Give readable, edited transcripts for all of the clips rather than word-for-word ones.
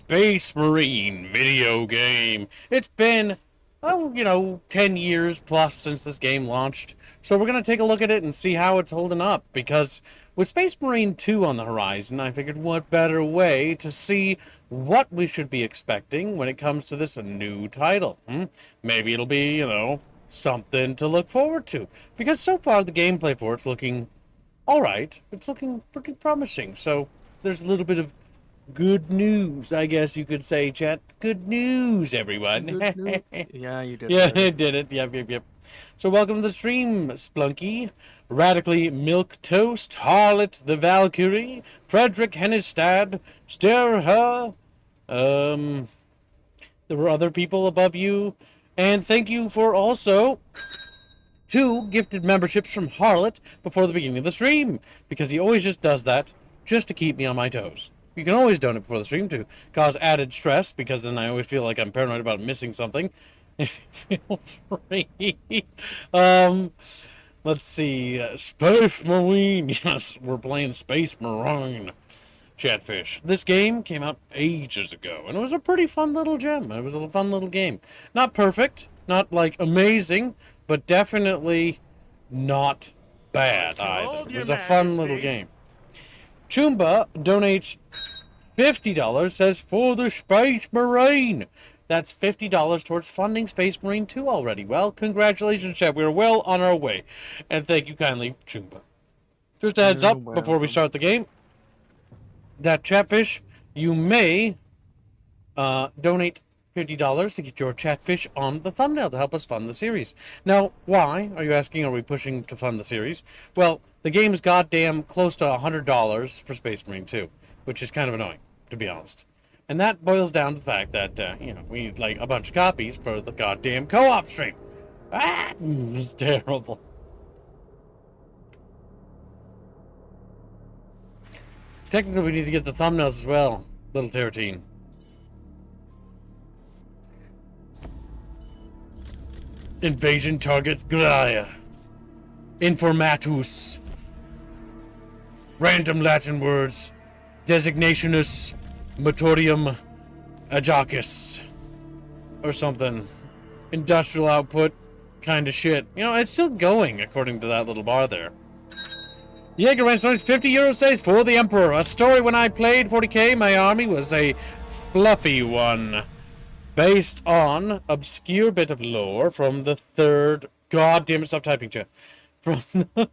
Space Marine video game. It's been, 10 years plus since this game launched. So we're going to take a look at it and see how it's holding up. Because with Space Marine 2 on the horizon, I figured what better way to see what we should be expecting when it comes to this new title. Maybe it'll be, something to look forward to. Because so far the gameplay for it's looking alright. It's looking pretty promising. So there's a little bit of good news, I guess you could say, chat. Good news, everyone. Good news. Yeah, you did. Yeah, I did it. Yep. So welcome to the stream, Splunky. Radically Milk Toast, Harlot the Valkyrie, Frederick Hennestad, Sterha. There were other people above you. And thank you for also 2 gifted memberships from Harlot before the beginning of the stream. Because he always just does that just to keep me on my toes. You can always donate before the stream to cause added stress, because then I always feel like I'm paranoid about missing something. Feel free. Let's see. Space Marine. Yes, we're playing Space Marine Chatfish. This game came out ages ago, and it was a pretty fun little gem. It was a fun little game. Not perfect, not like amazing, but definitely not bad either. It was a fun little game. Chumba donates $50, says, for the Space Marine. That's $50 towards funding Space Marine 2 already. Well, congratulations, chat. We're well on our way. And thank you kindly, Chumba. Just a heads up before we start the game, that Chatfish, you may donate $50 to get your Chatfish on the thumbnail to help us fund the series. Now, why, are you asking, are we pushing to fund the series? Well, the game's goddamn close to $100 for Space Marine 2, which is kind of annoying, to be honest. And that boils down to the fact that, we need, like, a bunch of copies for the goddamn co-op stream. It's terrible. Technically, we need to get the thumbnails as well, little Terratine. Invasion targets Gaia. Informatus. Random Latin words. Designationus motorium ajacis. Or something. Industrial output kind of shit. It's still going according to that little bar there. Jaeger Ranch donates 50 euro, says, for the Emperor. A story when I played 40k, my army was a fluffy one. Based on obscure bit of lore from the 3rd... God damn it, stop typing, chat. From the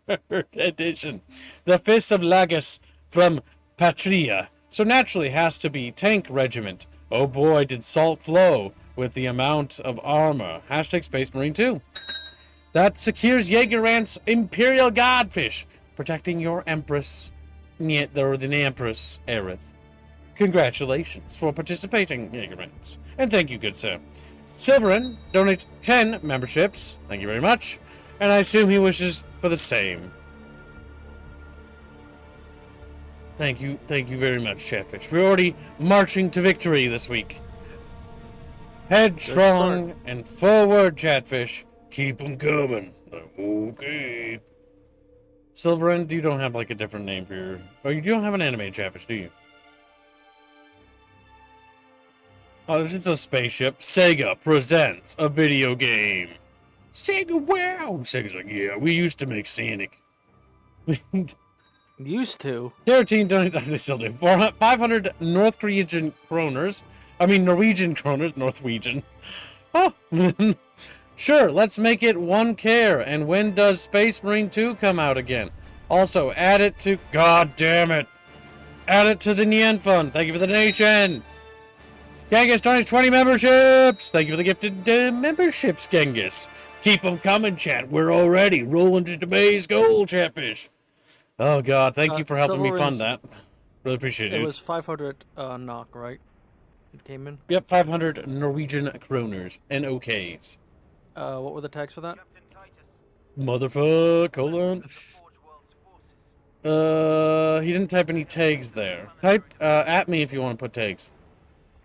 3rd edition. The Fists of Lagus from Patria. So naturally has to be Tank Regiment. Oh boy, did salt flow with the amount of armor. Hashtag Space Marine 2. That secures Jaegerant's Imperial Godfish, protecting your Empress, the Empress, Aerith. Congratulations for participating, Jaegerants. And thank you, good sir. Silverin donates 10 memberships. Thank you very much. And I assume he wishes for the same. Thank you very much, Chatfish. We're already marching to victory this week. Headstrong and forward, Chatfish. Keep them coming. Okay. Silverin, you don't have like a different name for your... Oh, you don't have an animated Chatfish, do you? Oh, this is a spaceship. Sega presents a video game. Sega, wow! Sega's like, yeah, we used to make Sonic. Used to? 13 donated, they still do. 500 North Korean kroners. I mean, Norwegian kroners, Northwegian. Oh, sure, let's make it one care. And when does Space Marine 2 come out again? Also, add it to... God damn it. Add it to the Nien Fund. Thank you for the donation. Genghis donates 20 memberships. Thank you for the gifted memberships, Genghis. Keep them coming, chat. We're already rolling to today's goal, Chatfish. Oh, God. Thank you for helping me fund that. Really appreciate it. It was 500 NOK, right? It came in? Yep, 500 Norwegian kroners. NOKs. What were the tags for that? Motherfuck, hold on. He didn't type any tags there. Type at me if you want to put tags.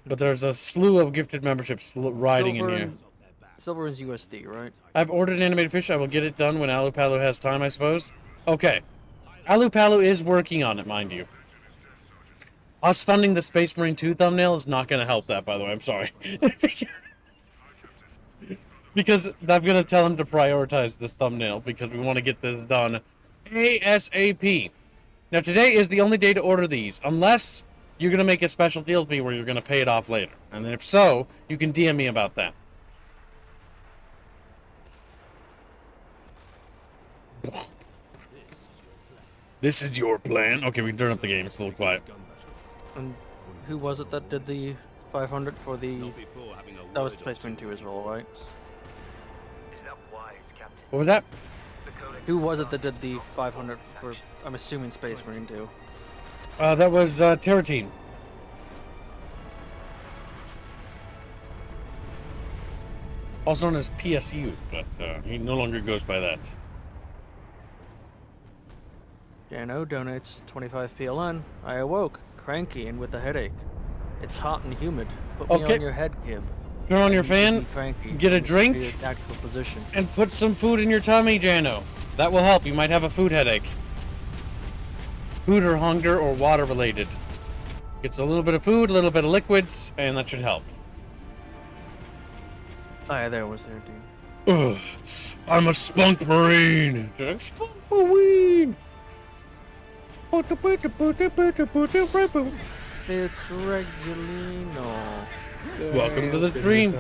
But there's a slew of gifted memberships riding in here. Silver is USD, right? I've ordered an animated fish. I will get it done when Alupalu has time, I suppose. Okay. Alupalu is working on it, mind you. Us funding the Space Marine 2 thumbnail is not going to help that, by the way. I'm sorry. Because I'm going to tell him to prioritize this thumbnail because we want to get this done ASAP. Now, today is the only day to order these, unless you're going to make a special deal with me where you're going to pay it off later. And if so, you can DM me about that. This is your plan? Okay, we can turn up the game. It's a little quiet. And who was it that did the 500 for the... That was Space Marine 2 as well, right? What was that? Who was it that did the 500 for, I'm assuming, Space Marine 2? That was Terratine. Also known as PSU, but he no longer goes by that. Jano donates 25 PLN. I awoke, cranky and with a headache. It's hot and humid. Put me on your head, Kib. Turn on your fan, get a drink, position. and put some food in your tummy, Jano. That will help. You might have a food headache. Food or hunger or water related. Gets a little bit of food, a little bit of liquids, and that should help. Oh yeah, there was there, dude. Ugh, I'm a spunk marine. Spunk marine. It's Regulino. Welcome to the stream.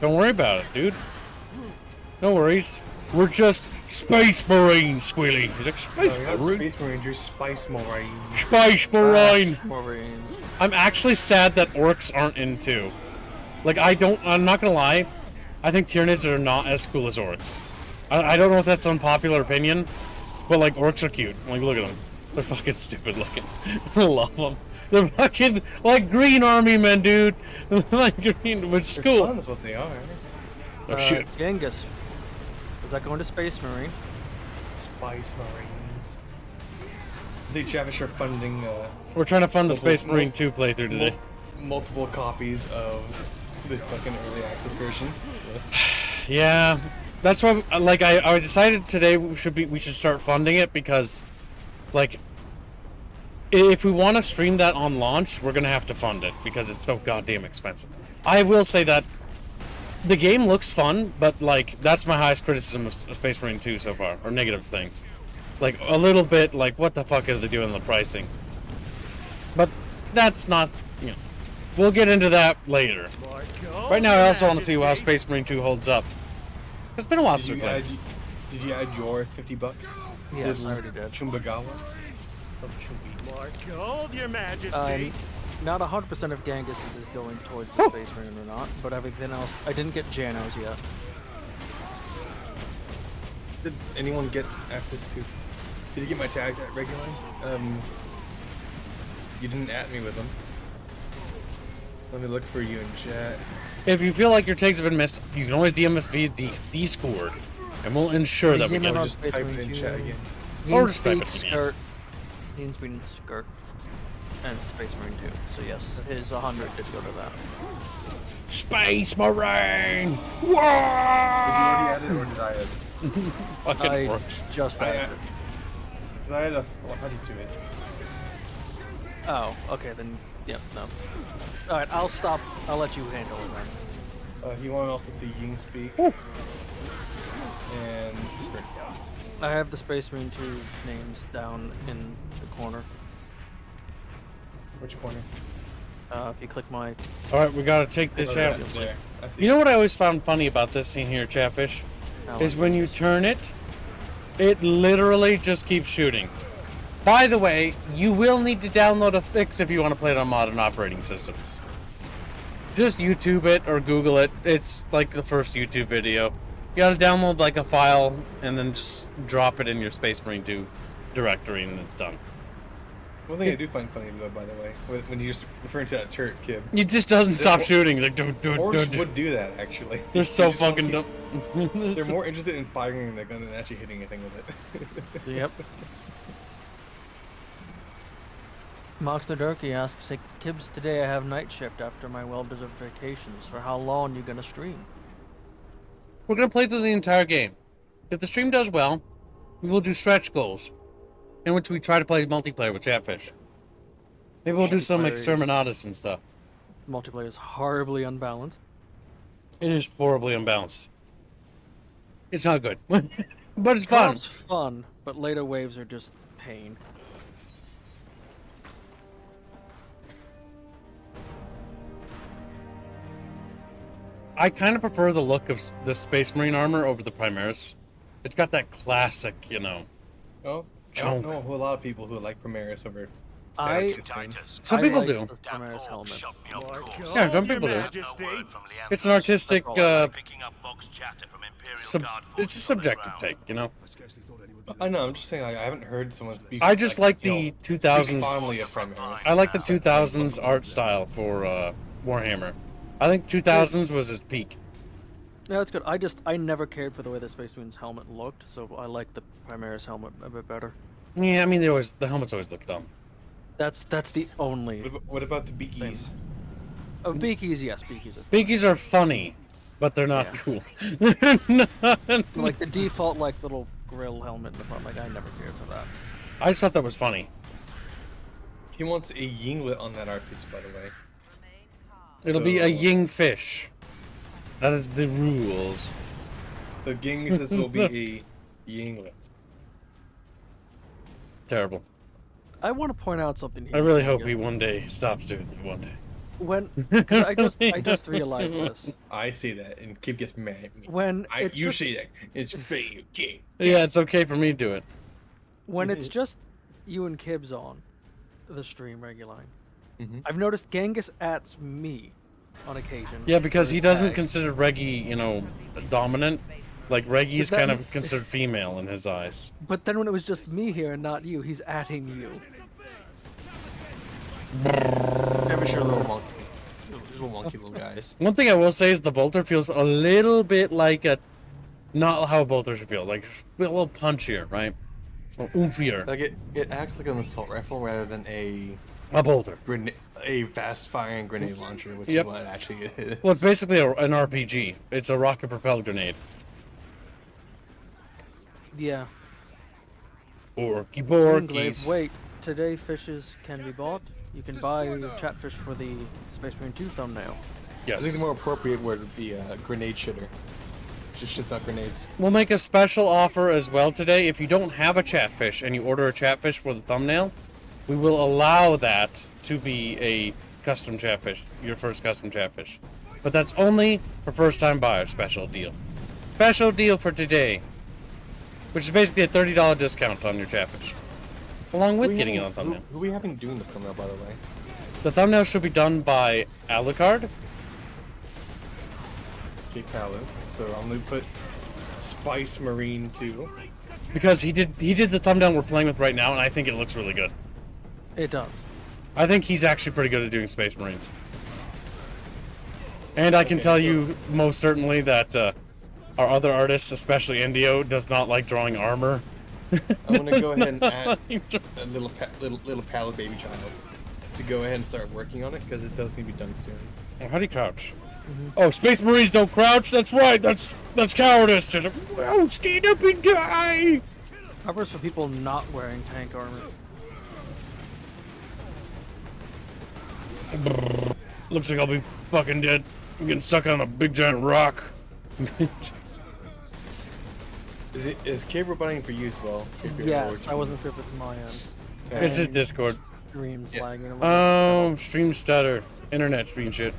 Don't worry about it, dude. No worries. We're just Space Marine, Squealy. He's like, Space Marine. Space Marine, you're Spice Marine. Space Marine. Marines. I'm actually sad that orcs aren't in 2. Like, I'm not gonna lie. I think Tyranids are not as cool as orcs. I don't know if that's unpopular opinion, but like, orcs are cute. Like, look at them. They're fucking stupid looking. I love them. They're fucking like green army men, dude. Like green, which is cool. Fun is what they are. Oh shit. Genghis. Is that going to Space Marine? Spice Marines. The Chavish are funding. We're trying to fund the Space Marine 2 playthrough today. Multiple copies of the fucking early access version. Yeah, that's why. Like, I decided today we should start funding it because, like, if we want to stream that on launch, we're gonna have to fund it because it's so goddamn expensive. I will say that the game looks fun, but like that's my highest criticism of Space Marine 2 so far, or negative thing. Like a little bit, like what the fuck are they doing in the pricing? But that's not, you know. We'll get into that later. Right now, I also want to see how Space Marine 2 holds up. It's been a while since we played. Did you add your $50? Yes, I already did. Chumbagawa? More gold, Your Majesty. Not 100% of Genghis is going towards the Space Marine or not, but everything else. I didn't get Janos yet. Did anyone get access to? Did you get my tags at regularly? You didn't add me with them. Let me look for you in chat. If you feel like your tags have been missed, you can always DM us via Discord, and we'll ensure that we get Just type it in chat again. Or just type it in skirt. Means we need skirt. And Space Marine 2. So yes, his 100 did go to that. Space Marine! Whoa! Did you already add it or did I add it? Fucking works. Just added it. I had a... Well, how do you do it? Oh, okay then. Yep, no. Alright, I'll stop. I'll let you handle it then. He wanted also to Ying speak. Ooh. And Spirit. I have the Space Marine 2 names down in the corner. Which corner? If you click my... Alright, we gotta take this out. There. I see. You know what I always found funny about this scene here, Chatfish? Is when you turn it, it literally just keeps shooting. By the way, you will need to download a fix if you want to play it on modern operating systems. Just YouTube it or Google it. It's like the first YouTube video. You gotta download like a file and then just drop it in your Space Marine 2 directory and it's done. One thing I do find funny though, by the way, when you just referring to that turret, Kib. It just doesn't stop shooting. Like, Orcs would do that, actually. They're so fucking dumb. They're more interested in firing the gun than actually hitting anything with it. Yep. Mox Nodurki asks, hey, Kibbs, today I have night shift after my well-deserved vacations. For how long you gonna stream? We're gonna play through the entire game. If the stream does well, we will do stretch goals, in which we try to play multiplayer with Chatfish. Maybe we'll do some Multiplayer is- exterminatus and stuff. Multiplayer is horribly unbalanced. It is horribly unbalanced. It's not good, but it's fun. Co-op's fun, but later waves are just pain. I kind of prefer the look of the Space Marine armor over the Primaris. It's got that classic, you know. Well, I don't know a whole lot of people who like Primaris over. Some I people like do. the Primaris helmet. Yeah, some people do. It's an artistic, it's a subjective take, you know. I know. I'm just saying. I haven't heard someone speak. I just like the speak 2000s. fondly of Primaris. I like the 2000s art style for Warhammer. I think 2000s was its peak. Yeah, that's good. I never cared for the way the Space Marine's helmet looked, so I like the Primaris helmet a bit better. Yeah, I mean, the helmets always look dumb. That's the only. What about the beakies? Of Beakies, yes, Beakies. Beakies are funny, but they're not Yeah. cool. Like the default little grill helmet in the front. Like I never cared for that. I just thought that was funny. He wants a yinglet on that art piece, by the way. It'll be a ying fish. That is the rules. So Ging's will be a yinglet. Terrible. I want to point out something here. I really hope he one day stops doing it. One day. When, because I just realized this. I say that, and Kib gets mad at me. When it's You just, say that. It's fake. Yeah, it's okay for me to do it. when it's just you and Kibs on the stream regularly, Mhm. I've noticed Genghis ats me on occasion. Yeah, because for he his doesn't tags. consider Reggie, you know, dominant. Like, Reggie is But kind then- of considered female in his eyes. But then when it was just me here and not you, he's atting you. Never sure little monkey. Little monkey little guys. One thing I will say is the bolter feels a little bit like a... Not how a bolter should feel. Like, a little punchier, right? A little oomfier. Like it acts like an assault rifle rather than a bolter. fast firing grenade launcher, which Yep. is what it actually is. Well, it's basically an RPG. It's a rocket-propelled grenade. Yeah. Orky Englave, borkies. wait, today fishes can be bought. You can buy Chatfish for the Space Marine 2 thumbnail. I think Yes. the more appropriate word would be a grenade shitter. Just shits out grenades. We'll make a special offer as well today. If you don't have a Chatfish and you order a Chatfish for the thumbnail, we will allow that to be a custom Chatfish, your first custom Chatfish. But that's only for first-time buyers. Special deal. Special deal for today. Which is basically a $30 discount on your Chatfish. Along with getting it on thumbnail. Who we having doing this thumbnail, by the way? The thumbnail should be done by Alucard. Jake Palu. So I'm gonna put Spice Marine 2. Because he did the thumbnail we're playing with right now, and I think it looks really good. It does. I think he's actually pretty good at doing Space Marines. And I can tell you most certainly that our other artists, especially Indio, does not like drawing armor. I'm gonna go ahead and add a little Palu baby child to go ahead and start working on it because it does need to be done soon. Oh, how do you crouch? Oh, Space Marines don't crouch? That's right, that's cowardice. Just, oh, stand up and die! Covers for people not wearing tank armor. Looks like I'll be fucking dead. I'm getting stuck on a big giant rock. Is Kib rebutting for you as well? Yes, I wasn't sure if it's my end. It's his Discord. Streams Yeah. lagging a little. Oh, stream stutter. Internet being shit.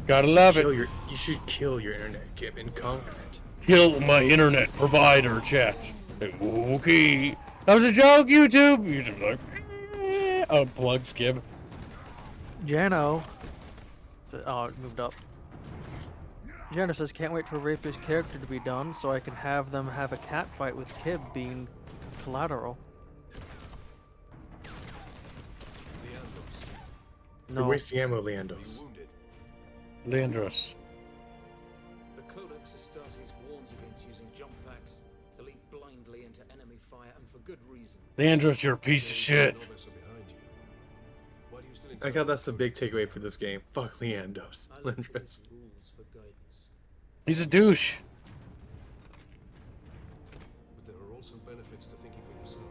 Gotta love it. You should kill your internet, Kib, and conquer it. Kill my internet provider, chat. Okay. That was a joke, YouTube. YouTube's like, unplug skib. Jano. Oh, it moved up. Jano says, can't wait for Rapier's character to be done so I can have them have a cat fight with Kib being collateral. You're No. wasting ammo, Leandos. Leandros. The Codex Astartes warns against using jump packs to leap blindly into enemy fire, and for good reason. Leandros, you're a piece of shit. I thought that's the big takeaway for this game. Fuck Leandos. I look to Lendris. the rules for guidance. He's a douche. But there are also benefits to thinking for yourself.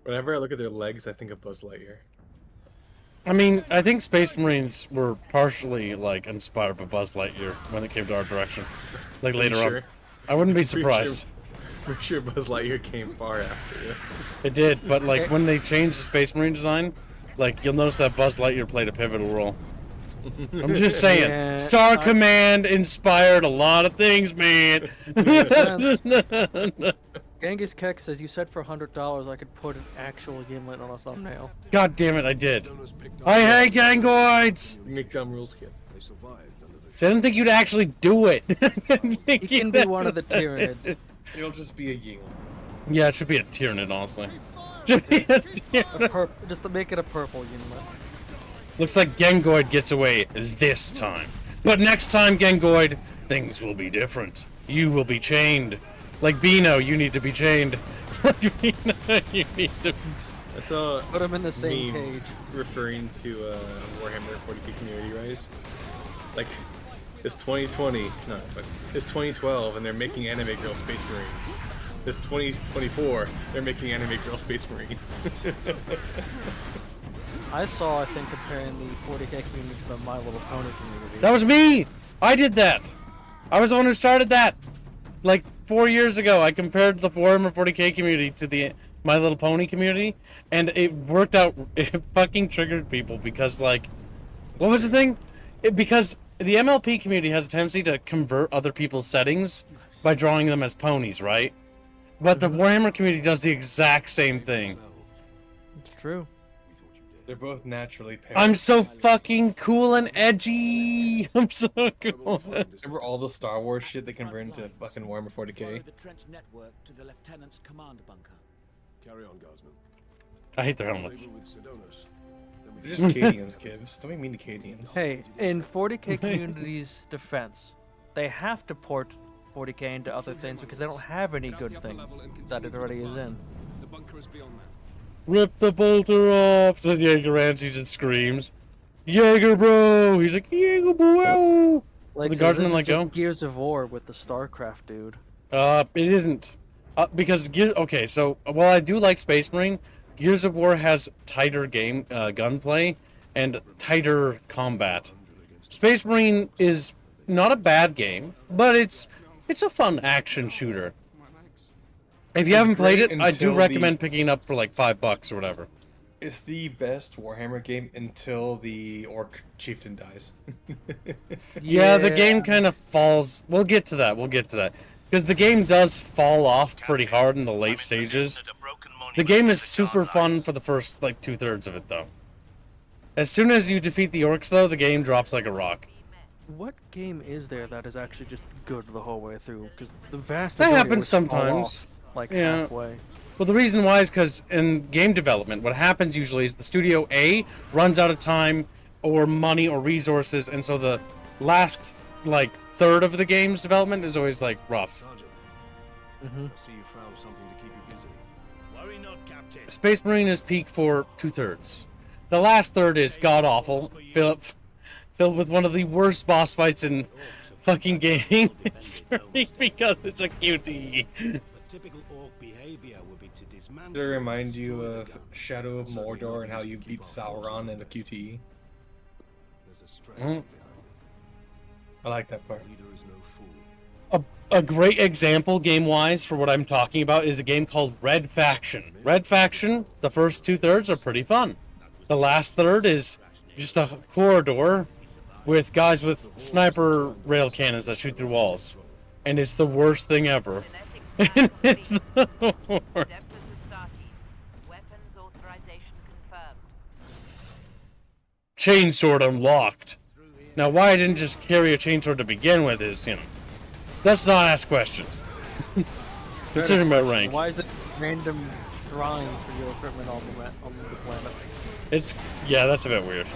Whenever I look at their legs, I think of Buzz Lightyear. I mean, I think Space Marines were partially, like, inspired by Buzz Lightyear when it came to art direction. Like, later sure? on. I wouldn't be Pretty surprised. Pretty sure Buzz Lightyear came far after you. It did, but, like, when they changed the Space Marine design, like, you'll notice that Buzz Lightyear played a pivotal role. I'm just saying, Yeah, Star Command inspired a lot of things, man. Genghis Kek says, you said for $100 I could put an actual gimlet on a thumbnail. God damn it, I did. I hate Gangoids! Make dumb rules, kid. So I didn't think you'd actually do it. He can be one of the Tyranids. It'll just be a Yingling. Yeah, it should be a Tyranid, honestly. Should be a Tyranid. Just to make it a purple gimlet. Looks like Gangoid gets away this time. But next time, Gangoid, things will be different. You will be chained. Like Beano, you need to be chained. Like Beano, you need to... I saw Put him in the same meme cage. referring to Warhammer 40k community rise. Like, it's 2020, no, but it's 2012, and they're making anime girl Space Marines. It's 2024, they're making anime girl Space Marines. I saw, I think, comparing the 40k community to the My Little Pony community. That was me! I did that! I was the one who started that! Like, 4 years ago, I compared the Warhammer 40k community to the My Little Pony community, and it worked out. It fucking triggered people because, like, what was the thing? Because the MLP community has a tendency to convert other people's settings by drawing them as ponies, right? But the Warhammer community does the exact same thing. It's true. They're both naturally paired. I'm so fucking cool and edgy! I'm so cool. Remember all the Star Wars shit they converted into fucking Warhammer 40k? The trench network to the lieutenant's command bunker. Carry on, Guardsman. I hate their helmets. Labor with Sedonis. Then we They're just Cadians, kids. Don't be mean to Cadians. Hey, in 40k community's defense, they have to port 40k into other things because they don't have any good things that it already is in. The bunker is beyond that. Rip the bolter off, says Jaeger Rancies and screams. Jaeger bro! He's like, Jaeger bro! Like, The so Guardsman this is let just go? Gears of War with the StarCraft dude. It isn't. Because, okay, so, while I do like Space Marine, Gears of War has tighter gunplay and tighter combat. Space Marine is not a bad game, but it's a fun action shooter. If you haven't played it, I do recommend picking it up for like $5 or whatever. It's the best Warhammer game until the Orc Chieftain dies. Yeah, the game kind of falls. We'll get to that. Because the game does fall off pretty hard in the late stages. The game is super fun for the first, like, 2/3 of it, though. As soon as you defeat the orcs, though, the game drops like a rock. What game is there that is actually just good the whole way through? Because the vast That majority happens always fall sometimes. off, like Yeah. halfway. Well, the reason why is because in game development, what happens usually is the studio A runs out of time or money or resources, and so the last, like, third of the game's development is always, like, rough. Sergeant, Mm-hmm. I see you found something to keep you busy. Worry not, Captain. Space Marine is peak for 2/3. The last third is god-awful, filled with one of the worst boss fights in fucking gaming history because it's a QTE. But typical orc behavior would be to dismantle. Did it remind you of Shadow of Mordor and how you beat Sauron in the QTE? There's a strategy behind it. I like that part. Leader is no fool. A great example, game-wise, for what I'm talking about is a game called Red Faction. Red Faction, the first 2/3 are pretty fun. The last third is just a corridor with guys with sniper rail cannons that shoot through walls. And it's the worst thing ever. It's the worst. Chainsword unlocked. Now, why I didn't just carry a chainsword to begin with is, you know, let's not ask questions. Considering my rank. Why is it random shrines for your equipment on the planet? It's, yeah, that's a bit weird.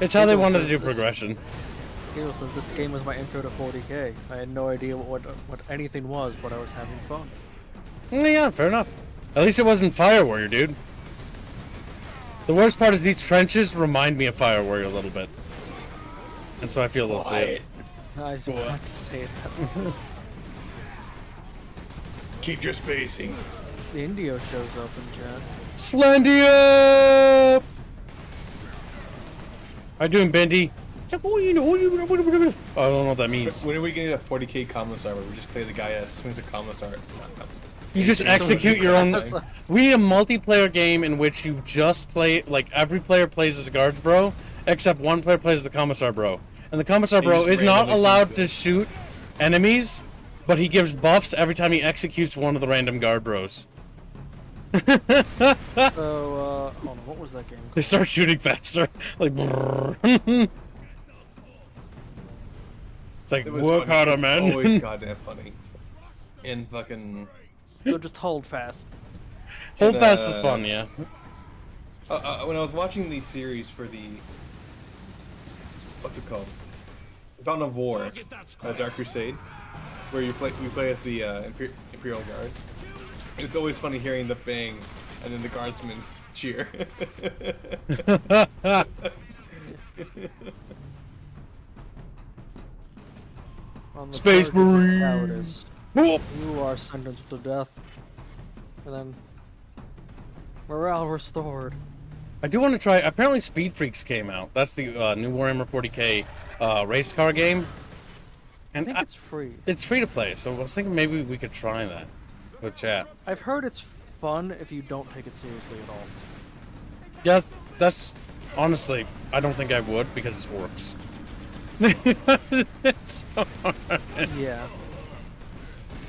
It's how they Google wanted to says do this- progression. Gale says this game was my intro to 40k. I had no idea what anything was, but I was having fun. Yeah, fair enough. At least it wasn't Fire Warrior, dude. The worst part is these trenches remind me of Fire Warrior a little bit. And so I feel they'll say it. I just want to say that. Keep your spacing. The Indio shows up in chat. Slendia! How you doing, Bendy? I don't know what that means. When are we getting a 40k commissar where we just play the guy that swings a commissar? You just execute your own. We need a multiplayer game in which you just play, like, every player plays as a guards bro, except one player plays as the commissar bro. And the commissar bro is not allowed to shoot enemies, but he gives buffs every time he executes one of the random guard bros. So, hold on, what was that game They called? start shooting faster. Like, it's like, work harder, It's man. always goddamn funny. And fucking... So just hold fast. Hold And, fast is fun, yeah. When I was watching the series for the... What's it called? Dawn of War, Dark Crusade, where we play as the Imperial Guard. It's always funny hearing the bang and then the guardsmen cheer. On the Space charges of Marine. cowardice, Whoop. you are sentenced to death. And then morale restored. I do want to try. Apparently, Speed Freaks came out. That's the new Warhammer 40k race car game, I and think it's free. it's free to play. So I was thinking maybe we could try that with chat. I've heard it's fun if you don't take it seriously at all. Yes, that's honestly. I don't think I would because it's orcs. It's hard. Yeah.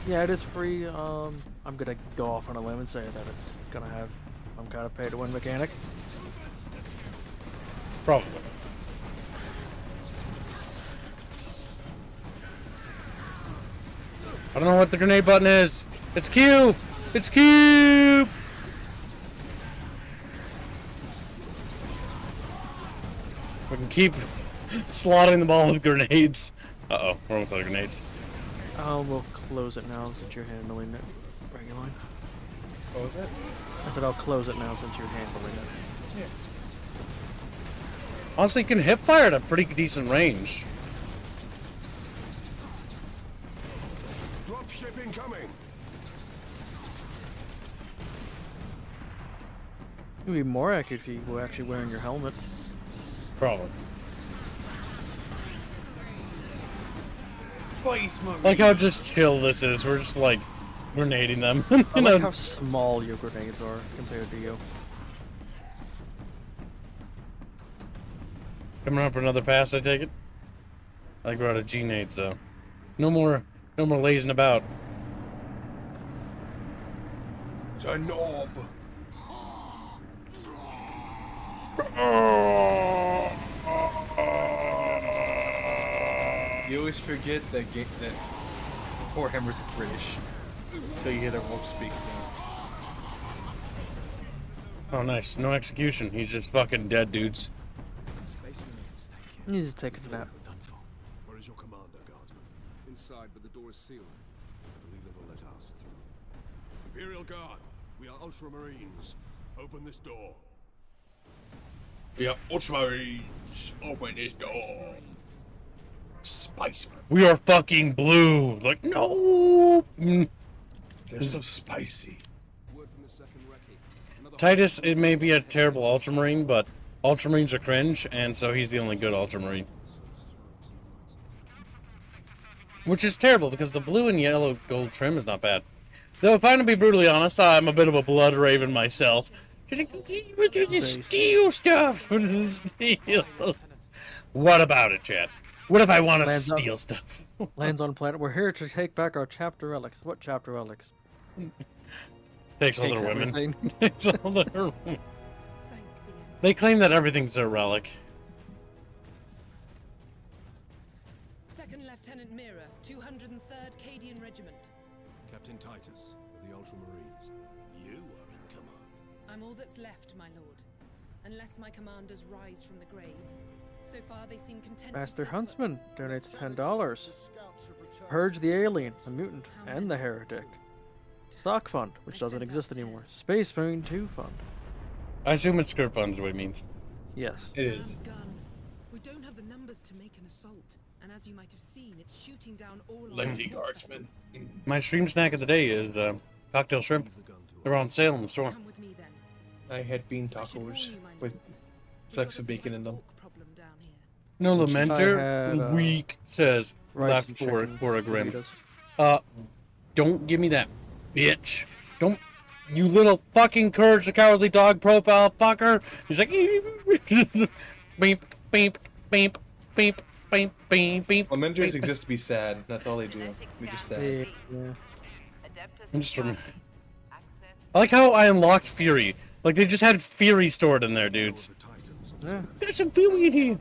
Yeah, it is free. I'm gonna go off on a limb and say that it's gonna have some kind of pay-to-win mechanic. Probably. I don't know what the grenade button is. It's Q. It's Q. We can keep slotting the ball with grenades. Uh-oh, we're almost out of grenades. We'll close it now since you're handling it regularly. What was that? I said I'll close it now since you're handling it. Yeah. Honestly, you can hip fire at a pretty decent range. Dropship incoming. It would be more accurate if you were actually wearing your helmet. Probably. Spice Marine. Like how just chill this is. We're just like grenading them. I You like know? how small your grenades are compared to you. Coming around for another pass, I take it. I think we're out of G-nades though. No more lazing about. It's a knob. You always forget that Warhammer's British until you hear the wolf speak. Oh, nice. No execution. He's just fucking dead dudes. Space Marines, thank you. You just take a nap. We're done for. Where is your commander, guardsman? Inside, but the door is sealed. I believe they will let us through. Imperial Guard, we are Ultramarines. Open this door. Yeah, Ultramarines, open this door. Spice Marine. We are fucking blue. Like, no. They're so spicy. Word from the second recce. Another Titus, it may be a terrible Ultramarine, but Ultramarines are cringe, and so he's the only good Ultramarine. Which is terrible, because the blue and yellow gold trim is not bad. Though, if I'm to be brutally honest, I'm a bit of a blood raven myself. Steal stuff! Steal. What about it, Chad? What if I want to Lands up. steal stuff? Lands on planet. We're here to take back our chapter relics. What chapter relics? Takes all Takes their women. everything. Takes all their women. They claim that everything's their relic. Second Lieutenant Mira, 203rd Cadian Regiment. Captain Titus of the Ultramarines. You are in command. I'm all that's left, my lord. Unless my commanders rise from the grave. So far, they seem content to Master stay Huntsman put. donates $10. Purge the alien, the mutant, and the heretic. Stock fund, which doesn't exist anymore. Space Marine 2 fund. I assume it's script fund is what it means. Yes. It is. Gun. We don't have the numbers to make an assault, and as you might have seen, it's shooting down all our Lefty support guardsman. vessels. My stream snack of the day is cocktail shrimp. Leave the gun to They're on sale in the store. Come with me then. I had bean I should warn tacos you, my with lords. flecks We've of got a bacon in them. orc problem down here. No I lamenter. had, Weak says rice left and for chicken for a grim. burritos. Don't give me that, bitch. Don't. You little fucking Courage the Cowardly Dog profile fucker. He's like, beep, beep, beep, beep, beep, beep, beep. Lamenters beep. exist to be sad. That's all they do. They're just sad. Yeah. I'm just from. I like how I unlocked Fury. Like they just had Fury stored in there, dudes. Yeah. There's some Fury in here.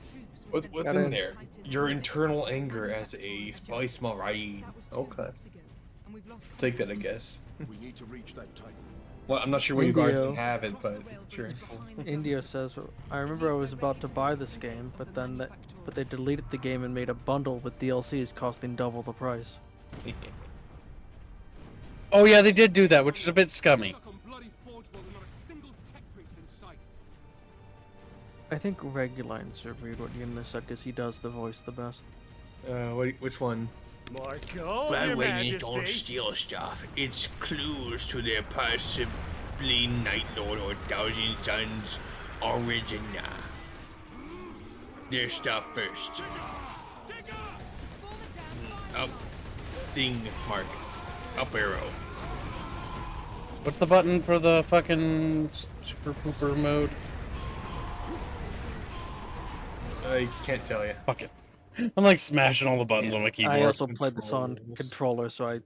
What's Gotta- in there? Your internal anger as a spice marine. Okay. Take that, I guess. We need to reach that Titan. Well, I'm not sure what you Indio. guys have it, but sure. India says, I remember I was about to buy this game, but they deleted the game and made a bundle with DLCs costing double the price. Oh yeah, they did do that, which is a bit scummy. I think Reguline reviewed what Yuna said because he does the voice the best. Which one? My God, Your Majesty. steal stuff. It's clues to their possibly Night Lord or Thousand Sons origin. Their stuff first. Up. Thing mark. Up arrow. What's the button for the fucking super pooper mode? I can't tell you. Fuck it. I'm like smashing all the buttons on my keyboard. I also played this on controller, so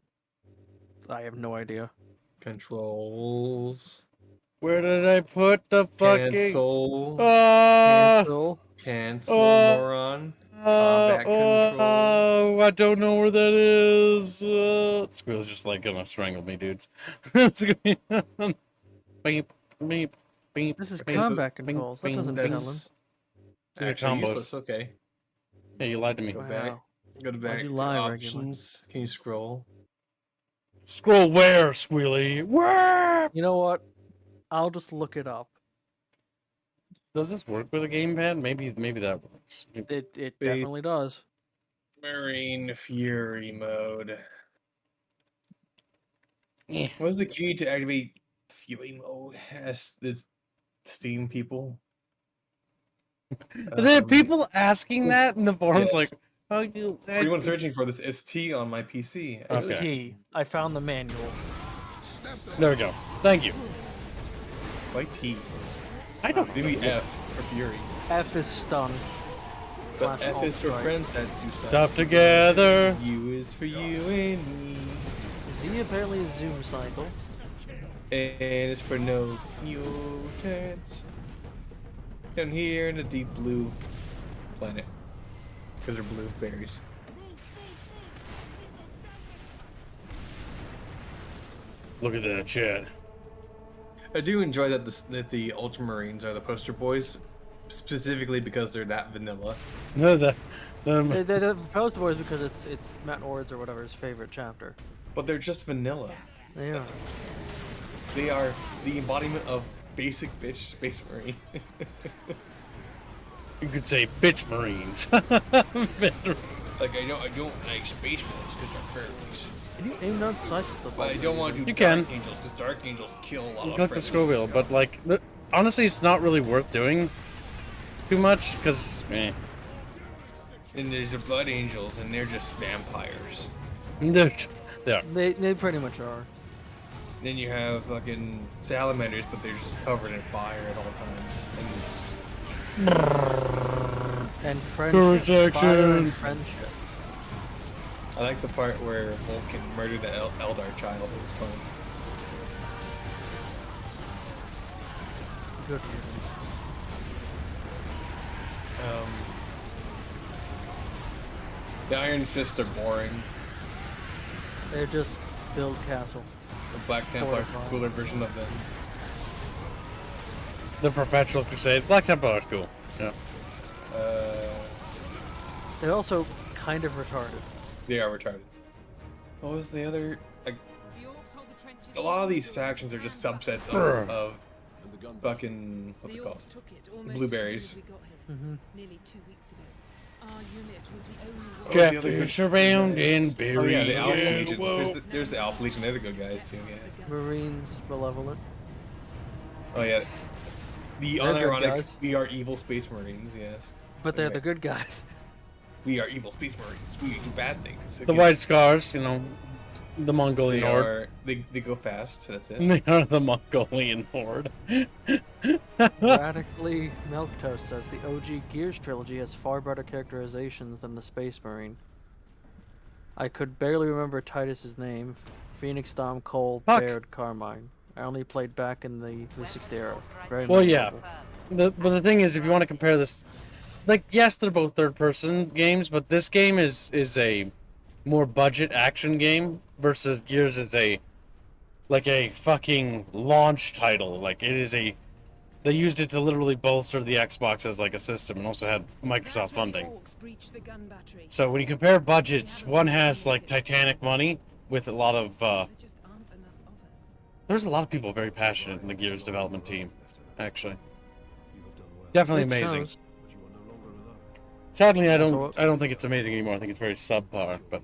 I have no idea. Controls. Where did I put the fucking? Cancel. Cancel. Cancel, moron. Combat control. I don't know where that is. Squeal's just like gonna strangle me, dudes. It's gonna be beep, beep, beep. This is beep, combat beep, controls. That beep. doesn't tell him. That's They're actually combos. useless. Okay. Yeah, you lied to me. Go back. Wow. Go to back you to lie, Regular? options. Can you scroll? Scroll where, Squealy? Where? You know what? I'll just look it up. Does this work with a gamepad? Maybe that works. It definitely does. Marine Fury mode. Yeah. What's the key to activate Fury mode? As the Steam people. There are people asking that in the forums, yes. like, "How you?" For anyone searching for this, it's T on my PC. It's Okay. T. I found the manual. There we go. Thank you. Why T? I don't. Maybe F for Fury. F is stun. But Slash F is for alt-right. friends that do stuff. Stuff together. U is for you and me. Z apparently is zoom cycle. And it's for no mutants. Down here in the deep blue planet. Because they're blue berries. Look at that chat. I do enjoy that the Ultramarines are the poster boys. Specifically because they're that vanilla. No, They're the poster boys because it's Matt Ord's or whatever's favorite chapter. But they're just vanilla. They are. They are the embodiment of basic bitch space marine. you could say bitch marines. Like I don't like space marines because they're fairies. Can you aim down sight with the But I don't want to do You dark can. angels because dark angels kill a lot You of click the scroll wheel, but like, honestly, it's not really worth doing too much because, eh. And there's the blood angels, and they're just vampires. They are. They pretty much are. Then you have fucking salamanders, but they're just covered in fire at all times. And friendship. Fire and friendship. I like the part where Vulcan murdered the Eldar child. It was fun. Good riddance. The Iron Fists are boring. They're just build castle. The Black Templars are a cooler version of them. The Perpetual Crusade. Black Templar is cool. Yeah. They're also kind of retarded. They are retarded. What was the other? A lot of these factions are just subsets of fucking what's it called? Blueberries. Mm-hmm. Nearly 2 weeks ago. Our unit was the only one. Catfish around and bury. Oh yeah, the Alpha Yeah, Legion. whoa. There's the Alpha Legion. They're the good guys too. Yeah. Marines malevolent. Oh yeah. The They're good unironic, guys. we are evil space marines. Yes. But they're Okay. the good guys. We are evil space marines. We do bad things. The White Scars, you know, the Mongolian They horde. are. They go fast. So that's it. They are the Mongolian horde. Radically Milktoast says the OG Gears trilogy has far better characterizations than the Space Marine. I could barely remember Titus's name. Phoenix, Dom, Cole, Fuck. Baird, Carmine. I only played back in the 360 era. Very Well, memorable. yeah. But the thing is, if you want to compare this, like, yes, they're both third-person games, but this game is a more budget action game versus Gears is a fucking launch title. Like, it is a. They used it to literally bolster the Xbox as like a system, and also had Microsoft funding. So when you compare budgets, one has like Titanic money with a lot of. There's a lot of people very passionate in the Gears development team, actually. Definitely It amazing. shows. Sadly, I don't think it's amazing anymore. I think it's very subpar. But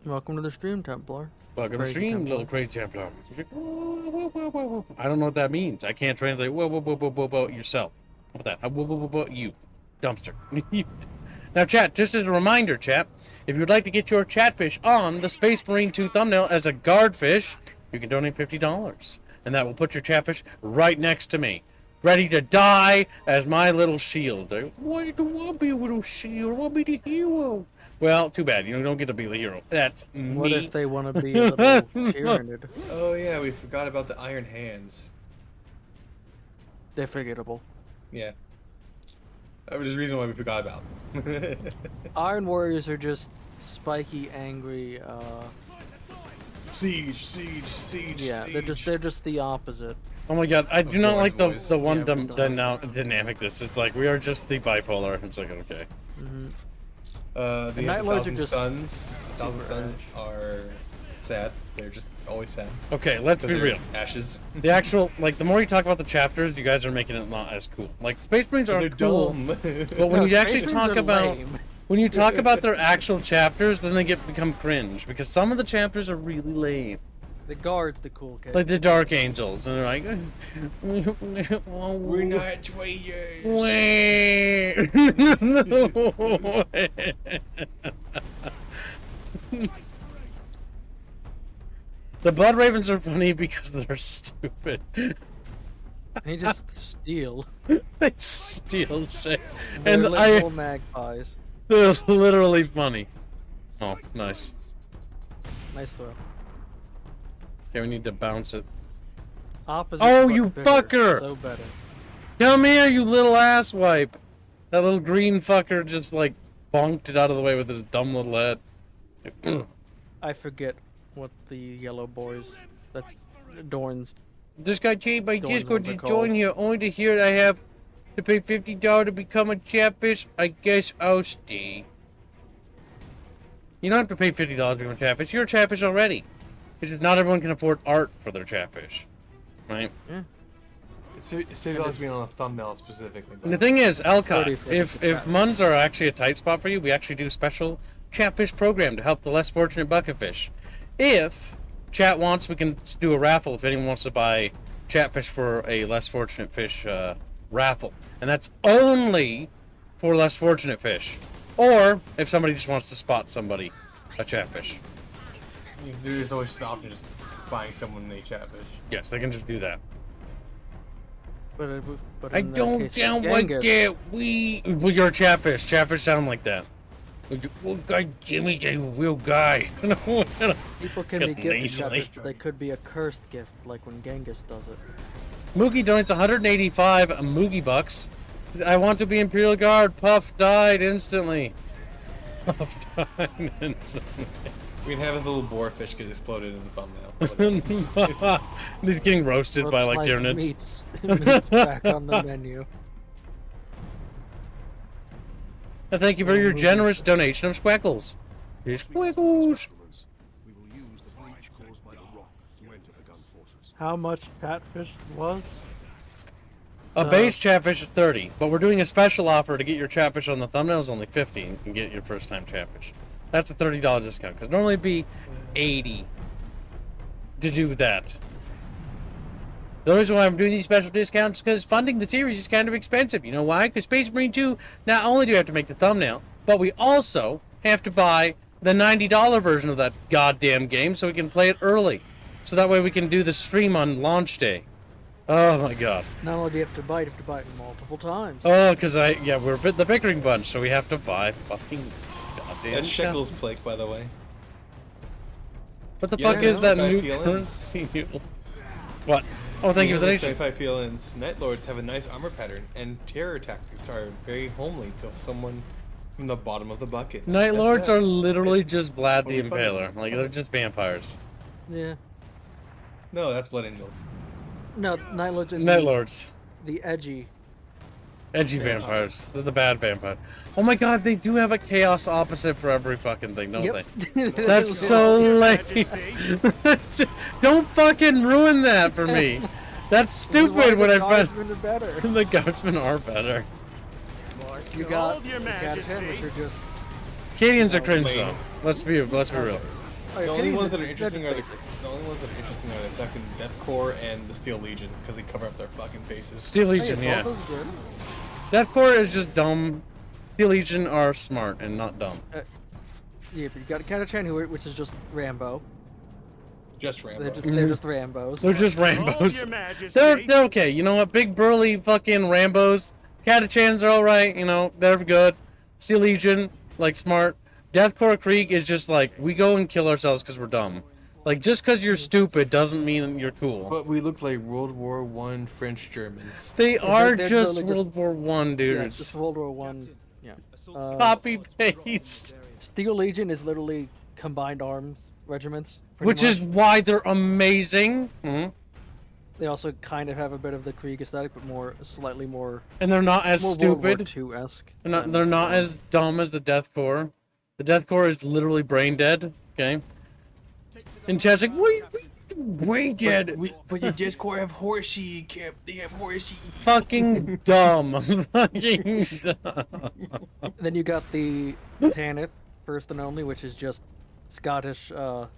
Welcome to the stream, Templar. welcome to Crazy stream, Templar. little crazy Templar. I don't know what that means. I can't translate. Whoa, yourself. What that? Whoa, you, dumpster. Now, chat. Just as a reminder, chat. If you'd like to get your Chatfish on the Space Marine 2 thumbnail as a guard fish, you can donate $50, and that will put your Chatfish right next to me, ready to die as my little shield. Why do I want to be a little shield? I want to be the hero. Well, too bad. You don't get to be the hero. That's me. What if they want to be a little Tyranid? Oh yeah, we forgot about the Iron Hands. They're forgettable. Yeah. That was the reason why we forgot about them. Iron Warriors are just spiky, angry. Siege. Yeah, they're just the opposite. Oh my god, I do not like boys. the one Yeah, we don't. dynamic. This is like we are just the bipolar. It's like okay. The Night Lords are Thousand just Suns. Thousand super Suns ash. are sad. They're just always sad. Okay, let's be 'Cause they're real. Ashes. The actual the more you talk about the chapters, you guys are making it not as cool. Like Space Marines are They're cool, dumb. but when No, you Space actually Marines talk are about lame. when you talk about their actual chapters, then they become cringe because some of the chapters are really lame. The Guard's the cool kid. Like the Dark Angels, and they're like, We're not traitors. The Blood Ravens are funny because they're stupid. They just steal. They steal shit, They're and literal magpies. they're literally funny. Oh, nice. Nice throw. Okay, we need to bounce it. Opposite. Oh, but you bigger, fucker! So better. Come here, you little asswipe! That little green fucker just like bonked it out of the way with his dumb little head. I forget what the yellow boys. That's Dorn's. Just got changed by Join Discord what to they're join called. here, only to hear I have to pay $50 to become a Chatfish. I guess I'll stay. You don't have to pay $50 to become a Chatfish. You're a Chatfish already. It's just not everyone can afford art for their Chatfish. Right? It's $50 being on a thumbnail specifically. And the thing is, 30 Alcott, for if the chat. Muns are actually a tight spot for you, we actually do a special Chatfish program to help the less fortunate bucketfish. If chat wants, we can do a raffle if anyone wants to buy Chatfish for a less fortunate fish raffle. And that's only for less fortunate fish. Or if somebody just wants to spot somebody a Chatfish. There's always an option of just buying someone a Chatfish. Yes, they can just do that. But I in the don't case of sound like Genghis, that. Well, you're a Chatfish. Chatfish sound like that. Well, God, Jimmy's a real guy. People can be gifted Nasally. chapters, but they could be a cursed gift, like when Genghis does it. Moogie donates 185 Moogie bucks. I want to be Imperial Guard. Puff died instantly. Puff died instantly. We can have his little boarfish get exploded in the thumbnail. He's getting roasted by like Tyranids. Meat's back on the menu. And thank you for your generous donation of Squeckles. Squeckles. We will use the breach caused by the rock to enter the gun fortress. How much catfish was? A base chatfish is 30, but we're doing a special offer to get your chatfish on the thumbnail is only 50 and you can get your first time chatfish. That's a $30 discount, because normally it'd be 80 to do that. The reason why I'm doing these special discounts is because funding the series is kind of expensive. You know why? Because Space Marine 2, not only do we have to make the thumbnail, but we also have to buy the $90 version of that goddamn game so we can play it early. So that way we can do the stream on launch day. Oh my god. Not only do you have to buy it multiple times. Oh, because we're the Bickering bunch, so we have to buy fucking goddamn. That's Shekel's plague, by the way. What the Yeah, fuck is that I new feel currency? What? Oh, thank you for the nation. 75 feelings. Night Lords have a nice armor pattern, and terror tactics are very homely to someone from the bottom of the bucket. Night That's Lords right. are literally just Vlad the totally funny. Impaler. Like, they're just vampires. Yeah. No, that's Blood Angels. No, Night Lords are Night Lords. the edgy. Edgy vampires. They're the bad vampire. Oh my god, they do have a chaos opposite for every fucking thing, don't they? That's so lame. Don't fucking ruin that for me. That's stupid when I find Guardsmen are better. the guardsmen are better. You got Your him, which are just. Cadians are cringe lame. though. Let's be real. The only ones that are interesting are the fucking Death Corps and the Steel Legion because they cover up their fucking faces. Steel Legion, yeah. Death Corps is just dumb. Steel Legion are smart and not dumb. Yeah, but you got Catachan, which is just Rambo. Just Rambo. They're just Rambos. They're just Your Rambos. Majesty. They're okay. You know what? Big burly fucking Rambos. Catachans are alright. You know, they're good. Steel Legion, like smart. Deathcore Krieg is just like, we go and kill ourselves because we're dumb. Like, just because you're stupid doesn't mean you're cool. But we look like World War I French Germans. They are they're just literally World War One Yeah, it's dudes. just World War One. Yeah. Copy paste. Steel Legion is literally combined arms regiments. pretty Which is much. why they're amazing. They also kind of have a bit of the Krieg aesthetic, but slightly more. And they're not as more stupid. World War II-esque. They're not as dumb as the Death Corps. The Death Corps is literally brain dead. Okay. And Chad's like, wait, brain dead. But your Death Corps have horsey. They have horsey. Fucking dumb. Fucking dumb. Then you got the Tanith, first and only, which is just Scottish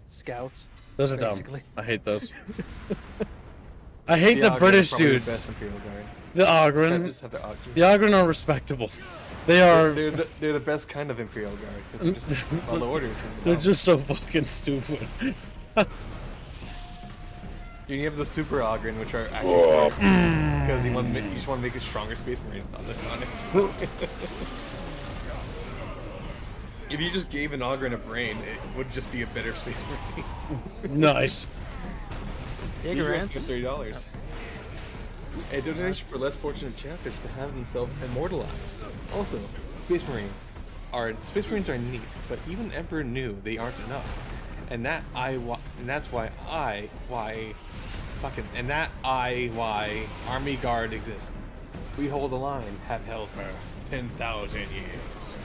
scouts. Those are basically. dumb. I hate those. I hate the British dudes. The Ogren. The Ogren are respectable. They are. They're the best kind of Imperial Guard. 'Cause they're just follow orders. They're just so fucking stupid. You have the Super Ogren, which are actually smart because you just want to make a stronger Space Marine on it. If you just gave an Ogren a brain, it would just be a better Space Marine. Nice. Ignorance. For $30. A donation for less fortunate chatfish to have themselves immortalized. Also, Space Marines are neat, but even Emperor knew they aren't enough, and that's why Army Guard exists. We hold the line, have held for 10,000 years.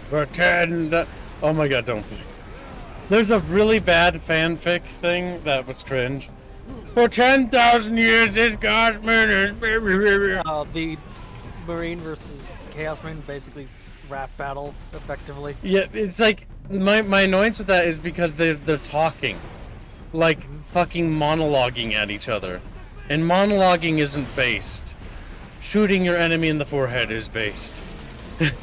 Pretend. Oh my god, don't. There's a really bad fanfic thing that was cringe. For 10,000 years, this Guardsman is. The Marine versus Chaos Marine, basically rap battle, effectively. Yeah, it's like my annoyance with that is because they're talking, like fucking monologuing at each other, and monologuing isn't based. Shooting your enemy in the forehead is based. Elysian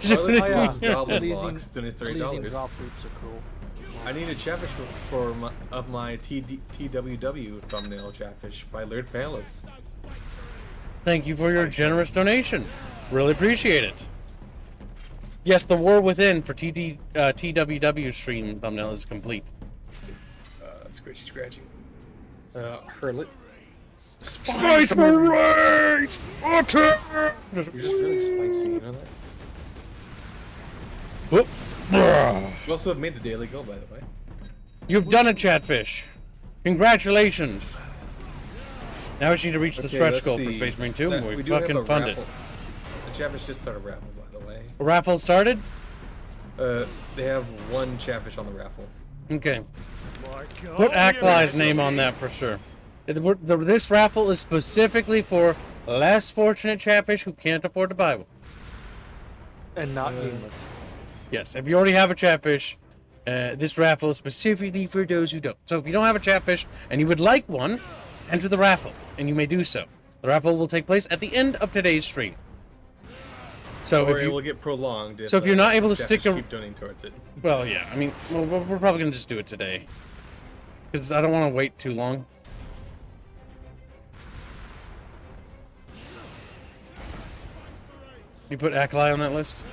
$30. drop groups are cool. I need a chatfish of my TWW thumbnail chatfish by Laird Palo. Thank you for your generous donation. Really appreciate it. Yes, the War Within for TWW stream thumbnail is complete. Scratchy. Hurlet. Space Marines! Attack! You're just really spicy, you know that? Whoop. You also have made the daily goal, by the way. You've done it, Chatfish. Congratulations. Now we need to reach the stretch goal for Space Marine 2, and we fucking fund it. The Chatfish just started a raffle, by the way. A raffle started? They have one Chatfish on the raffle. Okay. Put Aklai's name on that for sure. This raffle is specifically for less fortunate chatfish who can't afford to buy one. And not meaningless. Yes, if you already have a chatfish, this raffle is specifically for those who don't. So if you don't have a chatfish and you would like one, enter the raffle, and you may do so. The raffle will take place at the end of today's stream. So Or if it you will get prolonged. if you're not able to stick keep donating towards it. well, yeah, I mean, we're probably gonna just do it today, because I don't want to wait too long. You put Aklai on that list?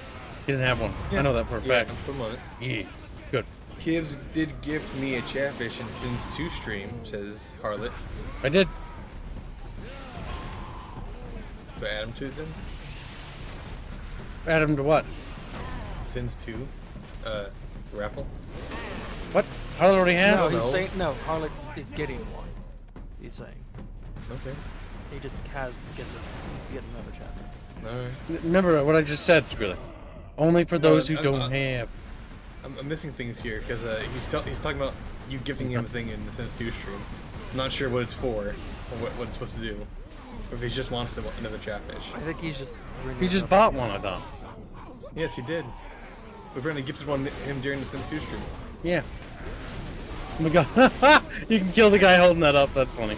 He didn't have one. I know that for a fact. Put him on it. Yeah, good. Kibbs did gift me a chatfish in Sins 2 stream, says Harlot. I did. But add him to them. Add him to what? Sins 2. Raffle. What? Harlan already No, has? he's saying no. Harlot is getting one. He's saying Okay. he just gets to get another chapter. Alright. Remember what I just said, Skrilla. Only for those who don't have. I'm missing things here because he's talking about you gifting him a thing in the Sins 2 stream. I'm not sure what it's for or what it's supposed to do. Or if he just wants another chatfish. I think he's just. He just bought one, I thought. Yes, he did. We apparently gifted one to him during the Sims 2 stream. Yeah. Oh my god. You can kill the guy holding that up. That's funny.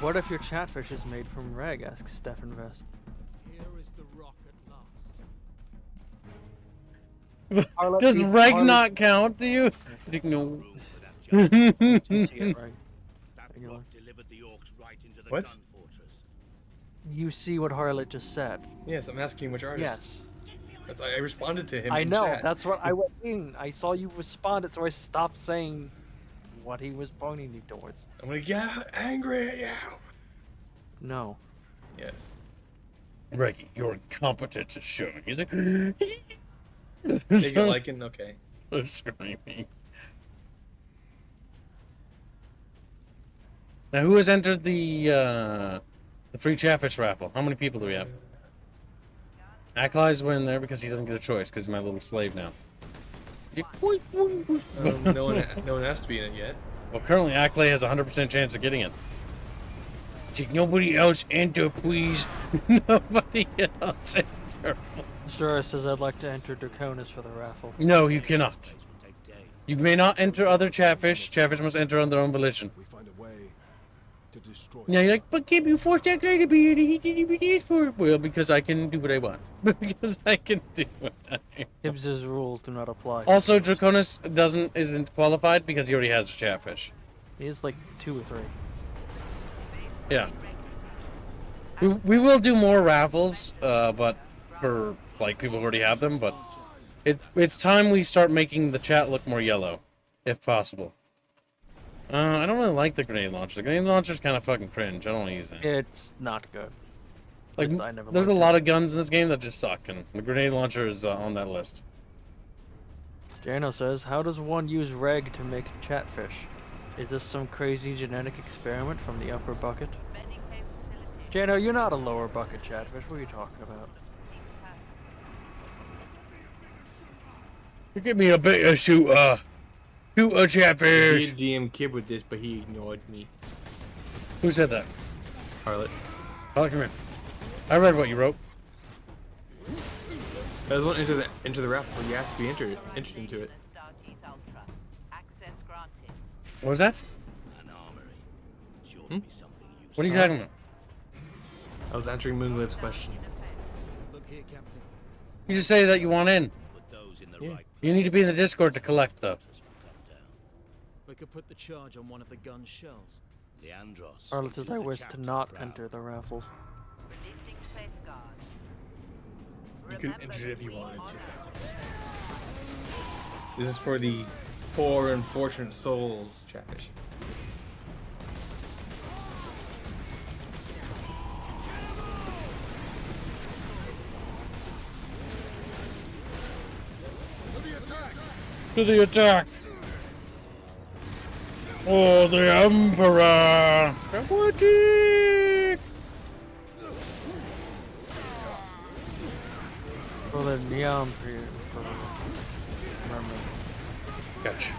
What if your chatfish is made from reg? Asks Stefan Vest. Here is the rock at last. Harlot Does beats reg Harlot- not count to you? No. You see it, right? Regular. Delivered the orcs right into the What? gun fortress. You see what Harlot just said? Yes, I'm asking which artist. Yes. I responded to him I in know. chat. That's what I went in. I saw you responded, so I stopped saying what he was pointing you towards. I'm gonna get angry at you. No. Yes. Reggie, your incompetence is showing. He's like, Take it liking? Okay. screaming. Now, who has entered the free chatfish raffle? How many people do we have? Aklai's in there because he doesn't get a choice because he's my little slave now. No one has to be in it yet. Well, currently Aklai has a 100% chance of getting it. Take nobody else enter, please. Nobody else enter. Sure says I'd like to enter Draconis for the raffle. No, you cannot. You may not enter other chatfish. Chatfish must enter on their own volition. We find a way to destroy. Now you're like, but Kib, you forced that guy to be here. He did DVDs for it. Well, because I can do what I want. Because I can do what I want. Hibbs's rules do not apply. Also, Draconis isn't qualified because he already has a chatfish. He is like 2 or 3. Yeah. We will do more raffles, but for like people who already have them. But it's time we start making the chat look more yellow, if possible. I don't really like the grenade launcher. The grenade launcher's kind of fucking cringe. I don't want to use it. It's not good. Like, least I never there's a liked lot of guns in this game that just suck, and the grenade launcher is on that list. Jano says, how does one use reg to make chatfish? Is this some crazy genetic experiment from the upper bucket? Jano, you're not a lower bucket chatfish. What are you talking about? You give me a bit of shoot a I chatfish. did DM Kib with this, but he ignored me. Who said that? Harlot. Oh, come here. I read what you wrote. There's one into the raffle. You have to be entered into it. What was that? An armory. Sure to be something useful. What are you talking about? I was answering Moonglit's question. Look here, Captain. You just say that you want in. Put those in the Yeah. right You need to be in the Discord to collect, though. place will come down. We could put the charge on one of the gun shells. Leandros. Harlot says, do I the wish to chapter not proud. enter the raffles. You could enter it if you wanted to. This is for the poor unfortunate souls, chatfish. To the attack! To the attack! Oh, the Emperor! Aquatic! For the neon period. For the mermaid. Gotcha.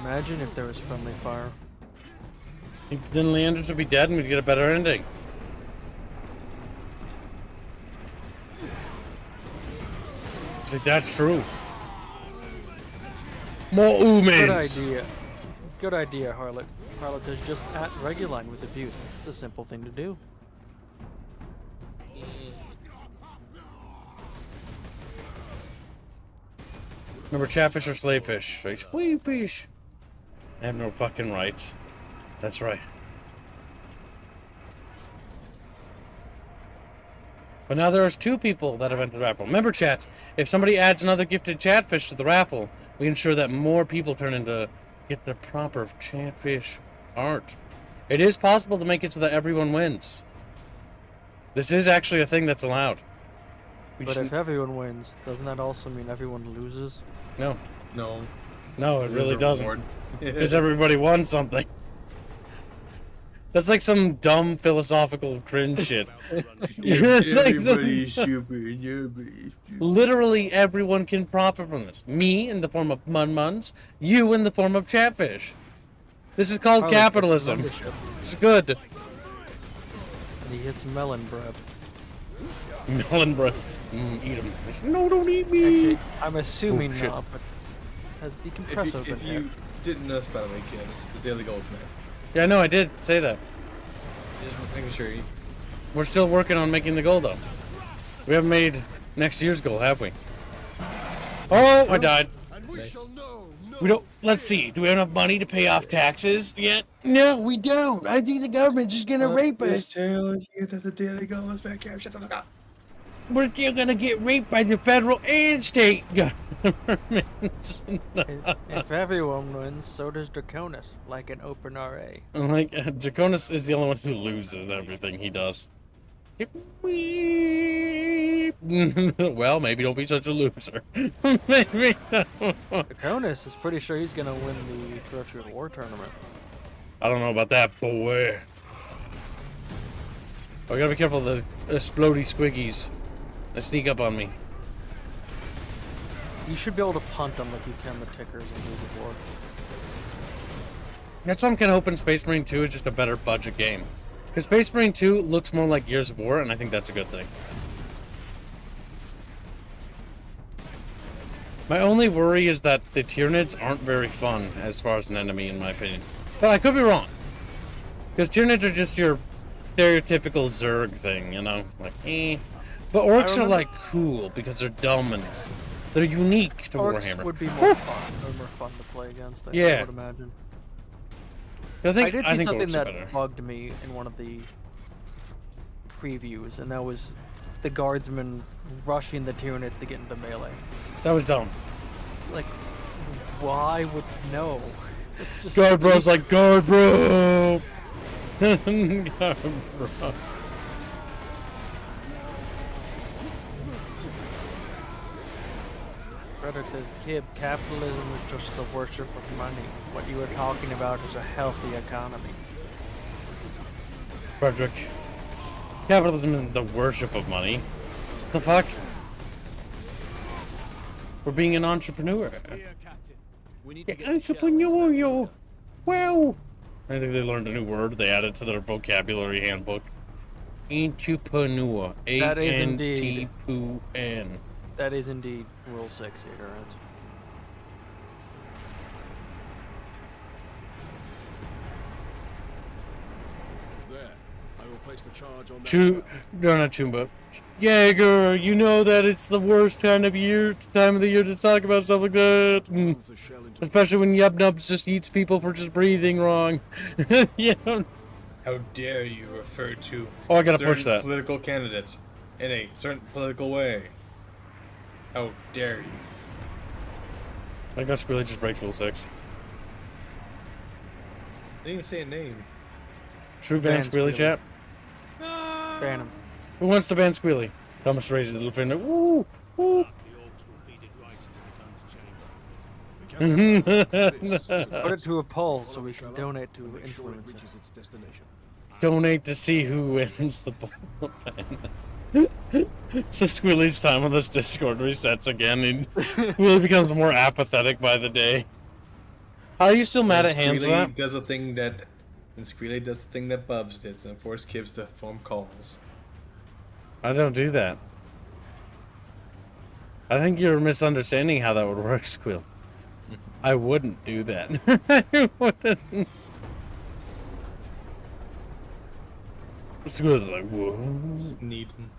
Imagine if there was friendly fire. Then Leandros would be dead and we'd get a better ending. See, that's true. More humans. Good idea. Good idea, Harlot. Harlot is just at Reguline with abuse. It's a simple thing to do. Remember, chatfish or slavefish? Slavefish. I have no fucking rights. That's right. But now there's 2 people that have entered the raffle. Remember, chat, if somebody adds another gifted chatfish to the raffle, we ensure that more people turn into get the proper chatfish art. It is possible to make it so that everyone wins. This is actually a thing that's allowed. But if everyone wins, doesn't that also mean everyone loses? No. No. No, it really doesn't. Reward. Because everybody won something. That's like some dumb philosophical cringe shit. Everybody's super. Literally everyone can profit from this. Me in the form of mun-muns, you in the form of chatfish. This is called capitalism. It's good. And he gets melon bread. Melon bread. Eat them. No, don't eat me. Actually, I'm assuming shit. not, but has decompressor been If you didn't know this, by the way, kids, the Daily Goals, man. Yeah, no, I did say that. Just making sure you... We're still working on making the goal, though. We haven't made next year's goal, have we? Oh, I died. And we shall know. We don't. Let's see. Do we have enough money to pay off taxes yet? No, we don't. I think the government's just gonna rape us. Telling you that the Daily Goals back here. Shut the fuck up. We're still gonna get raped by the federal and state governments. If everyone wins, so does Draconis, like an open RA. Like, Draconis is the only one who loses everything he does. Well, maybe don't be such a loser. Maybe. Draconis is pretty sure he's gonna win the Terrestrial War tournament. I don't know about that, boy. Oh, I gotta be careful of the explodey squiggies. They sneak up on me. You should be able to punt them like you can the tickers in Gears of War. That's why I'm kind of hoping Space Marine 2 is just a better budget game. Because Space Marine 2 looks more like Gears of War, and I think that's a good thing. My only worry is that the Tyranids aren't very fun as far as an enemy, in my opinion. But I could be wrong. Because Tyranids are just your stereotypical Zerg thing, you know? Like, eh. But orcs are, like, cool because they're dumb and they're unique to Orcs Warhammer. would be more fun, or more fun to play against, I would imagine. I did see think something orcs are that better. bugged me in one of the previews, and that was the guardsmen rushing the Tyranids to get into melee. That was dumb. Like, why would... No. It's just... Guard bro's like, guard bro! Guard bro. Frederick says, Kib, capitalism is just the worship of money. What you were talking about is a healthy economy. Frederick. Capitalism isn't the worship of money. The fuck? We're being an entrepreneur. Entrepreneur, yo. Wow. I think they learned a new word. They added to their vocabulary handbook. Entrepreneur. That is indeed. A-N-T-P-U-N. That is indeed Rule 6, ignorance. There. I will place the charge on No, not Chumba. Jaeger, you know that it's the worst time of the year to talk about stuff like that. Especially when Yub Nubs just eats people for just breathing wrong. Yeah. How dare you refer to Oh, I gotta push that. political candidates in a certain political way? How dare you? I guess really just breaks Rule 6. I didn't even say a name. True ban Squealy, chat? Ban him. Who wants to ban Squealy? Thomas raises a little finger. Woo! Woo! The orcs will feed it right into the gun's chamber. Put it to a poll so we can donate to influence it. Donate to see who wins the bullpen. So Squealy's time on this Discord resets again, and Squealy becomes more apathetic by the day. How are you still mad at Hands for that? Does a thing that, and Squealy does the thing that Bubs does and force Kibbs to form calls. I don't do that. I think you're misunderstanding how that would work, Squeal. I wouldn't do that. I wouldn't. Squeal's like, whoa. Sneeding.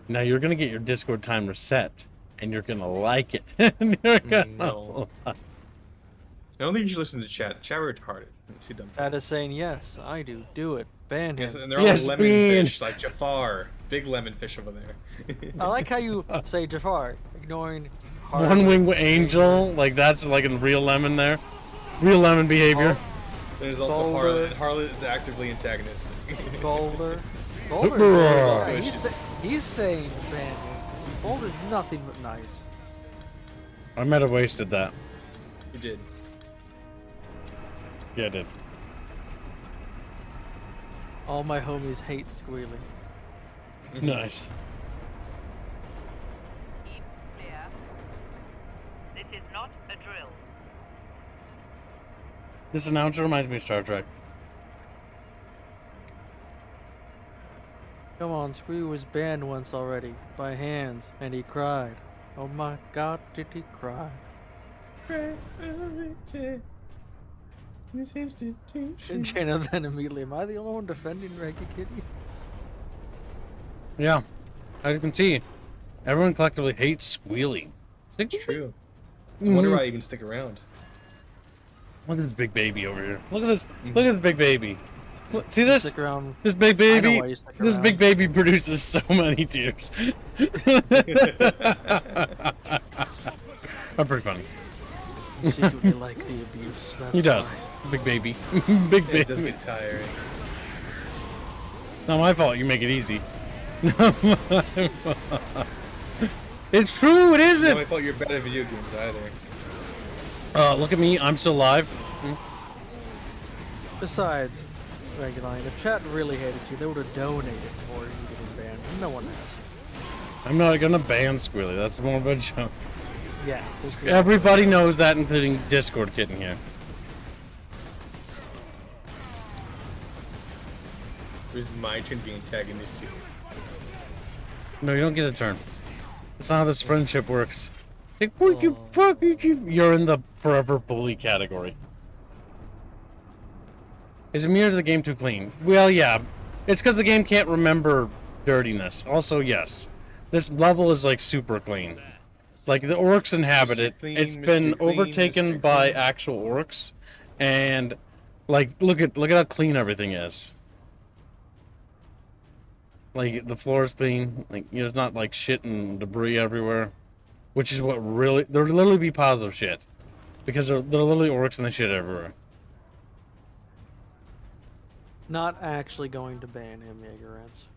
Now you're gonna get your Discord time reset, and you're gonna like it. You're gonna... No. I don't think you should listen to chat. Chat retarded. See dumb. That is saying yes, I do. Do it. Ban him. Yes, and they're Yes, all lemon Bean. fish, like Jafar. Big lemon fish over there. I like how you say Jafar, ignoring One wing angel, like that's like a real lemon there. Real lemon behavior. There's also Boulder. Harlot. Harlot is actively antagonistic. Boulder. Boulder. He's saying ban him. Boulder's nothing but nice. I might have wasted that. You did. Yeah, I did. All my homies hate squealing. Nice. Keep clear. This is not a drill. This announcer reminds me of Star Trek. Come on, Squee was banned once already by Hands, and he cried. Oh my God, did he cry? And Jaina then immediately, am I the only one defending Reggie Kitty? Yeah. As you can see, everyone collectively hates Squealy. It's true. It's a wonder why I even stick around. Look at this big baby over here. Look at this. Look at this big baby. Look, see this? Stick around. This big I know baby. why you stick This around. big baby produces so many tears. I'm pretty funny. Secretly like the abuse. That's He does. fine. Big baby. Big It does baby. get tiring. Not my fault. You make it easy. It's true. It It's isn't. not my fault you're bad at video games either. Look at me. I'm still live. Besides, Reguline, if chat really hated you, they would have donated for you getting banned. No one has. I'm not gonna ban Squealy. That's more of a joke. Yes. Everybody knows that, including Discord Kitten here. It was my turn being antagonistic. No, you don't get a turn. That's not how this friendship works. Like, what you fucking you're in the forever bully category. Is a mirror to the game too clean? Well, yeah. It's because the game can't remember dirtiness. Also, yes. This level is like super clean. Like the orcs inhabit it. Clean, It's Mr. been Clean, overtaken Mr. by Clean. actual orcs, and like look at how clean everything is. Like the floor is clean. Like there's not like shit and debris everywhere, which is what really there literally be piles of shit, because they're literally orcs and they shit everywhere. Not actually going to ban him, Jagerants.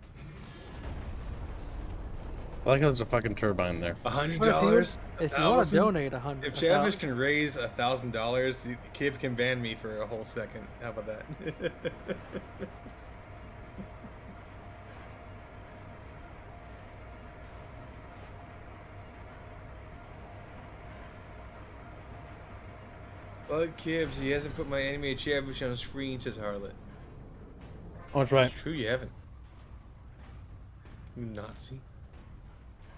I like how there's a fucking turbine there. $100. If you want to donate $100, If Chatfish can raise $1,000, Kiv can ban me for a whole second. How about that? Well, Kibbs, he hasn't put my animated Chatfish on the screen, says Harlot. Oh, that's right. It's true, you haven't. You Nazi.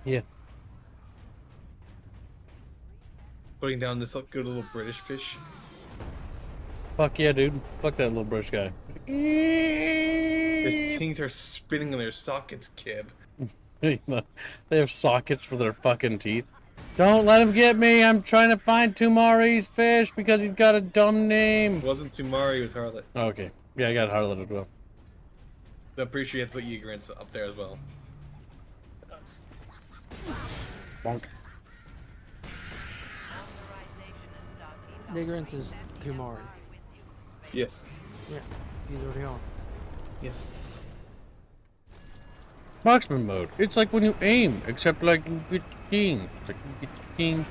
Yeah. Putting down this good little British fish. Fuck yeah, dude. Fuck that little British guy. His teeth are spinning in their sockets, Kib. They have sockets for their fucking teeth. Don't let him get me. I'm trying to find Tumari's fish because he's got a dumb name. It wasn't Tumari, it was Harlot. Oh, okay. Yeah, I got Harlot as well. I'm pretty sure you have to put Egrants up there as well. Nuts. Bonk. Jagerants is Tumari. Yes. Yeah, he's already on. Yes. Marksman mode. It's like when you aim, except like you get king. It's like you get king.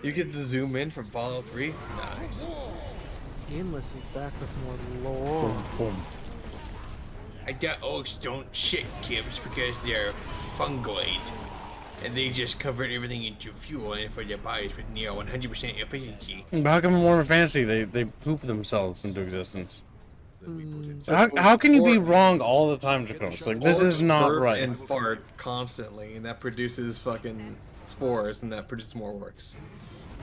You get the zoom in from Fallout 3? Nice. Endless is back with more lore. Boom, boom. I got orcs don't shit Kibs because they're fungoid. And they just convert everything into fuel and for their bodies with near 100% efficiency. But how come in Warhammer Fantasy they poop themselves into existence? So How can you be wrong all the time, Draconis? Like, this is not burp right. and fart constantly, and that produces fucking spores, and that produces more orcs.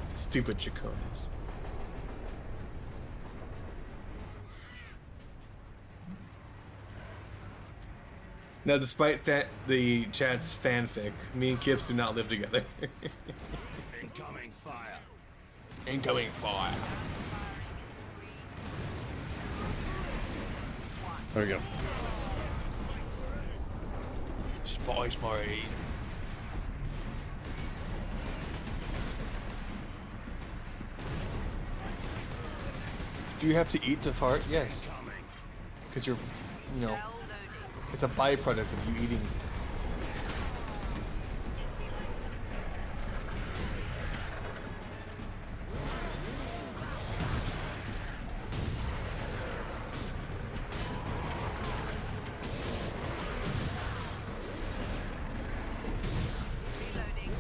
Stupid Draconis. Now, despite the chat's fanfic, me and Kips do not live together. Incoming fire. Incoming fire. There we go. Spice Marine. Do you have to eat to fart? Yes. Because you're, you know, it's a byproduct of you eating.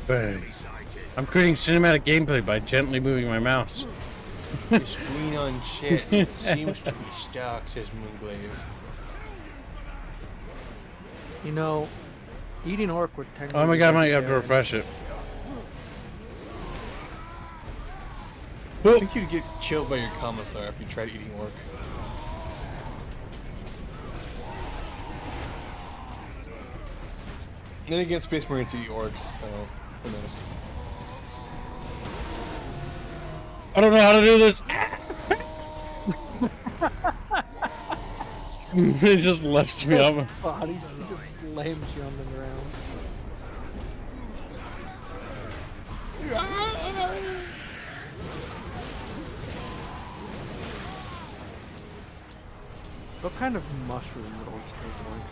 Bang. I'm creating cinematic gameplay by gently moving my mouse. Your screen on shit seems to be stuck, says Moonglaive. You know, eating orc would technically. Oh my god, I might have to refresh it. I think you'd get killed by your commissar if you tried eating orc. And then again, Space Marines eat orcs, so who knows? I don't know how to do this. It just lifts me up. Body just slams you on the ground. What kind of mushroom would orcs taste like?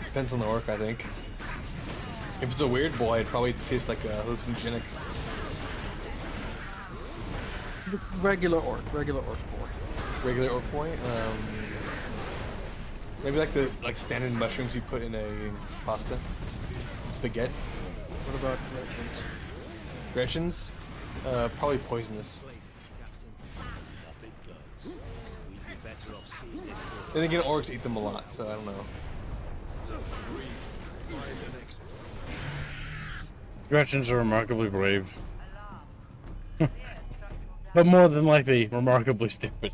Depends on the orc, I think. If it's a weird boy, it'd probably taste like a hallucinogenic. Regular orc boy. Regular orc boy? Maybe like the standard mushrooms you put in a pasta. Spaghetti. What about Gretchens? Gretchens? Probably poisonous. Then again, orcs eat them a lot, so I don't know. Gretchens are remarkably brave. But more than likely, remarkably stupid.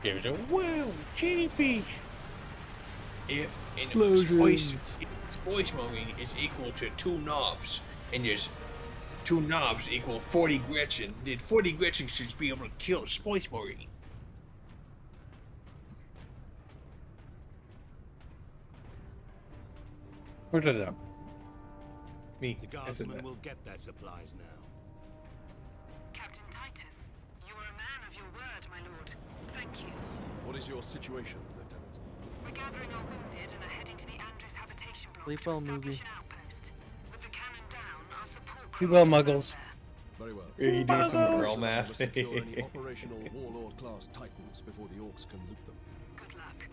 Here's a wow, jellyfish! If Explosions. Spice Marine is equal to 2 knobs, and there's 2 knobs equal 40 Gretchen, then 40 Gretchen should be able to kill a Spice Marine. Who did that? Me. The I said guardsman that. will get their supplies now. Captain Titus, you are a man of your word, my lord. Thank you. What is your situation, Lieutenant? We're gathering our wounded and are heading to the Andrews habitation block Sleep to well, establish movie. an outpost. With the cannon down, our support Be crew well, will be Muggles. there. Very well. Are you doing some girl So we math? must secure any operational warlord class titans before the orcs can loot them. Good luck.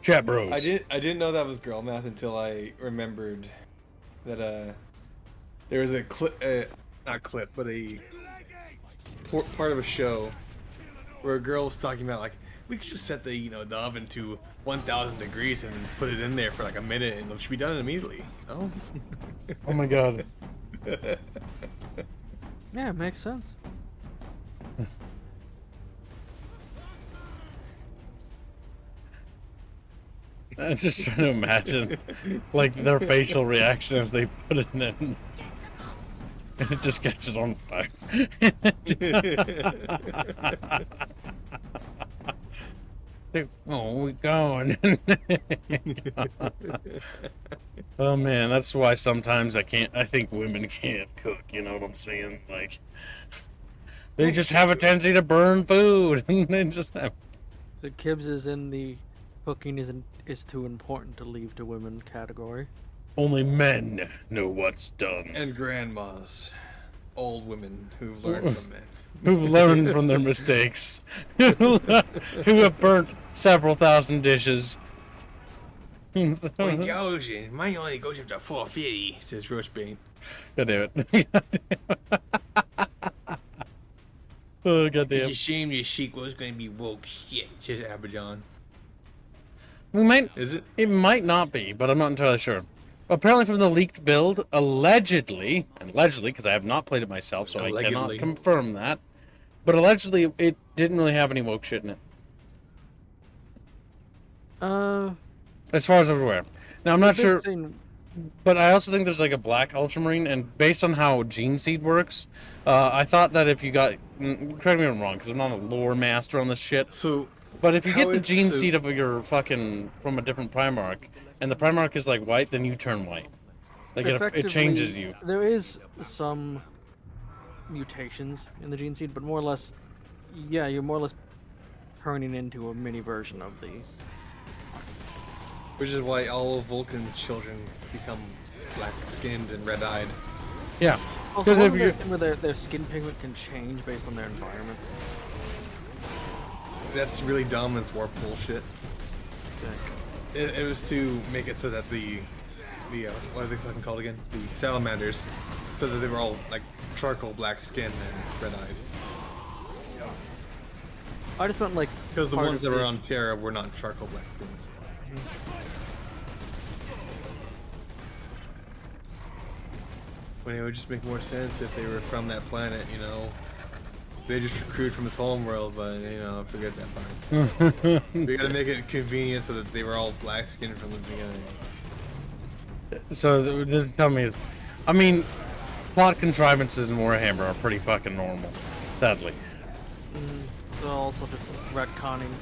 Chat bros. I didn't know that was girl math until I remembered that there was a clip, not clip, but a part of a show where a girl was talking about like we could just set the the oven to 1,000 degrees and put it in there for like a minute and it should be done immediately. Oh. Oh my god. Yeah, it makes sense. I'm just trying to imagine, like, their facial reaction as they put it in, and it just catches on fire. Oh, we're going. Oh man, that's why sometimes I think women can't cook, you know what I'm saying? Like, they just have a tendency to burn food, and they just have... So Kibbs is in the cooking is too important to leave to women category. Only men know what's done. And grandmas. old women who've learned from it. Who've learned from their mistakes. Who have burnt several thousand dishes. My mine only goes up to 450, says Roachbane. God damn it. Oh, god damn. It's a shame this sequel is going to be woke shit, says Abidjan. We might. Is it? It might not be, but I'm not entirely sure. Apparently, from the leaked build, allegedly, because I have not played it myself, so I cannot confirm that. But allegedly, it didn't really have any woke shit in it. As far as I'm aware. Now, I'm not sure, but I also think there's like a black ultramarine, and based on how Gene Seed works, I thought that if you got, correct me if I'm wrong, because I'm not a lore master on this shit. So, but if you get the Gene Seed of your fucking from a different Primarch, and the Primarch is like white, then you turn white. Like it changes you. There is some mutations in the Gene Seed, but more or less, yeah, you're more or less turning into a mini version of the. Which is why all of Vulcan's children become black-skinned and red-eyed. Yeah. Because if you where their skin pigment can change based on their environment. That's really dumb and it's warp bullshit. Yeah. It was to make it so that the what are they fucking called again? The salamanders, so that they were all like charcoal black skin and red-eyed. I just meant like because the ones that were on Terra were not charcoal black skins. But it would just make more sense if they were from that planet, you know. They just recruited from his home world, but you know, forget that part. We gotta make it convenient so that they were all black skinned from the beginning. So this is telling me, I mean, plot contrivances in Warhammer are pretty fucking normal, sadly. They're also just retconning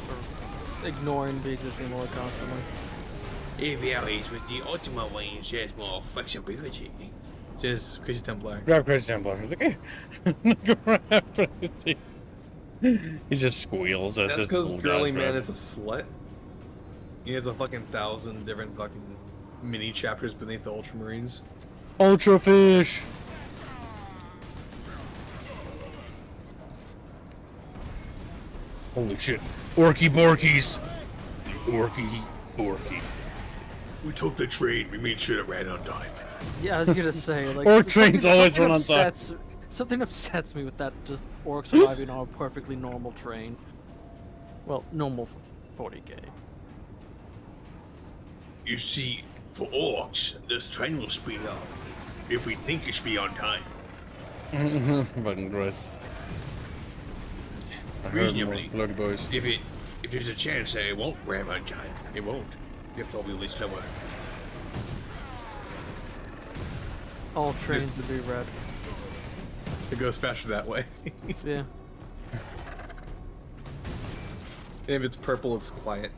or ignoring the existing lore constantly. It varies with the ultimate range has more flexibility. Just Crazy Templar. Grab Crazy Templar. He's like, hey. He just squeals as his because Girly Man is a slut. He has a fucking 1,000 different fucking mini chapters beneath the Ultramarines. Ultra Fish! Holy shit. Orky Borkies! Orky Borky. We took the train, we made sure it ran on time. Yeah, I was gonna say, like... Orc trains always run on time. Something upsets me with that, just orcs arriving on a perfectly normal train. Well, normal 40k. You see, for orcs, this train will speed up. If we think it should be on time. Fucking gross. Reasonably, bloody boys. If there's a chance that it won't arrive on time, it won't. You have to be at least slower. All trains to be red. It goes faster that way. Yeah. And if it's purple, it's quiet.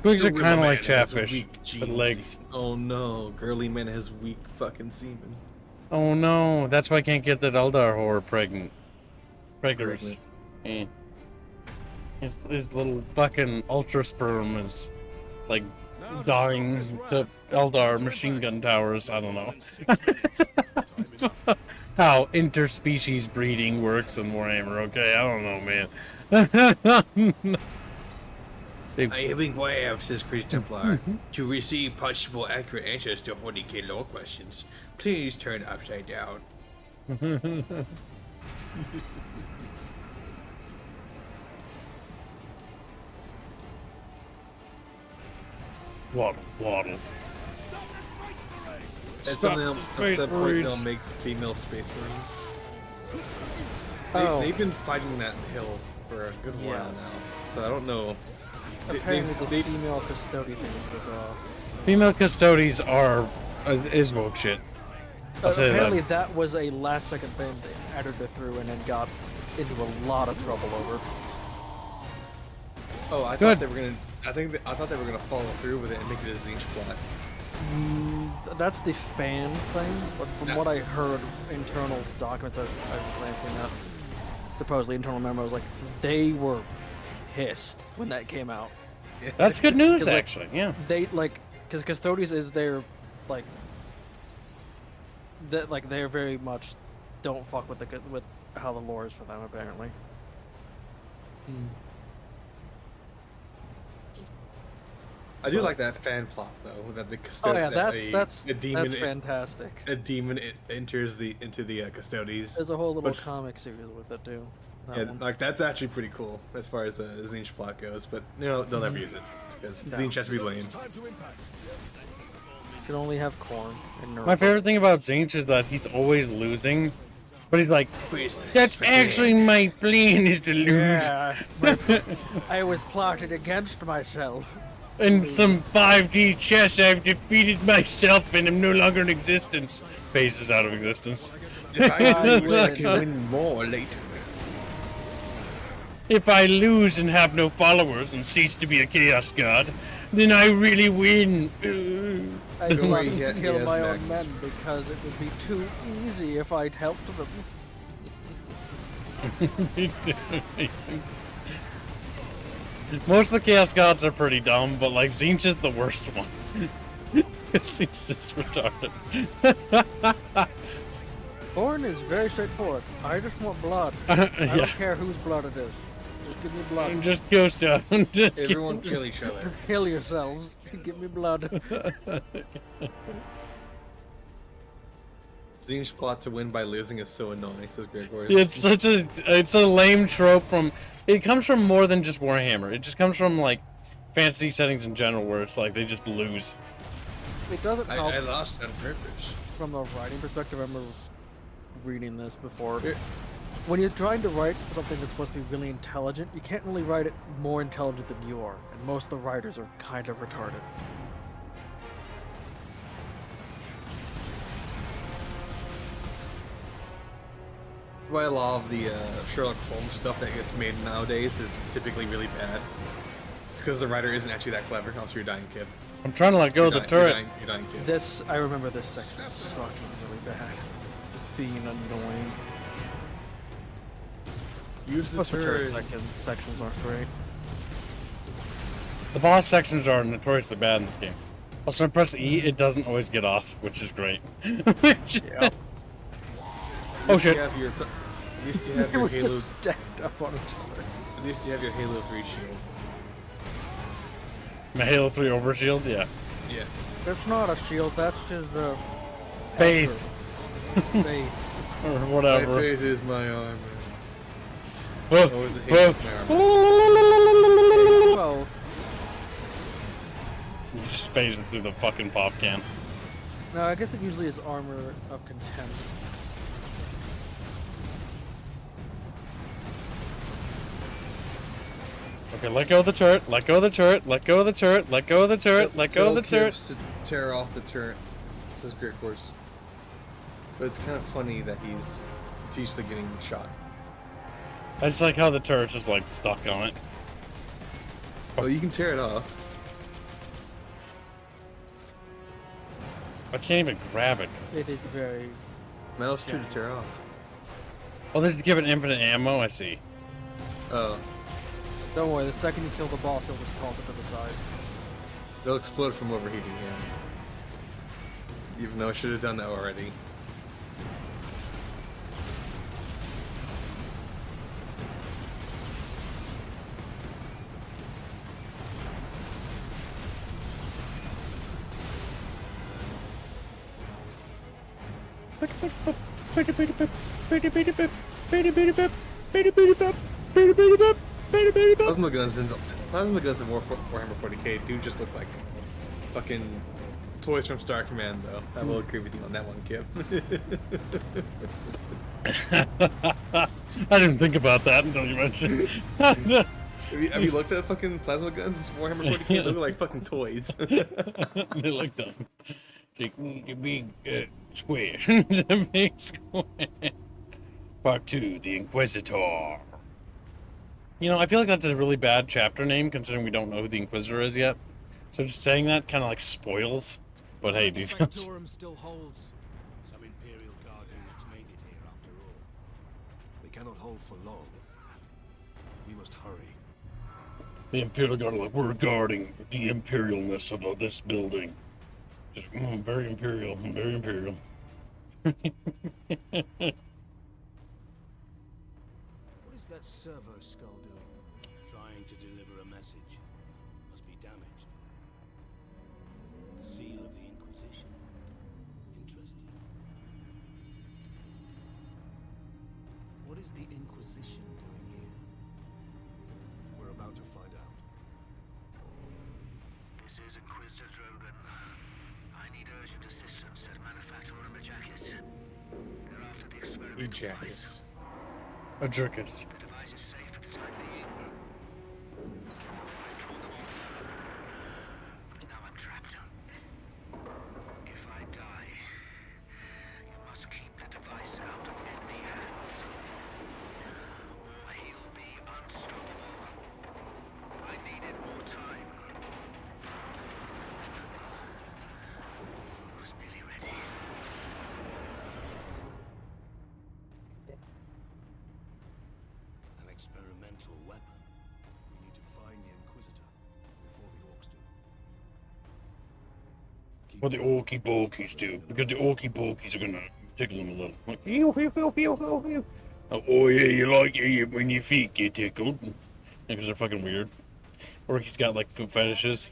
Twigs are kind of like Chatfish, with legs. Oh no, Girly Man has weak fucking semen. Oh no, that's why I can't get that Eldar whore pregnant. Preggers. Yeah. His little fucking ultra sperm is like dying to Eldar machine gun towers. I don't know how interspecies breeding works in Warhammer. Okay, I don't know, man. I have inquired, says Crazy Templar, to receive possible accurate answers to 40k lore questions. Please turn upside down. Waddle, waddle. It's something else upset point they'll make female space marines. They've been fighting that hill for a good while now, so I don't know. Apparently the female custody thing was Female custodies is woke shit. Apparently that was a last second thing they added it through and then got into a lot of trouble over. Oh, I thought they were gonna. I thought they were gonna follow through with it and make it a Zinch plot. That's the fan thing, but from what I heard, internal documents, I was glancing at, supposedly internal memos, like, they were pissed when that came out. That's good news, actually, yeah. They, like, Because Custodes is their, like, they're very much don't fuck with with how the lore is for them apparently. I do like that fan plot though, that the Oh yeah, that's fantastic. A demon enters into the Custodes. There's a whole little comic series with it too. Like that's actually pretty cool as far as Tzeentch plot goes, but you know they'll never use it because Tzeentch has to be lame. You can only have corn and My favorite thing about Tzeentch is that he's always losing, but he's like, that's actually my plan is to lose. Yeah, I was plotted against myself. In some 5D chess, I've defeated myself and am no longer in existence. Phases out of existence. If I lose, I can win more later. If I lose and have no followers and cease to be a chaos god, then I really win. I couldn't kill my own men because it would be too easy if I'd helped them. Most of the chaos gods are pretty dumb, but like Tzeentch is the worst one. He's just retarded. Born is very straightforward. I just want blood. I don't care whose blood it is. Just give me blood. Just go stuff. Everyone kill each other. Kill yourselves. Give me blood. Tzeentch's plot to win by losing is so annoying, says Gregor. It's a lame trope from. It comes from more than just Warhammer. It just comes from like fantasy settings in general, where it's like they just lose. It doesn't help. I lost on purpose. From a writing perspective, I remember reading this before. When you're trying to write something that's supposed to be really intelligent, you can't really write it more intelligent than you are, and most of the writers are kind of retarded. That's why a lot of the Sherlock Holmes stuff that gets made nowadays is typically really bad. It's because the writer isn't actually that clever, else you're dying, kid. I'm trying to let go of the turret. You're dying, kid. This, I remember this section is fucking really bad. Just being annoying. Use the Most turret. Sections aren't great. The boss sections are notoriously bad in this game. Also, when I press E, it doesn't always get off, which is great. Yeah. Oh shit! At least you have your Halo. Just stacked up on each other. At least you have your Halo 3 shield. My Halo 3 overshield, yeah. Yeah. That's not a shield. That's just a Faith. faith. Or whatever. My faith is my armor. Oh, Or is it Halo is my armor? Both. He's just phasing through the fucking pop can. No, I guess it usually is armor of contempt. Okay, let go of the turret, let go of the turret, let go of the turret, let go of the turret, let go of the turret. To tear off the turret. This is great course. But it's kind of funny that he's usually getting shot. I just like how the turret's just like stuck on it. Oh, you can tear it off. I can't even grab it. It is very... Mouse 2 to tear off. Oh, this is giving infinite ammo, I see. Oh. Don't worry, the second you kill the boss, he'll just toss it to the side. They'll explode from overheating, yeah. Even though I should have done that already. Plasma guns in Warhammer 40k do just look like fucking toys from Star Command, though. I will agree with you on that one, Kip. I didn't think about that until you mentioned. Have you looked at fucking plasma guns in Warhammer 40k? They look like fucking toys. They look dumb. A big square. A big square. Part 2, The Inquisitor. You know, I feel like that's a really bad chapter name, considering we don't know who the Inquisitor is yet. So just saying that kind of like spoils. But hey, dude. Sanctorum still holds. Some Imperial Guard units made it here after all. They cannot hold for long. We must hurry. The Imperial Guard are like, we're guarding the imperialness of this building. Very imperial. Very imperial. What is that servo skull doing? Trying to deliver a message. Must be damaged. The seal of the Inquisition. Interesting. What is the Inquisition doing here? We're about to find out. This is Inquisitor Drogan. I need urgent assistance at manufacturing the jackets. They're after the experimental Ejackis. A jerkus. The device is safe for the time being. I've drawn them off. Now I'm trapped. If I die, you must keep the device out of enemy hands, or he'll be unstoppable. I needed more time. Was nearly ready. An experimental weapon. We need to find the Inquisitor before the orcs do. What the orky bulkies do, because the orky bulkies are gonna tickle them a little. Like, ew, ew, ew, ew, ew, ew. Oh yeah, you like it when your feet get tickled. Because they're fucking weird. Orky's got like foot fetishes.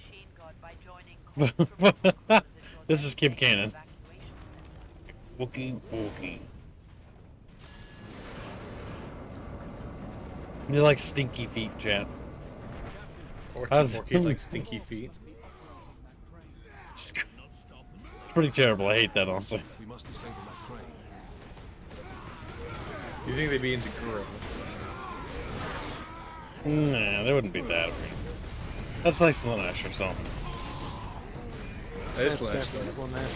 This is Kib Cannon. Wookie Wookie. They like stinky feet, chat. Orky's like stinky feet. It's pretty terrible. I hate that also. We must disable that crane. You think they'd be into grill? Nah, they wouldn't be that weird. That's like Slanesh or something. That is That's Slash. definitely Slanesh.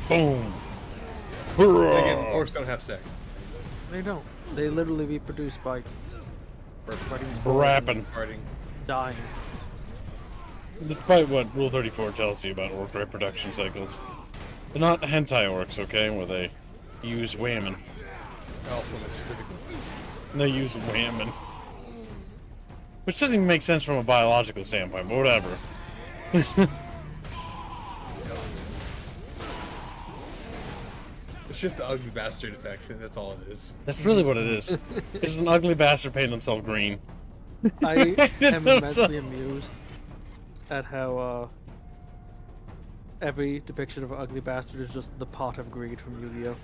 Boom. Again, orcs don't have sex. They don't. They literally be produced by Rapping. Farting. dying. Despite what Rule 34 tells you about orc reproduction cycles. They're not hentai orcs, okay, where they use whammon. Alpha specifically. They use whammon. Which doesn't even make sense from a biological standpoint, but whatever. It's just the ugly bastard effect, and that's all it is. That's really what it is. It's an ugly bastard painting himself green. I am immensely amused at how every depiction of an ugly bastard is just the pot of greed from Yu-Gi-Oh!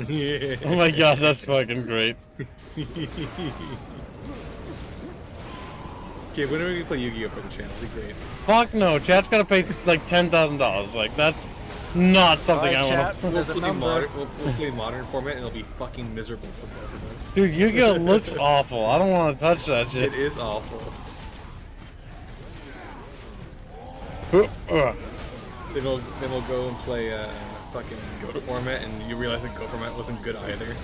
Yeah. Oh my god, that's fucking great. Okay, when are we gonna play Yu-Gi-Oh for the channel? It'd be great. Fuck no, chat's gotta pay like $10,000. Like, that's not something Alright, I chat, wanna... there's a number. We'll play modern format, and it'll be fucking miserable for both of us. Dude, Yu-Gi-Oh looks awful. I don't wanna touch that shit. It is awful. Then we'll go and play fucking Go format, and you realize that Go format wasn't good either.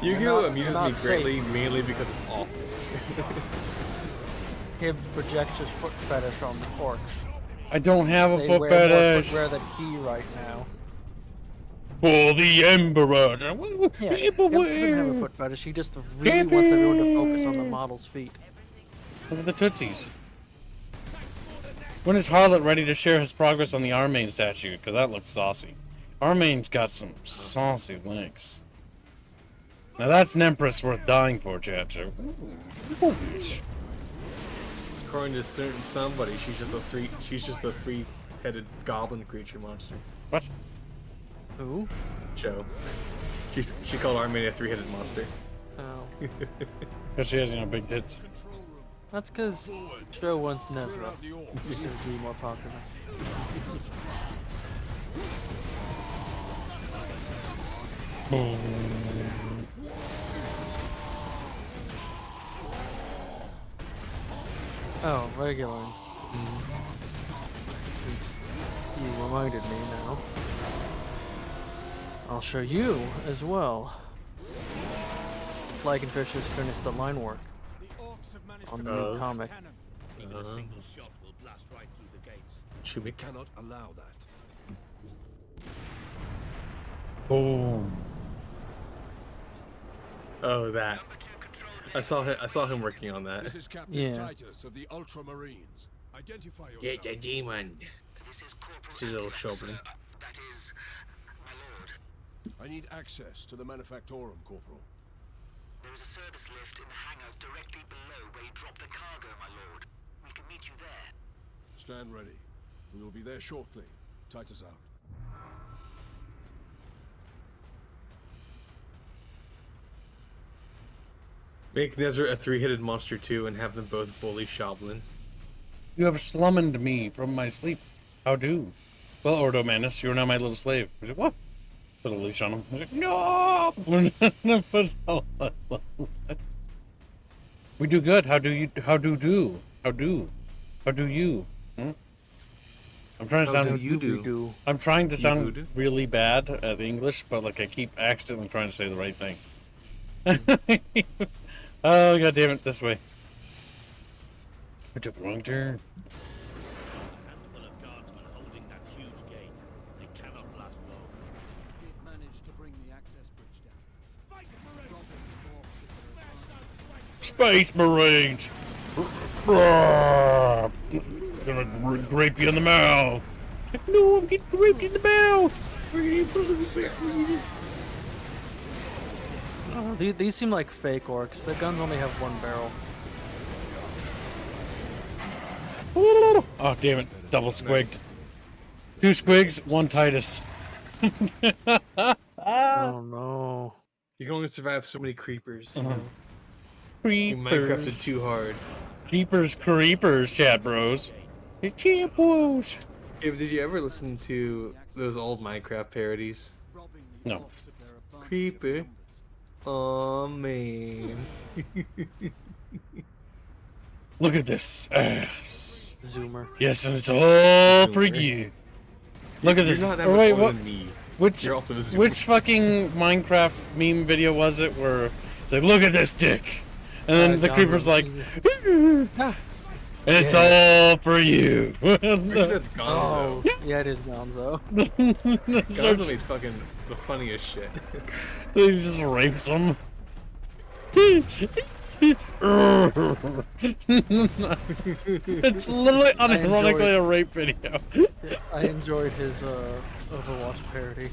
Yu-Gi-Oh amuses me greatly, mainly because it's awful. Kib projects his foot fetish on the orcs. I don't have a They foot wear more fetish. footwear than he right now. For the Emperor. Yeah, Kib doesn't have a foot fetish. He just really wants everyone to focus on the model's feet. Look at the tootsies. When is Harlot ready to share his progress on the Armane statue? Because that looks saucy. Armane's got some saucy links. Now that's an empress worth dying for, chat. According to certain somebody, she's just a three-headed goblin creature monster. What? Who? Joe. She called Armenia a three-headed monster. Oh. Because she has, big tits. That's because Joe wants Nezra. He's gonna be more popular. Oh, regular. Since you reminded me now. I'll show you as well. Flagonfish has finished the line work on the new comic. Even a single shot will blast right through the gates. Should we? Cannot allow that. Boom. Oh, that. I saw him working on that. This is Captain Yeah. Titus of the Ultramarines. Identify yourself. Yeah, the demon. She's a little Chopin. That is, my lord. I need access to the Manufactorum, Corporal. There is a service lift in the hangar directly below where you drop the cargo, my lord. We can meet you there. Stand ready. We will be there shortly. Titus out. Make Nezra a three-headed monster too, and have them both bully Shoblin. You have summoned me from my sleep. How do? Well, Ordo Manus, you are now my little slave. He's like, what? Put a leash on him. He's like, no! We do good. How do you? How do you? Hmm? I'm trying to How sound. do you do? I'm trying to sound voodoo? really bad at English, but like I keep accidentally trying to say the right thing. Oh, god damn it, this way. I took the wrong turn. A handful of guardsmen holding that huge gate. They cannot last long. Did manage to bring the access bridge down. Space Marines! Gonna grape you in the mouth. No, I'm getting graped in the mouth. Oh, these seem like fake orcs. The guns only have one barrel. Oh, damn it. Double squigged. Two squigs, one Titus. Oh no. You can only survive so many creepers. You Creepers. Minecrafted too hard. Jeepers creepers, chat bros. The chat bros. Hey, did you ever listen to those old Minecraft parodies? No. Creeper. Oh man. Look at this ass. Zoomer. Yes, and it's all for Zoomer. you. Look at You're this. not that Oh, much wait, older what? than me. Which You're also a Zoomer. which fucking Minecraft meme video was it where it's like, look at this dick, and then the Gungan. creeper's like, and it's all for you. I think that's Gonzo. Oh, yeah, it is Gonzo. Gonzo made fucking the funniest shit. He just rapes him. It's literally unironically a rape video. I enjoyed his Overwatch parody.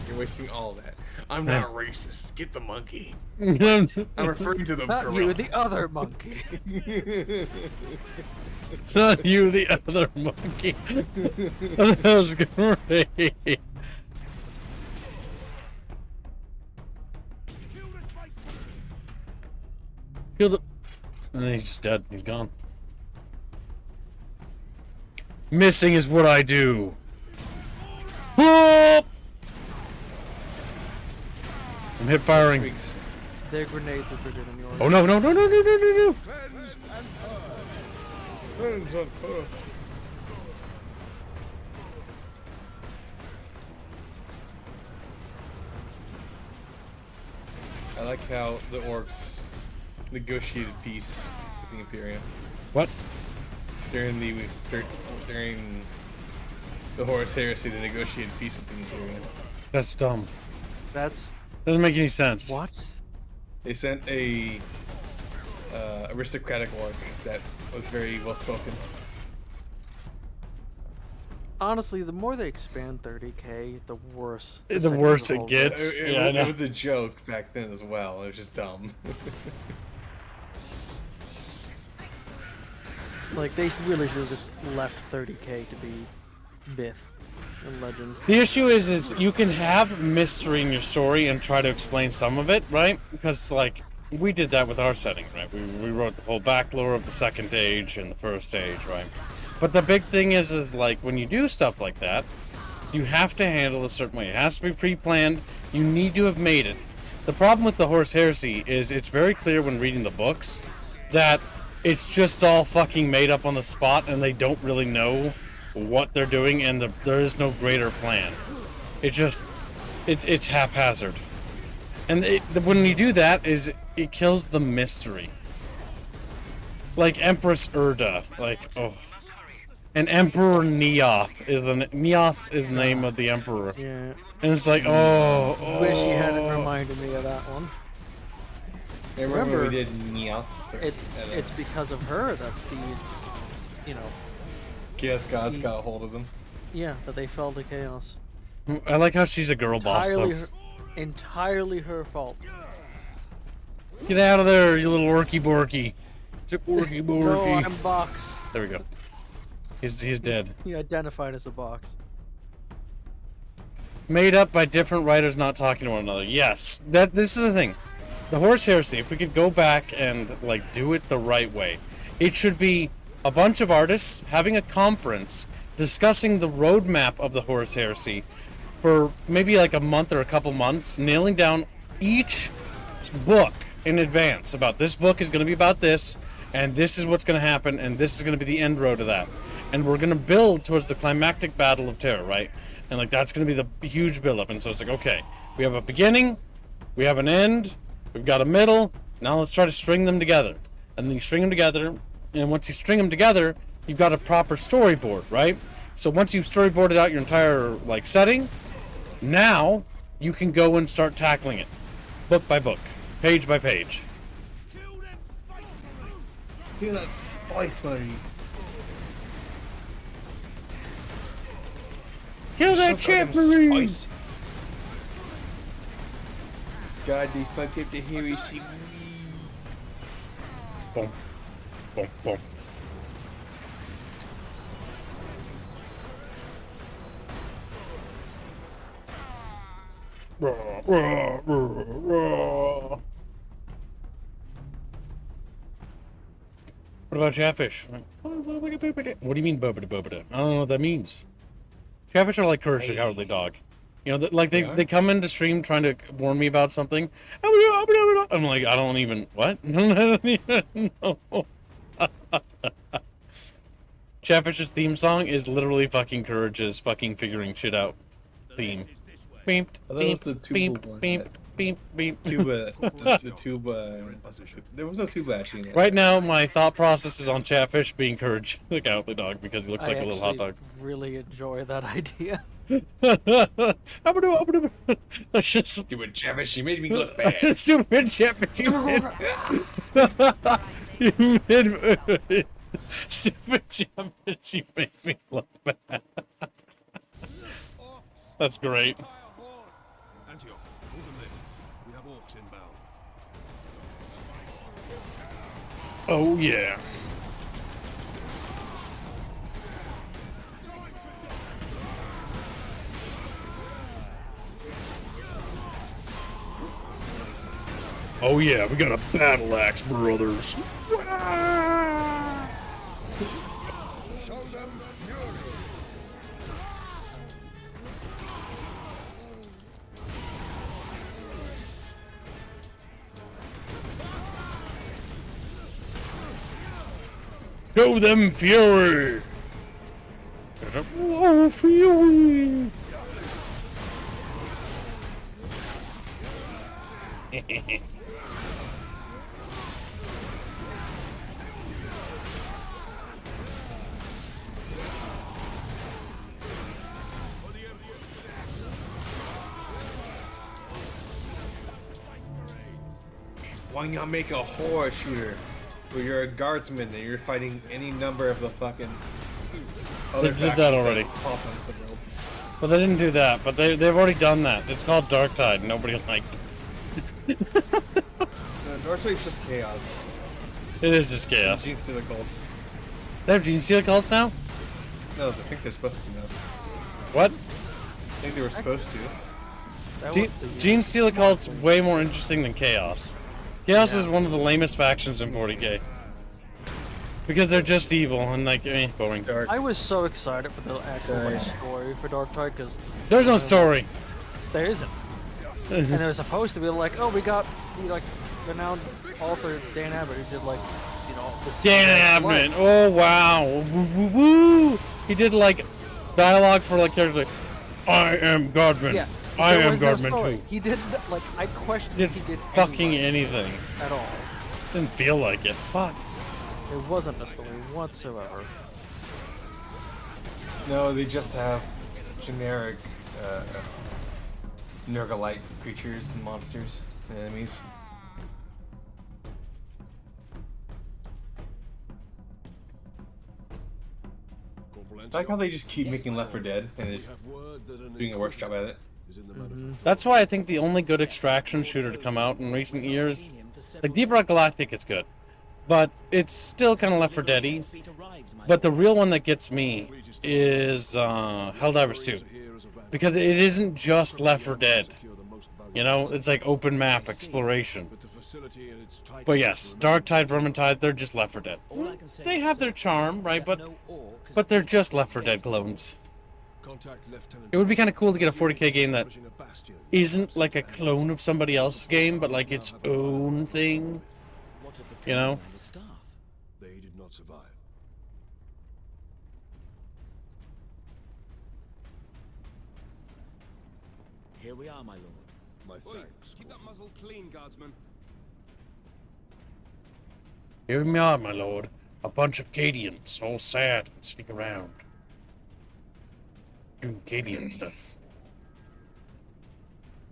You're wasting all that. I'm not racist. Get the monkey. Not I'm referring to the Not gorilla. you, the other monkey. you, the other monkey. That was great. Kill the... And then he's just dead. He's gone. Missing is what I do. Whoop! I'm hip firing. Their grenades are bigger than yours. Oh no, no, no, no, no, no, no, no! Cleanse and purge. Cleanse and purge. I like how the orcs negotiated peace with the Imperium What? during the Horus Heresy. They negotiated peace with the Imperium. That's dumb. That's Doesn't make any sense. what? They sent a aristocratic orc that was very well spoken. Honestly, the more they expand 30k, the worse. The second worse the it whole gets. It, Yeah, I know. it was a joke back then as well. It was just dumb. Like, they really should have just left 30k to be myth and legend. The issue is you can have mystery in your story and try to explain some of it, right? Because, like, we did that with our setting, right? We wrote the whole back lore of the second age and the first age, right? But the big thing is like, when you do stuff like that, you have to handle it a certain way. It has to be pre-planned. You need to have made it. The problem with the Horus Heresy is it's very clear when reading the books that it's just all fucking made up on the spot and they don't really know what they're doing, and there is no greater plan. It's just, it's haphazard. And when you do that, it kills the mystery. Like Empress Urda, like, oh. And Emperor Neoth is the name of the emperor. Yeah. And it's like, oh. Wish he hadn't reminded reminded me of that one. Remember when we did Meowth? It's because of her that Chaos Gods got a hold of them. Yeah, that they fell to chaos. I like how she's a girl boss, though. Entirely her fault. Get out of there, you little orky borky. Orky borky. No, I'm Box. There we go. He's dead. He identified as a Box. Made up by different writers not talking to one another. Yes, this is the thing. The Horse Heresy, if we could go back and like do it the right way, it should be a bunch of artists having a conference discussing the roadmap of the Horse Heresy for maybe like a month or a couple months, nailing down each book in advance about this book is going to be about this, and this is what's going to happen, and this is going to be the end road of that. And we're going to build towards the climactic battle of Terra, right? And like that's going to be the huge build-up. And so it's like, okay, we have a beginning, we have an end, we've got a middle, now let's try to string them together. And then you string them together, and once you string them together, you've got a proper storyboard, right? So once you've storyboarded out your entire like setting, now you can go and start tackling it, book by book, page by page. Kill that Spice Marine. Kill that champ marine. God, they fucked up the heresy. Boom, boom, boom. What about Chatfish? What do you mean, bobada bobada? I don't know what that means. Chatfish are like Courage the Cowardly Dog. You know, like they come into stream trying to warn me about something. I'm like, I don't even, what? I don't even know. Chatfish's theme song is literally fucking Courage's fucking figuring shit out theme. Beep, beep, beep, beep, beep, beep. Tuba. The tuba. There was no tuba actually in it. Right now, my thought process is on Chatfish being Courage the Cowardly Dog because he looks like a little hot dog. I really enjoy that idea. Stupid Chatfish, you made me look bad. Stupid Chatfish, you made Stupid Chatfish, you made me look bad. That's great. Antioch, hold them lift. We have orcs inbound. Oh yeah. Oh yeah, we got a battle axe, brothers. Show them fury. Show them fury. There's a fury. Why not make a horror shooter where you're a guardsman and you're fighting any number of the fucking other They did that already. pop onto the world? Well, they didn't do that, but they've already done that. It's called Dark Tide. Nobody liked it. Darkseid's just chaos. It is just chaos. Gene Stealer cults. They have Gene Stealer cults now? No, I think they're supposed to now. What? I think they were supposed to. Gene Stealer cult's way more interesting than Chaos. Chaos is one of the lamest factions in 40k. Because they're just evil and like, boring. Dark. I was so excited for the actual story for Dark Tide because there's no story. There isn't. And they're supposed to be like, oh, we got the renowned author Dan Abbott who did this. Dan Abbott. Oh wow. Woo, woo, woo. He did like dialogue for characters like, I am Godman. Yeah. I am Godman too. He did I questioned He did if he did fucking anything at all. Didn't feel like it. Fuck. It wasn't a story whatsoever. No, they just have generic Nurgle-like creatures and monsters and enemies. I like how they just keep making Left 4 Dead and just doing a worse job at it. That's why I think the only good extraction shooter to come out in recent years, like Deep Rock Galactic is good, but it's still kind of Left 4 Dead-y. But the real one that gets me is Helldivers 2, because it isn't just Left 4 Dead. You know, it's like open map exploration. But yes, Darktide, Vermintide, they're just Left 4 Dead. They have their charm, right? But they're just Left 4 Dead clones. It would be kind of cool to get a 40k game that isn't like a clone of somebody else's game, but like its own thing. You know? They did not survive. Here we are, my lord. My thanks. Keep that muzzle clean, guardsman. Here we are, my lord. A bunch of Cadians, all sad and sitting around. Doing Cadian stuff.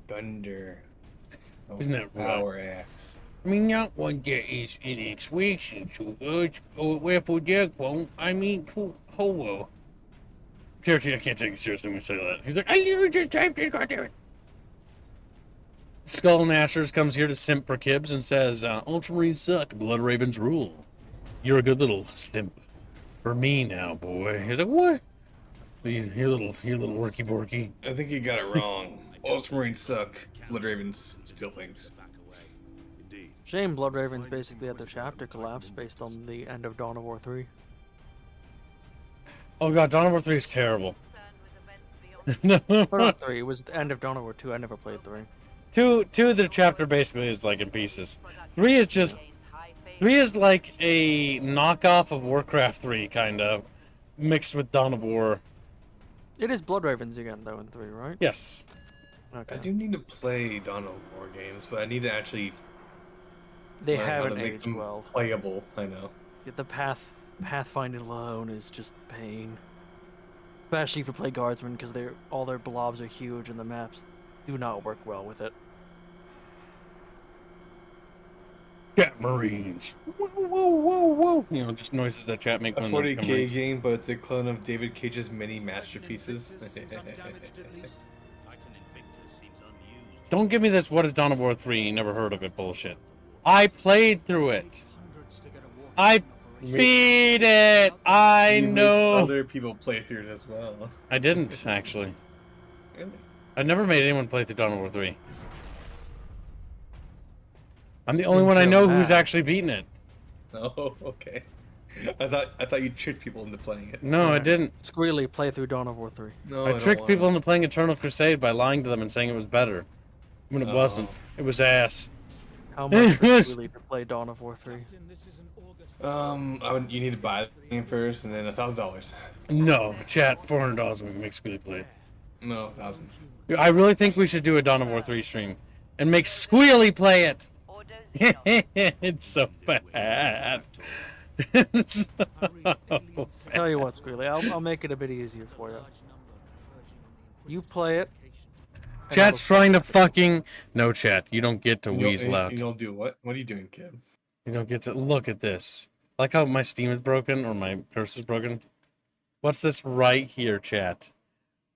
Thunder. Isn't that right? Power axe. I mean, not one that is in extraction to us, or wherefore that won't, I mean, to hello. Seriously, I can't take it seriously when you say that. He's like, I literally just typed it, goddammit. Skull Nashers comes here to simp for Kibbs and says, Ultramarines suck, Blood Ravens rule. You're a good little simp. For me now, boy. He's like, what? Your little worky borky. I think you got it wrong. Ultramarines suck. Blood Ravens steal things. Shame Blood Ravens basically had their chapter collapse based on the end of Dawn of War 3. Oh god, Dawn of War 3 is terrible. No. Not 3, it was the end of Dawn of War 2, I never played 3. 2, the chapter basically is like in pieces. 3 is just... 3 is like a knockoff of Warcraft 3, kind of, mixed with Dawn of War. It is Blood Ravens again, though, in 3, right? Yes. Okay. I do need to play Dawn of War games, but I need to actually They learn how to haven't make aged them well. playable. I know. The pathfinding alone is just pain. Especially if you play Guardsmen, because all their blobs are huge and the maps do not work well with it. Chat Marines. Whoa, whoa, whoa, whoa. You know, just noises that chat make A when 40k game, but it's a clone of David Cage's many masterpieces. Don't give me this, what is Dawn of War 3? Never heard of it bullshit. I played through it. I beat it. I You made know. other people play through it as well. I didn't, actually. Really? I never made anyone play through Dawn of War 3. I'm the only one I know who's actually beaten it. Oh, okay. I thought you tricked people into playing it. No, I didn't. Squealy, play through Dawn of War 3. No, I tricked people into playing Eternal Crusade by lying to them and saying it was better. When it wasn't. It was ass. How much for Squealy to play Dawn of War 3? You need to buy the game first, and then $1,000. No, chat, $400 we can make Squealy play it. No, 1,000. I really think we should do a Dawn of War 3 stream. And make Squealy play it! It's so bad. It's so bad. Tell you what, Squealy, I'll make it a bit easier for you. You play it. Chat's trying to fucking... No, chat, you don't get to weasel out. You don't do what? What are you doing, kid? You don't get to... Look at this. Like how my Steam is broken, or my curse is broken? What's this right here, chat?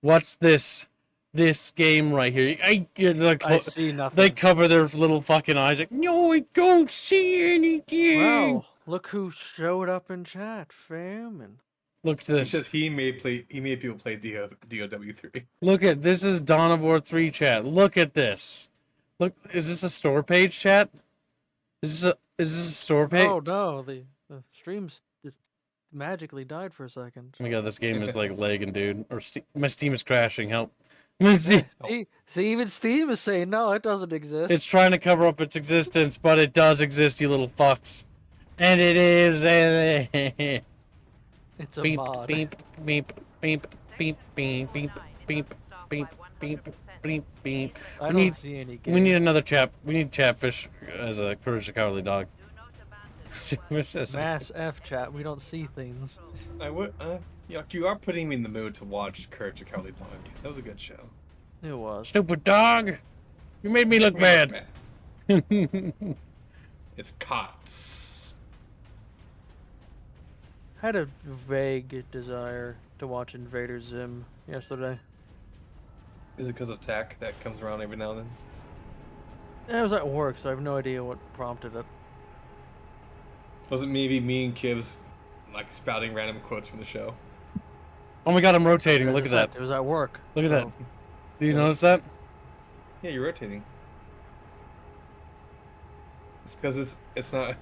What's this? This game right here. I see nothing. They cover their little fucking eyes like, no, I don't see anything. Wow, look who showed up in chat, fam. And look at this. He says he made people play DOW3. Look at this is Dawn of War 3 chat. Look at this. Look, is this a store page chat? Is this a store page? Oh no, the stream just magically died for a second. Oh my god, this game is like lagging, dude. Or my Steam is crashing. Help. See, even Steam is saying no, it doesn't exist. It's trying to cover up its existence, but it does exist, you little fucks. And it is. It's a beep, mod. Beep, beep, beep, beep, beep, beep, beep, beep, beep, beep, beep. I don't see any game. We need another chap. We need Chatfish as a Courage the Cowardly Dog. Mass F chat. We don't see things. I would. Yuck, you are putting me in the mood to watch Courage the Cowardly Dog. That was a good show. It was. Stupid dog! You made me look bad. It's COTS. I had a vague desire to watch Invader Zim yesterday. Is it because of TAC that comes around every now and then? And I was at work, so I have no idea what prompted it. Was it maybe me and Kivs like spouting random quotes from the show? Oh my god, I'm rotating. As Look I at said, that. It was at work. Look at so- that. Do you notice that? Yeah, you're rotating. It's because it's not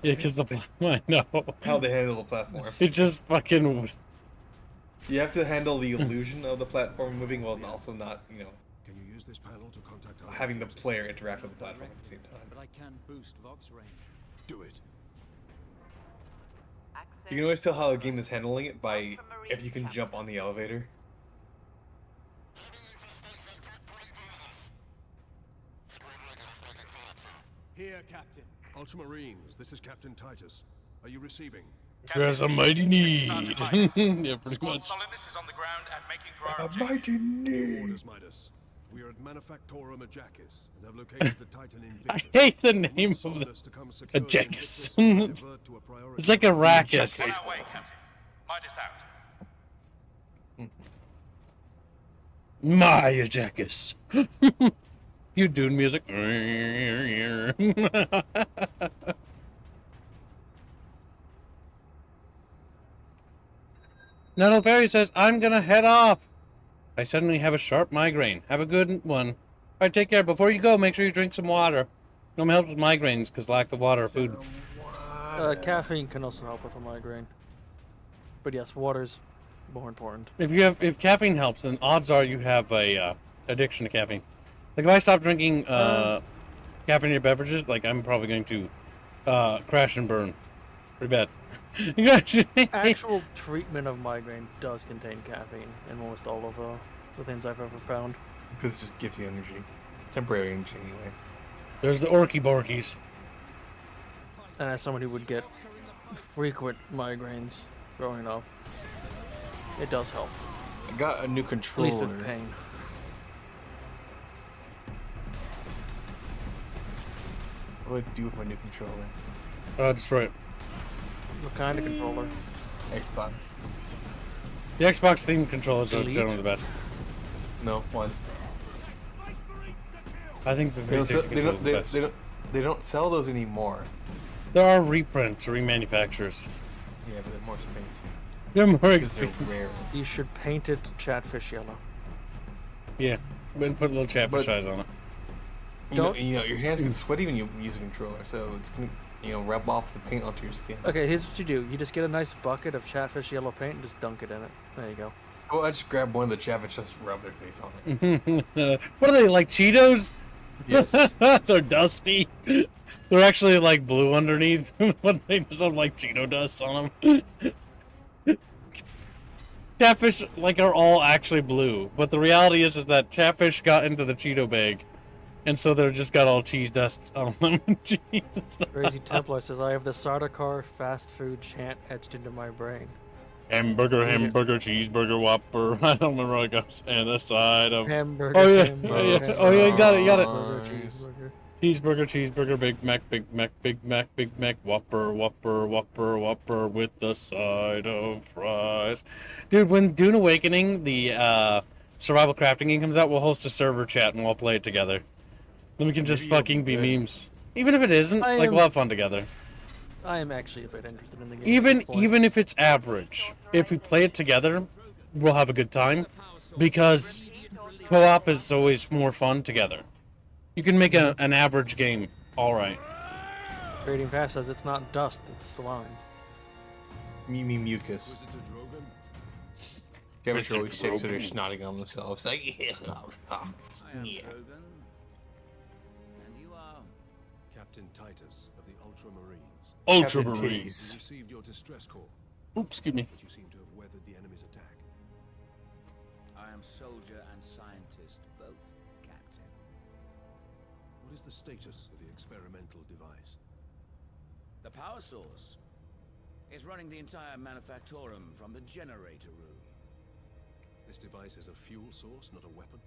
Yeah, because I know. how they handle the platform. It's just fucking. You have to handle the illusion of the platform moving while also not, you know, Can you use this panel to contact our having the forces? player interact with the platform at the same time. But I can boost Vox range. Do it. You can always tell how the game is handling it by if you can jump on the elevator. Here, Captain. Ultramarines, this is Captain Titus. Are you receiving? There's a mighty need. Yeah, pretty much. Solidus is on the ground and making for our A objective. mighty need. Orders, Midas. We are at Manufactorum Ajakis and have located the Titan I Invictus. hate the We want name of Solidus to come the secure the Ajakis. Invictus and divert to a priority It's like Arrakis. On our way, Captain. Midas out. My Ajakis. You Dune music. Nettle Fairy says, I'm gonna head off. I suddenly have a sharp migraine. Have a good one. Alright, take care. Before you go, make sure you drink some water. No help with migraines because lack of water or food. Caffeine can also help with a migraine. But yes, water's more important. If caffeine helps, then odds are you have a addiction to caffeine. Like if I stop drinking caffeinated beverages, like I'm probably going to crash and burn pretty bad. Actual treatment of migraine does contain caffeine in almost all of the things I've ever found. Because it just gives you energy. Temporary energy, anyway. There's the Orky Borkies. And as someone who would get frequent migraines growing up, it does help. I got a new At controller. least with pain. What do I do with my new controller? Destroy it. What kind of controller? Xbox. The Xbox themed controllers are Elite? generally the best. No, one. I think the 360 controller is the best. They don't sell those anymore. There are reprints or remanufacturers. Yeah, but they're more expensive. They're more Because they're expensive. rare. You should paint it Chatfish yellow. Yeah, and put a little Chatfish eyes on it. You know, your hands get sweaty when you use a controller, so it's gonna, rub off the paint onto your skin. Okay, here's what you do. You just get a nice bucket of Chatfish yellow paint and just dunk it in it. There you go. Well, I just grab one of the Chatfish, just rub their face on it. What are they, like Cheetos? Yes. They're dusty. They're actually like blue underneath, but they just have like Cheeto dust on them. Catfish like are all actually blue, but the reality is that catfish got into the Cheeto bag, and so they're just got all cheese dust on them. Crazy Templar says, I have the Sardaukar fast food chant etched into my brain. Hamburger, hamburger, cheeseburger, Whopper. I don't remember how it goes. And a side of Hamburger, Oh yeah, hamburger, yeah. hamburger, Oh yeah, you got it, you got it. hamburger, cheeseburger. Cheeseburger, cheeseburger, Big Mac, Big Mac, Big Mac, Big Mac, Whopper, Whopper, Whopper, Whopper with the side of fries. Dude, when Dune Awakening, the survival crafting game comes out, we'll host a server chat and we'll play it together. Then we can just fucking be memes. Even if it isn't, like we'll have fun together. I am actually a bit interested in the game. Even if it's average, if we play it together, we'll have a good time. Because co-op is always more fun together. You can make an average game alright. Trading Fast says it's not dust, it's slime. Mucus. Cabbage always shakes so they're snotting on themselves. Like, yeah. And you are Captain Titus of the Ultramarines. Ultramarines. We received your distress call. Oops, excuse me. But you seem to have weathered the enemy's attack. I am soldier and scientist both, Captain. What is the status of the experimental device? The power source is running the entire manufactorum from the generator room. This device is a fuel source, not a weapon?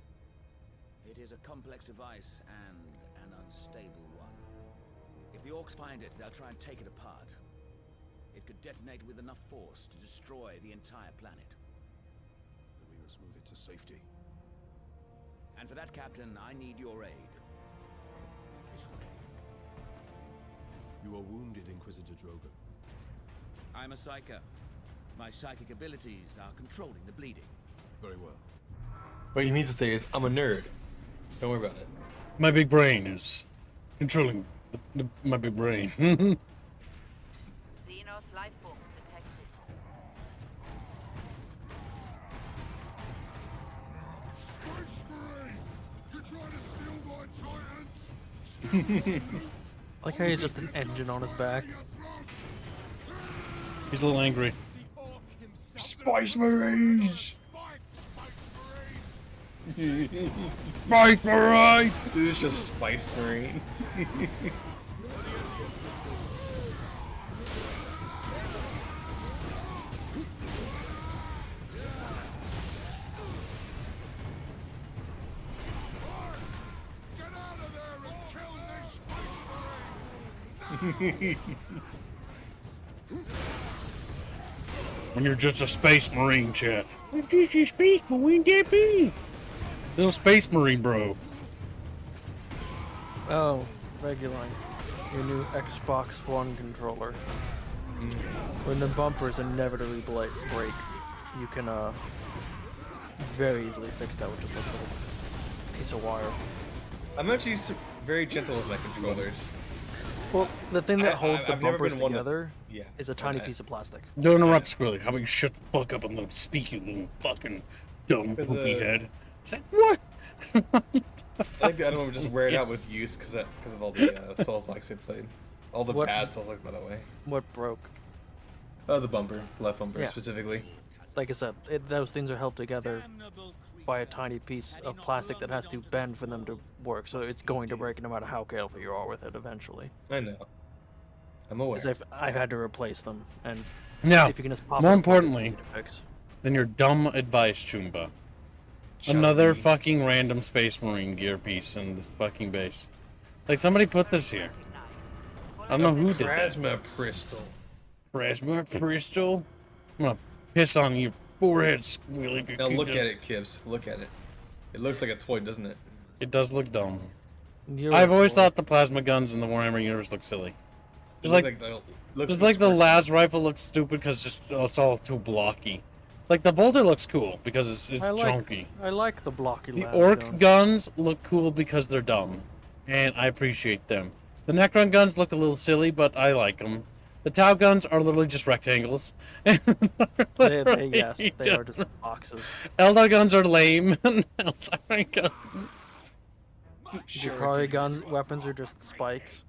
It is a complex device and an unstable one. If the orcs find it, they'll try and take it apart. It could detonate with enough force to destroy the entire planet. Then we must move it to safety. And for that, Captain, I need your aid. This way. You are wounded, Inquisitor Drogon. I'm a psyker. My psychic abilities are controlling the bleeding. Very well. What he means to say is, I'm a nerd. Don't worry about it. My big brain is controlling my big brain. Xenos life form detected. You're trying to steal my titans! I like how he's just an engine on his back. He's a little angry. Spice Marines! Spice Marine! This is just Spice Marine. When you're just a Space Marine, chat. I'm just a Space Marine, Debbie! Little Space Marine, bro. Oh, Reguline. Your new Xbox One controller. When the bumpers inevitably break, you can very easily fix that with just a little piece of wire. I'm actually very gentle with my controllers. Well, the thing that holds the I've never bumpers been one together yeah, is a tiny piece of plastic. Don't interrupt, Squirrely. How about you shut the fuck up and let him speak, you little fucking dumb poopy head. He's like, what? I don't know, just wear it out with use because of all the Souls-likes I played. All the bad Souls-likes, by the way. What broke? Oh, the bumper. Left bumper, Yeah. specifically. Like I said, those things are held together by a tiny piece of plastic that has to bend for them to work, so it's going to break no matter how careful you are with it eventually. I know. I'm aware. Because I've had to replace them, and Now, if you can just pop more it, importantly it's easy to fix. than your dumb advice, Choomba. Another fucking random Space Marine gear piece in this fucking base. Like, somebody put this here. I don't know who did that. Plasma crystal. Plasma crystal? I'm gonna piss on your forehead, Squealy. Now look at it, Kibbs. Look at it. It looks like a toy, doesn't it? It does look dumb. You're I've always cool. thought the plasma guns in the Warhammer universe look silly. It Just like the squirty. las rifle looks stupid because it's all too blocky. Like the bolter looks cool because it's chunky. I like the blocky The las orc guns. guns look cool because they're dumb, and I appreciate them. The Necron guns look a little silly, but I like them. The Tau guns are literally just rectangles. Yes, they are just boxes. Eldar guns are lame. Eldar guns. Jakari gun weapons are just spikes.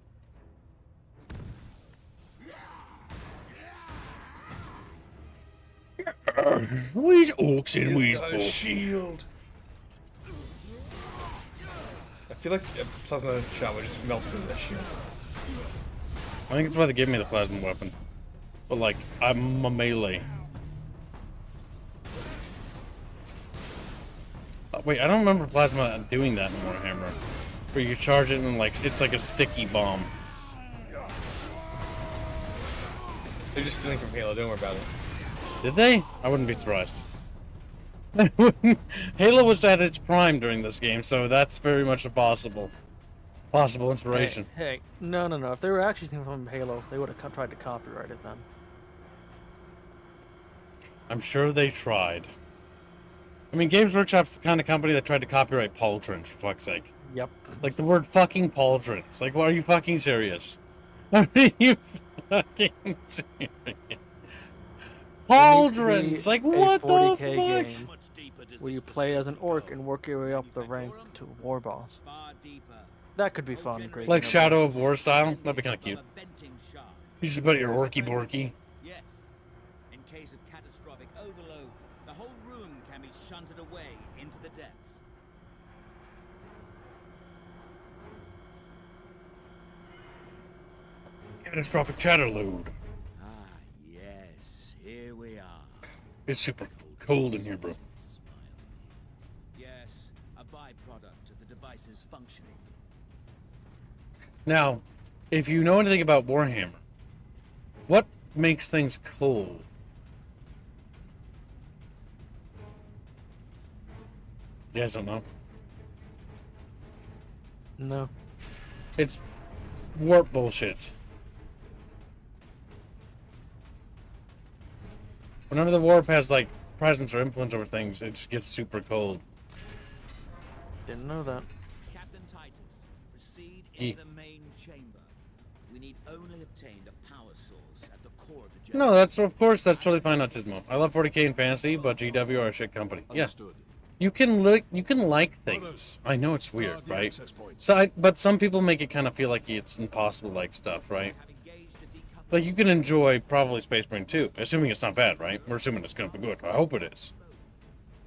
We's orcs and we's Got a shield. I feel like a plasma shot would just melt through that shield. I think that's why they gave me the plasma weapon. But like, I'm a melee. Wait, I don't remember plasma doing that in Warhammer. Where you charge it and like it's like a sticky bomb. They're just stealing from Halo, don't worry about it. Did they? I wouldn't be surprised. Halo was at its prime during this game, so that's very much a possible inspiration. Hey, no. If they were actually stealing from Halo, they would have tried to copyright it then. I'm sure they tried. I mean, Games Workshop's the kind of company that tried to copyright pauldrons, for fuck's sake. Yep. Like the word fucking pauldrons. Like, what, are you fucking serious? Are you fucking serious? Pauldrons! Like, what the 40K fuck? game where you play as an orc and work your way up the rank to war boss. That could be fun. Great Like game. Shadow of War style? That'd be kind of cute. You should put your orky borky. Yes. In case of catastrophic overload, the whole room can be shunted away into the depths. Catastrophic chatter load. Ah, yes. Here we are. It's super cold in here, bro. Yes, a byproduct of the devices functioning. Now, if you know anything about Warhammer, what makes things cold? You guys don't know? No. It's warp bullshit. Whenever the warp has, like, presence or influence over things, it just gets super cold. Didn't know that. Captain Titus, proceed into the main chamber. We need only obtain the power source at the core of the generator. No, that's, of course, that's totally fine, Autismo. I love 40k in fantasy, but GW are a shit company. Yeah. You can like things. I know it's weird, right? So, but some people make it kind of feel like it's impossible to like stuff, right? Like, you can enjoy probably Space Marine 2, assuming it's not bad, right? We're assuming it's gonna be good. I hope it is.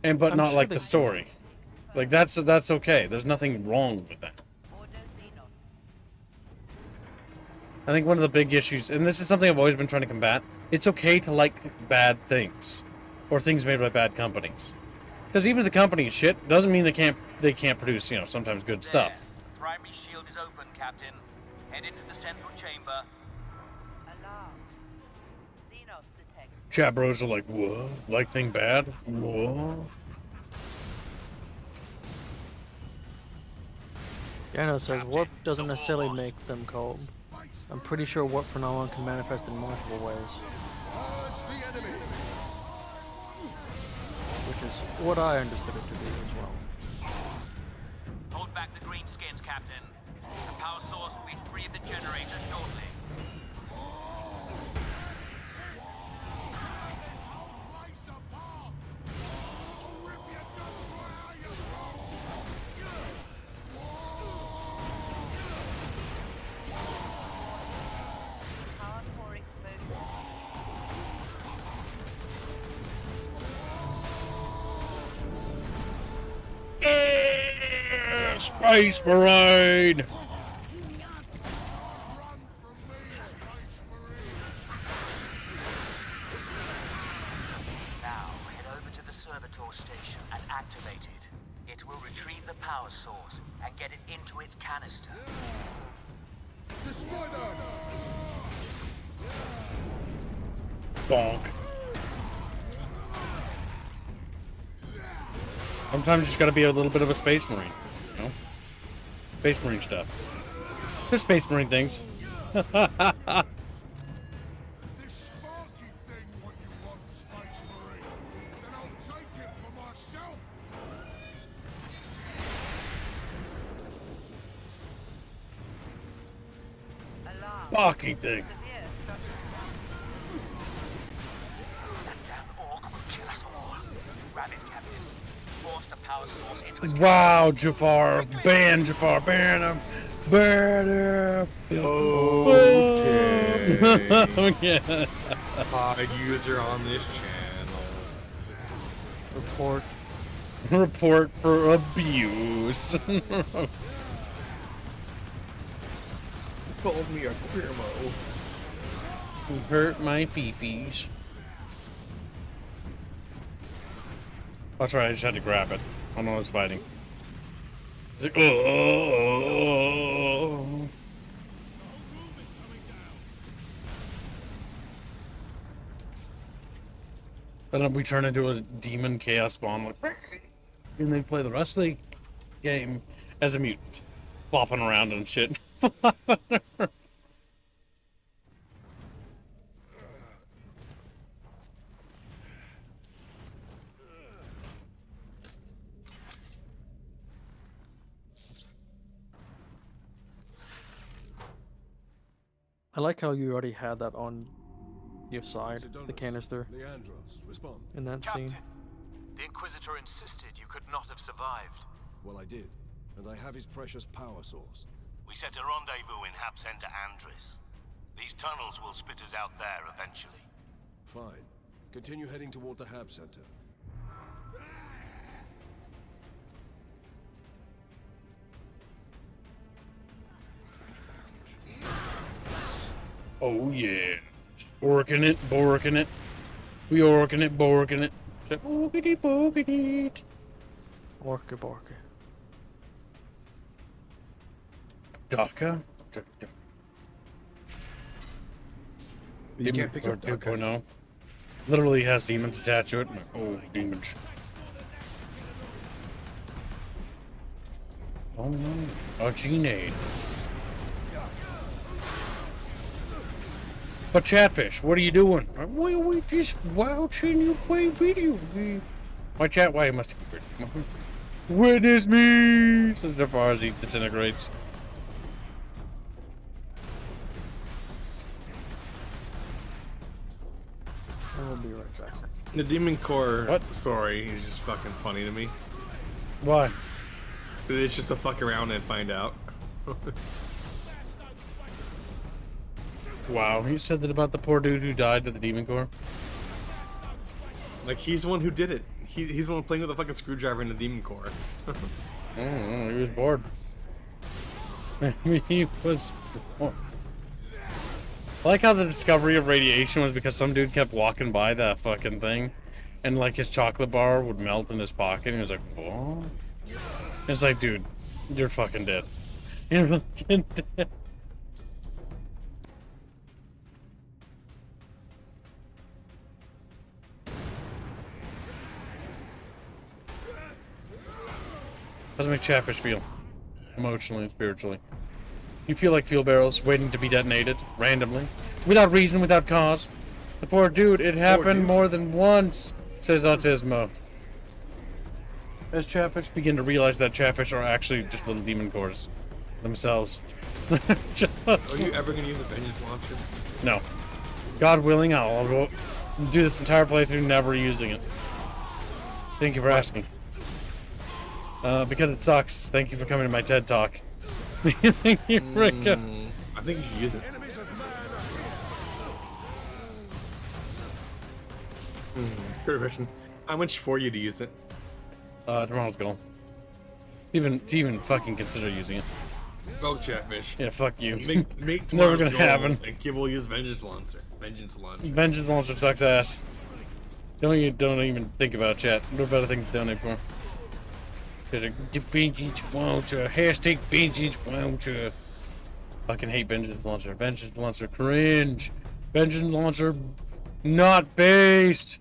But I'm not sure like they- the story. Like, that's okay. There's nothing wrong with that. I think one of the big issues, and this is something I've always been trying to combat, it's okay to like bad things. Or things made by bad companies. Because even if the company is shit, doesn't mean they can't produce, you know, sometimes good stuff. Primary shield is open, Captain. Head into the central chamber. Chat bros are like, what? Like thing bad? What? Jano says warp doesn't necessarily make them cold. I'm pretty sure warp phenomenon can manifest in multiple ways. Which is what I understood it to be as well. Hold back the green skins, Captain. The power source will be free of the generator shortly. Space Marine! Now, head over to the servitor station and activate it. It will retrieve the power source and get it into its canister. Destroy them! Bonk. Sometimes you just gotta be a little bit of a Space Marine, you know? Space Marine stuff. Just Space Marine things. This sparky thing what you want, Space Marine. Then I'll take it for myself. Sparky thing. That damn orc will kill us all. Grab it, Captain. Force the power source into its Wow, Jafar. Ban Jafar. Ban him. Ban him. Okay. Yeah. Pod user on this channel. Report. Report for abuse. Called me a queermo. You hurt my fifis. That's right, I just had to grab it. I don't know I was fighting. It's like, oh. And then we turn into a demon chaos spawn, like, and they play the rest of the game as a mutant, flopping around and shit. I like how you already had that on your side, the canister, Leandros, respond. in that scene. The Inquisitor insisted you could not have survived. Well, I did, and I have his precious power source. We set a rendezvous in Hab Center Andres. These tunnels will spit us out there eventually. Fine. Continue heading toward the Hab Center. Oh yeah. Borking it, borking it. We orking it, borking it. Borkity, borkity. Orca Borka. Daka? You can't pick up Daka. 2.0. Literally has demons attached to it. Oh, demons. Oh no. A Gene. But Chatfish, what are you doing? We just watching you play video game. My chat, why must he be pretty? Witness me! Says the far as he disintegrates. I will be right back. The Demon Core story is just fucking funny to me. Why? It's just to fuck around and find out. Wow, you said that about the poor dude who died to the Demon Core? Like, he's the one who did it. He's the one playing with a fucking screwdriver in the Demon Core. Oh, he was bored. He was bored. I like how the discovery of radiation was because some dude kept walking by that fucking thing, and like his chocolate bar would melt in his pocket, and he was like, what? It's like, dude, you're fucking dead. You're fucking dead. How does it make Chatfish feel? Emotionally and spiritually. You feel like fuel barrels waiting to be detonated, randomly, without reason, without cause. The poor dude, it happened more than once, says Autismo. As Chatfish begin to realize that Chatfish are actually just little demon cores themselves. Are you ever going to use a Vengeance Launcher? No. God willing, I'll do this entire playthrough never using it. Thank you for asking. Because it sucks. Thank you for coming to my TED Talk. Thank you, Rika. I think you should use it. Good question. How much for you to use it? Tomorrow's goal. Even fucking consider using it. Go Chatfish. Yeah, fuck you. Make Never tomorrow's gonna goal, happen. And Kib will use Vengeance Launcher. Vengeance Launcher. Vengeance Launcher sucks ass. Don't even think about chat. What better thing to donate for? Vengeance Launcher. Hashtag Vengeance Launcher. Fucking hate Vengeance Launcher. Vengeance Launcher cringe. Vengeance Launcher not based.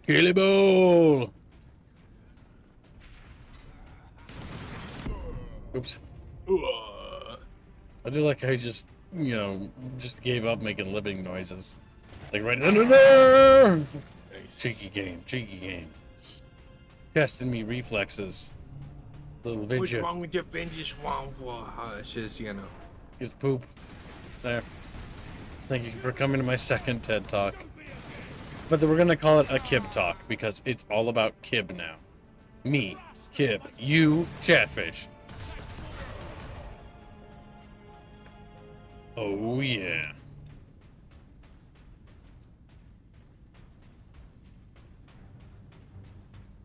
Killable! Oops. I do like how he just, just gave up making living noises. Like right under there! Cheeky game. Testing me reflexes. Little video. What's wrong with your Vengeance Launcher? It's just, Just poop. There. Thank you for coming to my second TED Talk. But we're gonna call it a Kib Talk because it's all about Kib now. Me, Kib, you, Chatfish. Oh yeah.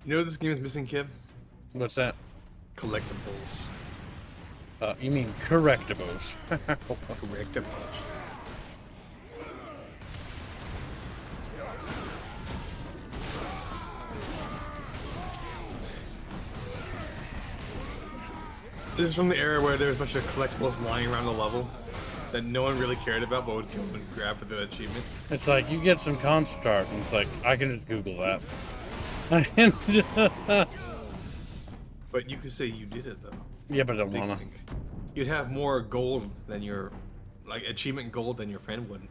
You know what this game is missing, Kib? What's that? Collectibles. You mean correctables. Correctables. This is from the era where there was a bunch of collectibles lying around the level that no one really cared about but would go and grab for the achievement. It's like, you get some concept art, and it's like, I can just Google that. But you could say you did it, though. Yeah, but I don't wanna. You'd have more gold than your, achievement gold than your friend would.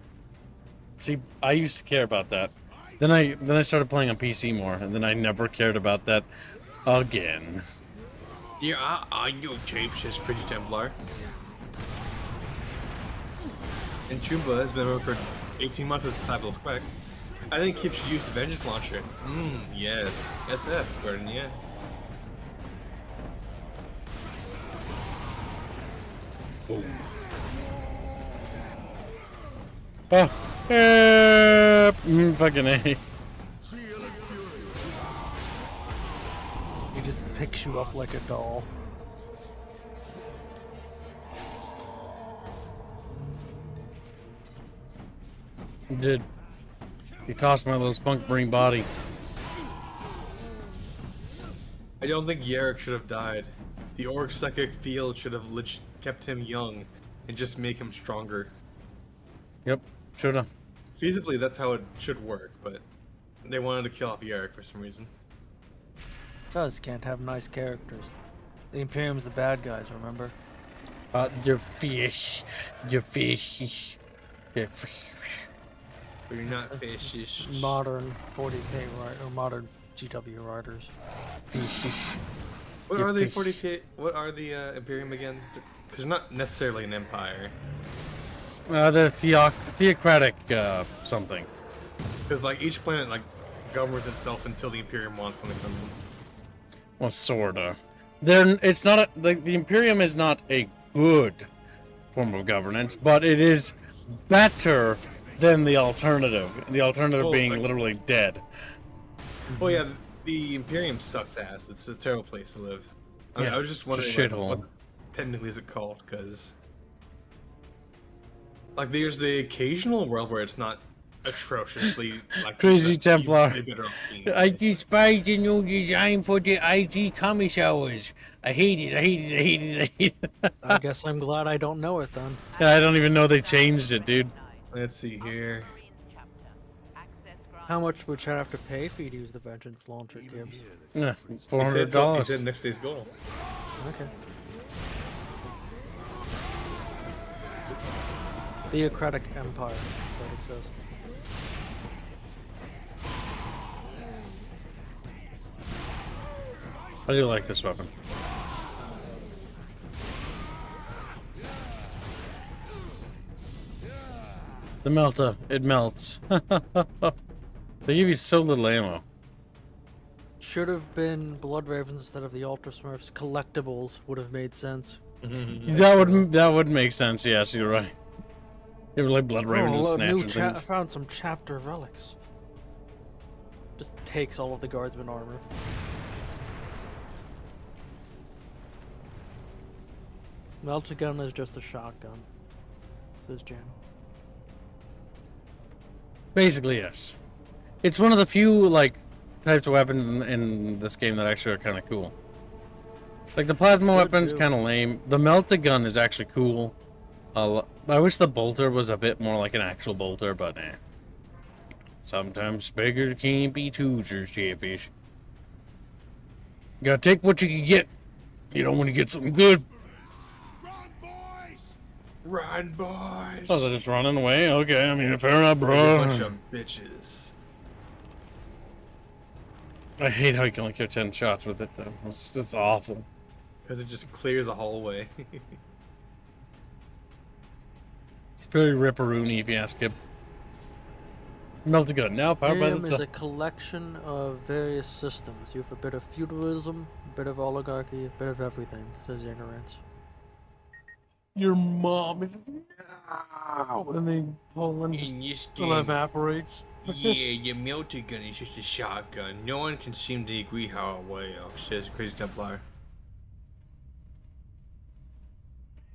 See, I used to care about that. Then I started playing on PC more, and then I never cared about that again. Yeah, I know James says Pretty Templar. And Chumba has been around for 18 months with Cyber's Quack. I think Kip should use the Vengeance Launcher. Yes. SF, Gordon, yeah. Oh. Fucking A. He just picks you up like a doll. He did. He tossed my little spunk marine body. I don't think Yarrick should have died. The Orc Psychic Field should have kept him young and just make him stronger. Yep, shoulda. Feasibly, that's how it should work, but they wanted to kill off Yarrick for some reason. Guys can't have nice characters. The Imperium's the bad guys, remember? You're fish. You're fish. You're fish. But you're not fishish. Modern 40k writer, or modern GW writers. Fish. What are the 40k? What are the Imperium again? Because they're not necessarily an empire. They're theocratic something. Because like each planet like governs itself until the Imperium wants them to come in. Well, sorta. It's not a, the Imperium is not a good form of governance, but it is better than the alternative. The alternative being literally dead. Well, yeah, the Imperium sucks ass. It's a terrible place to live. I mean, I was just wondering what technically is it called, because like there's the occasional world where it's not atrociously like Crazy Templar. I despise the new design for the IG commissars. I hate it. I hate it. I hate it. I hate it. I guess I'm glad I don't know it then. Yeah, I don't even know they changed it, dude. Let's see here. How much would Chad have to pay for you to use the Vengeance launcher, Gibbs? Yeah, $400. $400. He said next day's goal. Okay. Theocratic Empire, that it says. I do like this weapon. The melter, it melts. They give you so little ammo. Should have been Blood Ravens instead of the Ultra Smurfs. Collectibles would have made sense. That would make sense. Yes, you're right. You ever like Blood Ravens and Snatch and I things? found some chapter relics. Just takes all of the guardsman armor. Melter gun is just a shotgun. Says Jan. Basically, yes. It's one of the few like types of weapons in this game that actually are kind of cool. Like the plasma weapon's kind of lame. The melted gun is actually cool. I wish the bolter was a bit more like an actual bolter, but eh. Sometimes bigger can't be choosers, Chatfish. You gotta take what you can get. You don't want to get something good. Run, boys! Oh, they're just running away? Okay, I mean, fair enough, A bro. bunch of bitches. I hate how you can only kill 10 shots with it, though. It's awful. Because it just clears a hallway. It's very ripperoony, if you ask him. Melted gun, now powered by Imperium the is a collection of various systems. You have a bit of feudalism, a bit of oligarchy, a bit of everything, says ignorance. Your mom is now, and then Poland just evaporates. Yeah, your melter gun is just a shotgun. No one can seem to agree how it works, says Crazy Templar.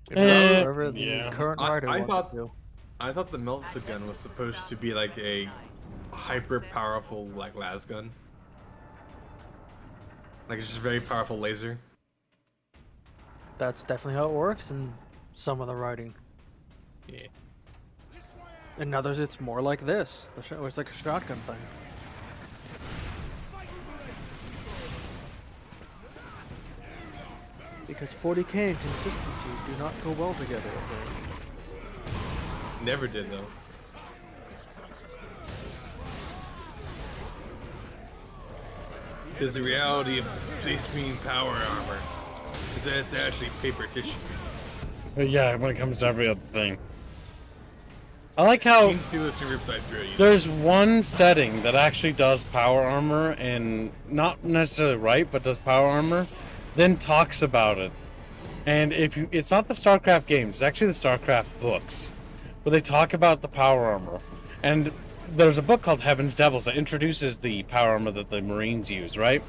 Whatever the current writer I wants thought to do. I thought the melter gun was supposed to be like a hyper powerful like las gun. Like it's just a very powerful laser. That's definitely how it works in some of the writing. Yeah. In others, it's more like this. It's like a shotgun thing. Because 40k and consistency do not go well together. Never did though. Because the reality of the Space Marine power armor is that it's actually paper tissue. But yeah, when it comes to every other thing. I like how King Steelers can rip right through it. there's one setting that actually does power armor, and not necessarily right, but does power armor, then talks about it. And if you, it's not the StarCraft games, it's actually the StarCraft books, where they talk about the power armor. And there's a book called Heaven's Devils that introduces the power armor that the Marines use, right?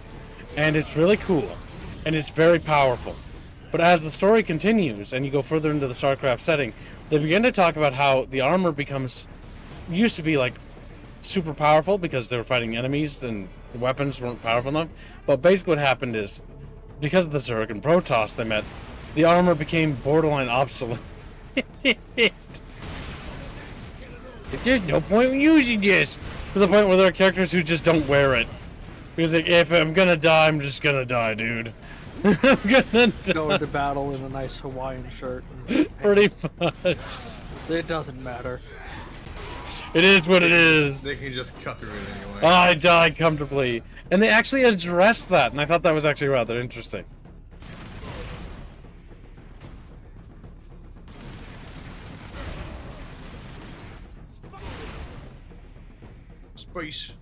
And it's really cool, and it's very powerful. But as the story continues, and you go further into the StarCraft setting, they begin to talk about how the armor used to be like super powerful because they were fighting enemies and the weapons weren't powerful enough. But basically what happened is, because of the Zerg and Protoss they met, the armor became borderline obsolete. There's no point in using this! To the point where there are characters who just don't wear it. Because like, if I'm gonna die, I'm just gonna die, dude. I'm gonna die. Go into battle in a nice Hawaiian shirt. And pretty much. It doesn't matter. It is what it is. They can just cut through it anyway. I died comfortably. And they actually addressed that, and I thought that was actually rather interesting. Space.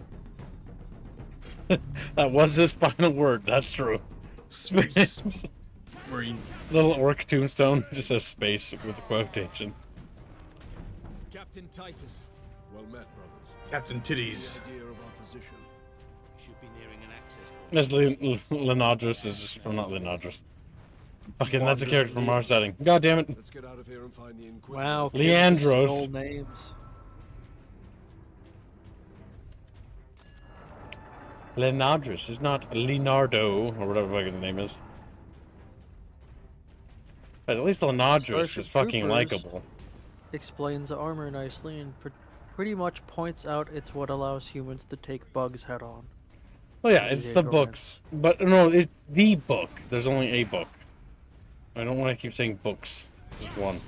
That was his final word, that's true. Space. Marine. Little orc tombstone just says space with a quotation. Captain Titus. Well met, brothers. Captain Titties. The idea of our position. Should be nearing an access point. That's Lenadris is just, or not Lenadris. Fucking, that's a character from our setting. God damn it. Let's get out of here and find the Inquisitor. Wow. Leandros. Stole names. Lenadris is not Leonardo, or whatever fucking the name is. But at least Lenadris is fucking likable. Explains the armor nicely and pretty much points out it's what allows humans to take bugs head on. Oh yeah, it's the books. But no, it's the book. There's only a book. I don't want to keep saying books. Just one.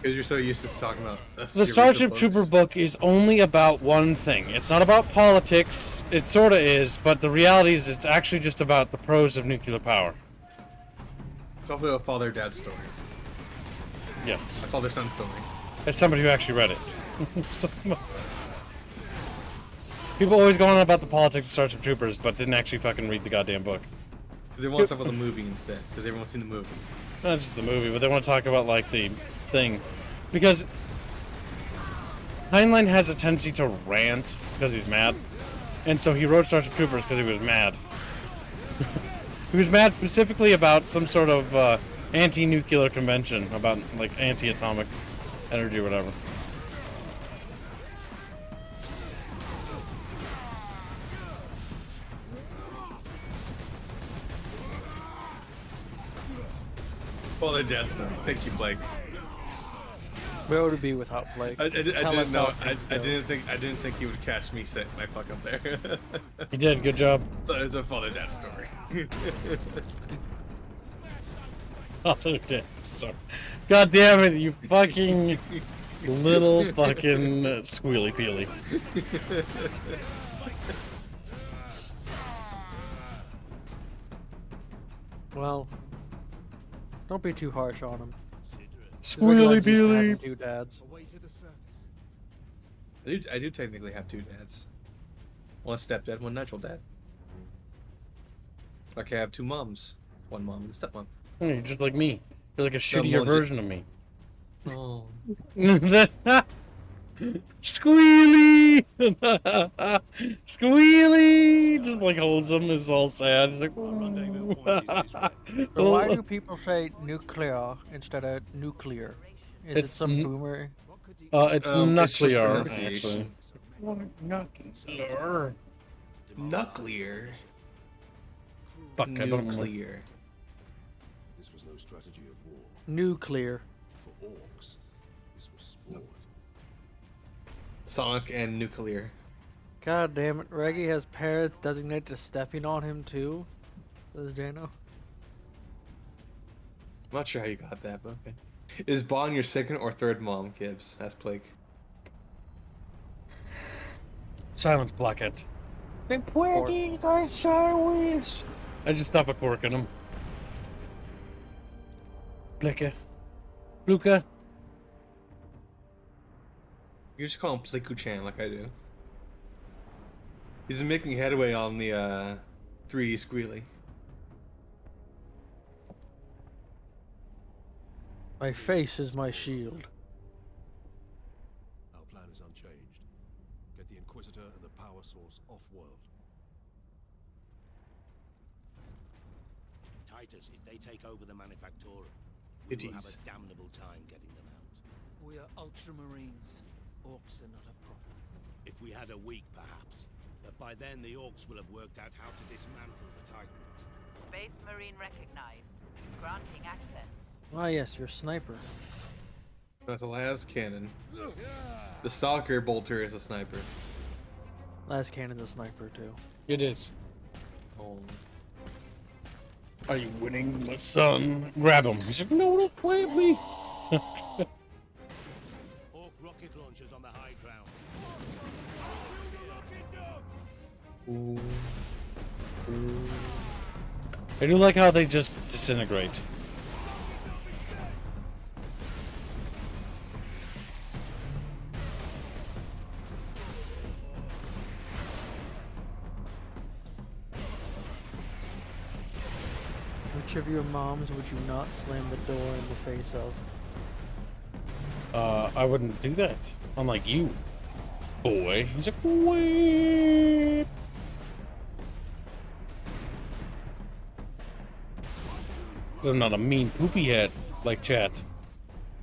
Because you're so used to talking about The Starship Trooper book is only about one thing. It's not about politics. It sort of is, but the reality is it's actually just about the pros of nuclear power. It's also a father-dad story. Yes. A father-son story. As somebody who actually read it. People always go on about the politics of Starship Troopers, but didn't actually fucking read the goddamn book. Because they want to talk about the movie instead. Because everyone's seen the movie. Not just the movie, but they want to talk about, like, the thing. Because Heinlein has a tendency to rant because he's mad. And so he wrote Starship Troopers because he was mad. He was mad specifically about some sort of anti-nuclear convention, about, like, anti-atomic energy or whatever. Father-dad story. Thank you, Blake. Where would it be without Blake? I didn't know. I didn't think he would catch me saying my fuck up there. He did. Good job. So it's a father-dad story. Father-dad story. God damn it! You fucking little fucking squealy peely. Well, don't be too harsh on him. Squealy peely. Two dads. I do technically have two dads. One stepdad, one natural dad. Like I have two moms. One mom and a stepmom. Oh, you're just like me. You're like a shittier version of me. Oh. Squealy! Squealy! Just like holds him, is all sad. He's like, So why do people say nuclear instead of nuclear? Is it some boomer? It's nuclear, it's actually. Nuclear. Nuclear. Fuck, I don't remember. Nuclear. This was no strategy of war. Nuclear. For orcs, this was sport. Sonic and nuclear. God damn it, Reggie has parents designated to stepping on him too, says Jano. I'm not sure how you got that, but okay. Is Bon your second or third mom, Gibbs? Asked Blake. Silence, Blackhead. They puerty guys silence. I just stuff a cork in him. Blicke. Luca. You should call him Pliku-chan like I do. He's been making headway on the 3D Squealy. My face is my shield. Our plan is unchanged. Get the Inquisitor and the power source off-world. Titus, if they take over the Manufactorum, It we will have is. a damnable time getting them out. We are Ultramarines. Orcs are not a problem. If we had a week, perhaps. But by then, the Orcs will have worked out how to dismantle the Titans. Space Marine recognized. Granting access. Ah, yes, your sniper. That's a las cannon. The Stalker bolter is a sniper. Last cannon's a sniper, too. It is. Oh. Are you winning, my son? Grab him. He's like, no, don't grab me. Orc rocket launchers on the high ground. Ooh. I do like how they just disintegrate. Which of your moms would you not slam the door in the face of? I wouldn't do that. Unlike you, boy. He's like, wait. I'm not a mean poopy head like chat.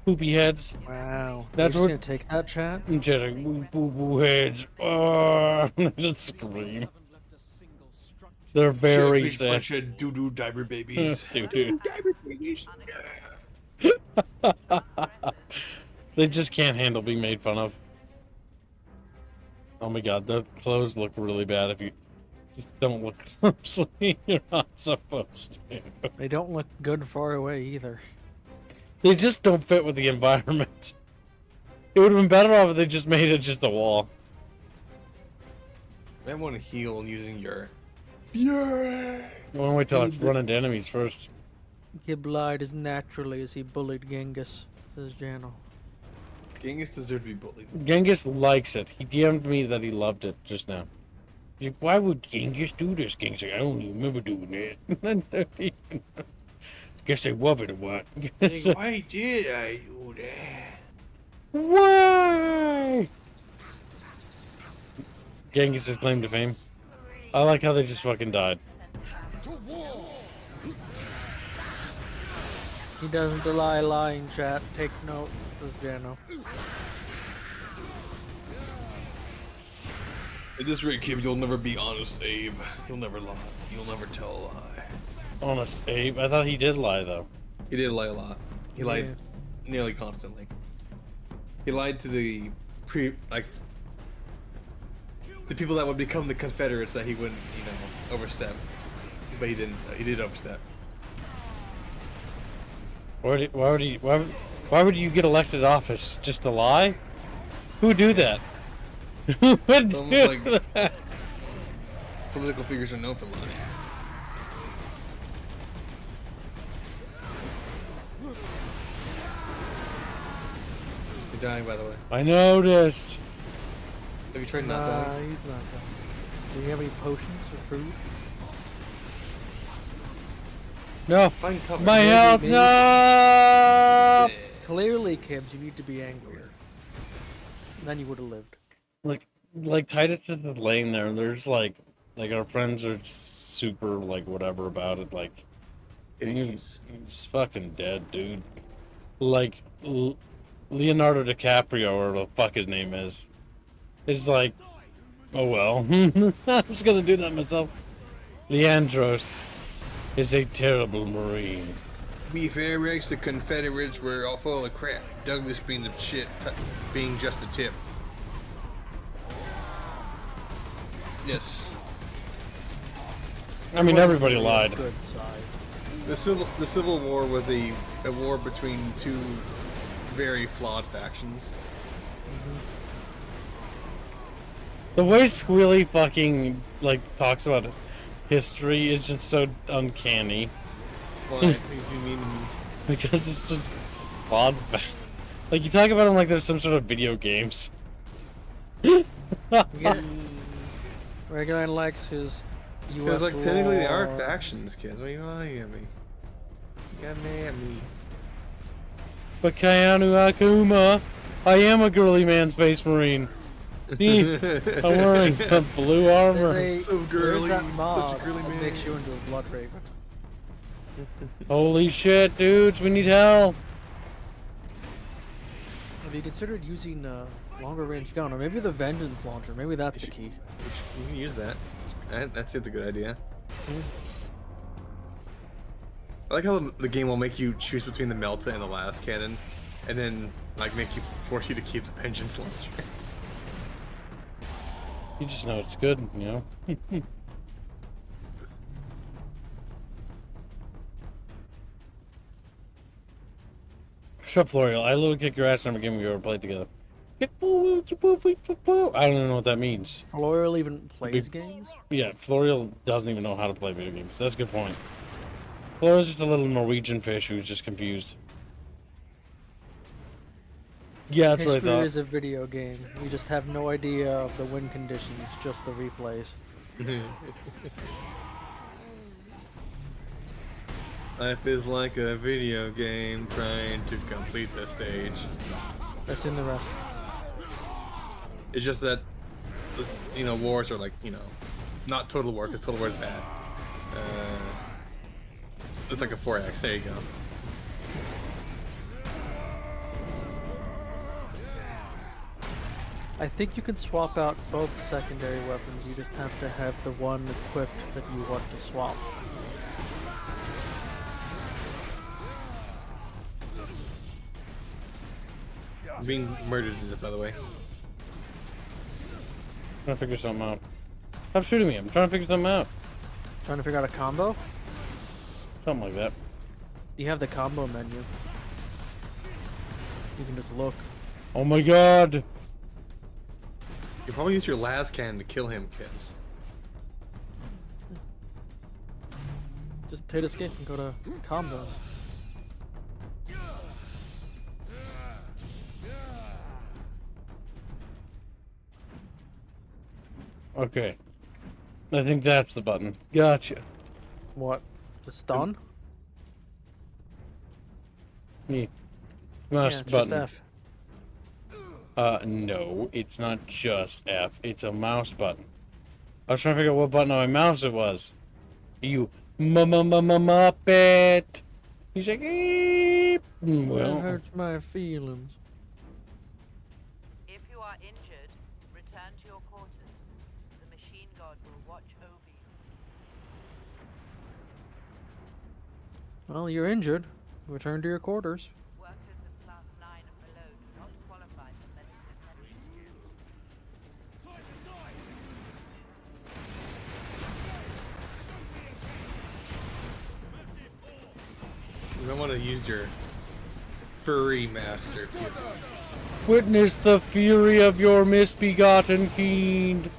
Poopy heads. Wow. That's You're what. just gonna take that, chat? Chat like, boo boo heads. Oh, just scream. They're very sad. Bunch of doo-doo diaper babies. Doo-doo. Diaper babies. They just can't handle being made fun of. Oh my god, their clothes look really bad if you just don't look closely. You're not supposed to. They don't look good far away either. They just don't fit with the environment. It would have been better off if they just made it just a wall. I want to heal using your fury. I want to wait till I run into enemies first. Gib lied as naturally as he bullied Genghis, says Jano. Genghis deserved to be bullied. Genghis likes it. He DM'd me that he loved it just now. He's like, why would Genghis do this? Genghis like, I don't even remember doing that. Guess I love it or what? Why did I do that? Why? Genghis' claim to fame. I like how they just fucking died. He doesn't lie lying, chat. Take note, says Jano. At this rate, Kib, you'll never be honest, Abe. You'll never lie. You'll never tell a lie. Honest Abe. I thought he did lie though. He did lie a lot. He lied nearly constantly. He lied to the the people that would become the Confederates that he wouldn't, you know, overstep. But he didn't. He did overstep. Why would you get elected office? Just to lie? Who would do that? Who would do that? Political figures are known for lying. You're dying, by the way. I noticed. Have you tried not dying? He's not dying. Do you have any potions or food? No. Find cover. My health, no! Clearly, Kibbs, you need to be angrier. Then you would have lived. Like Titus is just laying there, and there's like our friends are super like whatever about it. Like he's fucking dead, dude. Like Leonardo DiCaprio or the fuck his name is like, oh well. I'm just gonna do that myself. Leandros is a terrible Marine. Be fair, Rex, the Confederates were all full of crap. Douglas being the shit, being just a tip. Yes. I mean, everybody lied. Good side. The Civil War was a war between two very flawed factions. The way Squealy fucking like talks about history is just so uncanny. Why? What do you mean? Because it's just odd. Like you talk about them like there's some sort of video games. Regular likes his US Because like technically they are war. factions, kids. What are you lying at me? You got mad at me. But Kayanu Akuma, I am a girly man space marine. I'm wearing the blue armor. There's So girly, that such a mob girly that man. makes you into a blood raven. Holy shit, dudes, we need health. Have you considered using a longer range gun, or maybe the Vengeance launcher? Maybe that's the key. You can use that. That's a good idea. I like how the game will make you choose between the Melta and the Las Cannon, and then like force you to keep the Vengeance launcher. You just know it's good, you know. Shut Florial. I literally kick your ass in every game we ever played together. I don't even know what that means. Florial even plays games? Yeah, Florial doesn't even know how to play video games. That's a good point. Florial's just a little Norwegian fish who's just confused. Yeah, that's what I thought. History is a video game. We just have no idea of the win conditions, just the replays. Life is like a video game trying to complete the stage. That's in the rest. It's just that, you know, wars are like, you know, not Total War, because Total War is bad. It's like a 4X, there you go. I think you can swap out both secondary weapons, you just have to have the one equipped that you want to swap. I'm being murdered to death, by the way. I'm trying to figure something out. Stop shooting me, I'm trying to figure something out. Trying to figure out a combo? Something like that. You have the combo menu. You can just look. Oh my god! You probably use your las cannon to kill him, Kips. Just hit escape and go to combos. Okay. I think that's the button. Gotcha. What? The stun? Me. Mouse yeah, button. Just F. No, it's not just F. It's a mouse button. I was trying to figure out what button on my mouse it was. You muppet. He's like, eep. Well, that hurts my feelings. If you are injured, return to your quarters. The machine god will watch over you. Well, you're injured. Return to your quarters. Workers of class 9 and below do not qualify for medical attention. You don't want to use your furry master. witness the fury of your misbegotten king.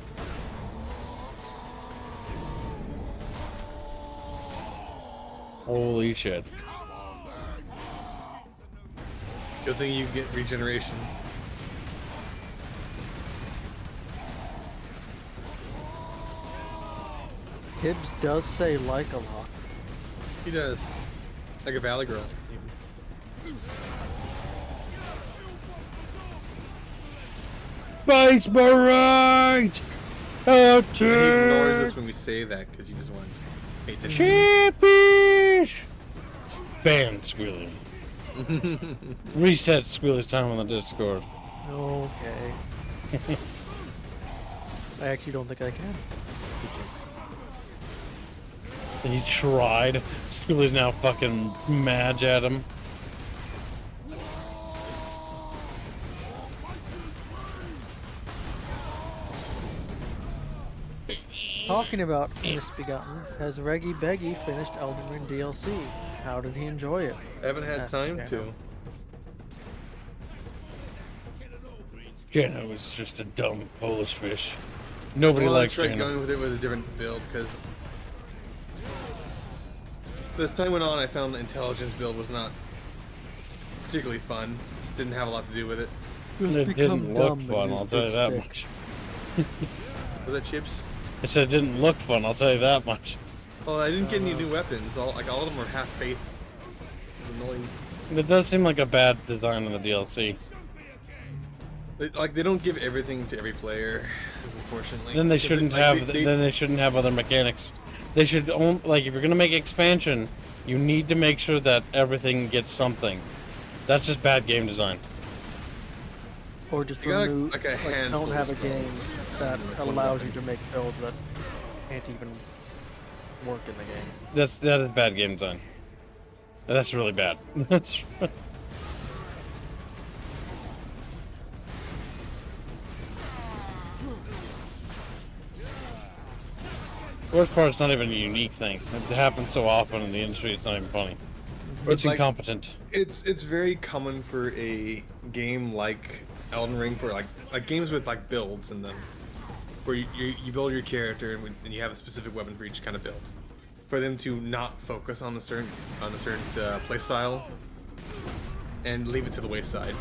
Holy shit. Good thing you get regeneration. Hibbs does say like a lot. He does. Like a Valley Girl. Space Marines! He ignores us when we say that because he just wants to hate the Chatfish! Ban squealing. Reset squealy's time on the Discord. Okay. I actually don't think I can. He tried. Squealy's now fucking mad at him. Talking about Misbegotten, has Reggie Beggy finished Elden Ring DLC? How did he enjoy it? I haven't had time to. Jano is just a dumb Polish fish. Nobody Well, likes I tried Jano. going with it with a different build because as time went on, I found the intelligence build was not particularly fun. Just didn't have a lot to do with it. It didn't look fun, I'll tell you that much. Was that Chips? I said it didn't look fun, I'll tell you that much. Well, I didn't get any new weapons. All of them were half faith. It was annoying. It does seem like a bad design in the DLC. They don't give everything to every player, unfortunately. Then they shouldn't have. Then they shouldn't have other mechanics. They should like if you're gonna make expansion, you need to make sure that everything gets something. That's just bad game design. Or just You got, remove, like, a don't handful have a of game spells. that Like one allows you weapon. to make builds that can't even work in the game. That is bad game design. That's really bad. That's. Worst part, it's not even a unique thing. It happens so often in the industry, it's not even funny. But It's like, incompetent. It's very common for a game like Elden Ring, for like games with like builds in them, where you build your character and you have a specific weapon for each kind of build, for them to not focus on a certain play style and leave it to the wayside.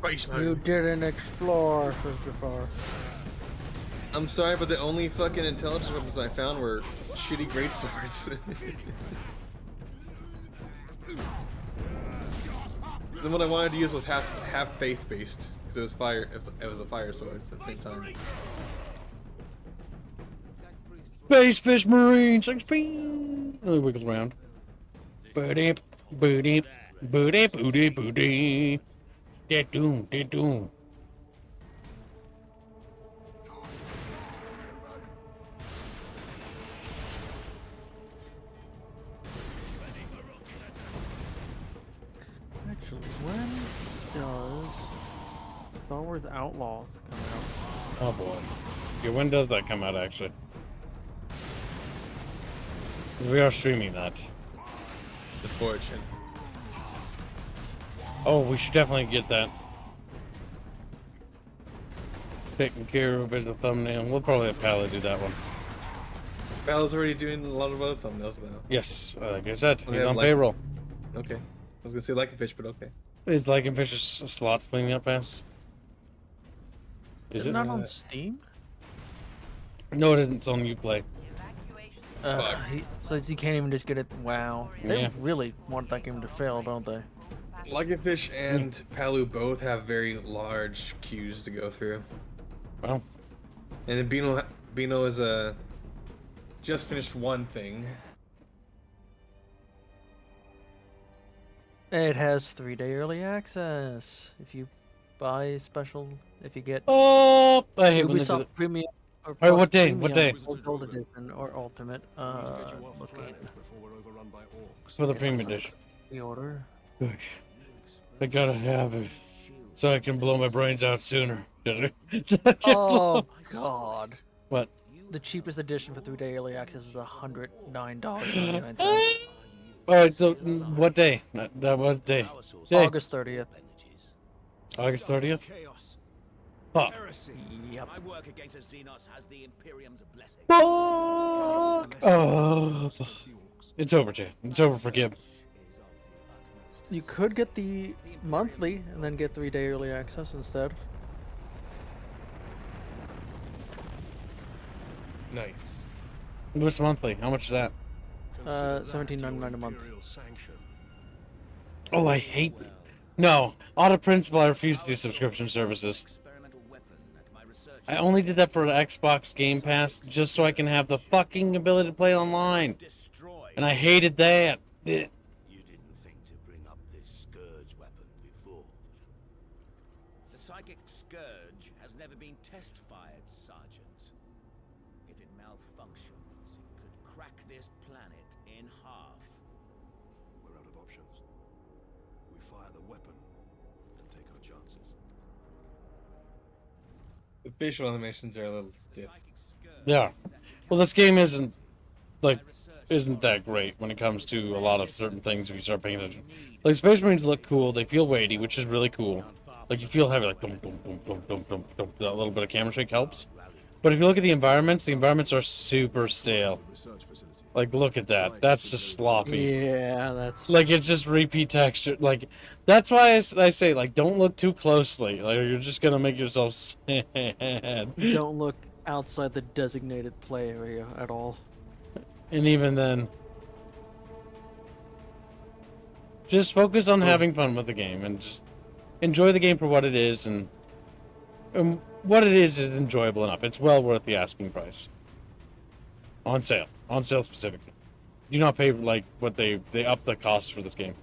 You didn't explore, Christopher. I'm sorry, but the only fucking intelligence weapons I found were shitty greatswords. Then what I wanted to use was half faith based, because it was fire. It was a fire sword at the same time. Space Fish Marines, XP. Let me wiggle around. Booty, booty, booty, booty, booty. They doom. Actually, when does Star Wars Outlaw come out? Oh boy. Yeah, when does that come out, actually? We are streaming that. The fortune. Oh, we should definitely get that taken care of as a thumbnail. We'll probably have Pally do that one. Val's already doing a lot of other thumbnails now. Yes, like I said, We he's have on like- payroll. Okay. I was gonna say like a fish, but okay. Is Like and Fish's slots cleaning up fast? Is it not on Steam? No, it isn't. It's on Uplay. So you can't even just get it. Wow. They Yeah. really want that game to fail, don't they? Like a fish and Palu both have very large queues to go through. Well. And then Bino is just finished one thing. It has 3-day early access. If you buy special, if you get Oh, I hate when they do Ubisoft that. Premium or Alright, what Plus day? What day? Premium or Gold Edition or Ultimate, looking For the premium edition. the order. Good. I gotta have it so I can blow my brains out sooner. Oh God! What? The cheapest edition for 3-day early access is $109.99. Alright, so what day? What day? August 30th. August 30th? Fuck. Yep. My work against the Xenos has the Imperium's blessing. Fuck! Oh. It's over, Jay. It's over for Gib. You could get the monthly and then get 3-day early access instead. Nice. What's monthly? How much is that? $17.99 a month. Oh, I hate. No, out of principle, I refuse to do subscription services. I only did that for Xbox Game Pass just so I can have the fucking ability to play online. And I hated that. You didn't think to bring up this Scourge weapon before. The psychic Scourge has never been test-fired, Sergeant. If it malfunctions, it could crack this planet in half. We're out of options. We fire the weapon and take our chances. The facial animations are a little stiff. Yeah. Well, this game isn't that great when it comes to a lot of certain things if you start paying attention. Like, Space Marines look cool, they feel weighty, which is really cool. Like, you feel heavy, like, dum, dum, dum, dum, dum, dum, dum. That little bit of camera shake helps. But if you look at the environments are super stale. Like, look at that. That's just sloppy. Yeah, that's... Like, it's just repeat texture. Like, that's why I say, like, don't look too closely. Like, you're just gonna make yourself sad. Don't look outside the designated play area at all. And even then, just focus on having fun with the game and just enjoy the game for what it is. And what it is enjoyable enough. It's well worth the asking price. On sale. On sale specifically. Do not pay like what they up the cost for this game.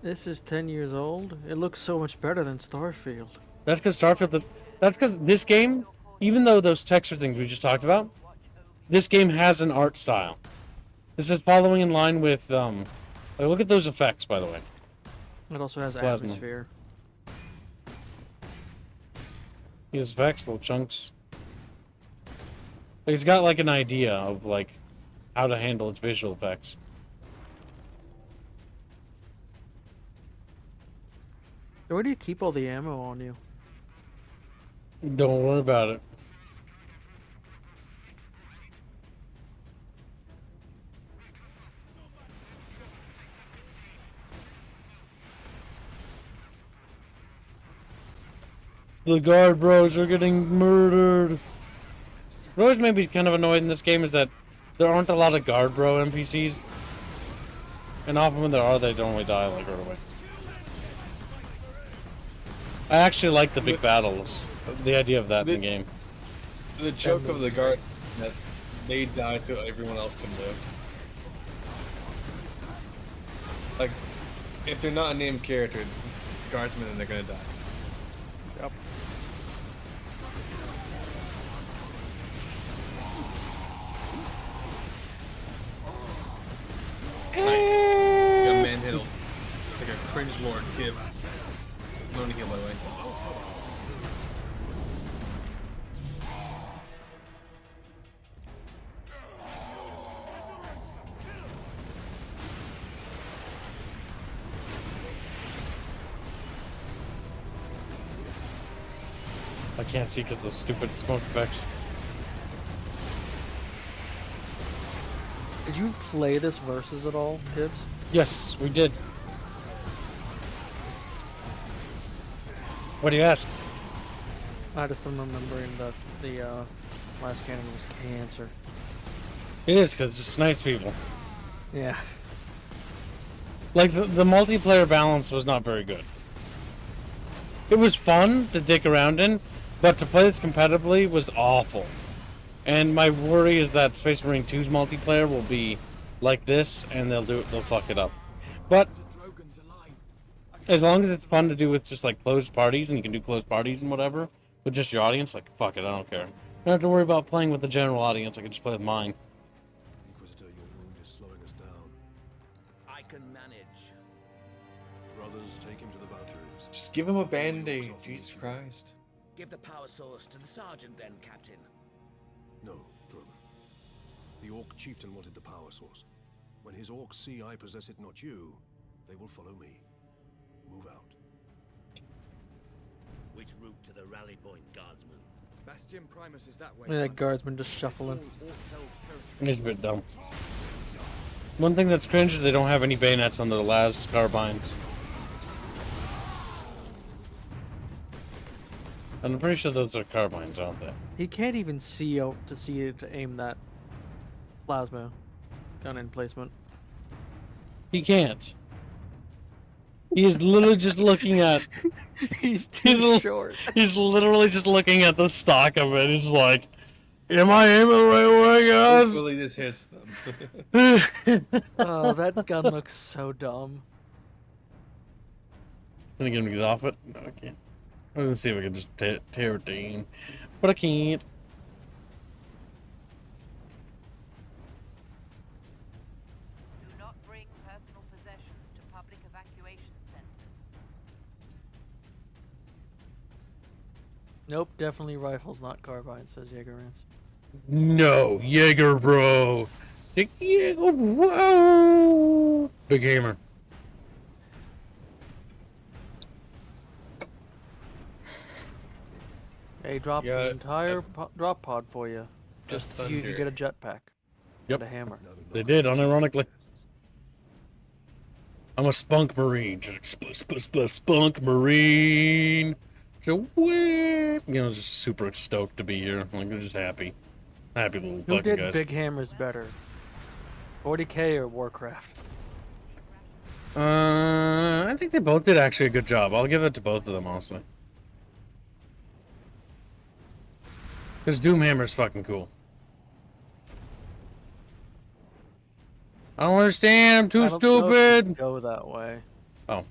This is 10 years old. It looks so much better than Starfield. That's because that's because this game, even though those texture things we just talked about, this game has an art style. This is following in line with like, look at those effects, by the way. It also has Plasma. atmosphere. These effects, little chunks. Like, it's got like an idea of like how to handle its visual effects. Where do you keep all the ammo on you? Don't worry about it. The guard bros are getting murdered. What always made me kind of annoyed in this game is that there aren't a lot of guard bro NPCs. And often when there are, they don't really die like right away. I actually like the big battles. The idea of that in the game. The joke of the guard that they die so everyone else can live. Like, if they're not a named character, it's guardsmen and they're gonna die. Yep. Nice. Got manhandle. Like a cringe lord give. Loading heal, by the way. I can't see because of those stupid smoke effects. Did you play this versus at all, Tibbs? Yes, we did. What do you ask? I just am remembering that the last cannon was cancer. It is because it just snipes people. Yeah. Like the multiplayer balance was not very good. It was fun to dick around in, but to play this competitively was awful. And my worry is that Space Marine 2's multiplayer will be like this, and they'll fuck it up. But as long as it's fun to do with just like closed parties, and you can do closed parties and whatever with just your audience, like fuck it, I don't care. I don't have to worry about playing with the general audience. I can just play with mine. Inquisitor, your wound is slowing us down. I can manage. Brothers, take him to the Valkyries. Just give him a band-aid, Jesus Christ. Give the power source to the sergeant then, Captain. No, Drogon. The Orc chieftain wanted the power source. When his orcs see I possess it, not you, they will follow me. Move out. Which route to the rally point, guardsman? Bastion Primus is that way. Yeah, that guardsman just shuffling. It's a bit dumb. One thing that's cringe is they don't have any bayonets on the las carbines. And I'm pretty sure those are carbines, aren't they? He can't even see out to see to aim that plasma gun in placement. He can't. He is literally just looking at. He's too short. He's literally just looking at the stock of it. He's like, "Am I aiming the right way, guys?" Hopefully this hits them. Oh, that gun looks so dumb. Can I get him to get off it? No, I can't. I'm gonna see if I can just tear it down, but I can't. Do not bring personal possessions to public evacuation centers. Nope, definitely rifles, not carbines, says Jaegermans. No, Jaeger, bro. The Jaeger, whoa. Big hammer. They dropped Yeah, the entire drop pod for you, just so you could get a jetpack. Yep. And a hammer. They did, unironically. I'm a spunk marine. Spunk marine. So, you know, just super stoked to be here. Like, they're just happy. Happy little Who fucking did guys. big hammers better? 40k or Warcraft? I think they both did actually a good job. I'll give it to both of them, honestly. Because Doomhammer's fucking cool. don't understand. I'm too I don't know if you stupid. go that way. Oh.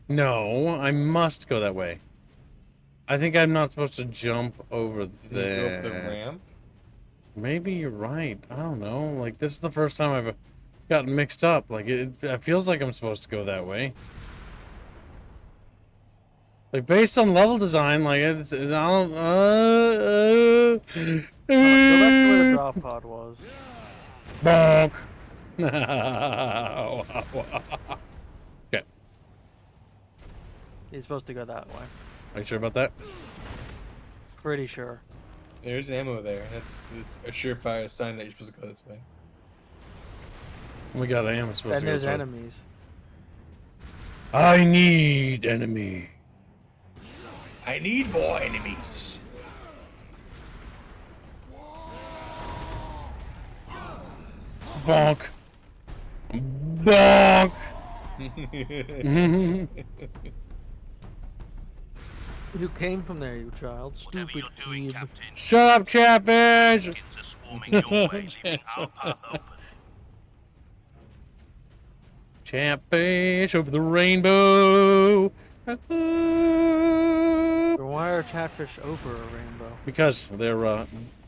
No, I must go that way. I think I'm not supposed to jump over there. You go up the ramp? Maybe you're right. I don't know. Like, this is the first time I've gotten mixed up. Like, it feels like I'm supposed to go that way. Like, based on level design, like, I don't... Go back to where the drop pod was. Bonk! Okay. He's supposed to go that way. Are you sure about that? Pretty sure. There's ammo there. It's a surefire sign that you're supposed to go this way. We got ammo supposed to And go there's this way. enemies. I need enemy. I need more enemies. Bonk. Bonk. You came from there, you child. Stupid kid. Shut up, Chatfish! Chatfish over the rainbow. Why are Chatfish over a rainbow? Because they're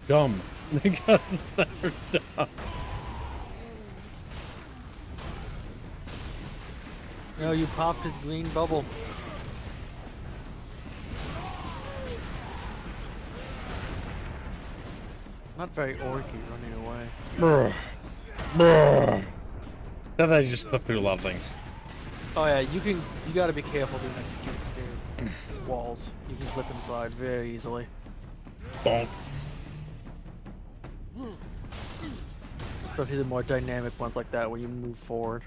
dumb. Because they're dumb. No, you popped his green bubble. Not very orky running away. Brr. Brr. Now that I just clipped through a lot of things. Oh yeah, you gotta be careful doing these walls. You can slip inside very easily. Bonk. Especially the more dynamic ones like that where you move forward.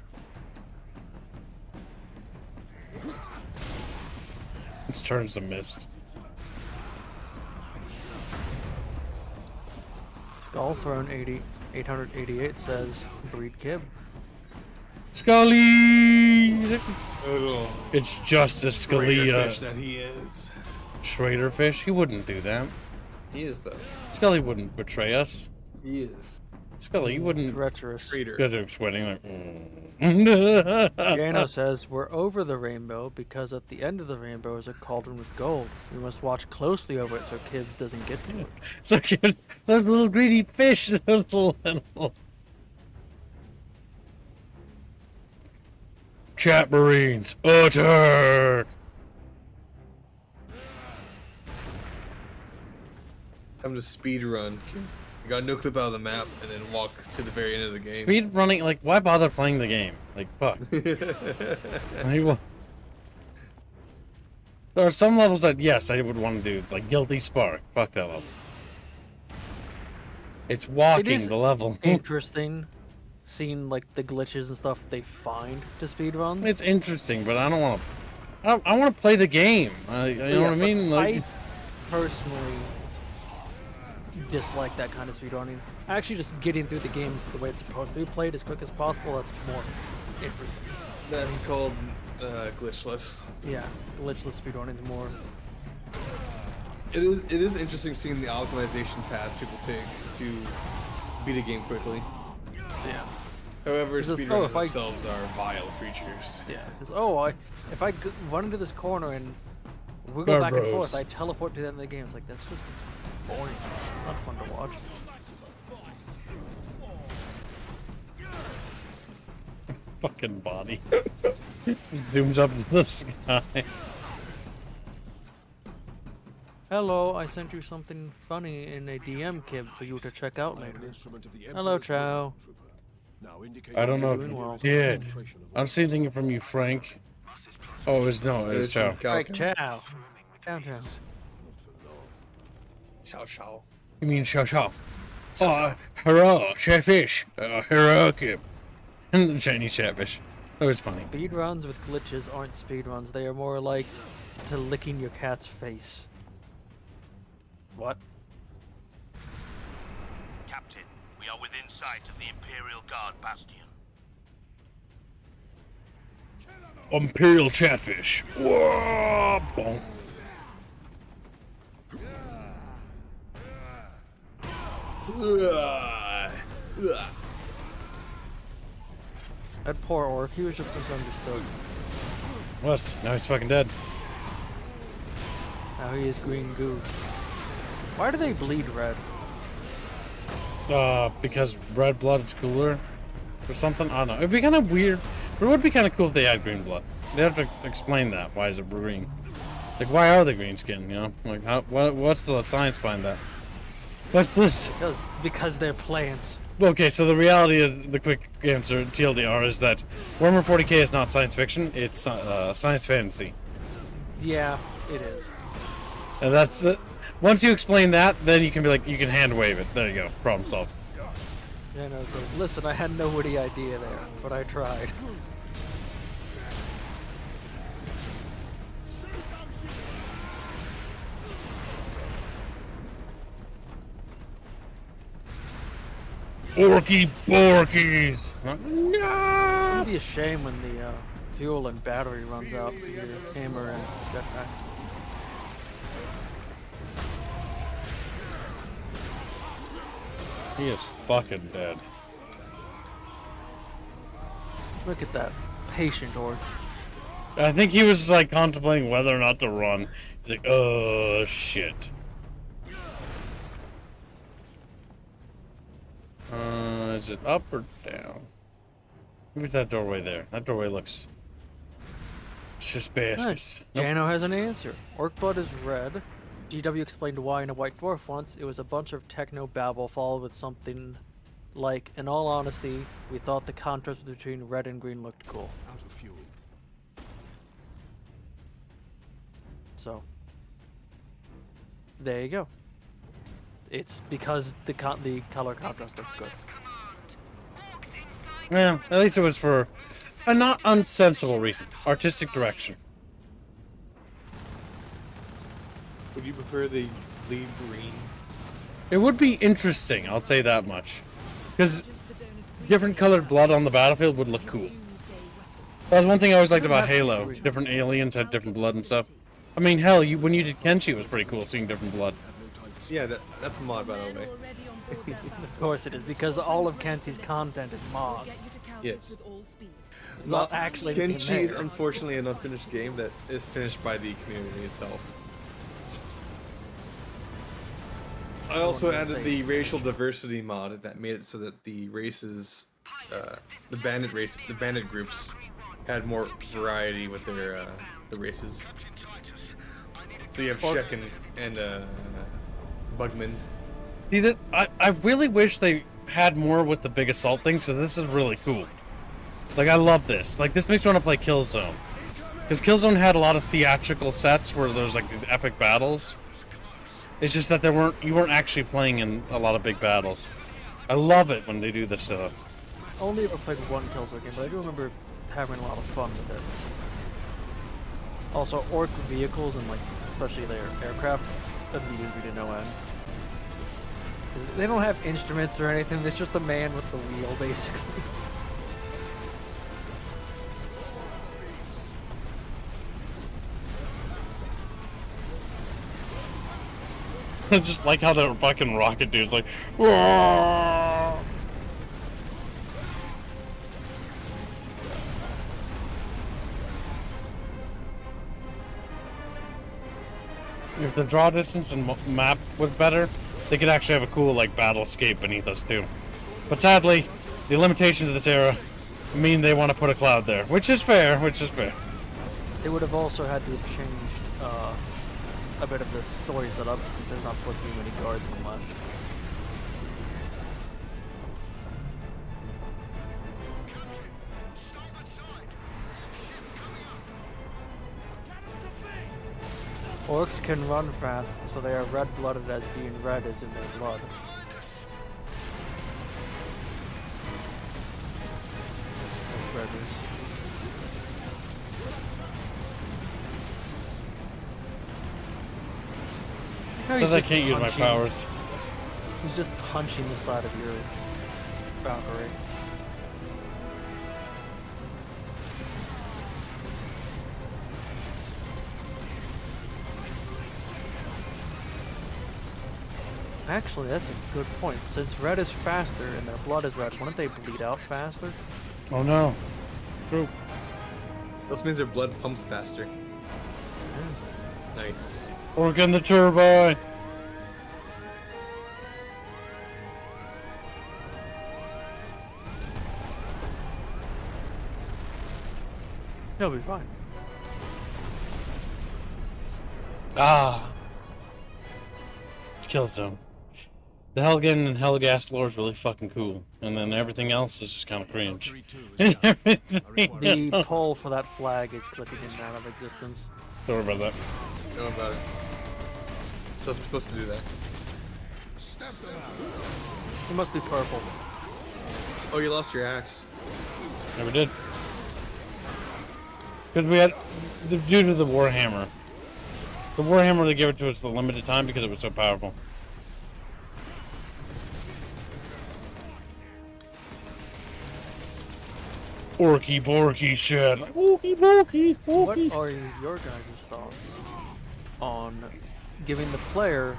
This turns to mist. Skull Throne 888 says breed Kib. Scully! Little It's Justice Scalia. fish that he is. Traitor fish? He wouldn't do that. He is though. Scully wouldn't betray us. He is. Scully, you wouldn't. Treacherous. Traitor. Guys are sweating like. Jano says we're over the rainbow because at the end of the rainbow is a cauldron with gold. We must watch closely over it so Kibbs doesn't get to it. So cute. Those little greedy fish. Those little. Chat Marines, attack! Time to speed run. You got no clip out of the map and then walk to the very end of the game. Speed running, like, why bother playing the game? Like, fuck. Like, there are some levels that, yes, I would want to do, like Guilty Spark. Fuck that level. It's walking the level. Interesting seeing like the glitches and stuff they find to speedrun. It's interesting, but I don't want to. I want to play the game. You know what I mean? Like, I personally dislike that kind of speedrunning. Actually, just getting through the game the way it's supposed to be played as quick as possible. That's more interesting. That's called glitchless. Yeah, glitchless speedrunning is more. It is interesting seeing the optimization path people take to beat a game quickly. Yeah. However, Because, speedrunners if I- themselves are vile creatures. Yeah. Because, if I run into this corner and wiggle back and forth, Barbros. I teleport to the end of the game. It's like that's just boring. Not fun to watch. fucking body. Zooms up into the sky. Hello, I sent you something funny in a DM, Kib, for you to check out later. Hello, Chow. I don't know if you did. I don't see anything from you, Frank. Oh, it was Chow. Frank Chow. Chow Chow. Chow Chow. You mean Chow Chow? Hurrah, Chatfish. Hurrah, Kib. And the Chinese Chatfish. That was funny. Speedruns with glitches aren't speedruns. They are more like to licking your cat's face. What? Captain, we are within sight of the Imperial Guard bastion. Imperial Chatfish. Whoa! Bonk. That poor orc, he was just misunderstood. Now he's fucking dead. Now he is green goo. Why do they bleed red? Because red blood is cooler or something. I don't know. It'd be kind of weird. It would be kind of cool if they had green blood. They have to explain that. Why is it green? Like, why are they green skin? You know, like, what's the science behind that? What's this? Because they're plants. Okay, so the reality of the quick answer, TLDR, is that Warhammer 40k is not science fiction. It's science fantasy. Yeah, it is. And that's the. Once you explain that, then you can be like, you can hand wave it. There you go. Problem solved. Yeah, no, so listen, I had no witty idea there, but I tried. Orky Borkies! No! It'd be a shame when the fuel and battery runs out for your hammer and jetpack. He is fucking dead. Look at that patient orc. I think he was like contemplating whether or not to run. He's like, oh shit. Is it up or down? Maybe it's that doorway there. That doorway looks suspicious. Nice. Nope. Jano has an answer. Orc blood is red. GW explained why in a White Dwarf once. It was a bunch of techno babble followed with something like, in all honesty, we thought the contrast between red and green looked cool. Out of fuel. So, there you go. It's because the color contrast looked good. Yeah, at least it was for a not unsensible reason. Artistic direction. Would you prefer the bleed green? It would be interesting, I'll say that much. Because different colored blood on the battlefield would look cool. That was one thing I always liked about Halo. Different aliens had different blood and stuff. I mean, hell, when you did Kenshi, it was pretty cool seeing different blood. Yeah, that's a mod, by the way. Of course it is, because all of Kenshi's content is mods. Yes. Well, actually, Kenshi is unfortunately an unfinished game that is finished by the community itself. I also added the racial diversity mod that made it so that the races, the bandit groups, had more variety with their the races. So you have Shek and Bugman. See, that I really wish they had more with the big assault things, because this is really cool. Like, I love this. Like, this makes me want to play Killzone. Because Killzone had a lot of theatrical sets where there's like these epic battles. It's just that you weren't actually playing in a lot of big battles. I love it when they do this stuff. Only ever played one Killzone game, but I do remember having a lot of fun with it. Also, orc vehicles and, like, especially their aircraft, amuse me to no end. They don't have instruments or anything, it's just a man with the wheel, basically. I just like how the fucking rocket dude's like, whoa! If the draw distance and map was better, they could actually have a cool like battle escape beneath us too. But sadly, the limitations of this era mean they want to put a cloud there, which is fair. They would have also had to have changed a bit of the story setup since there's not supposed to be many guardsmen left. Orcs can run fast, so they are red-blooded as being red is in their blood. Like redders. Because I can't use my powers. He's just punching the side of your Valkyrie. Actually, that's a good point. Since red is faster and their blood is red, wouldn't they bleed out faster? Oh no. true. Those means their blood pumps faster. Nice. Working the turbine. He'll be fine. Ah. Kill zone. The Helgen and Helghast lore is really fucking cool, and then everything else is just kind of cringe. The pull for that flag is clicking in and out of existence. Don't worry about that. Don't worry about it. So it's supposed to do that. It must be purple. Oh, you lost your axe. Never did. Because we had, due to the Warhammer. The Warhammer, they gave it to us the limited time because it was so powerful. Orky Borky shit. Like, Orky Borky. What are your guys' thoughts on giving the player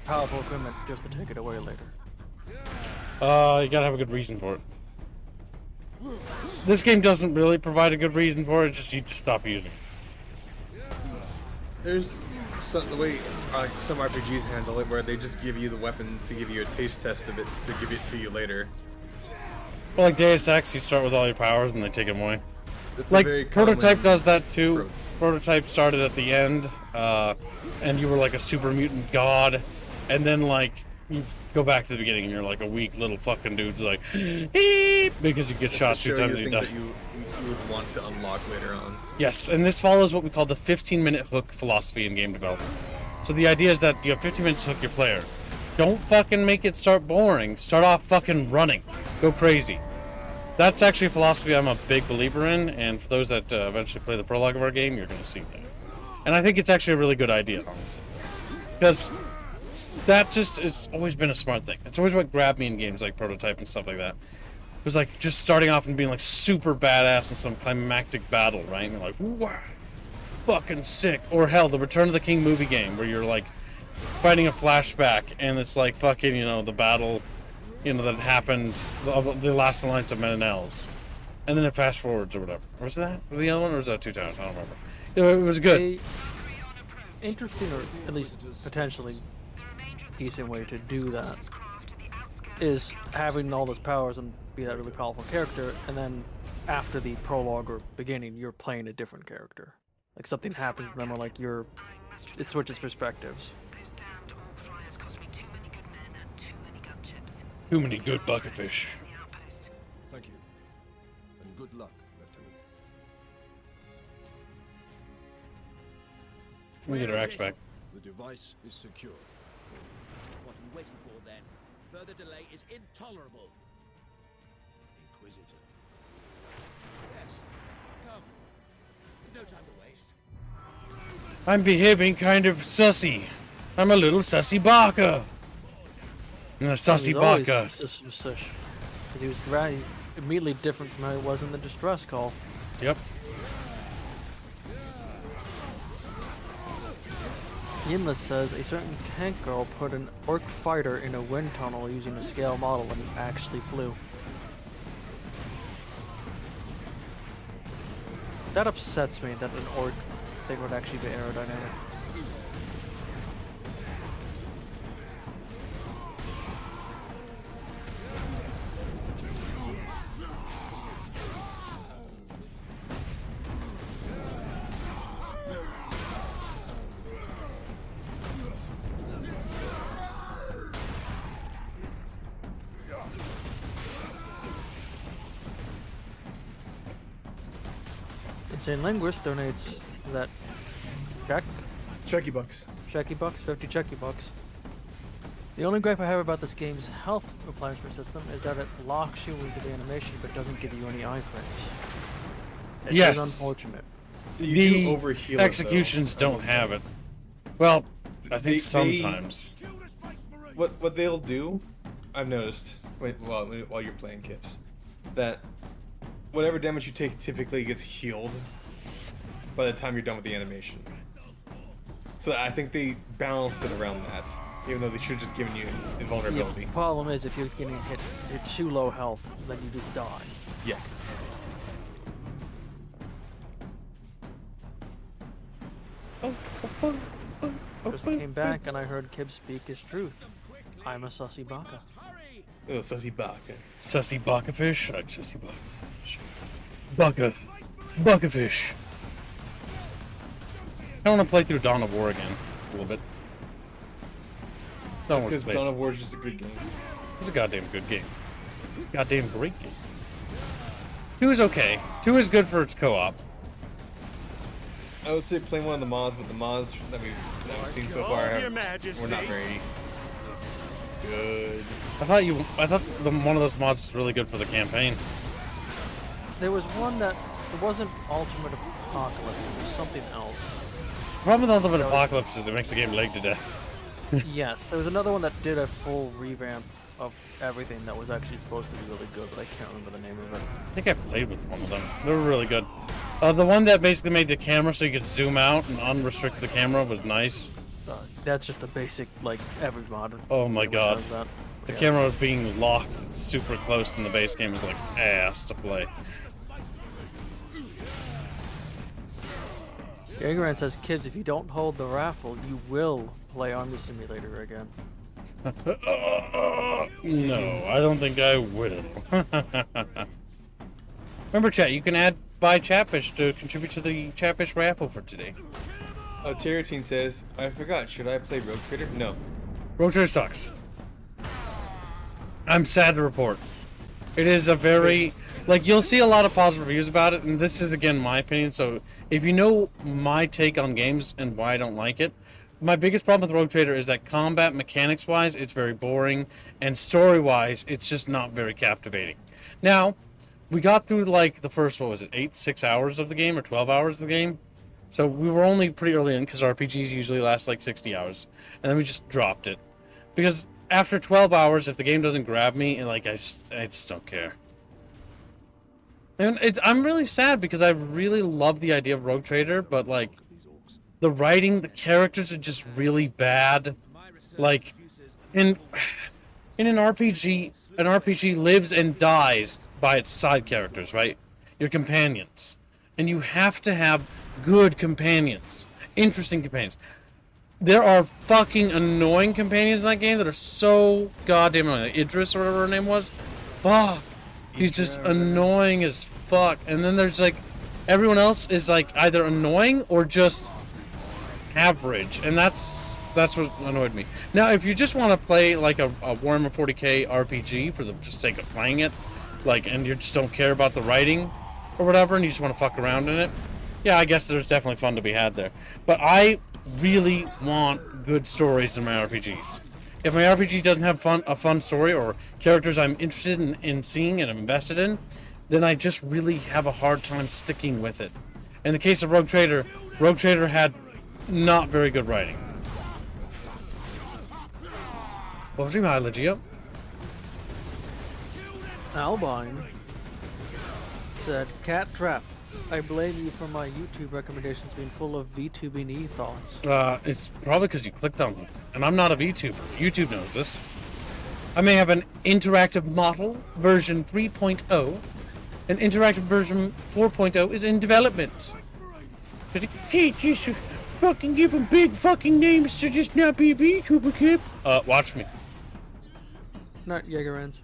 powerful equipment just to take it away later? You gotta have a good reason for it. This game doesn't really provide a good reason for it, just you just stop using it. There's the way some RPGs handle it, where they just give you the weapon to give you a taste test of it, to give it to you later. Well, like Deus Ex, you start with all your powers and they take them away. It's like, a very Prototype does that too. trope. Prototype started at the end, and you were like a super mutant god, and then like, you go back to the beginning and you're like a weak little fucking dude's like, "Eep," because you get shot To 2 show times you and you things die. that you would want to unlock later on. Yes, and this follows what we call the 15-minute hook philosophy in game development. So the idea is that you have 15 minutes to hook your player. Don't fucking make it start boring. Start off fucking running. Go crazy. That's actually a philosophy I'm a big believer in, and for those that eventually play the prologue of our game, you're going to see that. And I think it's actually a really good idea, honestly. Because that just has always been a smart thing. It's always what grabbed me in games like Prototype and stuff like that. It was like just starting off and being like super badass in some climactic battle, right? And you're like, wow, fucking sick. Or hell, the Return of the King movie game where you're like fighting a flashback and it's like fucking, you know, the battle, you know, that happened, the last alliance of men and elves. And then it fast forwards or whatever. Was that the other one or was that Two Towers? I don't remember. It was good. Interesting, or at least potentially decent way to do that is having all those powers and be that really powerful character, and then after the prologue or beginning, you're playing a different character. Like something happens to them, or like it switches perspectives. Too many good bucketfish. Thank you. And good luck, Lieutenant. We get our axe back. The device is secure. What are we waiting for then? Further delay is intolerable. Inquisitor. Yes. Come. No time to waste. I'm behaving kind of sussy. I'm a little sussy baka. And a sussy baka. He was immediately different from how he was in the distress call. Yep. Yinla says a certain tank girl put an orc fighter in a wind tunnel using a scale model and it actually flew. That upsets me that an orc thing would actually be aerodynamic. Insane Linguist donates that check? Checky bucks. Checky bucks, 50 checky bucks. The only gripe I have about this game's health replenishment system is that it locks you into the animation but doesn't give you any iframes. It Yes. is unfortunate. You The do overheal it, executions though. don't have it. Well, I think They- sometimes. What they'll do, I've noticed while you're playing Kips, that whatever damage you take typically gets healed by the time you're done with the animation. So I think they balanced it around that, even though they should have just given you invulnerability. The problem is if you're getting hit, you're too low health, then you just die. Yeah. Just came back and I heard Kib speak his truth. I'm a sussy baka. Oh, sussy baka. Sussy baka fish? Like sussy baka fish. Baka fish. I want to play through Dawn of War again a little bit. Because Dawn of War is just a good game. It's a goddamn good game. Goddamn great game. 2 is okay. 2 is good for its co-op. I would say play one of the mods, but the mods that we've seen so far were not very good. I thought one of those mods is really good for the campaign. There was one that it wasn't Ultimate Apocalypse, it was something else. The problem with Ultimate Apocalypse is it makes the game lag to death. Yes, there was another one that did a full revamp of everything that was actually supposed to be really good, but I can't remember the name of it. I think I played with one of them. They were really good. The one that basically made the camera so you could zoom out and unrestrict the camera was nice. That's just a basic, like, every mod. Oh my god. The Yeah. camera being locked super close in the base game is like ass to play. Gungan says, kids, if you don't hold the raffle, you will play Army Simulator again. No, I don't think I will. Remember, chat, you can buy Chatfish to contribute to the Chatfish raffle for today. Terratine says, I forgot, should I play Rogue Trader? No. Rogue Trader sucks. I'm sad to report. It is a very... Like, you'll see a lot of positive reviews about it, and this is, again, my opinion, so if you know my take on games and why I don't like it, my biggest problem with Rogue Trader is that combat mechanics-wise, it's very boring, and story-wise, it's just not very captivating. Now, we got through, like, the first, 6 hours of the game, or 12 hours of the game? So we were only pretty early in, because RPGs usually last, like, 60 hours, and then we just dropped it. Because after 12 hours, if the game doesn't grab me, and, like, I just don't care. And I'm really sad because I really love the idea of Rogue Trader, but like the writing, the characters are just really bad. Like in an RPG lives and dies by its side characters, right? Your companions. And you have to have good companions, interesting companions. There are fucking annoying companions in that game that are so goddamn annoying. Like Idris or whatever her name was. Fuck. He's just annoying as fuck. And then there's like, everyone else is like either annoying or just average. And that's what annoyed me. Now, if you just want to play like a Warhammer 40k RPG for the just sake of playing it, like, and you just don't care about the writing or whatever, and you just want to fuck around in it, yeah, I guess there's definitely fun to be had there. But I really want good stories in my RPGs. If my RPG doesn't have a fun story or characters I'm interested in seeing and I'm invested in, then I just really have a hard time sticking with it. In the case of Rogue Trader had not very good writing. What was your hi, Legio? Albine said, Cat Trap, I blame you for my YouTube recommendations being full of VTubing thoughts. It's probably because you clicked on them. And I'm not a VTuber. YouTube knows this. I may have an interactive model, version 3.0. An interactive version 4.0 is in development. But you can't just fucking give them big fucking names to just not be a VTuber, kid. Watch me. Not Jaegerans.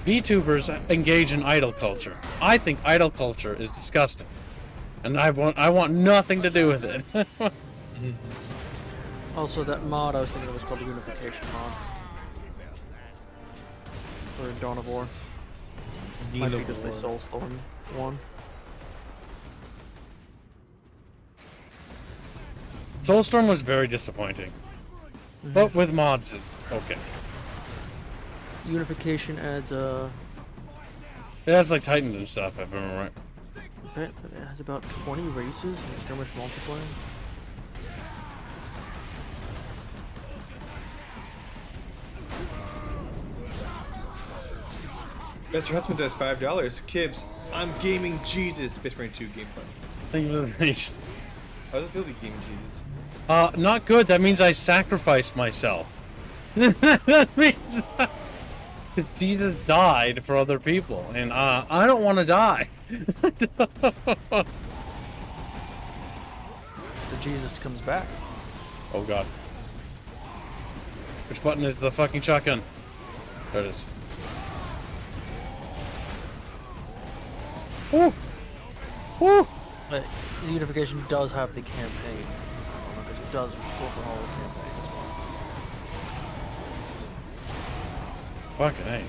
VTubers engage in idol culture. I think idol culture is disgusting. And I want nothing to do with it. Also, that mod I was thinking of was called the Unification mod. For Dawn of War. Might be just the Soulstorm one. Soulstorm was very disappointing. But with mods, it's okay. Unification adds It has like Titans and stuff, if I remember right. It has about 20 races in skirmish multiplayer. Mr. Husband does $5. Kibbs, I'm gaming Jesus. Space Marine 2 game fun. Thank you very much. How does it feel to be gaming Jesus? Not good. That means I sacrificed myself. That means Jesus died for other people, and I don't want to die. The Jesus comes back. Oh god. Which button is the fucking shotgun? There it is. Woo! Woo! But the unification does have the campaign. Because it does overhaul the campaign as well. Fucking A.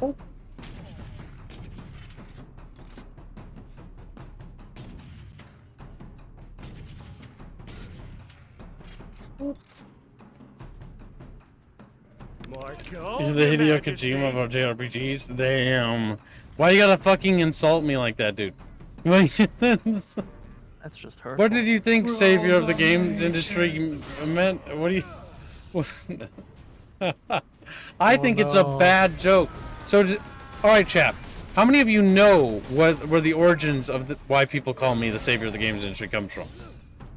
Oh. Marco, The Your Hideo Majesty. Kojima of our JRPGs. Damn. Why you gotta fucking insult me like that, dude? That's just her. What did you think savior of the games industry meant? What do you... I think it's a bad joke. So, alright, chap. How many of you know where the origins of why people call me the savior of the games industry comes from?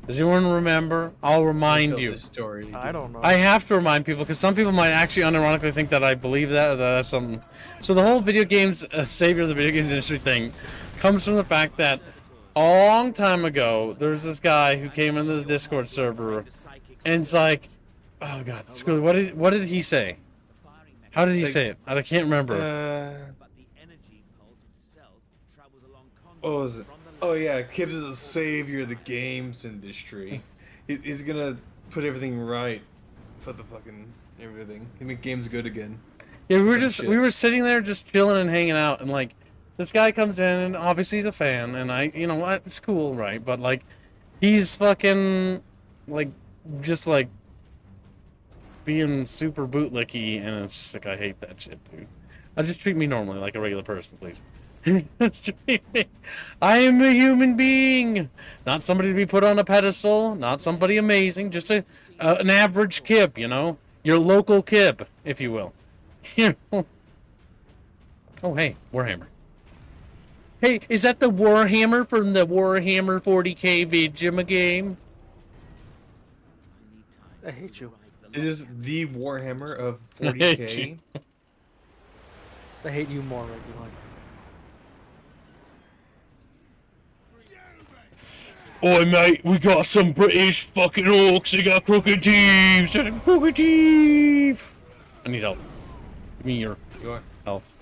Does anyone remember? I'll remind you. Story, I don't know. I have to remind people because some people might actually unironically think that I believe that or that that's something. So the whole video games savior of the video games industry thing comes from the fact that a long time ago there was this guy who came into the Discord server, and it's like, oh god, screw it. What did he say? How did he say it? I can't remember. What was it? Oh yeah, Kibbs is a savior of the games industry. He's gonna put everything right. Put the fucking everything. He make games good again. Yeah, we were sitting there just chilling and hanging out, and like this guy comes in, and obviously he's a fan, and you know what, it's cool, right? But like, he's fucking like just like being super bootlicky, and it's just like I hate that shit, dude. Just treat me normally, like a regular person, please. I am a human being, not somebody to be put on a pedestal, not somebody amazing, just an average kib, you know, your local kib, if you will. You know. Oh hey, Warhammer. Hey, is that the Warhammer from the Warhammer 40k Vidjima game? I hate you. It is the Warhammer of I hate you. 40k. I hate you more, Reggie. Oi mate, we got some British fucking orcs, they got crooked teeth! Crooked teeth! I need help. Give me your health.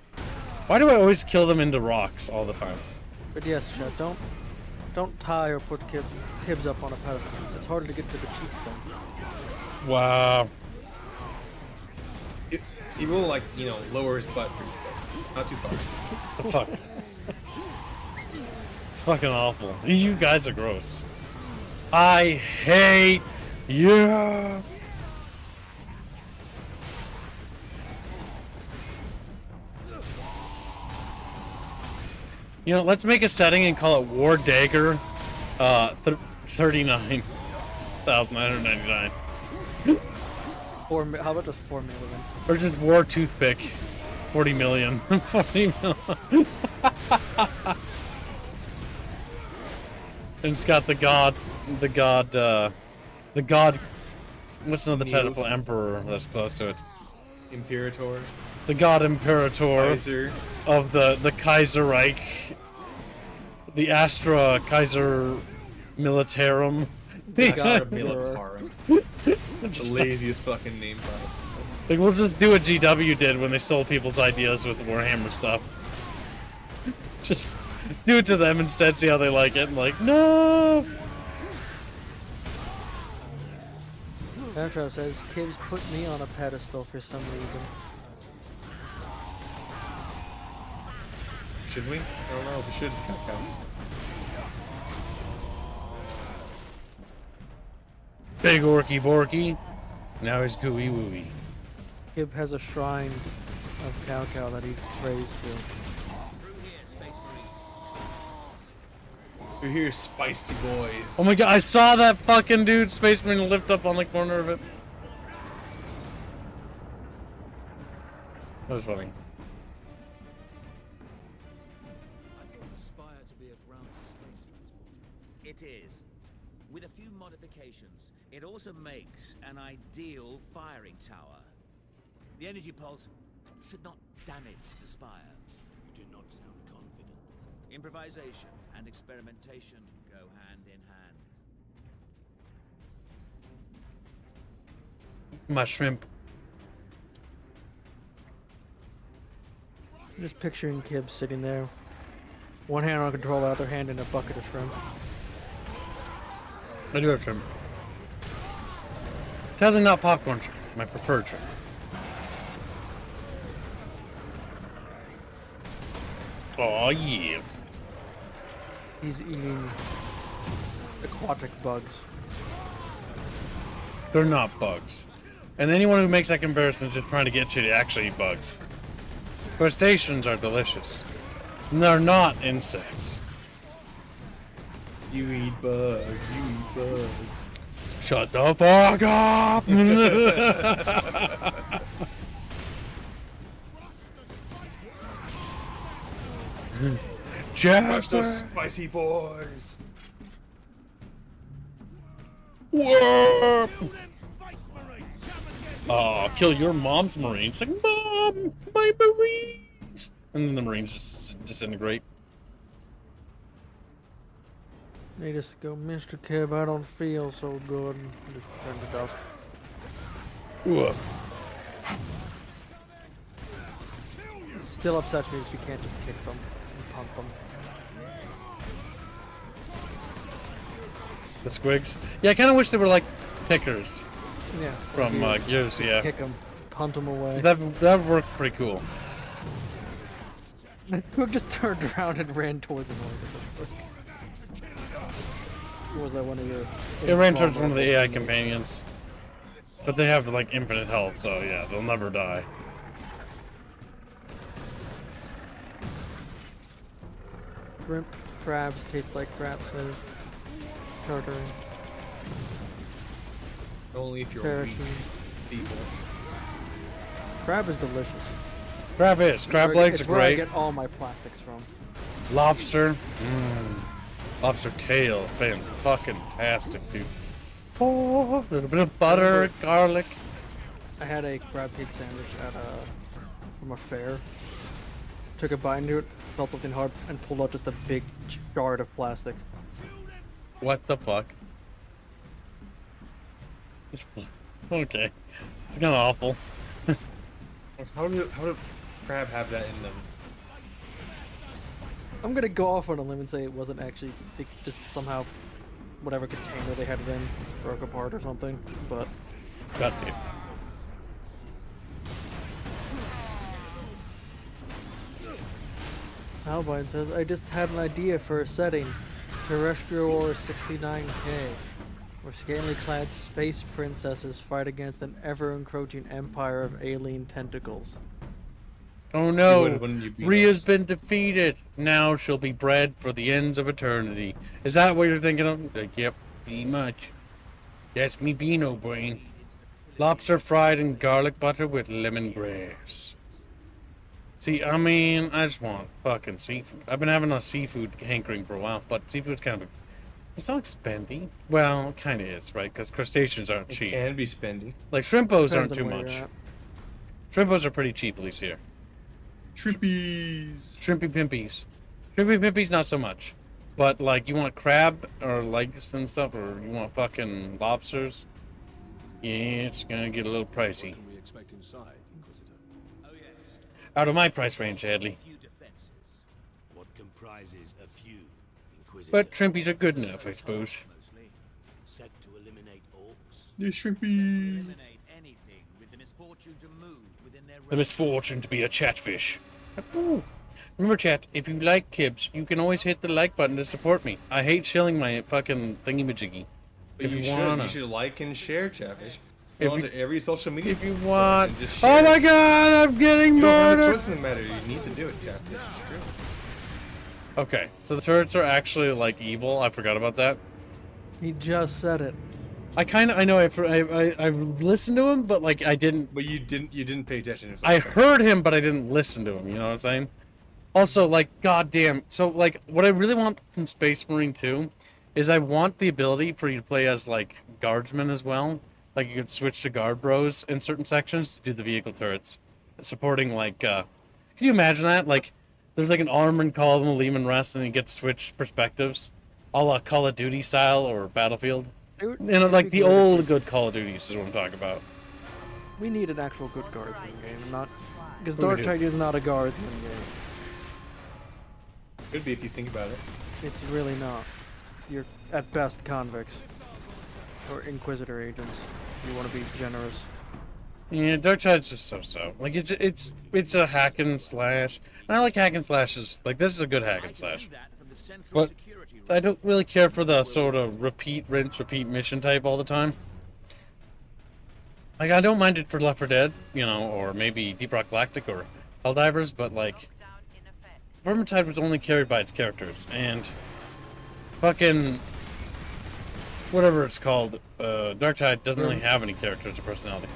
Why do I always kill them into rocks all the time? But yes, Chad, don't tie or put kibs up on a pedestal. It's harder to get to the cheeks then. Wow. He will, like, you know, lower his butt for you, but not too far. The fuck? It's fucking awful. You guys are gross. I hate you. You know, let's make a setting and call it War Dagger 39,999. How about just 4 million? Or just War Toothpick 40 million. 40 million. And it's got the god, what's another title for Emperor that's close to it? Imperator. The god Imperator Kaiser. of the Kaiserreich. The Astra Kaiser Militarum. The god Militarum. The laziest fucking name possible. Like, we'll just do what GW did when they stole people's ideas with the Warhammer stuff. Just do it to them instead, see how they like it, and like, no! Sandro says, Kibs put me on a pedestal for some reason. Should we? I don't know if we should. Big Orky Borky. Now he's gooey wooey. Kib has a shrine of Cow Cow that he prays to. We're here, spicy boys. Oh my god, I saw that fucking dude, Space Marine, lift up on the corner of it. That was funny. It is. With a few modifications, it also makes an ideal firing tower. The energy pulse should not damage the spire. You do not sound confident. Improvisation and experimentation go hand in hand. My shrimp. I'm just picturing Kib sitting there, one hand on controller, other hand in a bucket of shrimp. I do have shrimp. Sadly not popcorn shrimp, my preferred shrimp. Oh yeah. He's eating aquatic bugs. They're not bugs. And anyone who makes that comparison is just trying to get you to actually eat bugs. Crustaceans are delicious. And they're not insects. You eat bugs, you eat bugs. Shut the fuck up! Crush those spicy boys! Warp! Oh, kill your mom's Marines. Like, Mom, my Marines! And then the Marines just disintegrate. They just go, Mr. Kib, I don't feel so good, and just turn to dust. Ooh. It still upsets me if you can't just kick them and pump them. The squigs? Yeah, I kind of wish they were like pickers. Yeah. From Gears, yeah. Kick them, punt them away. That would work pretty cool. Who just turned around and ran towards him? Or was that one of your... It ran towards one of the AI companions. But they have like infinite health, so yeah, they'll never die. Shrimp crabs taste like crap, says Tartar. Only if you're Parakeet. weak people. Crab is delicious. Crab is. Crab legs are It's where I great. get all my plastics from. Lobster. Lobster tail. Fan-fucking-tastic, dude. Oh, a little bit of butter, garlic. I had a crab cake sandwich at from a fair. Took a bite into it, felt something hard, and pulled out just a big shard of plastic. What the fuck? Okay. It's kind of awful. How do crab have that in them? I'm gonna go off on a limb and say it wasn't actually, it just somehow, whatever container they had it in, broke apart or something, but... Got to. Albine says, I just had an idea for a setting. Terrestrial or 69K. Where scantily clad space princesses fight against an ever-encroaching empire of alien tentacles. Oh no! Wouldn't you be Rhea's nice? been defeated. Now she'll be bred for the ends of eternity. Is that what you're thinking of? Like, yep, pretty much. That's me Beano brain. Lobster fried in garlic butter with lemongrass. See, I mean, I just want fucking seafood. I've been having a seafood hankering for a while, but seafood's kind of... It's not spendy. Well, it kind of is, right? Because crustaceans aren't It cheap. can be spendy. Like, shrimpos aren't Depends too on where much. you're at. Shrimpos are pretty cheap, at least here. Shrimpies. Shrimpy pimpies. Shrimpy pimpies, not so much. But, like, you want crab or legs and stuff, or you want fucking lobsters, yeah, it's gonna get a little pricey. What can we expect inside, Inquisitor? Oh yes. Out of my price range, Hadley. Few defenses. What comprises a few, Inquisitor? But shrimpies are good enough, I suppose. Mostly. Set to eliminate orcs? The shrimpies. Eliminate anything with the misfortune to move within their The misfortune to be a chatfish. Ooh. Remember, chat, if you like Kibs, you can always hit the like button to support me. I hate shilling my fucking thingy-majiggy. But If you you should. wanna. You should like and share, Chatfish. If Go you- onto every social media. If you site want... and just share Oh my it. god, I'm getting You don't have a murdered! choice in the matter. You need to do it, Chatfish. It's true. Okay, so the turrets are actually, like, evil. I forgot about that. He just said it. I know, I listened to him, but, like, I didn't... But you didn't pay attention. I heard him, but I didn't listen to him, you know what I'm saying? Also, like, goddamn, so, like, what I really want from Space Marine 2 is I want the ability for you to play as, like, guardsmen as well, Like you could switch to guard bros in certain sections to do the vehicle turrets, supporting like. Can you imagine that? Like, there's like an armored column, Lehman Rest, and you get to switch perspectives, a la Call of Duty style or Battlefield. You know, like the old good Call of Duties is what I'm talking about. We need an actual good guardsman game, not because Darktide is not a guardsman game. Could be if you think about it. It's really not. You're at best convicts or Inquisitor agents. You want to be generous. Yeah, Darktide's just so-so. Like it's a hack and slash. And I like hack and slashes. Like this is a good hack and slash. But I don't really care for the sort of repeat, rinse, repeat mission type all the time. Like I don't mind it for Left 4 Dead, you know, or maybe Deep Rock Galactic or Helldivers, but like Vermintide was only carried by its characters, and fucking whatever it's called, Darktide doesn't really have any characters or personality.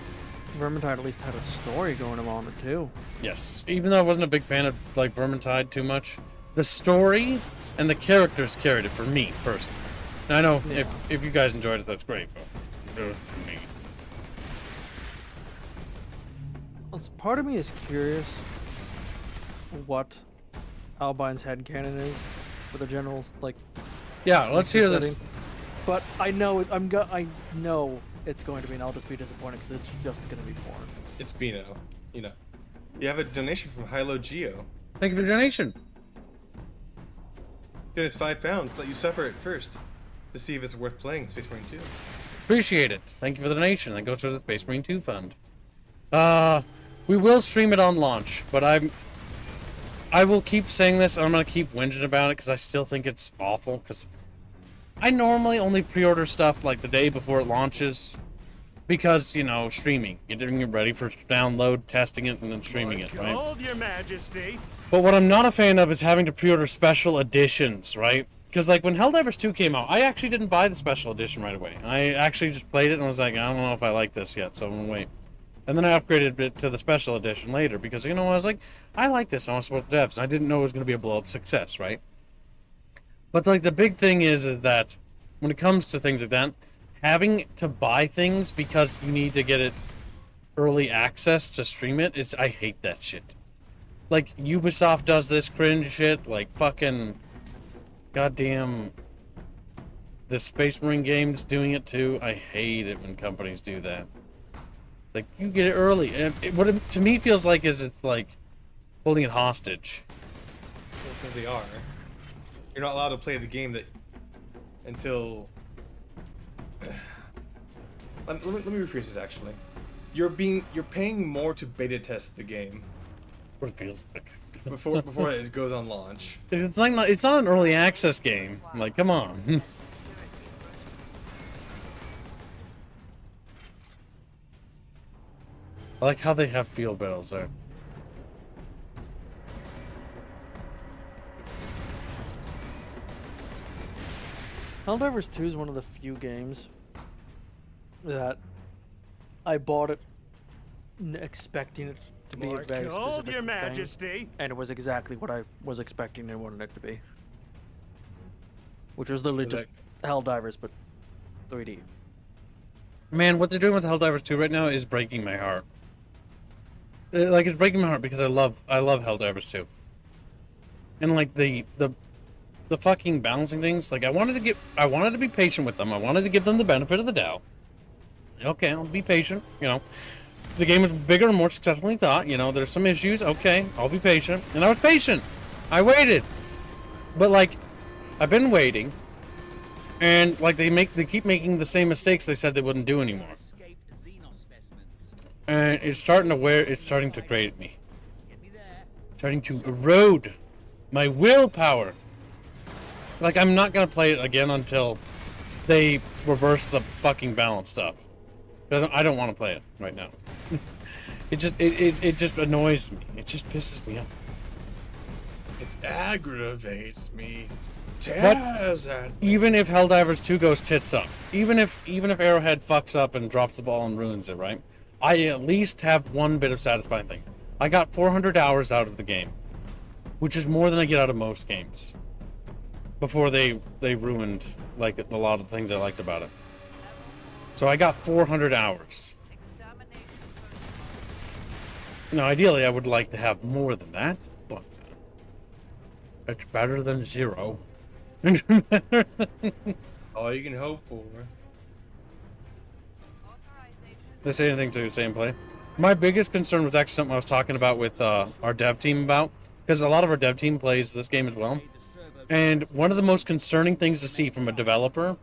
Vermintide at least had a story going on it too. Yes, even though I wasn't a big fan of like Vermintide too much, the story and the characters carried it for me personally. And I know if you guys enjoyed it, that's great, but it was for me. Part of me is curious what Albine's headcanon is for the generals, like. Yeah, let's hear this. But I know I know it's going to be, and I'll just be disappointed because it's just going to be porn. It's Beano, you know. You have a donation from Hilo Geo. Thank you for the donation. Dude, it's £5. Let you suffer it first to see if it's worth playing Space Marine 2. Appreciate it. Thank you for the donation. That goes to the Space Marine 2 fund. We will stream it on launch, but I will keep saying this. I'm gonna keep whinging about it because I still think it's awful. Because I normally only pre-order stuff like the day before it launches, because you know streaming, getting it ready for download, testing it, and then streaming it, right? Hold your majesty. But what I'm not a fan of is having to pre-order special editions, right? Because like when Helldivers 2 came out, I actually didn't buy the special edition right away. I actually just played it and was like, I don't know if I like this yet, so I'm gonna wait. And then I upgraded it to the special edition later because, you know, I was like, I like this. I want to support the devs. I didn't know it was going to be a blow-up success, right? But, like, the big thing is that when it comes to things like that, having to buy things because you need to get it early access to stream it, I hate that shit. Like, Ubisoft does this cringe shit. Like, fucking goddamn the Space Marine games doing it, too. I hate it when companies do that. Like, you get it early, and what it to me feels like is it's like holding it hostage. Because they are. You're not allowed to play the game until. Let me rephrase it. Actually, you're paying more to beta test the game. What it feels like. before it goes on launch. It's not an early access game. Like, come on. I like how they have field battles there. Helldivers 2 is one of the few games that I bought it expecting it to be a very specific your majesty. thing, and it was exactly what I was expecting and wanted it to be. Which was literally just Helldivers, but 3D. Man, what they're doing with Helldivers 2 right now is breaking my heart. Like, it's breaking my heart because I love Helldivers 2. And like the fucking balancing things, like I wanted to be patient with them. I wanted to give them the benefit of the doubt. Okay, I'll be patient, you know. The game was bigger and more successful than I thought, you know, there's some issues, okay, I'll be patient. And I was patient. I waited. But like I've been waiting, and like they keep making the same mistakes they said they wouldn't do anymore. And it's starting to grate me. Starting to erode my willpower. Like, I'm not gonna play it again until they reverse the fucking balance stuff. I don't want to play it right now. It just annoys me. It just pisses me off. It aggravates me. But even if Helldivers 2 goes tits up, even if Arrowhead fucks up and drops the ball and ruins it, right? I at least have one bit of satisfying thing. I got 400 hours out of the game, which is more than I get out of most games. Before they ruined like a lot of the things I liked about it. So I got 400 hours. Now, ideally, I would like to have more than that, but it's better than 0. All you can hope for. They say anything to stay and play. My biggest concern was actually something I was talking about with our dev team about, because a lot of our dev team plays this game as well. And one of the most concerning things to see from a developer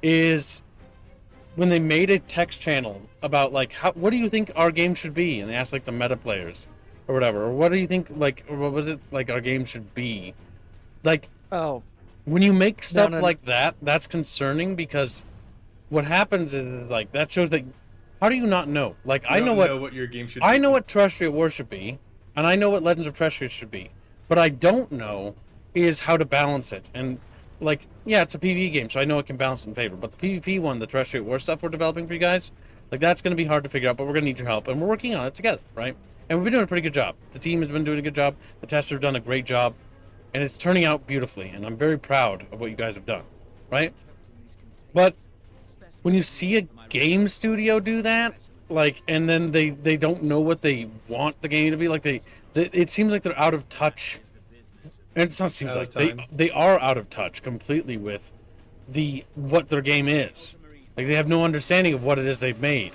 is when they made a text channel about like what do you think our game should be, and they asked like the meta players or whatever, or what do you think like, or what was it like our game should be, like, oh, when you make stuff no. like that, that's concerning, because what happens is like that shows that how do you not know? Like I know what your game should I be. know what Terrestrial War should be, and I know what Legends of Terrestrial should be, but I don't know is how to balance it. And like, yeah, it's a PvE game, so I know it can balance in favor. But the PvP one, the Terrestrial War stuff we're developing for you guys, like that's going to be hard to figure out, but we're going to need your help, and we're working on it together, right? And we've been doing a pretty good job. The team has been doing a good job. The testers have done a great job, and it's turning out beautifully, and I'm very proud of what you guys have done, right? But when you see a game studio do that, like, and then they don't know what they want the game to be, like it seems like they're out of touch. And it's not seems like they are out of touch completely with what their game is. Like they have no understanding of what it is they've made.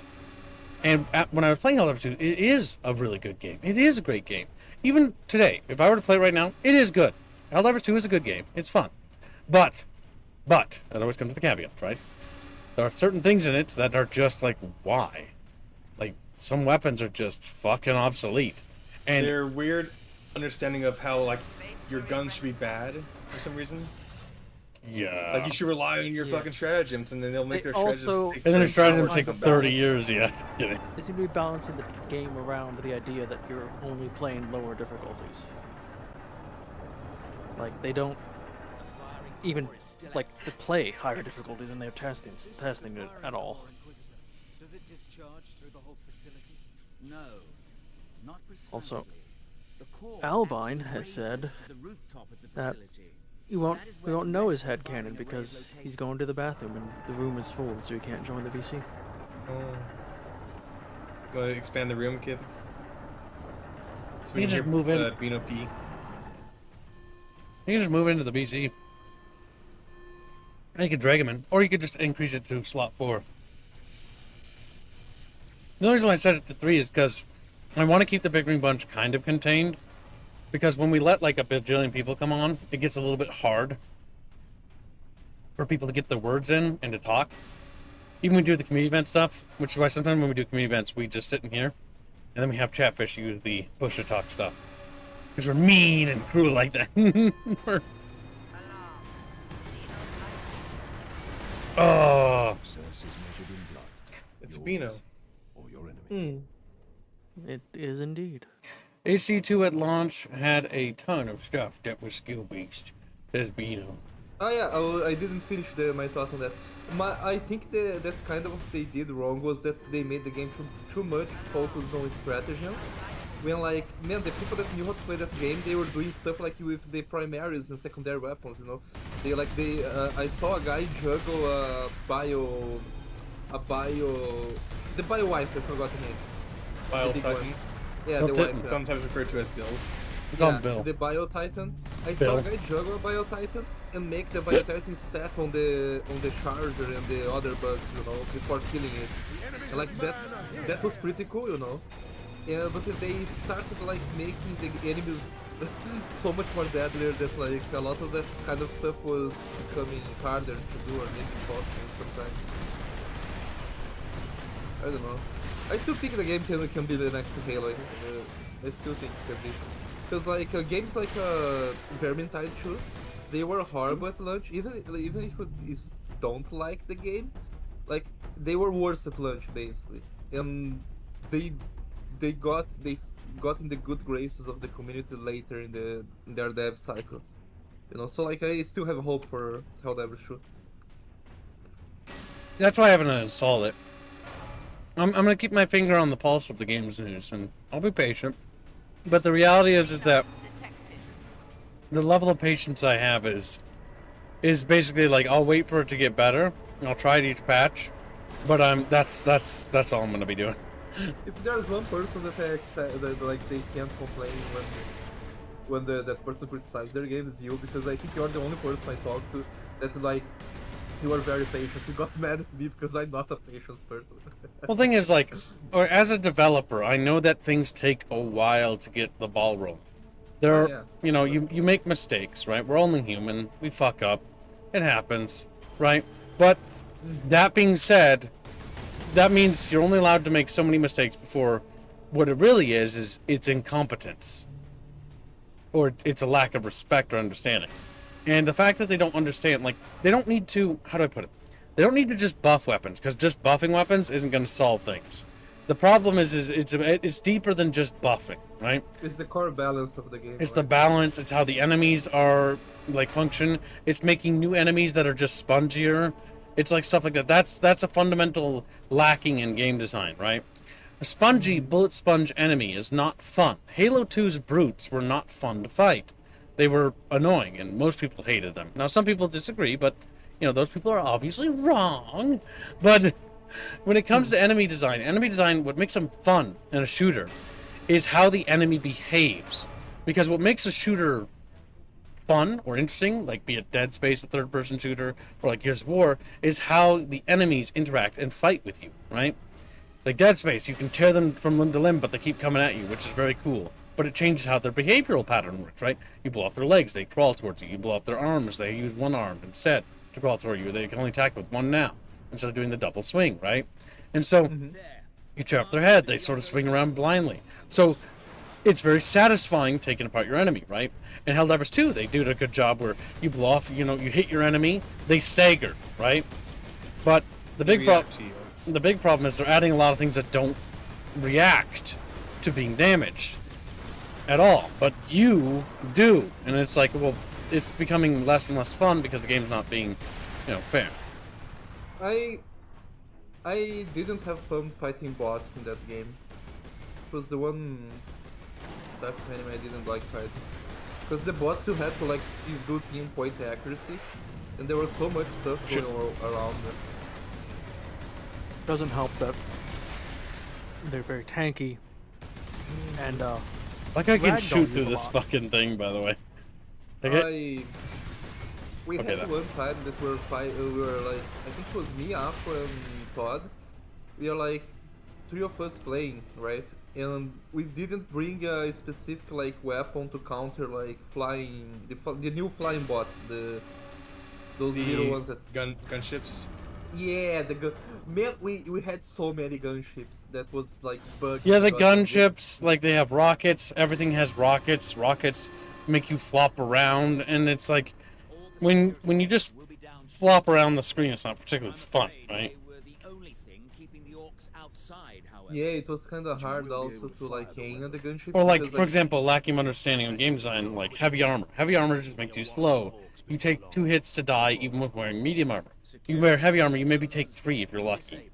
And when I was playing Helldivers 2, it is a really good game. It is a great game. Even today, if I were to play it right now, it is good. Helldivers 2 is a good game. It's fun. But that always comes with the caveat, right? There are certain things in it that are just like, why? Like, some weapons are just fucking obsolete. And their weird understanding of how, like, your guns should be bad for some reason. Yeah. Like, you should rely on your fucking stratagems, and then they'll make their stratagems take and then their stratagems like take 30 years, yeah. They seem to be balancing the game around the idea that you're only playing lower difficulties. Like, they don't even, like, to play higher difficulties than they're testing it at all. Does it discharge through the whole facility? No, not precisely. Also, Albine has said that we won't know his headcanon because he's going to the bathroom and the room is full, so he can't join the VC. Go to expand the room, kid. So you can just move in. Bino P. You can just move into the BC. And you could drag him in, or you could just increase it to slot 4. The only reason why I set it to 3 is because I want to keep the Bickering bunch kind of contained, because when we let like a bajillion people come on, it gets a little bit hard for people to get their words in and to talk. Even when we do the community event stuff, which is why sometimes when we do community events, we just sit in here, and then we have Chatfish use the push to talk stuff. Because we're mean and cruel like that. Oh. It's Bino. Or your enemies. It is indeed. HD2 at launch had a ton of stuff that was skill-based, says Bino. Oh yeah, I didn't finish my thought on that. I think that kind of what they did wrong was that they made the game too much focused on stratagems. When, like, man, the people that knew how to play that game, they were doing stuff like with the primaries and secondary weapons, you know. I saw a guy juggle the bio wife, I forgot the name. Bio Titan? Yeah, the wife. Sometimes referred to as Bill. Yeah, the Bio Titan. I saw a guy juggle a Bio Titan and make the Bio Titan step on the charger and the other bugs, you know, before killing it. And like that was pretty cool, you know. Yeah, but they started like making the enemies so much more deadlier that like a lot of that kind of stuff was becoming harder to do or maybe impossible sometimes. I don't know. I still think the game can be the next Halo. I still think it can be. Because like games like Vermintide 2, they were horrible at launch. Even if you don't like the game, like they were worse at launch basically, and they got in the good graces of the community later in their dev cycle, you know. So like I still have hope for Helldivers 2. That's why I haven't installed it. I'm gonna keep my finger on the pulse of the game's news, and I'll be patient. But the reality is that the level of patience I have is basically like I'll wait for it to get better. I'll try it each patch, But that's all I'm gonna be doing. If there's one person that that like they can't complain when that person criticizes their game is you, because I think you're the only person I talk to that like you are very patient. You got mad at me because I'm not a patience person. Well, thing is, like, or as a developer, I know that things take a while to get the ball rolling. There are, yeah. you know, you make mistakes, right? We're only human. We fuck up. It happens, right? But that being said, that means you're only allowed to make so many mistakes before what it really is it's incompetence. Or it's a lack of respect or understanding. And the fact that they don't understand, like, they don't need to, how do I put it? They don't need to just buff weapons, because just buffing weapons isn't going to solve things. The problem is it's deeper than just buffing, right? It's the core balance of the game. It's the balance, it's how the enemies are, like, function. It's making new enemies that are just spongier. It's like stuff like that. That's a fundamental lacking in game design, right? A spongy bullet sponge enemy is not fun. Halo 2's brutes were not fun to fight. They were annoying, and most people hated them. Now, some people disagree, but, you know, those people are obviously wrong. But when it comes to enemy design, what makes them fun in a shooter is how the enemy behaves. Because what makes a shooter fun or interesting, like be it Dead Space, a third-person shooter, or like Gears of War, is how the enemies interact and fight with you, right? Like Dead Space, you can tear them from limb to limb, but they keep coming at you, which is very cool. But it changes how their behavioral pattern works, right? You blow off their legs, they crawl towards you. You blow off their arms, they use one arm instead to crawl toward you. They can only attack with one now, instead of doing the double swing, right? And so, you tear off their head, they sort of swing around blindly. So, it's very satisfying taking apart your enemy, right? In Helldivers 2, they do a good job where you blow off, you know, you hit your enemy, they stagger, right? But the big problem is they're adding a lot of things that don't react to being damaged at all, but you do, and it's like, well, it's becoming less and less fun because the game's not being, you know, fair. I didn't have fun fighting bots in that game. It was the one type of enemy I didn't like fighting. Because the bots you had to like do pinpoint accuracy, and there was so much stuff going around them. Doesn't help that they're very tanky, and like I can shoot through a this lot. fucking thing, by the way. We had one time that we were like, I think it was me, Afro, and Todd. We are like 3 of us playing, right? And we didn't bring a specific like weapon to counter like flying the new flying bots, those little ones that gunships. Yeah, the gun. Man, we had so many gunships that was like bugged. Yeah, the gunships, like they have rockets. Everything has rockets. Rockets make you flop around, and it's like when you just flop around the screen, it's not particularly fun, right? Yeah, it was kind of hard also to like aim at the gunships. Or like, because, for example, lacking understanding on game design, like heavy armor. Heavy armor just makes you slow. You take 2 hits to die, even with wearing medium armor. You wear heavy armor, you maybe take 3 if you're lucky.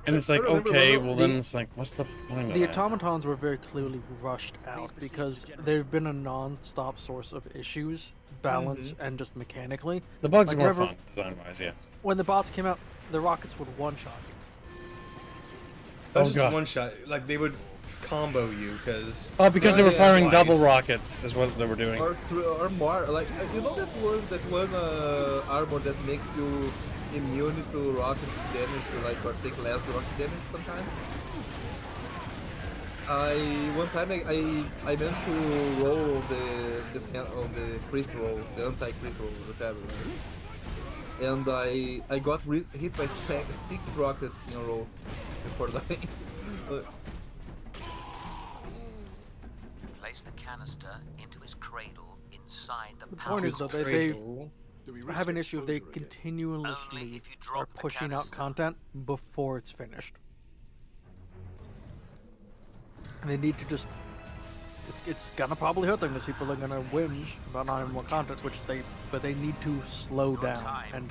And it's like, okay, well then it's like, what's the point of The that? automatons were very clearly rushed out because they've been a non-stop source of issues, balance, and just mechanically. The bugs like are more fun, design-wise, yeah. When the bots came out, the rockets would one-shot you. That's just one shot. Like they would combo you because. Oh, because they were firing double rockets, is what they were doing. or more. Like you know that one armor that makes you immune to rocket damage, or take less rocket damage sometimes. One time I managed to roll on the crit roll, the anti-crit roll, whatever. Right? And I got hit by 6 rockets in a row before dying. Place the canister into his cradle inside the point is though, they have an issue if they continuously are pushing out content before it's finished. And they need to just... It's gonna probably hurt them because people are gonna whinge about not having more content, but they need to slow down and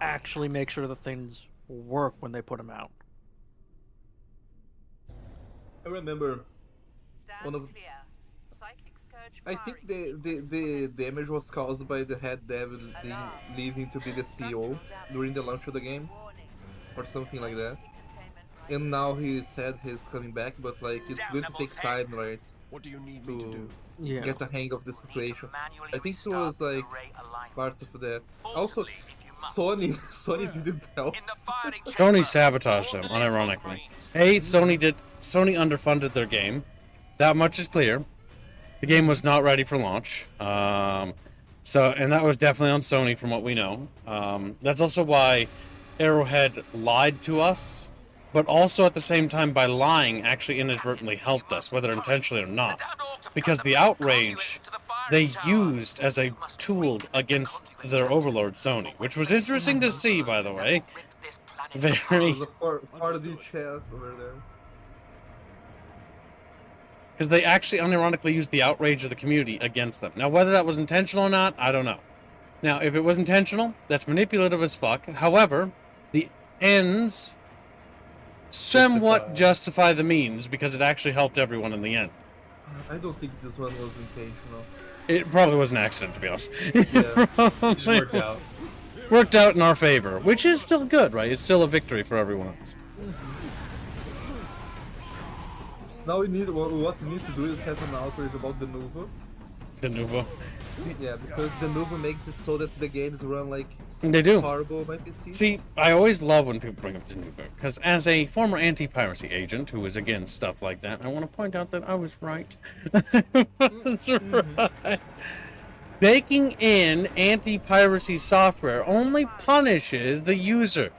actually make sure the things work when they put them out. I remember one of I think the damage was caused by the head devil leaving to be the CEO during the launch of the game, or something like that. And now he said he's coming back, but like it's going to take time, right? What do you need me to To do? Yeah. get the hang of the situation. I think it was like part of that. Also, Sony didn't help. Sony sabotaged them, unironically. Sony underfunded their game. That much is clear. The game was not ready for launch. And that was definitely on Sony from what we know. That's also why Arrowhead lied to us, but also at the same time by lying actually inadvertently helped us, whether intentionally or not. Because the outrage they used as a tool against their overlord Sony, which was interesting to see, by the way. Very. There's a 4D chest over there. Because they actually unironically used the outrage of the community against them. Now, whether that was intentional or not, I don't know. Now, if it was intentional, that's manipulative as fuck. However, the ends somewhat justify the means because it actually helped everyone in the end. I don't think this one was intentional. It probably was an accident, to be honest. Yeah, it just worked out. Worked out in our favor, which is still good, right? It's still a victory for everyone else. Now what we need to do is have an outrage about the Nuvo. The Nuvo? Yeah, because the Nuvo makes it so that the games run like they do. horrible on my PC. See, I always love when people bring up the Nuvo, because as a former anti-piracy agent who is against stuff like that, I want to point out that I was right. That's right. Baking in anti-piracy software only punishes the user.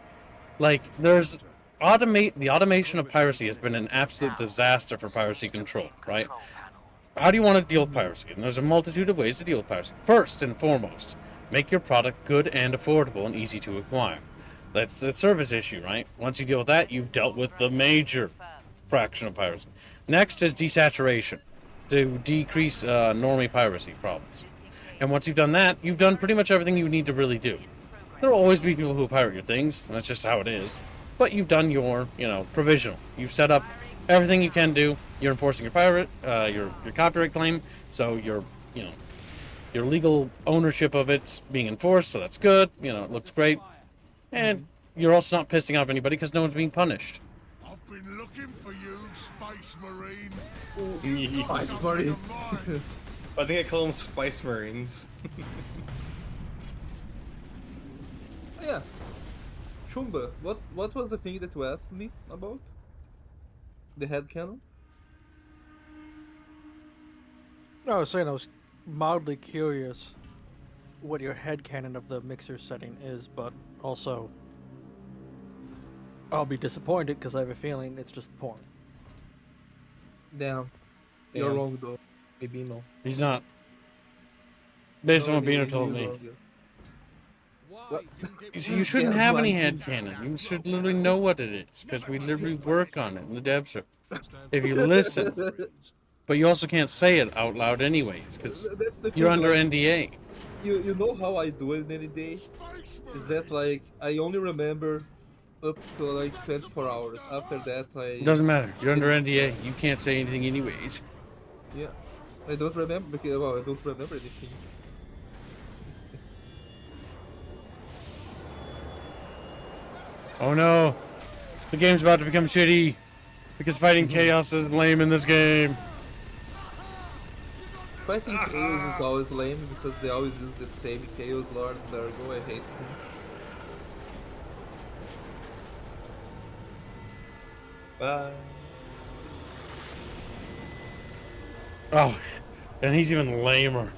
Like, the automation of piracy has been an absolute disaster for piracy control, right? How do you want to deal with piracy? And there's a multitude of ways to deal with piracy. First and foremost, make your product good and affordable and easy to acquire. That's a service issue, right? Once you deal with that, you've dealt with the major fraction of piracy. Next is desaturation, to decrease normie piracy problems. And once you've done that, you've done pretty much everything you need to really do. There will always be people who pirate your things, and that's just how it is. But you've done your, provisional. You've set up everything you can do. You're enforcing your copyright claim, so your legal ownership of it's being enforced, so that's good. It looks great. And you're also not pissing off anybody because no one's being punished. I've been looking for you, Space Marine. Spice Marine. I think I call them Spice Marines. Yeah. Chumba, what was the thing that you asked me about? The headcanon? I was saying I was mildly curious what your headcanon of the mixer setting is, but also I'll be disappointed because I have a feeling it's just porn. Damn. You're wrong though. Maybe no. He's not. Based on what Bino told me. What? You shouldn't have any headcanon. You should literally know what it is, because we literally work on it in the dev server. If you listen. But you also can't say it out loud anyways, because you're under NDA. You know how I do it any day? Is that like, I only remember up to like 24 hours. After that It doesn't matter. You're under NDA. You can't say anything anyways. Yeah. I don't remember, because, well, I don't remember anything. Oh no. The game's about to become shitty. Because fighting chaos is lame in this game. Fighting Chaos is always lame because they always use the same Chaos Lord Dargo. I hate him. Bye. Oh, and he's even lamer.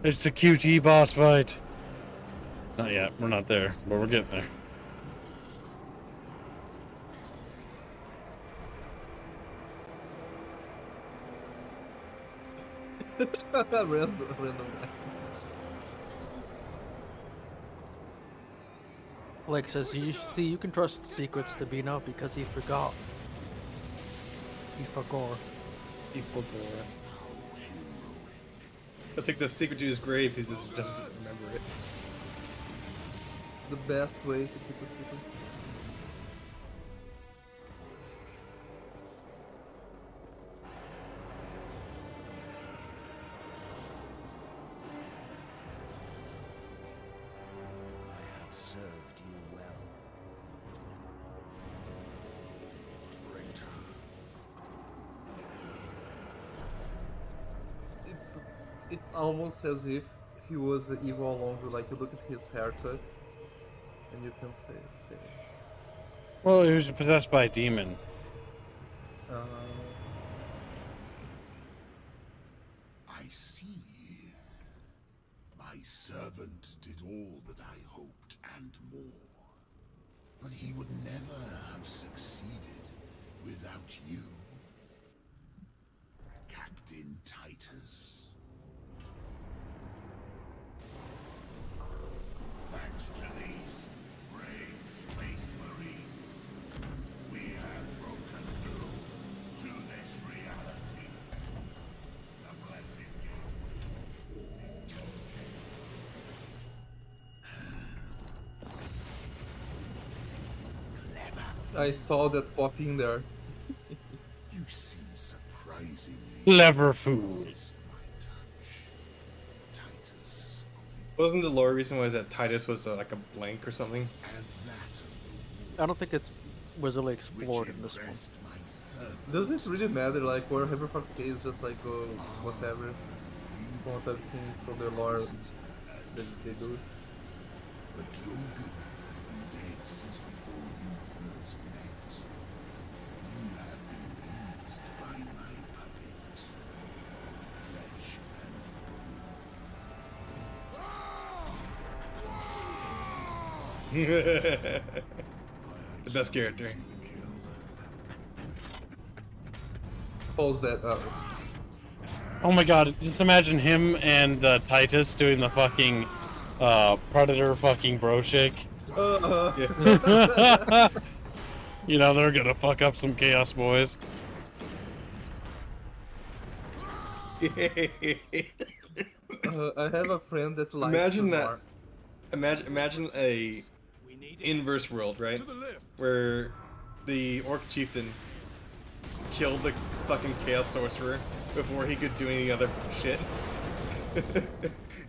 It's the QT boss fight. Not yet. We're not there, but we're getting there. Random. Blake says, you can trust secrets to Bino because he forgot. He forgot. He'll take the secret to his grave because he doesn't remember it. The best way to keep a secret. it's almost as if he was evil along. Like you look at his haircut, and you can say. Well, he was possessed by a demon. I see. My servant did all that I hoped and more. But he would never have succeeded without you, Captain Titus. Thanks to these brave space marines, we have broken through to this reality. The blessed I saw that pop in there. You seem surprisingly Clever food. Wasn't the lore reason was that Titus was like a blank or something? I don't think it's was really explored in this one. Does it really matter? Like Warhammer 40k is just like whatever. From what I've seen from their lore that they do. But Drogon has been dead since before you first met. You have been used by my puppet of flesh and The best character. Pulls that up. Oh my god, just imagine him and Titus doing the fucking Predator fucking bro shake. Yeah. You know, they're gonna fuck up some Chaos Boys. I have a friend that likes Imagine that. Mark. Imagine a inverse world, right? Where the Orc Chieftain killed the fucking Chaos Sorcerer before he could do any other shit. You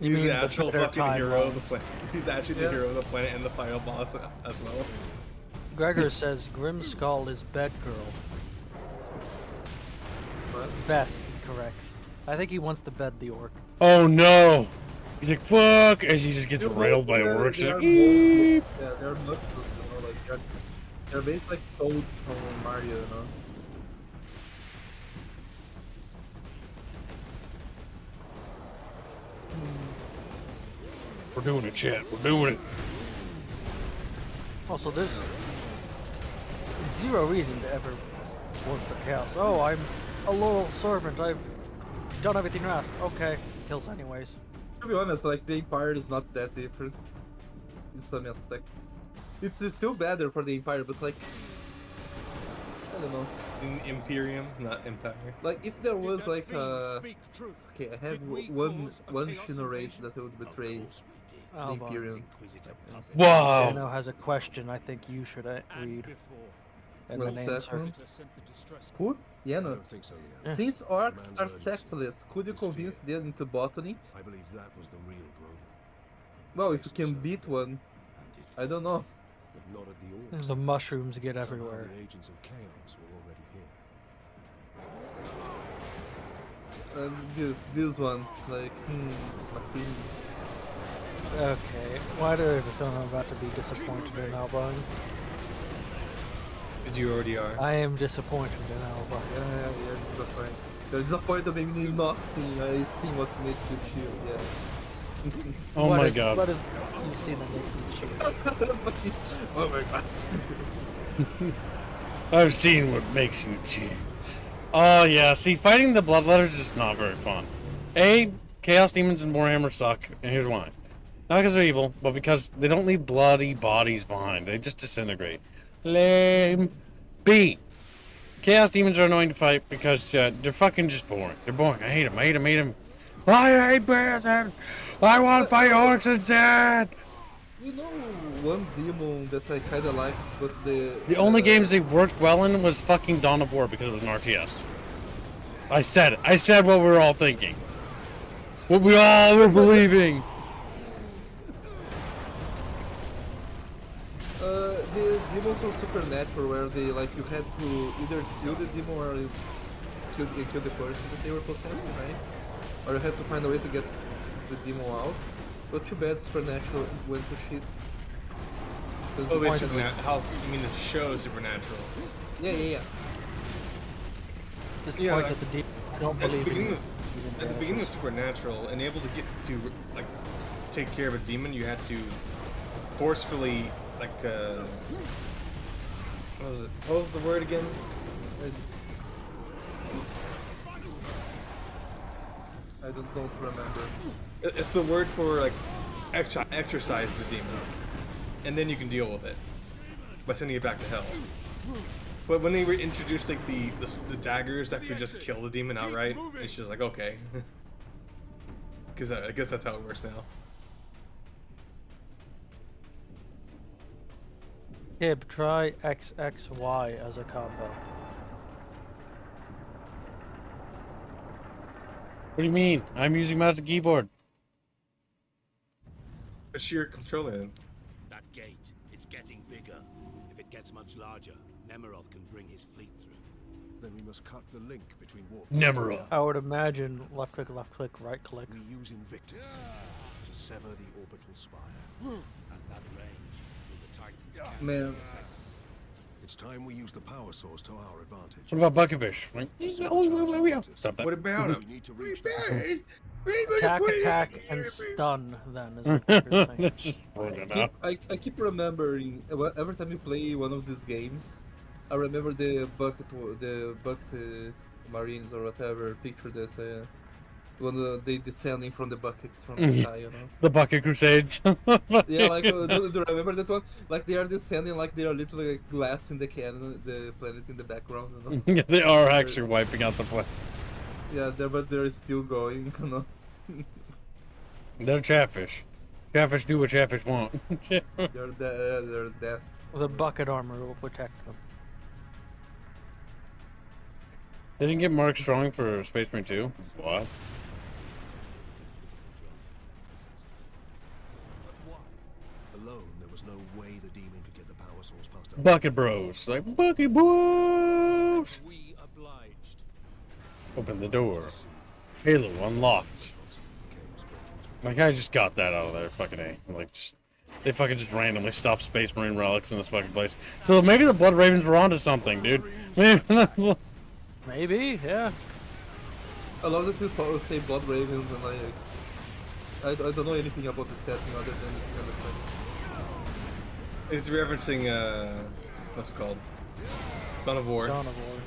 He's mean the the actual Predator fucking timeline. hero of the planet. He's actually the hero of the planet and the final boss as well. Gregor says Grim Skull is bed girl. Best, he corrects. I think he wants to bed the orc. Oh no! He's like, fuck! As he just gets railed by orcs. He's like, "Eep." Yeah, they're multiples, you know, like they're basically like toads from Mario, you know. We're doing it, chat. We're doing it. Also, there's zero reason to ever work for Chaos. Oh, I'm a loyal servant. I've done everything you asked. Okay, kills anyways. To be honest, like the Empire is not that different in some aspect. It's still better for the Empire, but like I don't know. Imperium, not Empire. Like if there was like okay, I have one generation that would betray the Imperium. Wow. Jano has a question I think you should read. And What's then that answer. Who? Yeah, no. I don't think so, yes. Since orcs are sexless, could you convince them into botany? I believe that was the real Drogon, Well, if you can beat one, I don't know. but not at the orcs. The mushrooms get Somehow everywhere. the agents of chaos were already here. And this one, like, nothing. Okay, why do I have a feeling I'm about to be disappointed in Albon? Because you already are. I am disappointed in Albon. Yeah, you're disappointed. You're disappointed maybe in not seeing. I see what makes you chill, yeah. Oh my god. What have you seen that makes me chill? Oh my god. I've seen what makes you cheat. Oh yeah, see, fighting the Bloodletters is not very fun. A, Chaos Demons in Warhammer suck, and here's why. Not because they're evil, but because they don't leave bloody bodies behind. They just disintegrate. Lame. B, Chaos Demons are annoying to fight because they're fucking just boring. They're boring. I hate them. I hate them. I hate them. I hate Batman. I want to fight orcs instead. You know one demon that I kinda liked, but The only games they worked well in was fucking Dawn of War because it was an RTS. I said it. I said what we were all thinking. What we all were believing. The demons were supernatural, where they like you had to either kill the demon or kill the person that they were possessing, right? or you had to find a way to get the demo out. But too bad Supernatural went to shit. Oh, wait, how you mean the show Supernatural? Yeah. Just Yeah, points at the deep. I don't believe at the beginning of Supernatural, and able to get to like take care of a demon, you had to forcefully like what was it? What was the word again? I don't remember. It's the word for like exercise the demon, and then you can deal with it by sending it back to hell. But when they introduced like the daggers that could just kill the demon outright, it's just like okay, because I guess that's how it works now. Kib, try XXY as a combo. What do you mean? I'm using mouse and keyboard. What's your controller in? That gate, it's getting bigger. If it gets much larger, Nemiroth can bring his fleet through. Then we must cut the link between warp. Nemiroth. I would imagine left click, right click. We use Invictus to sever the orbital spire. At that range, will the Titans Man. It's time we use the power source to our advantage. What about Bucketfish? Like, stop that. What about him? We need to reach that. Attack, and stun. Then is what you're saying. Let's just roll it out. I keep remembering every time you play one of these games, I remember the bucket marines or whatever picture that when they descending from the buckets from the sky, you know. The Bucket Crusades. Yeah, like do you remember that one? Like they are descending, like they are literally like glass in the cannon, the planet in the background, you know. Yeah, they are actually wiping out the planet. Yeah, but they're still going, you know. They're Chatfish. Chatfish do what Chatfish want. They're deaf. The bucket armor will protect them. They didn't get Mark Strong for Space Marine 2? What? Alone, there was no way the demon could get the power source past our Bucket Bros. Like, Bucket Bros! We obliged. Open the door. Halo unlocked. Like, I just got that out of there. Fucking A. Like, just... They fucking just randomly stopped Space Marine relics in this fucking place. So maybe the Blood Ravens were onto something, dude. Maybe, yeah. I love that people say Blood Ravens and like I don't know anything about the setting other than this kind of thing. It's referencing what's it called? Dawn of War. Dawn of War.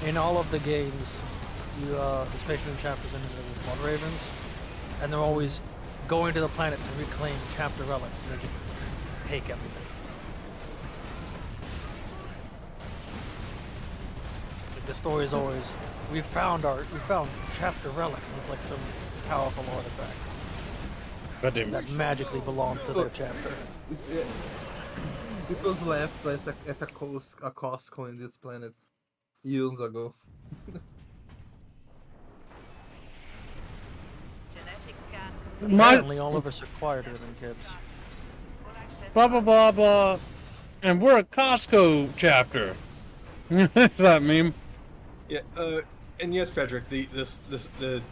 In all of the games, the Space Marine chapters ended with Blood Ravens, and they're always going to the planet to reclaim chapter relics, and they just take everything. Like, the story is always, we found chapter relics, and it's like some powerful artifact that magically belongs to their chapter. It was left at a Costco in this planet years ago. Apparently all of us are quieter than kids. Blah blah blah blah. And we're a Costco chapter. That meme. Yeah, and yes, Frederick, the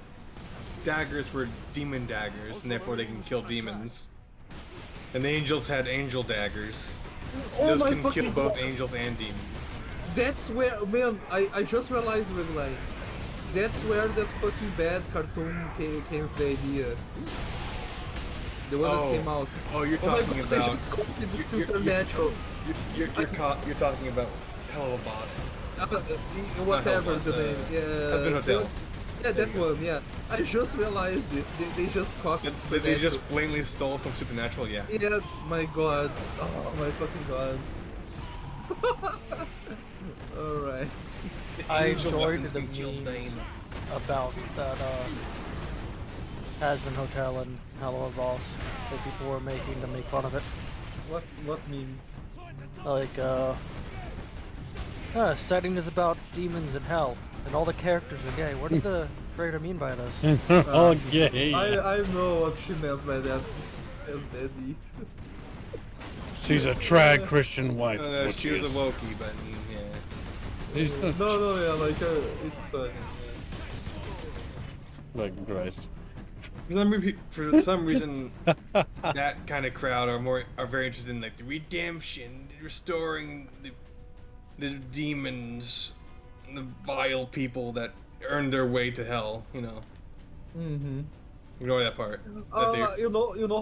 daggers were demon daggers, and therefore they can kill demons. And the angels had angel daggers. Oh Those can kill both God. angels and demons. That's where, man, I just realized, like, that's where that fucking bad cartoon came with the idea. The one that came out. Oh, you're Oh my talking God, they about. just copied the Supernatural. You're talking about Hell of a Boss. Whatever the name. Husband Yeah. Hotel. Yeah, that one. Yeah. I just realized it. They just copied. But they just blatantly stole from Supernatural. Yeah. Yeah. My God. Oh my fucking God. All right. I enjoyed the memes about that Hasbin Hotel and Hello Boss that people were making to make fun of it. What meme? Like, setting is about demons and hell, and all the characters are gay. What did the creator mean by this? Oh, gay. I know what she meant by that. As Daddy. She's a trad Christian wife. That's what she was a Wookiee, but I mean, yeah. No, yeah, like it's fun. Like Christ. For some reason, that kind of crowd are very interested in like the redemption, restoring the demons, the vile people that earned their way to hell. You know. Mm-hmm. Ignore that part. You know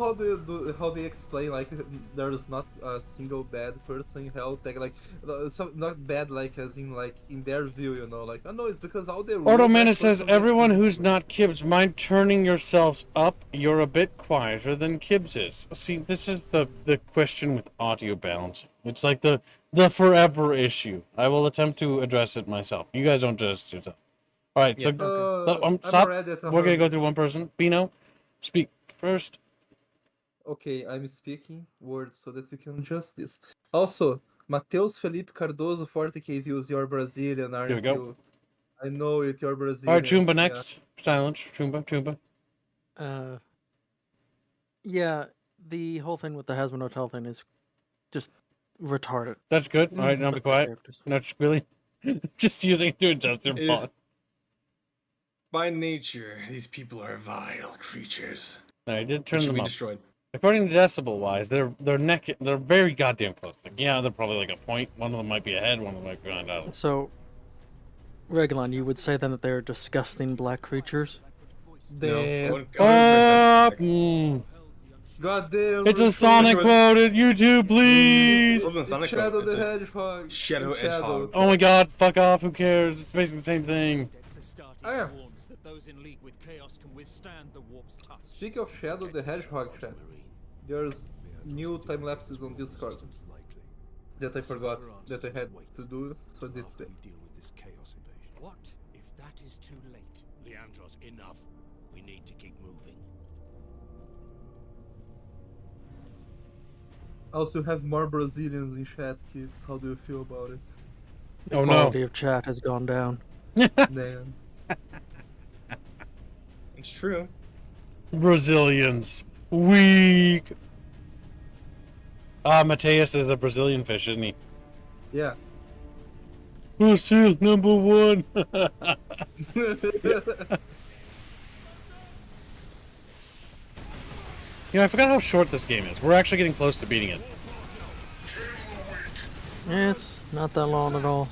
how they explain like there's not a single bad person in hell. Like not bad like as in like in their view, you know, like no, it's because all the Ordomana says, everyone who's not Kibbs, mind turning yourselves up? You're a bit quieter than Kibbs is. See, this is the question with audio balance. It's like the forever issue. I will attempt to address it myself. You guys don't address yourself. Alright, so stop. We're gonna go through one person. Bino, speak first. Okay, I'm speaking words so that we can adjust this. Also, Mateus Felipe Cardozo, 40k views, you're Brazilian, aren't Here we go. you? I know it, you're Brazilian. Alright, Chumba next. Yeah. Silence. Chumba. Yeah, the whole thing with the Hasbro Hotel thing is just retarded. That's good. Alright, now be quiet. No, just really. Just using it to adjust your font. By nature, these people are vile creatures. I did turn them up. Destroyed. According to decibel wise, they're very goddamn close. Like, yeah, they're probably like a point. One of them might be ahead, one of them might be behind out. So, Reglan, you would say then that they're disgusting black creatures? Damn. God damn. It's a Sonic quote at YouTube, please. It's Shadow the Hedgehog. Shadow Hedgehog. Oh my god, fuck off, who cares? It's basically the same thing. Oh, yeah. That those in league with chaos can withstand the warp's touch. Speak of Shadow the Hedgehog, chat. There's new time lapses on Discord that I forgot that I had to do, so I did today. What if that is too late? Leandros, enough. We need to keep moving. Also have more Brazilians in chat, kids. How do you feel about it? The quality of chat has gone down. Damn. It's true. Brazilians. Weak. Mateus is a Brazilian fish, isn't he? Yeah. Brazil #1. I forgot how short this game is. We're actually getting close to beating it. It's not that long at all.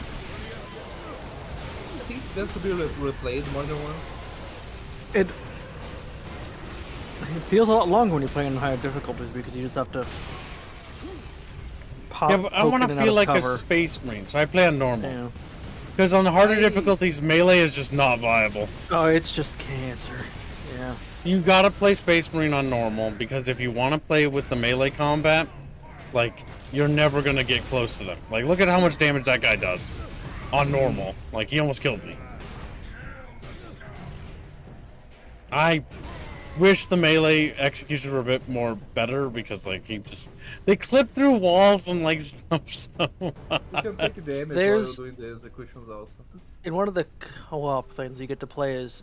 I think it's meant to be replayed more than once. It feels a lot longer when you're playing on higher difficulties because you just have to pop. Yeah, but I want to feel like a Space Marine, so I play on normal. Because on the harder difficulties, melee is just not viable. Oh, it's just cancer. Yeah. You gotta play Space Marine on normal, because if you want to play with the melee combat, like, you're never gonna get close to them. Like, look at how much damage that guy does on normal. Like, he almost killed me. I wish the melee executions were a bit more better, because, like, they clip through walls and, like, stuff so much. You can take damage while you're doing the executions also. In one of the co-op things you get to play as,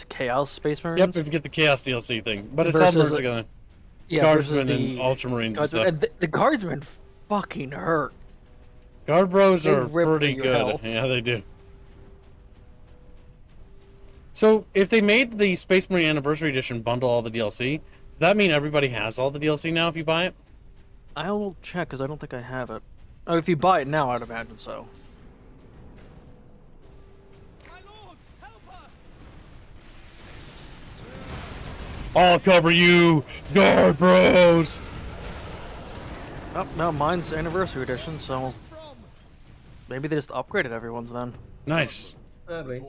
Chaos Space Marines. Yep, if you get the Chaos DLC thing. But it's all merged together. Yeah, Guardsmen and Ultramarines and stuff. And the Guardsmen fucking hurt. Guard Bros are rip pretty through good. your health. Yeah, they do. So, if they made the Space Marine Anniversary Edition bundle all the DLC, does that mean everybody has all the DLC now if you buy it? I will check, because I don't think I have it. Oh, if you buy it now, I'd imagine so. I'll cover you, Guard Bros! Oh, no, mine's Anniversary Edition, so... Maybe they just upgraded everyone's then. Nice. Probably.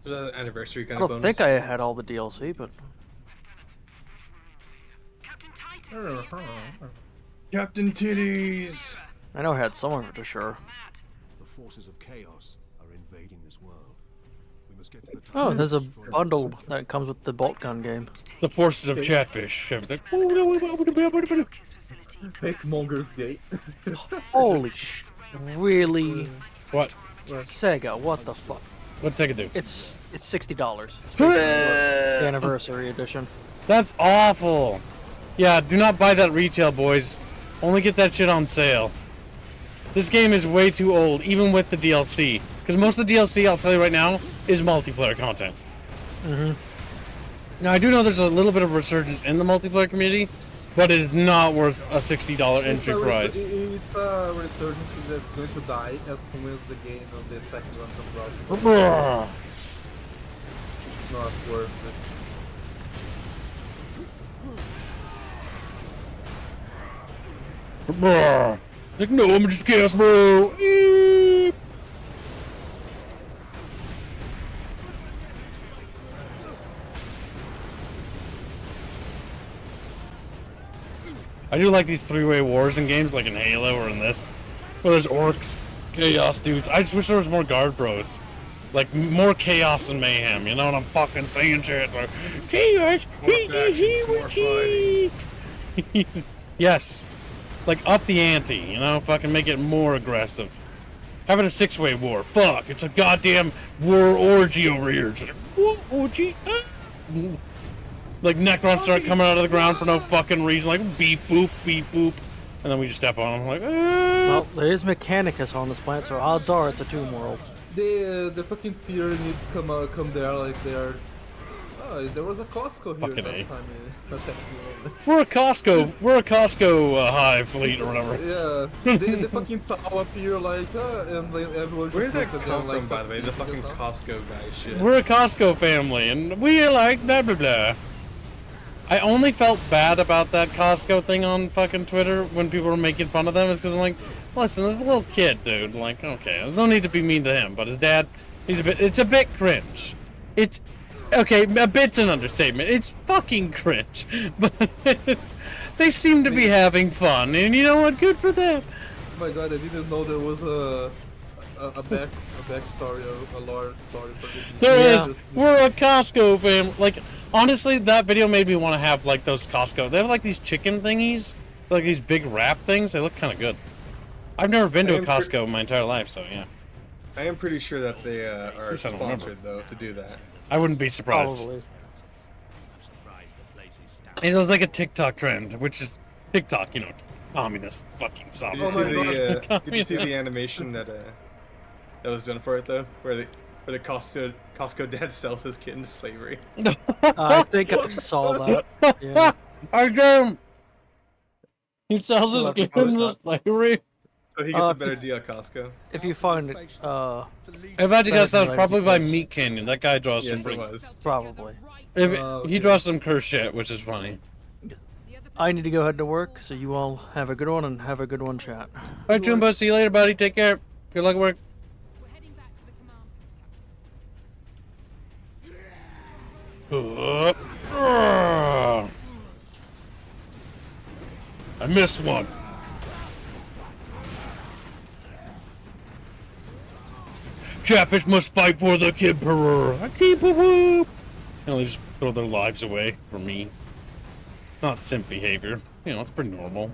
The anniversary kind I of don't bonus. think I had all the DLC, but... Captain Titties! I know I had some of it for sure. The forces of chaos are invading this world. We must get to the Oh, there's a bundle that comes with the bolt gun game. The forces of Chatfish. Everything. Hatemonger's Gate. Holy sh... Really? What? Sega, what the fuck? What's Sega do? It's $60. It's the Anniversary Edition. That's awful! Yeah, do not buy that retail, boys. Only get that shit on sale. This game is way too old, even with the DLC. Because most of the DLC, I'll tell you right now, is multiplayer content. Now, I do know there's a little bit of resurgence in the multiplayer community, but it is not worth a $60 entry price. It's a resurgence that's going to die as soon as the game of the second one comes out. Bruh. It's not worth it. Bruh. Like, no, I'm just chaos, bro. Eep. I do like these three-way wars in games like in Halo or in this, where there's orcs, chaos dudes. I just wish there was more guard bros. Like, more chaos and mayhem, you know what I'm fucking saying, shit? Like, chaos, yes. Like, up the ante, you know? Fucking make it more aggressive. Have it a six-way war. Fuck, it's a goddamn war orgy over here. It's like, what orgy? Like, Necrons start coming out of the ground for no fucking reason. Like, beep, boop, and then we just step on them. Like, Well, there is Mechanicus on this planet, so odds are it's a tomb world. The fucking tier needs to come there like they're... Oh, there was a Costco here Fucking last A. time. We're a Costco hive fleet or whatever. Yeah, they fucking pop up here like, and then everyone just Where did that looks at come them like from, by the way? The fucking stuff. Costco guy shit. We're a Costco family, and we like blah blah blah. I only felt bad about that Costco thing on fucking Twitter when people were making fun of them. It's because I'm like, listen, there's a little kid, dude. Like, okay, there's no need to be mean to him, but his dad, it's a bit cringe. It's, okay, a bit's an understatement. It's fucking cringe. But they seem to be having fun, and you know what? Good for them. Oh my god, I didn't know there was a backstory, a lore story for this. There is. We're a Costco family. Like, honestly, that video made me want to have, like, those Costco. They have, like, these chicken thingies. Like, these big wrap things. They look kind of good. I've never been to a Costco in my entire life, so, yeah. I am pretty sure that they are sponsored, though, to do that. I wouldn't be surprised. Probably. It was like a TikTok trend, which is TikTok, you know, communist fucking software. Did you see the animation that was done for it, though? Where the Costco dad sells his kid into slavery. I think I saw that. Yeah. I don't. He sells his kid into slavery. So he gets a better deal at Costco. If you find it, if I had to guess, that was probably by Meat Canyon. That guy draws some. Yes, it was. Probably. He draws some curse shit, which is funny. I need to go ahead to work, so you all have a good one and have a good one, chat. Alright, Jumbo, see you later, buddy. Take care. Good luck at work. I missed one. Chatfish must fight for the Kid Perur. I keep a whoop. And they just throw their lives away for me. It's not simp behavior. You know, it's pretty normal.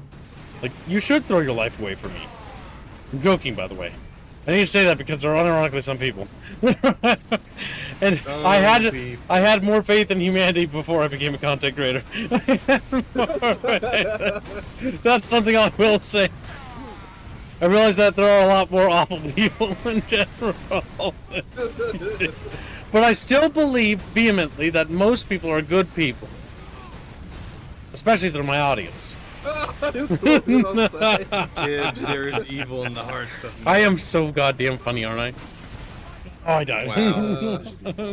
Like, you should throw your life away for me. I'm joking, by the way. I need to say that because there are unironically some people. And I had more faith in humanity before I became a content creator. That's something I will say. I realize that there are a lot more awful people in general. But I still believe vehemently that most people are good people. Especially if they're my audience. Kids, there is evil in the hearts of men. I am so goddamn funny, aren't I? Oh, I died. Wow.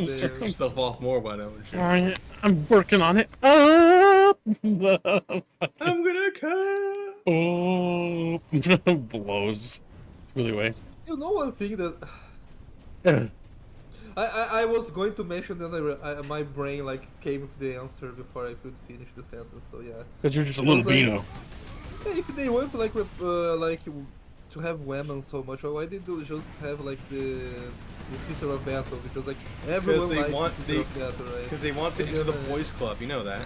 Strip yourself off more, why don't you? Alright, I'm working on it. I'm gonna come. Oh, blows. Really way. You know one thing that I was going to mention, then my brain like came with the answer before I could finish the sentence. So yeah. Because you're just a little beano. If they want like to have women so much, why did they just have like the Sister of Battle? Because like everyone likes Sister of Battle, right? Because they want to enter the boys club, you know that.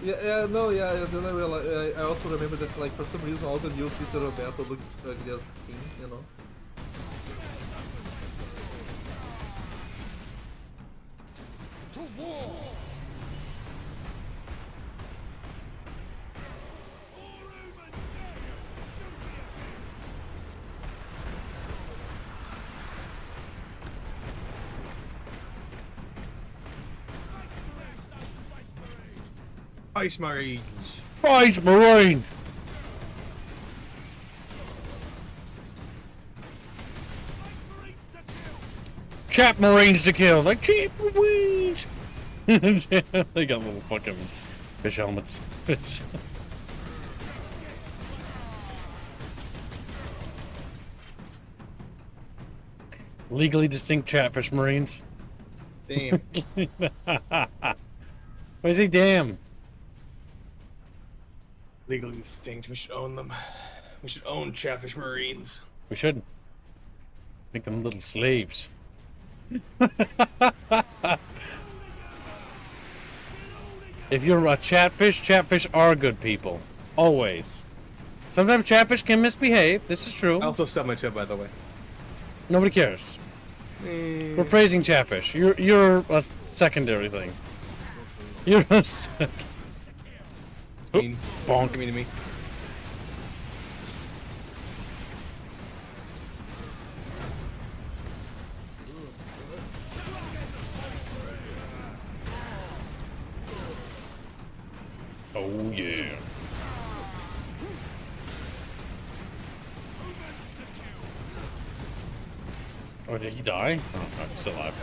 Yeah, and then I realized, I also remember that like for some reason all the new Sister of Battle look ugly as seen, you know. To war! Spice Marines. Spice Marine! Chat Marines to kill! Like cheap Marines! They got little fucking fish helmets. Fish. Legally distinct Chatfish Marines. Damn. Why is he damn? Legally distinct. We should own them. We should own Chatfish Marines. We should. Make them little slaves. If you're a chatfish, chatfish are good people. Always. Sometimes chatfish can misbehave. This is true. I also stubbed my toe, by the way. Nobody cares. We're praising chatfish. You're a secondary thing. You're a sec. Mean. Bonk. Mean to me. Oh yeah. Oh, did he die? Oh, no, he's still alive.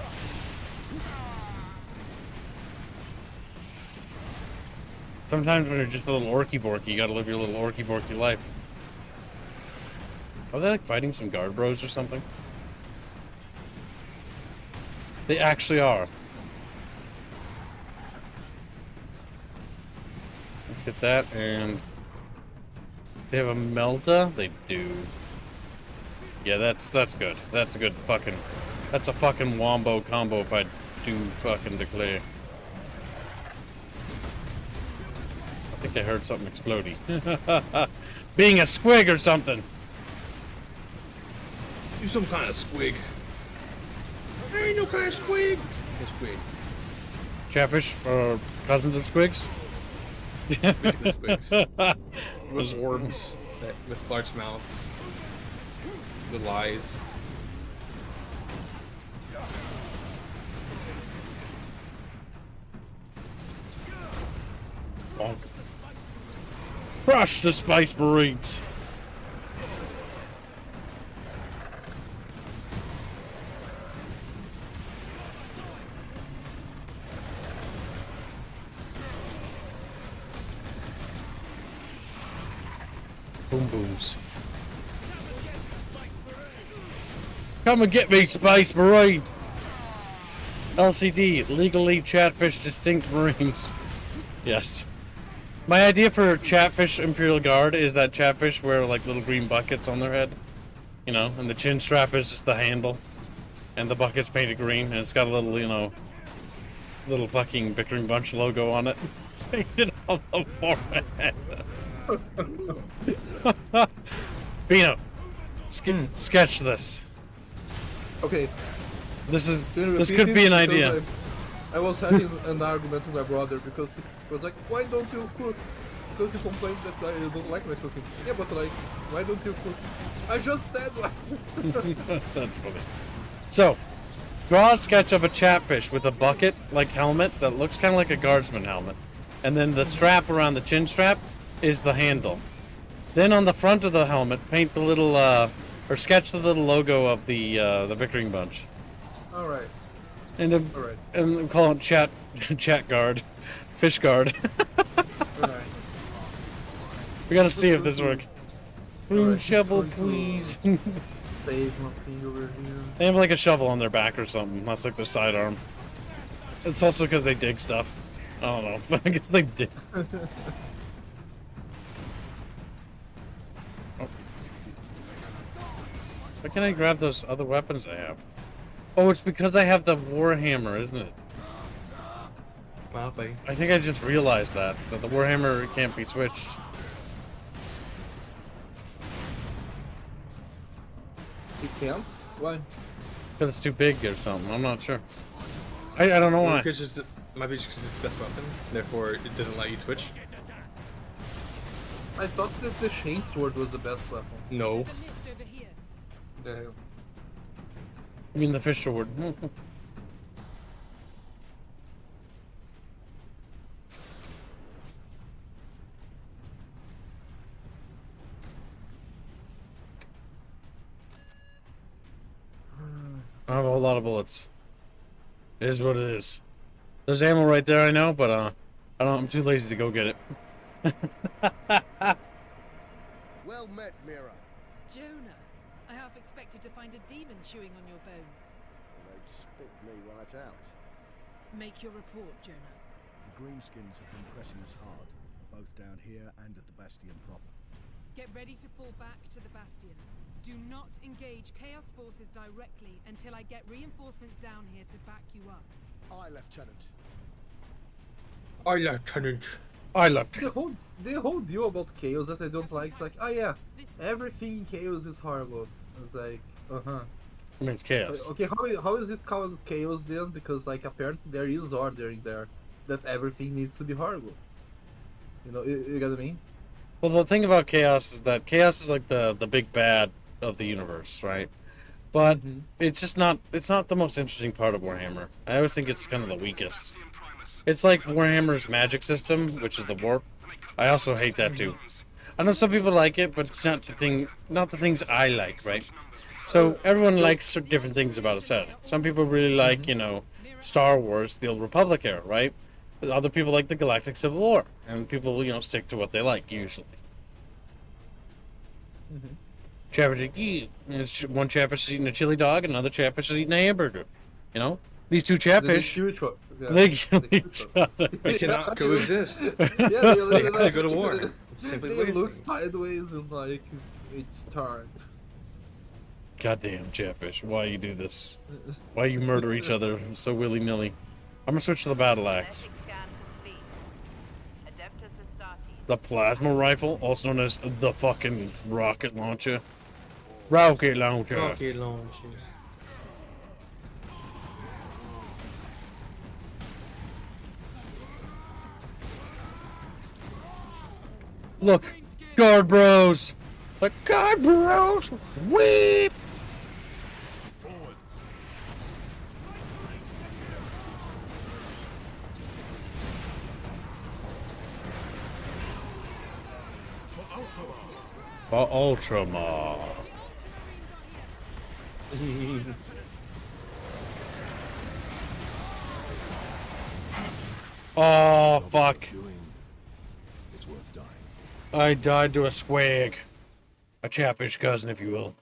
Sometimes when you're just a little orky borky, you gotta live your little orky borky life. Are they like fighting some guard bros or something? They actually are. Let's get that, and they have a Melta? They do. Yeah, that's good. That's a good fucking... That's a fucking wombo combo if I do fucking declare. I think I heard something exploding. Being a squig or something. You some kind of squig. There ain't no kind of squig. A squig. Chatfish or cousins of squigs? Basically squigs. With orbs with large mouths. With eyes. Bonk. Crush the Spice Marines! Boom booms. Come and get me, Spice Marine! LCD, legally Chatfish distinct Marines. Yes. My idea for Chatfish Imperial Guard is that Chatfish wear like little green buckets on their head. You know, and the chin strap is just the handle. And the bucket's painted green, and it's got a little, you know, little fucking Bickering Bunch logo on it. Painted on the forehead. Bino, sketch this. Okay. This could be an idea. I was having an argument with my brother because he was like, "Why don't you cook?" Because he complained that I don't like my cooking. Yeah, but like, why don't you cook? I just said why. That's funny. So, draw a sketch of a chatfish with a bucket like helmet that looks kind of like a guardsman helmet, and then the strap around the chin strap is the handle. Then on the front of the helmet, paint the little or sketch the little logo of the Bickering Bunch. All right. And call it chat guard, fish guard. All right. We gotta see if this works. Broom shovel, please. Save my thing over here. They have like a shovel on their back or something. That's like their sidearm. It's also because they dig stuff. I don't know. But I guess they dig. Why can't I grab those other weapons I have? Oh, it's because I have the Warhammer, isn't it? Probably. I think I just realized that the Warhammer can't be switched. You can't? Why? Because it's too big or something. I'm not sure. I don't know why. Might be just because it's the best weapon, therefore it doesn't let you twitch. I thought that the chain sword was the best weapon. No. Damn. I mean the fish sword. of bullets. It is what it is. There's ammo right there, I know, but I'm too lazy to go get it. Well met, Mira. Jonah, I half expected to find a demon chewing on your bones. They'd spit me right out. Make your report, Jonah. The Greenskins have been pressing us hard, both down here and at the Bastion proper. Get ready to fall back to the Bastion. Do not engage Chaos forces directly until I get reinforcements down here to back you up. Aye, Lieutenant. I Lieutenant. I left. The whole deal about Chaos that I don't like is like, oh yeah, everything in Chaos is horrible. It's like, I mean, it's chaos. Okay, how is it called Chaos then? Because like apparently there is order in there that everything needs to be horrible. You know, you get what I mean? Well, the thing about chaos is that chaos is like the big bad of the universe, right? But it's just not. It's not the most interesting part of Warhammer. I always think it's kind of the weakest. It's like Warhammer's magic system, which is the warp. I also hate that too. I know some people like it, but it's not the thing. Not the things I like, right? So everyone likes different things about a set. Some people really like, you know, Star Wars, the Old Republic era, right? But other people like the Galactic Civil War, and people, you know, stick to what they like usually. Chaffish, one Chaffish is eating a chili dog, another Chaffish is eating a hamburger. You know, these two Chaffish, they kill each other. They cannot coexist. Yeah, they have to go to war. They look sideways and like it's time. Goddamn Chaffish, why you do this? Why you murder each other so willy-nilly? I'm gonna switch to the battle axe. The plasma rifle, also known as the fucking rocket launcher. Rocket launcher. Rocket launchers. Look, guard bros. Like guard bros. Weep. For Ultramar. Oh, fuck. It's worth dying. I died to a squig. A Chaffish cousin, if you will.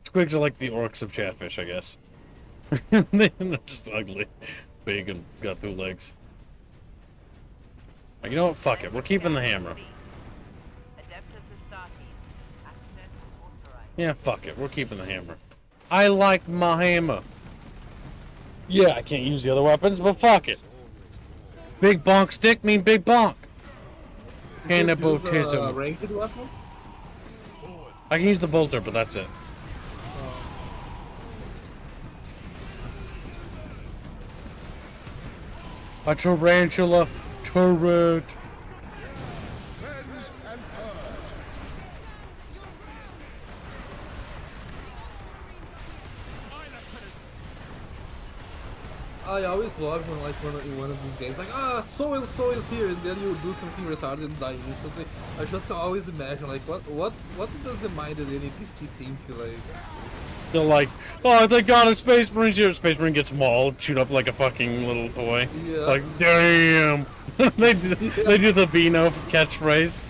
Squigs are like the orcs of Chatfish, I guess. They're just ugly. Big and got 2 legs. You know what? Fuck it. We're keeping the hammer. Yeah, fuck it. We're keeping the hammer. I like my hammer. Yeah, I can't use the other weapons, but fuck it. Big bonk stick mean big bonk. Cannibalism. Ranged weapon? I can use the bolter, but that's it. A tarantula turret. I always love when like in one of these games like so and so is here and then you do something retarded and die instantly. I just always imagine like what does the minded NPC think like? They're like, oh thank God a Space Marine's here. Space Marine gets mauled, chewed up like a fucking little toy. Yeah. Like damn. they do the Beano catchphrase.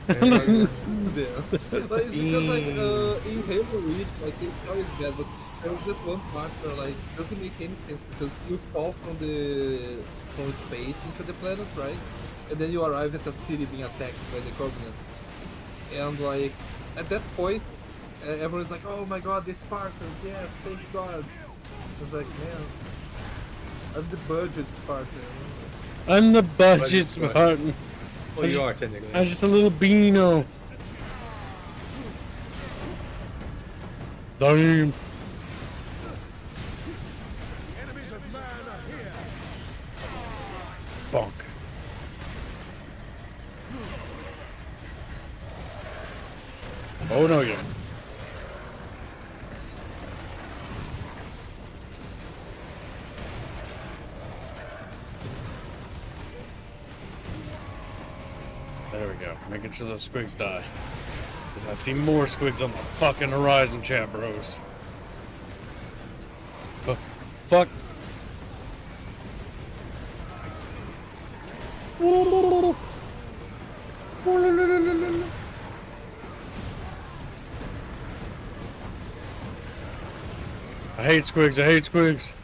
Yeah. Like, it's because like in Halo Reach like it's always bad, but there was that one part where like it doesn't make any sense because you fall from space into the planet, right? And then you arrive at a city being attacked by the Covenant. And like at that point everyone's like, oh my god, the Spartans, yes, thank God. I was like, man, I'm the budget Spartan. I'm the budget Spartan. Well, you are technically. I'm just a little Beano. Damn. Enemies of man are here. Bonk. Oh no, you. There we go. Making sure those squigs die. Because I see more squigs on the fucking horizon, chat bros. Fuck. I hate squigs, I hate squigs.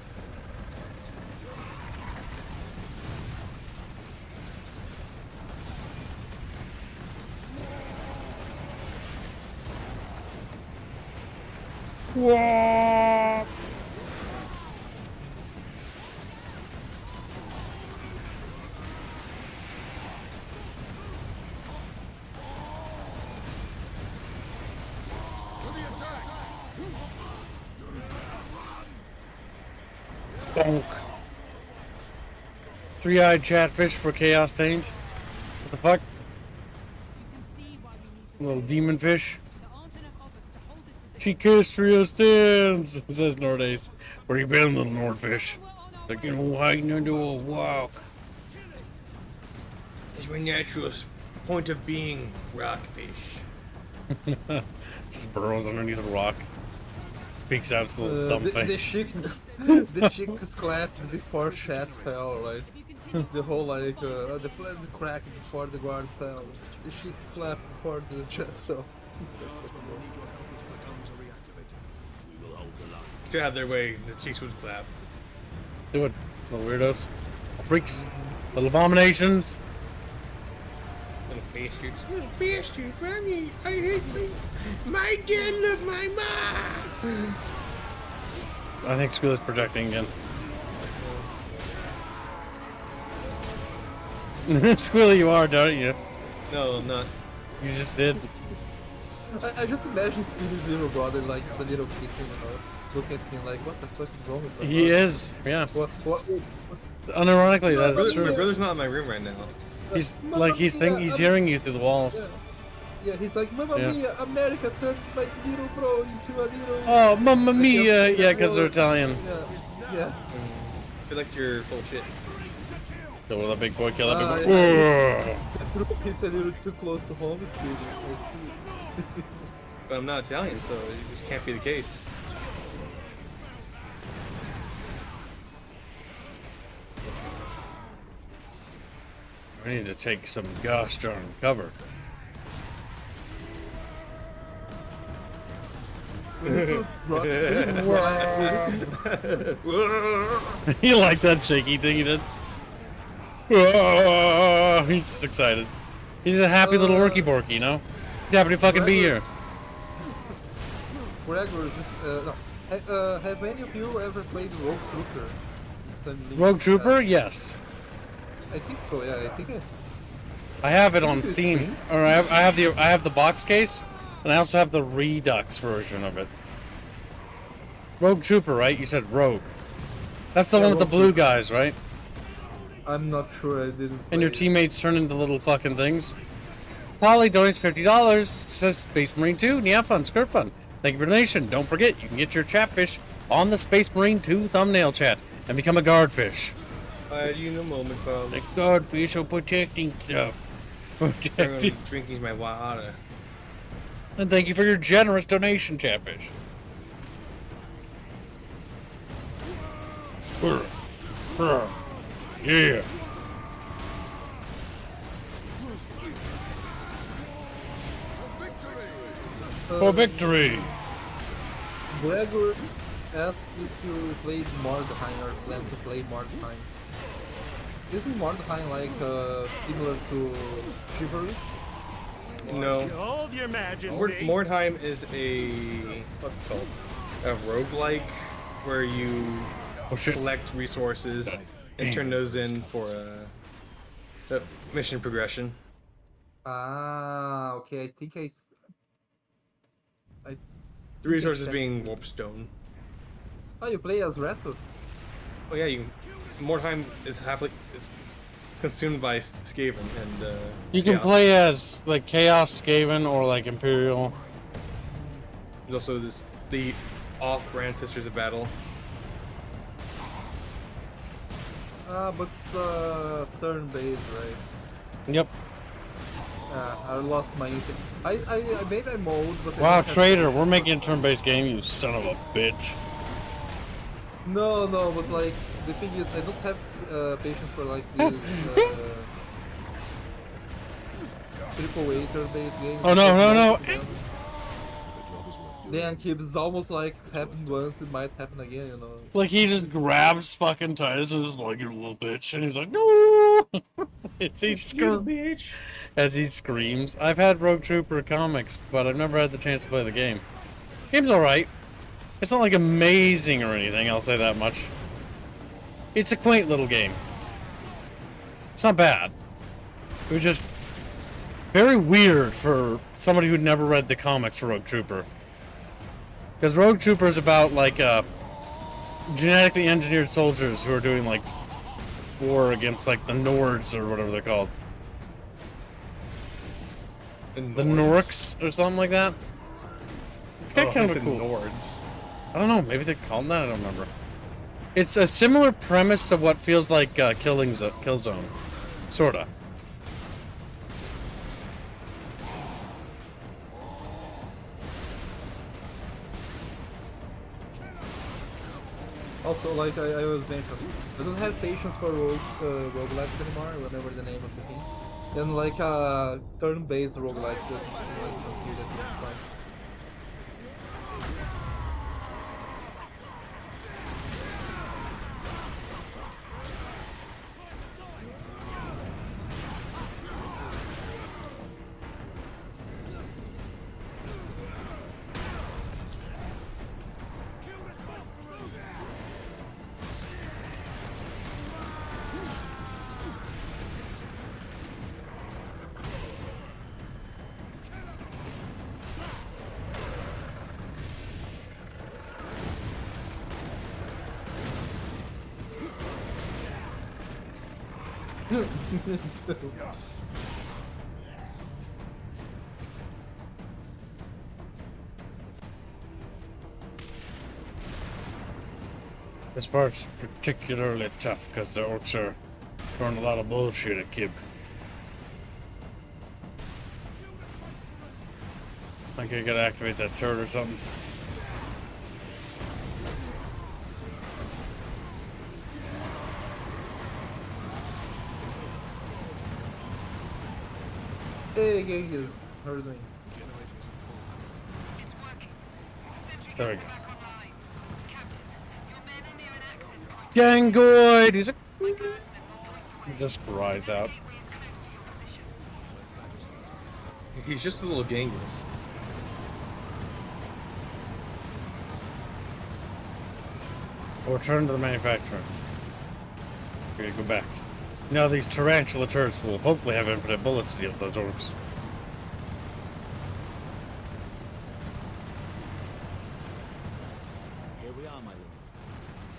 Whoa. Bonk. Three-eyed chatfish for chaos taint. What the fuck? Little demon fish. Chicastria stands, says Nordace. Where you been, little Nordfish? Like, you know, hiding into a walk. It's my natural point of being, rockfish. Just burrows underneath a rock. Peeks out its little dumb face. The chick clapped before Chat fell, right? The whole like the cracked before the guard fell. The chick clapped before the Chat fell. Get out of their way, the cheeks would clap. Do it, little weirdos. Freaks. Little abominations. Little bastards. Little bastards, Ronnie. I hate me. My dad loved my mom. I think School is projecting again. Squealy, you are, don't you? No, I'm not. You just did. I just imagine Speedy's little brother like it's a little kid, you know, looking at him like, what the fuck is wrong with him? He is, yeah. What? Unironically, that is true. My brother's not in my room right now. He's like he's hearing you through the walls. Yeah, he's like, Mamma Mia, America turned my little bro into a little... Oh, Mamma Mia! Yeah, because they're Italian. Yeah. I feel like you're full of shit. So will that big boy kill that big boy? Hit a little too close to home, Speedy. I see. But I'm not Italian, so it just can't be the case. We need to take some gosh darn cover. You like that shaky thing he did? He's just excited. He's a happy little orky borky, you know? He's happy to fucking be here. Gregor, no. Have any of you ever played Rogue Trooper? Rogue Trooper? Yes. I think so, yeah. I think I have it on Steam. Or I have the box case, and I also have the Redux version of it. Rogue Trooper, right? You said Rogue. That's the one with the blue guys, right? I'm not sure, I didn't. And your teammates turn into little fucking things. Polly donates $50. Says Space Marine 2. Yeah, fun, skirt fun. Thank you for the donation. Don't forget, you can get your chatfish on the Space Marine 2 thumbnail chat and become a guardfish. You know, moment, Paul. The guardfish are protecting stuff. Protecting. Drinking my water. And thank you for your generous donation, chatfish. Yeah. For victory! Gregor asked if you played Mordheim or plan to play Mordheim. Isn't Mordheim like similar to Chivalry? No. Hold your majesty. Mordheim is a what's it called? A roguelike where you collect resources and turn those in for a mission progression. Ah, okay. I think the resources being warpstone. Oh, you play as Raffles? Oh yeah, Mordheim is it's consumed by Skaven and you can play as like Chaos Skaven or like Imperial. There's also the off-brand Sisters of Battle. But it's turn-based, right? Yep. I lost my instinct. I made a mode, but Wow, Trader, we're making a turn-based game, you son of a bitch. No, but like the thing is, I don't have patience for like these AAA turn-based games. Oh no! Then keeps almost like happened once, it might happen again, you know. Like he just grabs fucking Titus and is like, "You little bitch," and he's like, "No!" As he screams. I've had Rogue Trooper comics, but I've never had the chance to play the game. Game's alright. It's not like amazing or anything, I'll say that much. It's a quaint little game. It's not bad. It was just very weird for somebody who'd never read the comics for Rogue Trooper. Because Rogue Trooper is about, like, genetically engineered soldiers who are doing, like, war against, like, the Nords or whatever they're called. The Norks or something like that. It's got kind of cool. Nords. I don't know. Maybe they called that. I don't remember. It's a similar premise to what feels like Killzone, sorta. Also, like I was mentioning, I don't have patience for roguelikes anymore, whatever the name of the thing. And like turn-based roguelike doesn't seem like something that is fun. This part's particularly tough because the orcs are throwing a lot of bullshit at Kib. I think I gotta activate that turret or something. Hey, Genghis, how are you doing? There we go. Gangoid! He's a... He just cries out. He's just a little Genghis. Or return to the manufacturer. Okay, go back. Now these tarantula turrets will hopefully have infinite bullets to deal with those orcs. Here we are, my lord.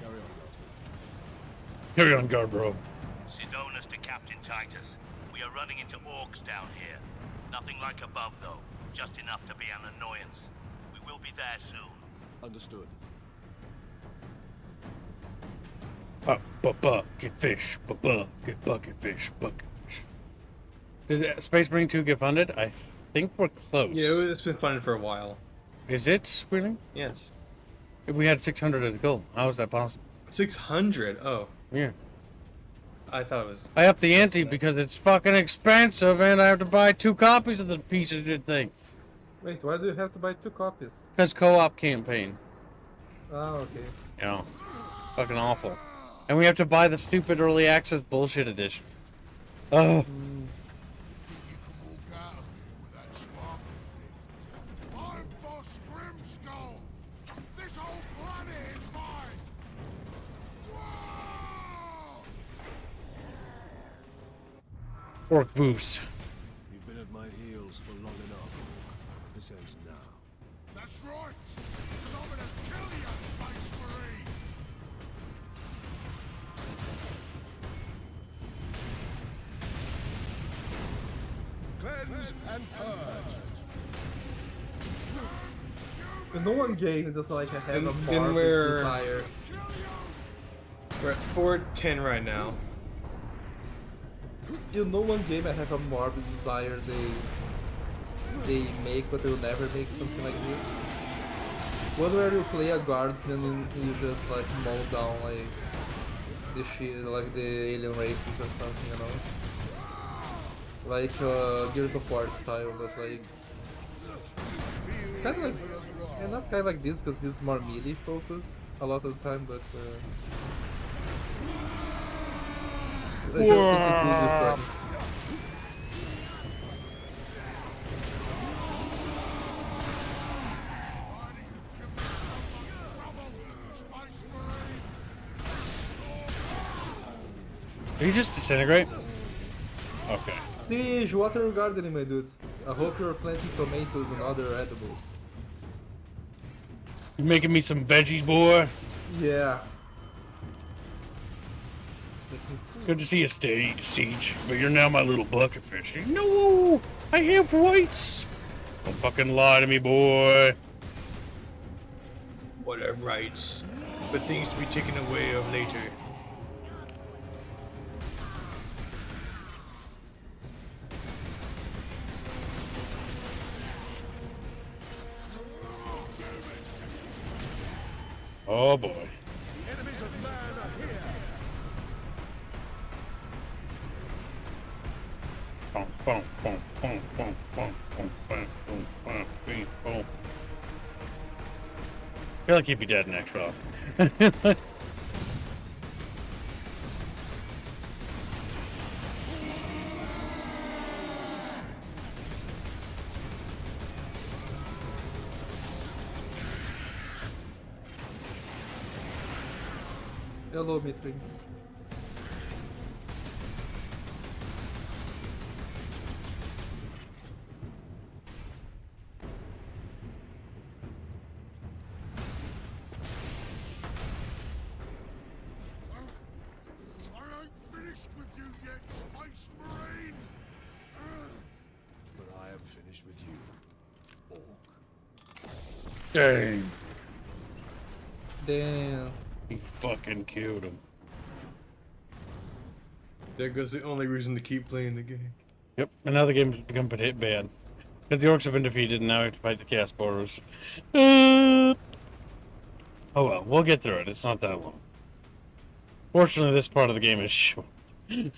Carry on, Guardsman. Carry on, guard, bro. Sidonus to Captain Titus. We are running into orcs down here. Nothing like above, though. Just enough to be an annoyance. We will be there soon. Understood. Bucket fish. Bucket fish. Did Space Marine 2 get funded? I think we're close. Yeah, it's been funded for a while. Is it, Squealing? Yes. If we had 600 at the goal, how is that possible? 600? Oh. Yeah. I thought it was... I upped the ante because it's fucking expensive and I have to buy 2 copies of the piece of shit thing. Wait, why do you have to buy 2 copies? Because co-op campaign. Oh, okay. You know, fucking awful. And we have to buy the stupid early access bullshit edition. Oh. Orc boost. You've been at my heels for long enough. This ends now. That's right. Because I'm gonna kill you, Space Marine. Cleanse and purge. No one game that like I have a And morbid we're... desire. We're at 410 right now. You know, one game I have a morbid desire they make, but they'll never make something like this. One where you play a guardsman and you just like mow down like the shit, like the alien races or something, you know? Like Gears of War style, but like kind of like, and not kind of like this because this is more melee focused a lot of the time, but I just think it would be fun. Did he just disintegrate? Okay. Siege, water your gardening, my dude. I hope you're planting tomatoes and other edibles. You making me some veggies, boy? Yeah. Good to see you, Siege, but you're now my little bucket fish. No! I have rights! Don't fucking lie to me, boy. What are rights? But things to be taken away of later. Oh boy. The enemies of man are here. Boom, boom, boom, boom, boom, boom, boom, boom, boom, boom, boom, boom. I feel like he'd be dead next round. Hello, Bickering. I ain't finished with you yet, Space Marine! But I am finished with you, Orc. Dang. Damn. He fucking killed him. There goes the only reason to keep playing the game. Yep, and now the game's become bad. Because the orcs have been defeated and now we have to fight the chaos borers. Oh well, we'll get through it. It's not that long. Fortunately, this part of the game is short. The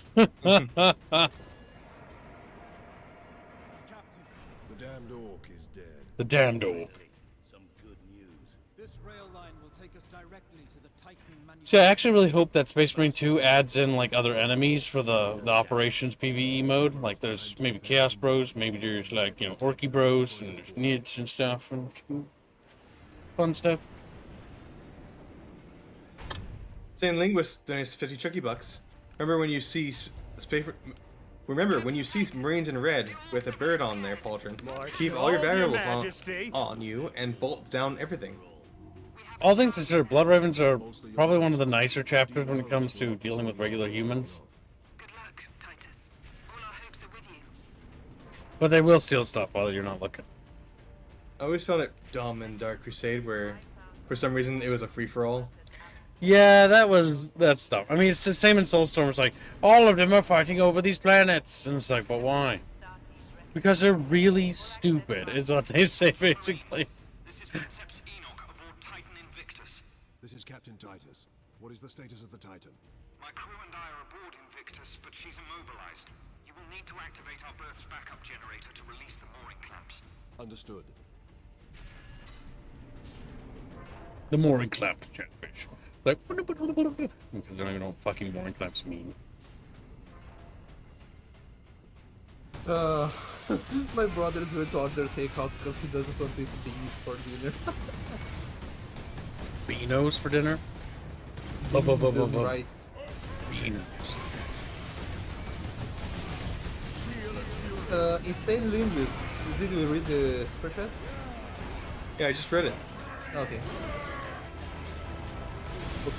damned Orc is dead. The damned orc. Some good news. This rail line will take us directly to the Titan See, I actually really hope that Space Marine 2 adds in like other enemies for the operations PvE mode. Like there's maybe Chaos Bros, maybe there's like, you know, Orky Bros, and there's Nids and stuff, and fun stuff. Saying Linguist donates 50 Chucky bucks. Remember when you see Remember when you see Marines in red with a bird on their pauldron, keep all your variables on you and bolt down everything. All things considered, Blood Ravens are probably one of the nicer chapters when it comes to dealing with regular humans. But they will steal stuff while you're not looking. I always found it dumb in Dark Crusade where, for some reason, it was a free-for-all. Yeah, that's dumb. I mean, it's the same in Soulstorm. It's like, all of them are fighting over these planets. And it's like, but why? Because they're really stupid, is what they say, basically. This is Captain Titus. What is the status of the Titan? My crew and I are aboard Invictus, but she's immobilized. You will need to activate our berth's backup generator to release the mooring clamps. Understood. The mooring clamp chatfish. Like, because I don't even know what fucking mooring clamps mean. My brother's going to order takeout because he doesn't want to eat beans for dinner. Beanos for dinner? Beans and rice. Beanos. Insane Linguist. Did you read the super chat? Yeah, I just read it. Okay.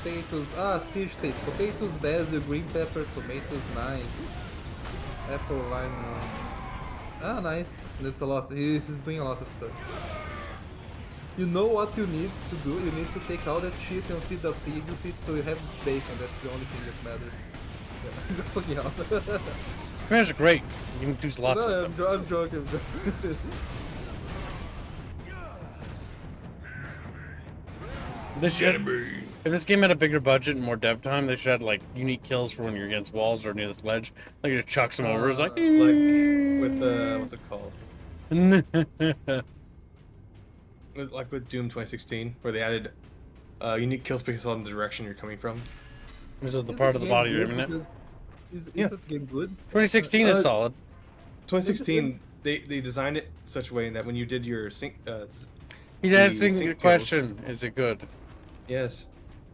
Potatoes. Siege says potatoes, basil, green pepper, tomatoes, nice. Apple, lime. Nice. That's a lot. He's doing a lot of stuff. You know what you need to do? You need to take all that shit and feed the pig with it so you have bacon. That's the only thing that matters. Fucking hell. Commanders are great. You can do lots No, with them. I'm joking. This should, if this game had a bigger budget and more dev time, they should have like unique kills for when you're against walls or near this ledge. Like you just chuck some over. It's like with what's it called? Like with Doom 2016, where they added unique kills based on the direction you're coming from. This is the part of the body you're aiming at. Is that game good? 2016 is solid. 2016, they designed it such a way that when you did your sync, he's asking a question. Is it good? Yes.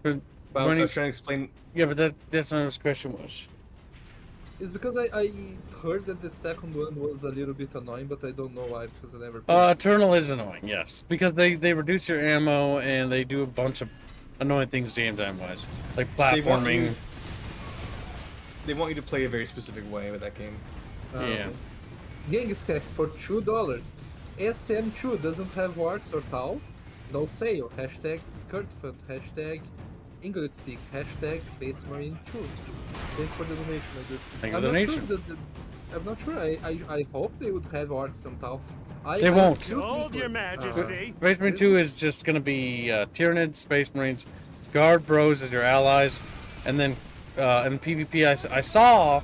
But I was trying to explain. Yeah, but that's not what his question was. It's because I heard that the second one was a little bit annoying, but I don't know why, because I never played Eternal is annoying, yes. Because they reduce your ammo and they do a bunch of annoying things game time wise. Like platforming. They want you to play a very specific way with that game. Yeah. Gangstack for $2. SM2 doesn't have warts or tal. No sale. Hashtag skirtfund. Hashtag English speak. Hashtag Space Marine 2. Thank you for the donation, my dude. Thank you for the donation. I'm not sure. I hope they would have warts and tal. They won't. Hold your majesty. Space Marine 2 is just going to be Tyranids, Space Marines, Guard Bros as your allies, and then in PvP I saw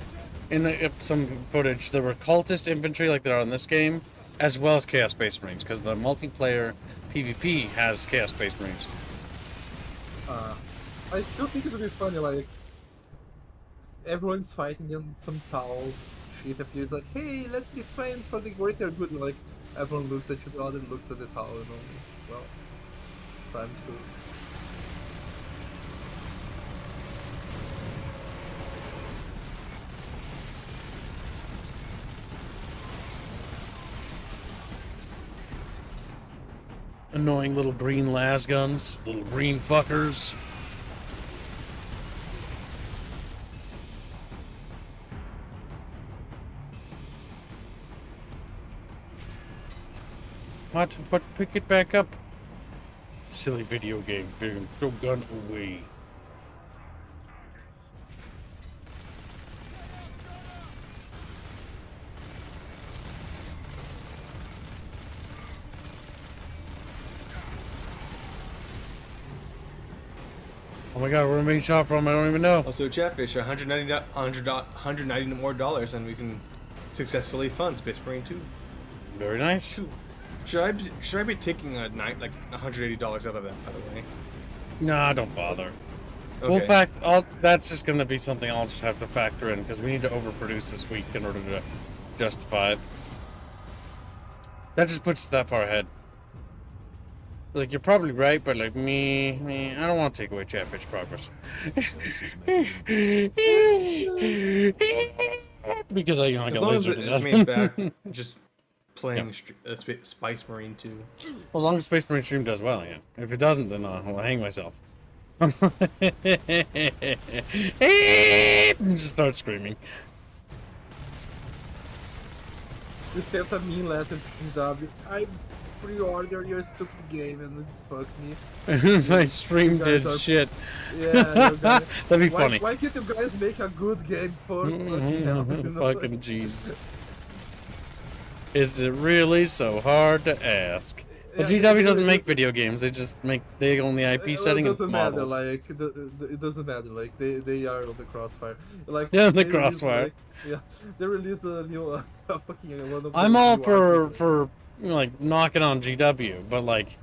in some footage there were cultist infantry like there are in this game, as well as Chaos Space Marines, because the multiplayer PvP has Chaos Space Marines. I still think it would be funny, like, everyone's fighting and some tall ship appears like, hey, let's be friends for the greater good, and like, everyone looks at each other, looks at the towel, and well, time to... Annoying little green las guns, little green fuckers. What? But pick it back up. Silly video game. Throw gun away. Oh my god, where am I being shot from? I don't even know. Also, Chatfish, $190 more dollars, and we can successfully fund Space Marine 2. Very nice. Should I be taking like $180 out of that, by the way? Nah, don't bother. Okay. Well, that's just going to be something I'll just have to factor in, because we need to overproduce this week in order to justify it. That just puts us that far ahead. Like, you're probably right, but like me, I don't want to take away Chatfish progress. Because I got lasered to it's made back, just playing Space Marine 2. Well, as long as Space Marine stream does well, yeah. If it doesn't, then I'll hang myself. Just start screaming. You sent a mean letter to GW. I pre-ordered your stupid game and fuck me. My stream did shit. Yeah, that'd be funny. Why can't you guys make a good game for fucking hell? Fucking jeez. Is it really so hard to ask? Well, GW doesn't make video games. They own the IP setting and models. It doesn't matter. Like they are on the crossfire. Like yeah, the crossfire. They released a new fucking one of. I'm all for like knocking on GW, but like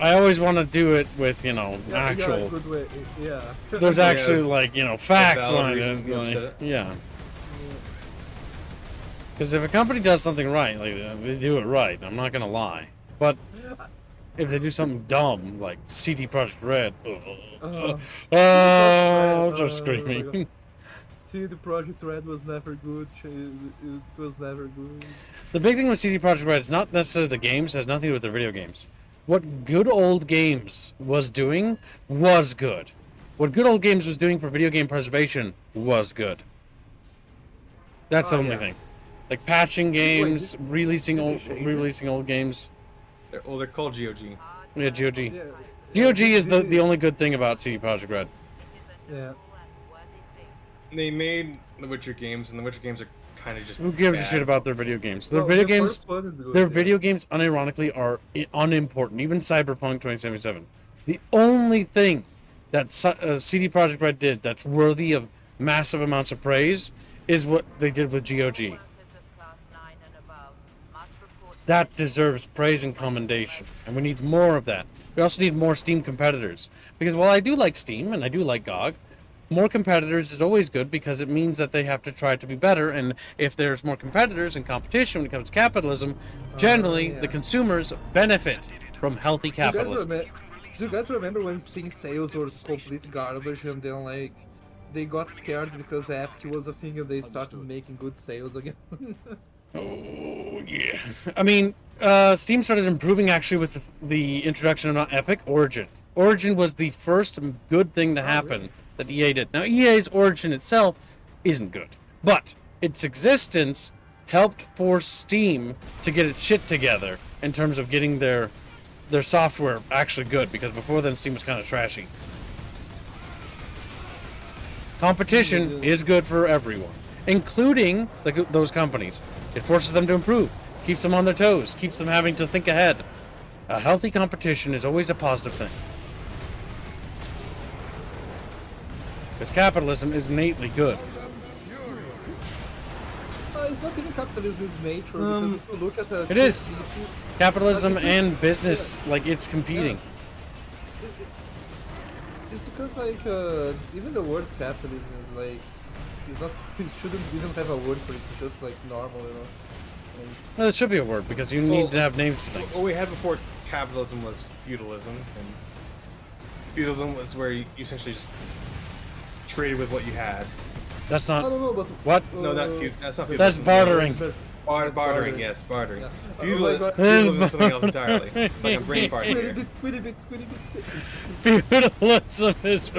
I always want to do it with actual. Good way. Yeah. There's actually like facts behind it. Like, yeah. Because if a company does something right, like they do it right, I'm not gonna lie. But if they do something dumb, like CD Projekt Red, I'll start screaming. CD Projekt Red was never good. It was never good. The big thing with CD Projekt Red is not necessarily the games; it has nothing to do with the video games. What Good Old Games was doing was good. What Good Old Games was doing for video game preservation was good. That's the only thing. Like patching games, releasing old games. They're called GOG. Yeah, GOG. GOG is the only good thing about CD Projekt Red. Yeah. they made the Witcher games, and the Witcher games are kind of just. Who gives a bad. shit about their video games? Their No, video the games, first one is good, their yeah. video games, unironically, are unimportant. Even Cyberpunk 2077. The only thing that CD Projekt Red did that's worthy of massive amounts of praise is what they did with GOG. That deserves praise and commendation, and we need more of that. We also need more Steam competitors, because while I do like Steam and I do like GOG, more competitors is always good because it means that they have to try to be better, and if there's more competitors and competition when it comes to capitalism, generally the consumers benefit from healthy capitalism. Do you guys remember when Steam sales were complete garbage and then like they got scared because Epic was a thing and they started making good sales again? Oh, yeah. I mean, Steam started improving actually with the introduction of Epic Origin. Origin was the first good thing to happen that EA did. Now, EA's Origin itself isn't good, but its existence helped force Steam to get its shit together in terms of getting their software actually good, because before then Steam was kind of trashy. Competition is good for everyone, including those companies. It forces them to improve, keeps them on their toes, keeps them having to think ahead. A healthy competition is always a positive thing. Because capitalism is innately good. It's not even capitalism, it's nature, because if you look at the It is. species, Capitalism and business, like, it's competing. It's because like even the word capitalism is like it's not, it shouldn't even have a word for it. It's just like normal, you know. Well, it should be a word because you need to have names for things. What we had before capitalism was feudalism, and feudalism was where you essentially just traded with what you had. That's not. I don't know, but what? No, that's not feudalism. That's bartering. Bartering, yes, bartering. Yeah. Feudalism is something else entirely. Like I'm brain farting here. Feudalism is.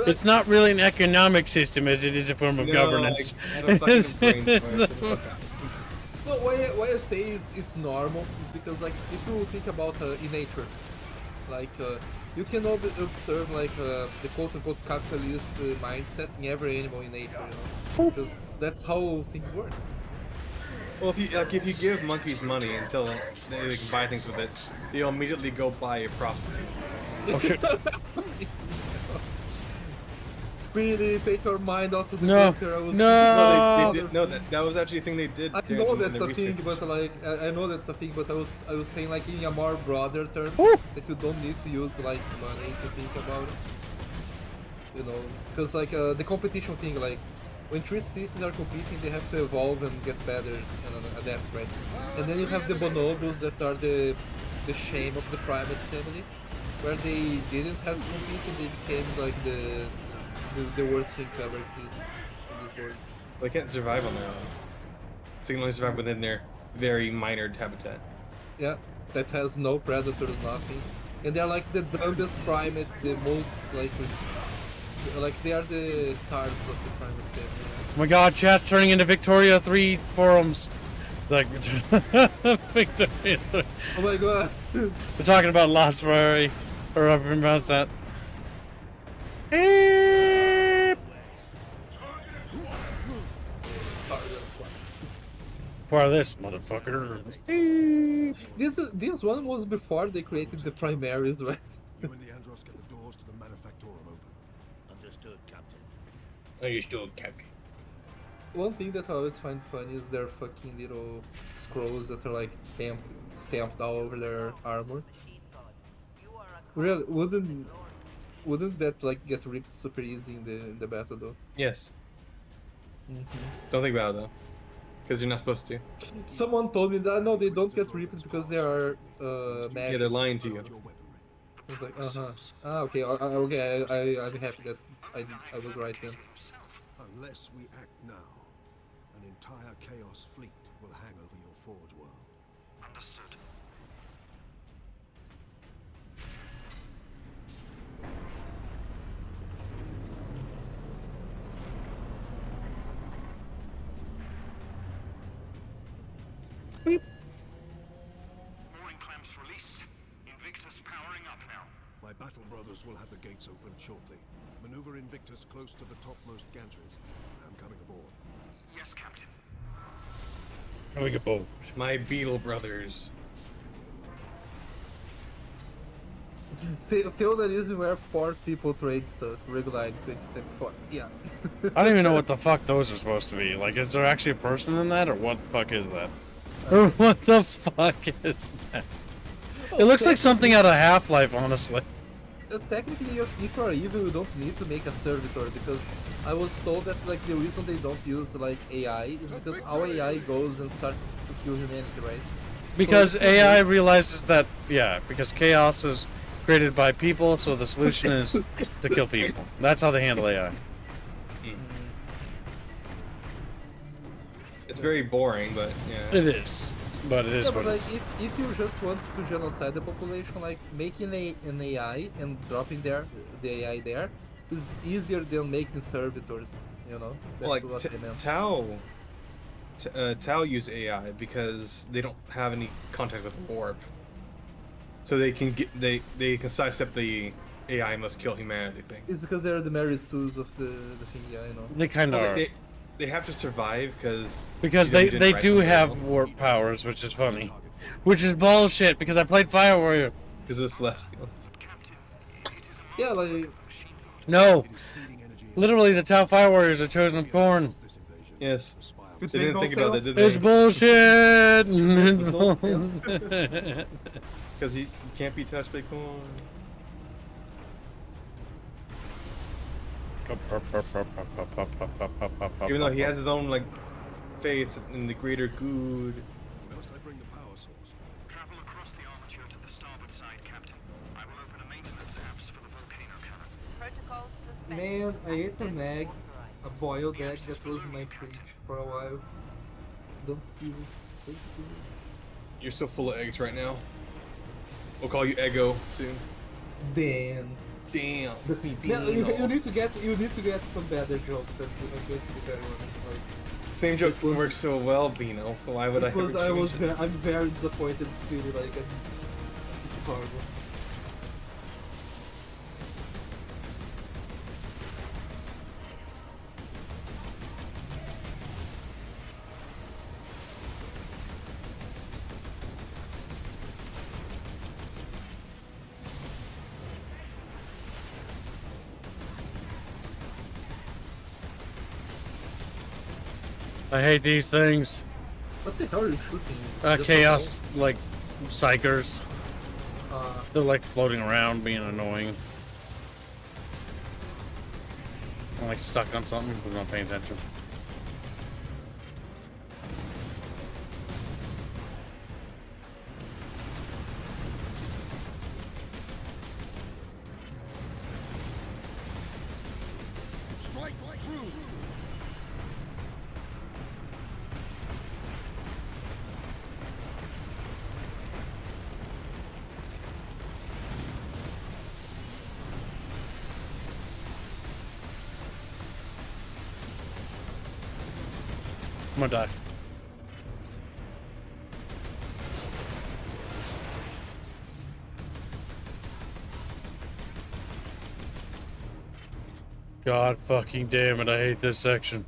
It's not really an economic system as it is a form of governance. No, why I say it's normal is because like if you think about in nature, like you can observe like the quote-unquote capitalist mindset in every animal in nature, you know, because that's how things work. Well, if you give monkeys money until they can buy things with it, they'll immediately go buy a prostitute. Oh shit! Speedy, take your mind out of the No. picture. No. They did, no, that was actually a thing they did. I know that's a thing, research. but like I know that's a thing, but I was saying like in a more broader term that you don't need to use like money to think about it. You know, because like the competition thing, like when three species are competing, they have to evolve and get better and adapt, right? And then you have the bonobos that are the shame of the primate family, where they didn't have to compete and they became like the worst thing to ever exist in this world. They can't survive on their own. They can only survive within their very minor habitat. Yeah, that has no predators, nothing. And they're like the dumbest primate, the most like they are the tards of the primate family. Oh my god, chat's turning into Victoria 3 forums. Like, Victoria 3. Oh my god. We're talking about Lost Ferrari, or however you pronounce that. Part of this, motherfucker. This one was before they created the primaries, right? You and Leandros get the doors to the Manufactorum open. Understood, Captain. Understood, Captain. One thing that I always find funny is their fucking little scrolls that are like stamped all over their armor. Really, wouldn't that like get ripped super easy in the battle though? Yes. Don't think about it though, because you're not supposed to. Someone told me that no, they don't get ripped because they are magic. Yeah, they're lying to you. I was like, okay, okay, I'm happy that I was right then. Unless we act now, an entire Chaos fleet will hang over your Forge world. Understood. Beep. Mooring clamps released. Invictus powering up now. My battle brothers will have the gates opened shortly. Maneuver Invictus close to the topmost gantries. I'm coming aboard. Yes, Captain. Coming aboard. My beetle brothers. Feudalism where poor people trade stuff. Regular in 2024. Yeah. I don't even know what the fuck those are supposed to be. Like, is there actually a person in that, or what the fuck is that? Or what the fuck is that? It looks like something out of Half-Life, honestly. Technically, if you are evil, you don't need to make a servitor, because I was told that like the reason they don't use like AI is because our AI goes and starts to kill humanity, right? Because so AI realizes that, yeah, because chaos is created by people, so the solution is to kill people. That's how they handle AI. It's very boring, but yeah. It is. But it is yeah, what but, it like, is. if you just want to genocide the population, like making an AI and dropping the AI there is easier than making servitors, you know? That's Like what I meant. Tau use AI because they don't have any contact with warp, so they can can sidestep the AI must kill humanity thing. It's because they're the Mary Sues of the thing, yeah, you know. They kind of are. They have to survive because they do have warp powers, which is funny. Which is bullshit, because I played Fire Warrior. Because of the Celestials. Yeah, like... No! Literally, the Tau Fire Warriors are chosen of corn. Yes. It They didn't makes think no about that, sense. did they? It's bullshit! It's It makes no sense. bullshit. Because he can't be touched by corn. Even though he has his own, like, faith in the greater good. Where must I bring the power source? Travel across the armature to the starboard side, Captain. I will open a maintenance apps for the volcano cannon. Protocols suspended. Man, I ate an egg, a boiled egg that was in my fridge for a while. Don't feel so good. You're so full of eggs right now. We'll call you Ego soon. Damn. Damn. Yeah, you need to get some better jokes. I'm going to be very honest. Like, Same joke works so well, Bino. So why would I? because ever change it? I'm very disappointed, Speedy. Like, it's horrible. I hate these things. What the hell are you shooting? Just Chaos, like, psychers. Uh, They're like floating around, being annoying. I'm like stuck on something, but I'm not paying attention. Strike true. I'm gonna die. God fucking damn it, I hate this section.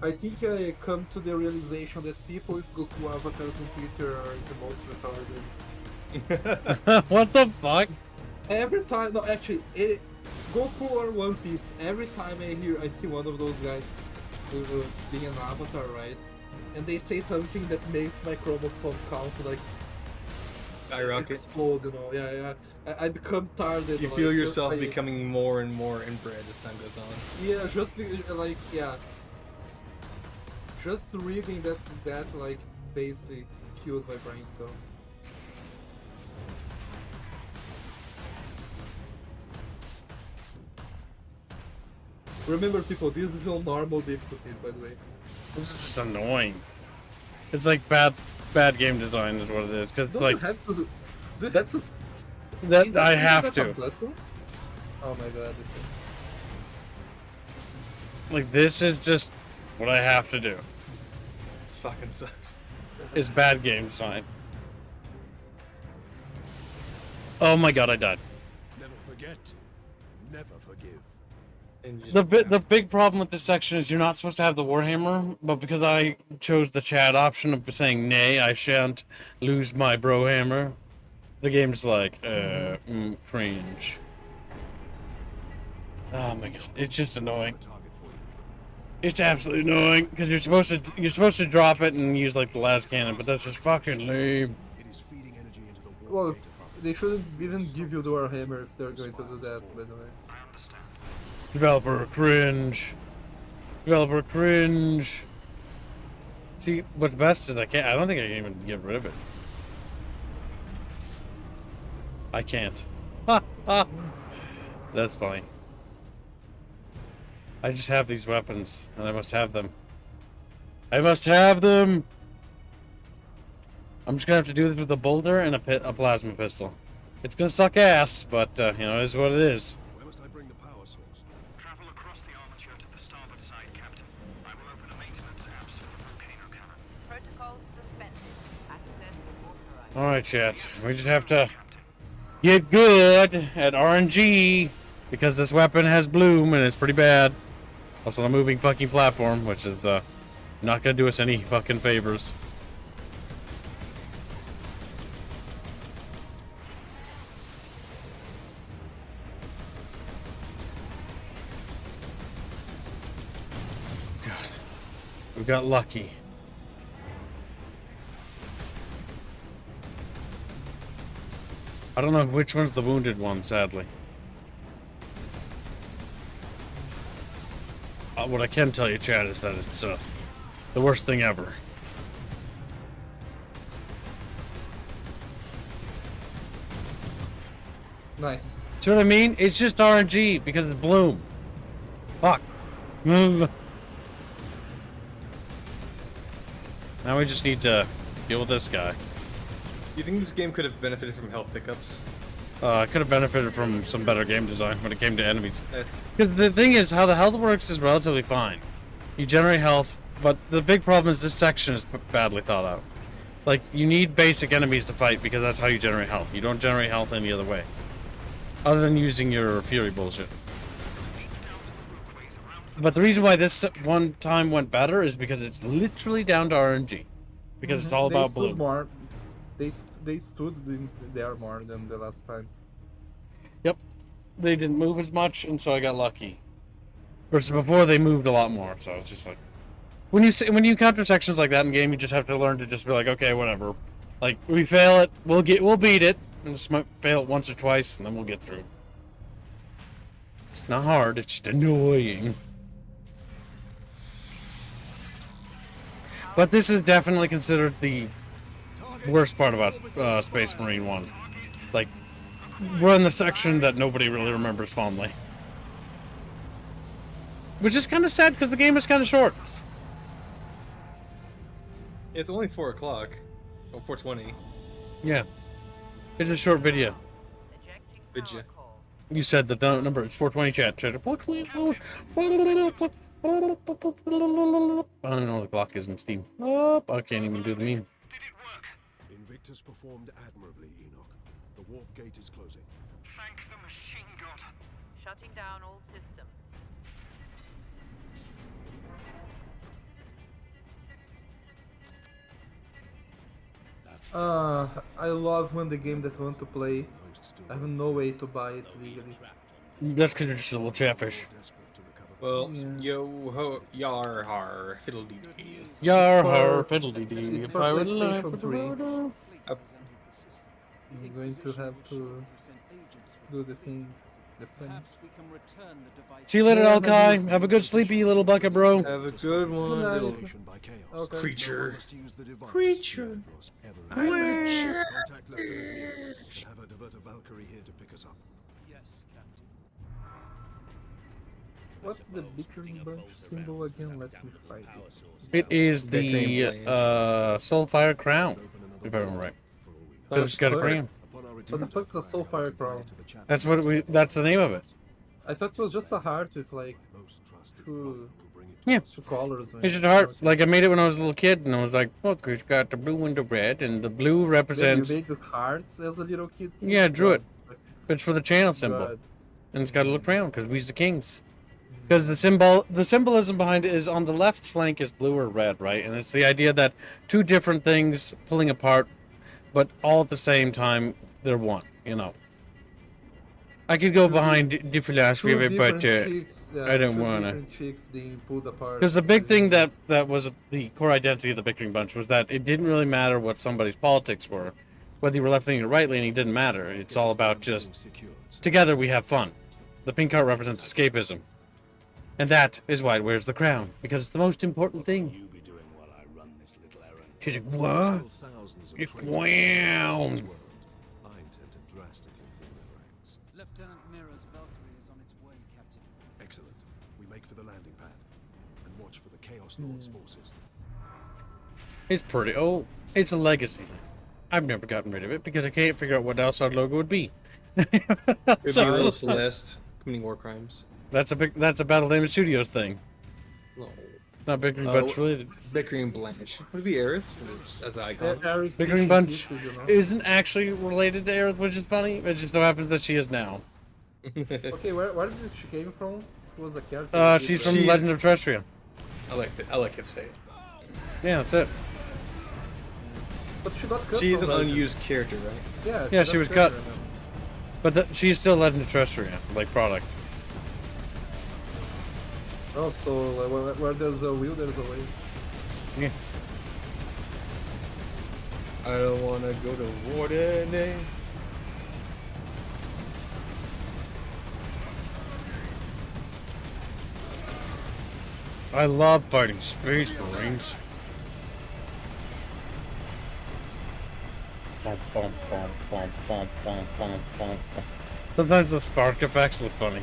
I think I come to the realization that people with Goku avatars on Twitter are the most retarded. What the fuck? Every time, no, actually, Goku or One Piece. Every time I see one of those guys being an avatar, right? And they say something that makes my chromosome count like Skyrocket. explode, you know? Yeah. I become tired. You like, feel just yourself by- becoming more and more inbred as time goes on. Yeah, like, yeah. Just reading that like basically kills my brain cells. Remember, people, this is on normal difficulty, by the way. This is just annoying. It's like bad game design is what it is. Cause Don't like you have to do, Do you have to? That Is I something have that's a to. platform? Oh my god. Like, this is just what I have to do. This fucking sucks. It's bad game design. Oh my god, I died. Never forget, never forgive. The big problem with this section is you're not supposed to have the Warhammer, but because I chose the chat option of saying nay, I shan't lose my brohammer. The game's like, cringe. Oh my god, it's just annoying. It's absolutely annoying because you're supposed to drop it and use like the last cannon, but that's just fucking lame. Well, they shouldn't even give you the Warhammer if they're going to do that, by the way. Developer cringe. Developer cringe. See, what's best is I don't think I can even get rid of it. I can't. Ha ha. That's funny. I just have these weapons, and I must have them. I must have them! I'm just gonna have to do this with a boulder and a plasma pistol. It's gonna suck ass, but, you know, it is what it is. Where must I bring the power source? Travel across the armature to the starboard side, Captain. I will open a maintenance apps for the volcano cannon. Protocols suspended. Access authorized. Alright, chat. We just have to get good at RNG, because this weapon has bloom, and it's pretty bad. Also, on a moving fucking platform, which is, not gonna do us any fucking favors. God. We got lucky. I don't know which one's the wounded one, sadly. What I can tell you, Chad, is that it's the worst thing ever. Nice. See what I mean? It's just RNG because of bloom. Fuck. Now we just need to deal with this guy. You think this game could have benefited from health pickups? I could have benefited from some better game design when it came to enemies. Because the thing is, how the health works is relatively fine. You generate health, but the big problem is this section is badly thought out. Like, you need basic enemies to fight because that's how you generate health. You don't generate health any other way. Other than using your Fury bullshit. But the reason why this one time went better is because it's literally down to RNG. Because it's all about blue. More. They stood in there more than the last time. Yep. They didn't move as much, and so I got lucky. Versus before, they moved a lot more, so it's just like... When you encounter sections like that in game, you just have to learn to just be like, okay, whatever. Like, we fail it, we'll beat it, and just might fail it once or twice, and then we'll get through. It's not hard, it's just annoying. But this is definitely considered the worst part about Space Marine 1. Like, we're in the section that nobody really remembers fondly. Which is kind of sad because the game is kind of short. It's only 4 o'clock. Oh, 4:20. Yeah. It's a short video. Vidya. You said the number. It's 420 chat. I don't know what the clock is in Steam. Oh, I can't even do the meme. Invictus performed admirably, Enoch. The warp gate is closing. Thank the machine god. Shutting down all systems. I love when the game that I want to play, I have no way to buy it legally. That's because you're just a little chatfish. Well, yo ho, yar har, fiddle dee dee. Yar har, fiddle dee dee. It's for PlayStation 3. I'm going to have to do the thing. See you later, Alkai. Have a good sleepy, little bucket, bro. Have a good one, little Okay. creature. Creature. Creature. Contact Lieutenant Neal. Should have a diverter Valkyrie here to pick us up. Yes, Captain. What's the Bickering bunch symbol again? Let me find it. It is the Soulfire Crown, if I remember right. It's got a crown. Upon our What the fuck is a Soulfire Crown? That's what that's the name of it. I thought it was just a heart with like two colors. It's just a heart. Like I made it when I was a little kid, and I was like, "Look, it's got the blue and the red, and the blue represents." You made the hearts as a little kid. Yeah, I drew it. It's for the channel symbol, God. and it's got a little crown because we's the kings. Because the symbolism behind it is on the left flank is blue or red, right? And it's the idea that two different things pulling apart, but all at the same time they're one. You know. I could go behind the philosophy of it, but I don't wanna. Because the big thing that was the core identity of the Bickering bunch was that it didn't really matter what somebody's politics were, whether you were left leaning or right leaning. Didn't matter. It's all about just together we have fun. The pink heart represents escapism, and that is why it wears the crown, because it's the most important thing. She's like, what? It's crown. Lieutenant Mira's Valkyrie is on its way, Captain. Excellent. We make for the landing pad and watch for the Chaos Lord's forces. It's pretty. Oh, it's a legacy thing. I've never gotten rid of it because I can't figure out what else our logo would be. So, Celeste committing war crimes. That's a Battle Damage Studios thing. No. Not Bickering Bunch related. Bickering Blanche. Would it be Aerith as an icon? Bickering Bunch isn't actually related to Aerith, which is funny. It just so happens that she is now. Okay, where did she came from? Who was the character? She's from Legend of Terrestrium. I like him say it. Yeah, that's it. But she got cut. She's from an Legend. unused character, right? Yeah. Yeah, she was cut. But she's still Legend of Terrestrium, like product. Oh, so where there's a wheel, there's a way. Yeah. I don't want to go to war today. I love fighting Space Marines. Sometimes the spark effects look funny.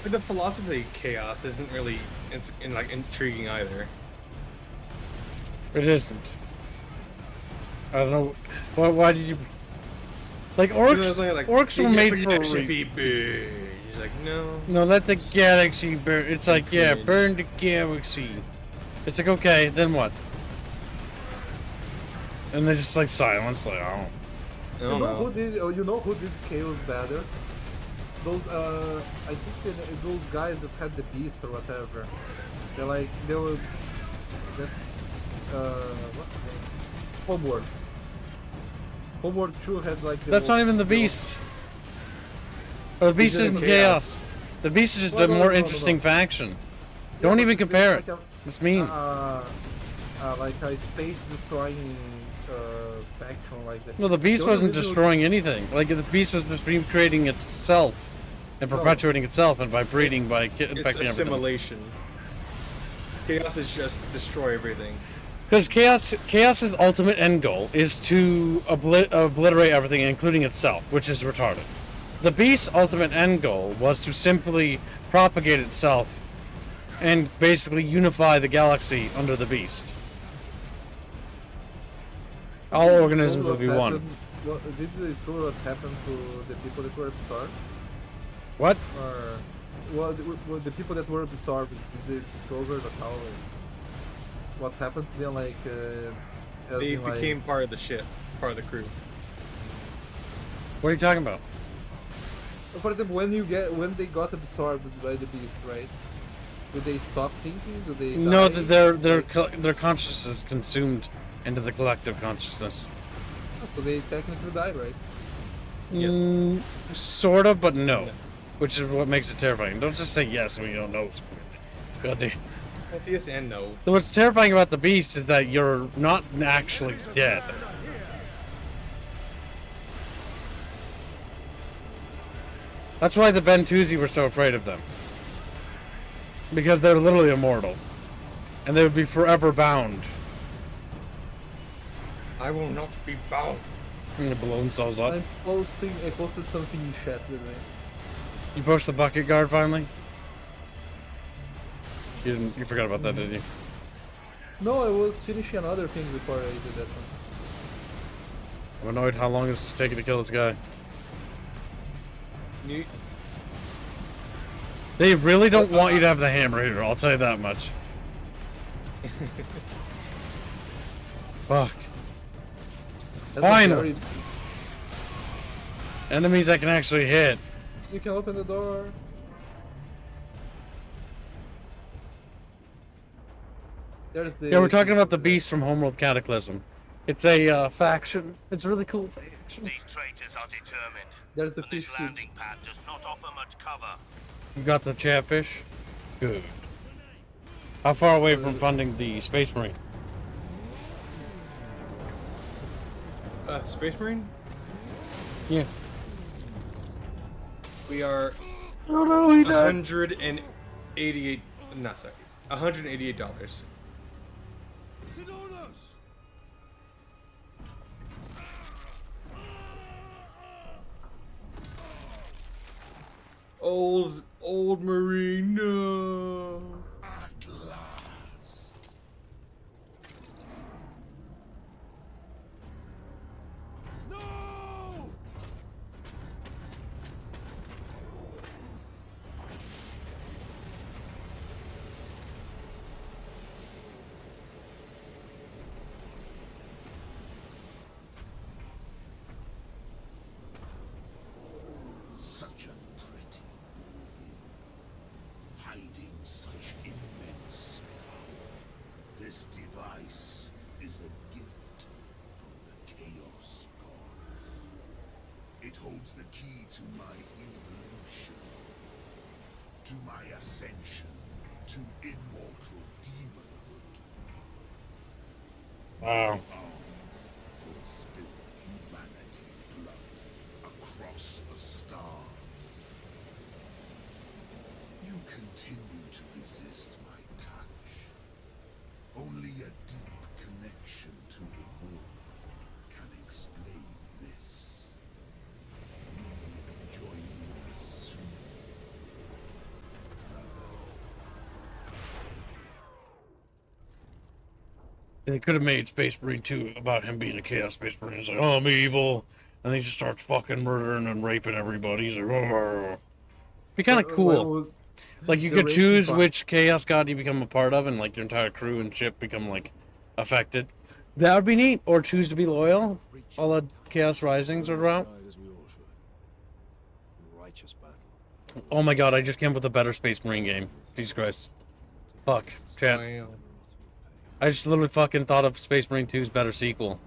But the philosophy of chaos isn't really intriguing either. It isn't. I don't know. Why did you? Like orcs. Orcs were made for. Be big. He's like, no. No, let the galaxy burn. It's like, yeah, burn the galaxy. It's like, okay, then what? And there's just like silence, like, oh. You know who did chaos better? Those I think those guys that had the beast or whatever. They were that what's the name? Homeward. Homeward 2 had like that's not even the beast. Oh, the beast isn't chaos. The beast is just the more interesting faction. Don't even compare it. It's mean. Like a space destroying faction like that. No, the beast wasn't destroying anything. Like the beast was just recreating itself and perpetuating itself and by breeding by infecting everything. It's assimilation. Chaos is just destroy everything. Because chaos's ultimate end goal is to obliterate everything, including itself, which is retarded. The beast's ultimate end goal was to simply propagate itself and basically unify the galaxy under the beast. All organisms will be one. Did they show what happened to the people that were absorbed? What? Or well, the people that were absorbed, did they discover the how? What happened to them? Like they became part of the ship, part of the crew. What are you talking about? For example, when they got absorbed by the beast, right? Do they stop thinking? Do they? No, die? their consciousness is consumed into the collective consciousness. Oh, so they technically die, right? Yes. Sort of, but no. Which is what makes it terrifying. Don't just say yes when you don't know. God damn. That's yes and no. What's terrifying about the beast is that you're not actually dead. That's why the Bentusi were so afraid of them. Because they're literally immortal. And they would be forever bound. I will not be bound. And they blow themselves up. I posted something in chat with me. You pushed the bucket guard finally? You forgot about that, didn't you? No, I was finishing another thing before I did that one. I'm annoyed how long it's taking to kill this guy. They really don't want you to have the hammer here, I'll tell you that much. Fuck. Finally! Enemies I can actually hit. You can open the door. There's the... Yeah, we're talking about the beast from Homeworld Cataclysm. It's a faction. It's a really cool faction. These traitors are determined. There's the and this fish landing pad does not offer much cover. You got the Chatfish? Good. How far away from funding the Space Marine? Space Marine? Yeah. We are Oh no, he died. $188. No, sorry. $188. Old Marine, no. At last. No! Such a pretty bauble, hiding such immense power. This device is a gift from the Chaos Gods. It holds the key to my evolution, to my ascension, to immortal demonhood. Wow. Armies will spill humanity's blood across the stars. You continue to resist my touch. Only a deep connection to the warp can explain this. Will you be joining us soon, brother? They could have made Space Marine 2 about him being a Chaos Space Marine. He's like, oh, I'm evil. And he just starts fucking murdering and raping everybody. He's like, oh. Be kind of cool. Like, you could choose which Chaos God you become a part of, and, like, your entire crew and ship become, like, affected. That would be neat. Or choose to be loyal. All the Chaos Risings are around. Oh my god, I just came up with a better Space Marine game. Jesus Christ. Fuck. Chat. I just literally fucking thought of Space Marine 2's better sequel.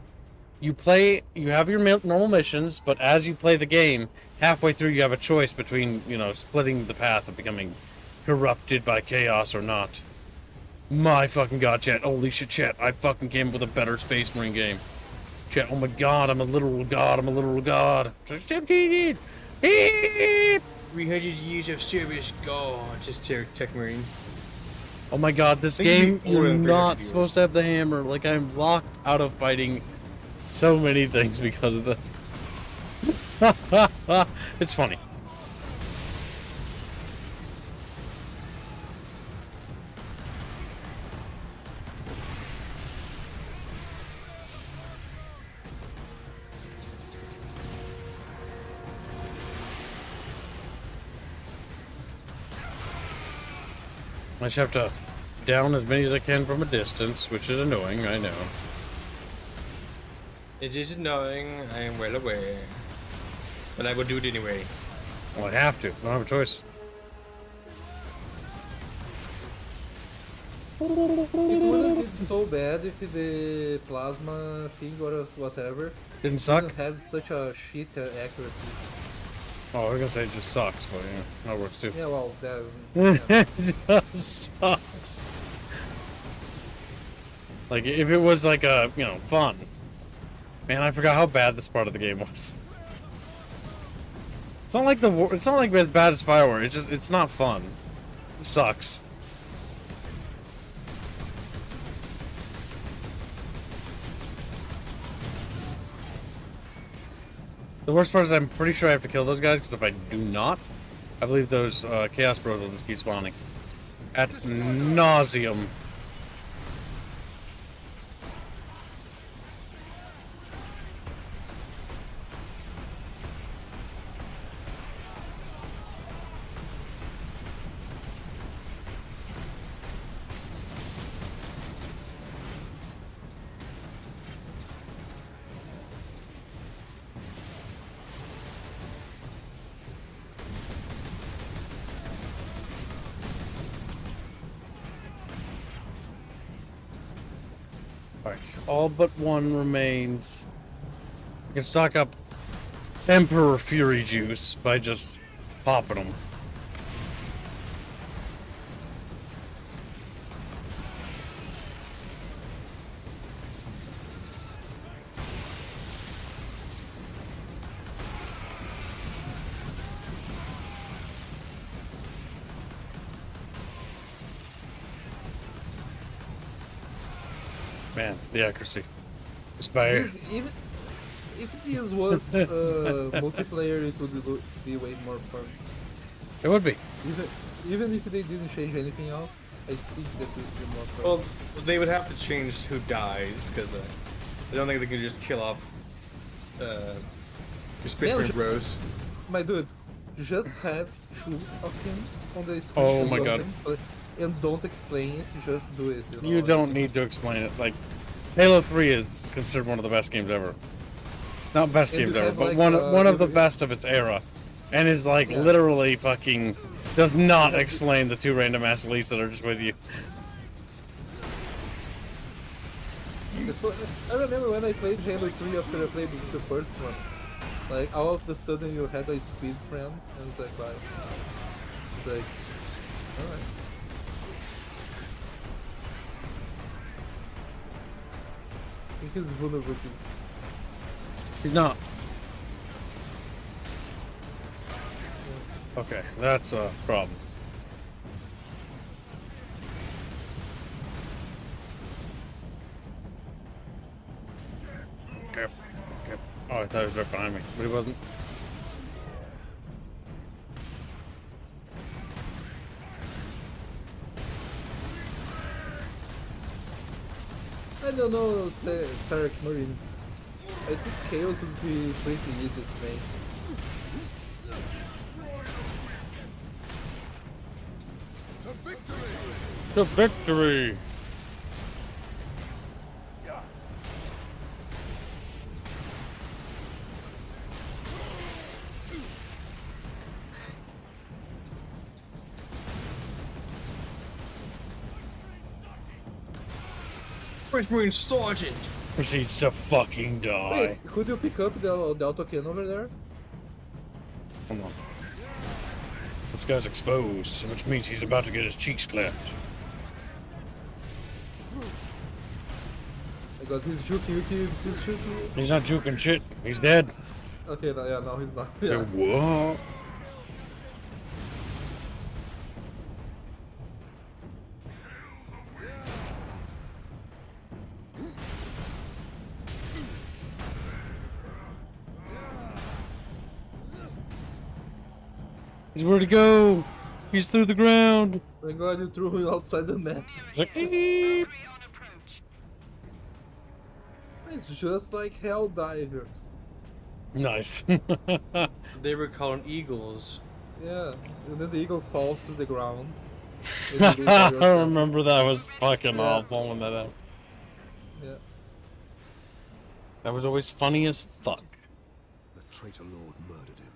You have your normal missions, but as you play the game, halfway through you have a choice between, you know, splitting the path of becoming corrupted by chaos or not. My fucking god, chat. Holy shit, chat. I fucking came up with a better Space Marine game. Chat, oh my god, I'm a literal god. I'm a literal god. 300 years of service, God. Just Tech Marine. Oh my god, this game, you're not supposed to have the hammer. Like, I'm locked out of fighting so many things because of the... It's funny. I just have to down as many as I can from a distance, which is annoying, I know. It is annoying, I am well aware. But I will do it anyway. Well, I have to. I don't have a choice. It wouldn't be so bad if the plasma thing or whatever didn't suck. Didn't have such a shit accuracy. Oh, I was gonna say it just sucks, but yeah, that works too. Yeah, well, it just sucks. Like, if it was like a, you know, fun. Man, I forgot how bad this part of the game was. It's not like it's not like as bad as Fireware. It's just, it's not fun. It sucks. The worst part is I'm pretty sure I have to kill those guys, because if I do not, I believe those Chaos Bros will just keep spawning. At nauseum. Alright, all but one remains. I can stock up Emperor Fury Juice by just popping them. Man, the accuracy. Inspire. Even if this was multiplayer, it would be way more fun. It would be. Even if they didn't change anything else, I think that would be more fun. Well, they would have to change who dies, because I don't think they could just kill off your Space Bros. My dude, just have two of him on the screen. Oh my god. And don't explain it, just do it. You don't need to explain it. Like, Halo 3 is considered one of the best games ever. Not best games ever, but one of the best of its era. And is like literally fucking does not explain the two random ass elites that are just with you. I remember when I played Halo 3 after I played the first one. Like, all of a sudden you had a speed friend, and it's like, wow. It's like, alright. He's vulnerable to this. He's not. Okay, that's a problem. Okay. Oh, I thought he was right behind me, but he wasn't. I don't know, Tarek Marine. I think Chaos would be pretty easy to make. To victory! To victory! Space Marine Sergeant! Proceeds to fucking die. Wait, could you pick up the auto cannon over there? Hold on. This guy's exposed, which means he's about to get his cheeks clapped. I got his juking kids, his juking. He's not juking shit. He's dead. Okay, no, yeah, no, he's not. Yeah. Yeah. What? He's where to go. He's through the ground. Thank God you threw him outside the map. He's like, eep. It's just like hell divers. Nice. They were called eagles. Yeah, and then the eagle falls to the ground. I remember that was fucking awful when that happened. Yeah. That was always funny as fuck. The traitor lord murdered him.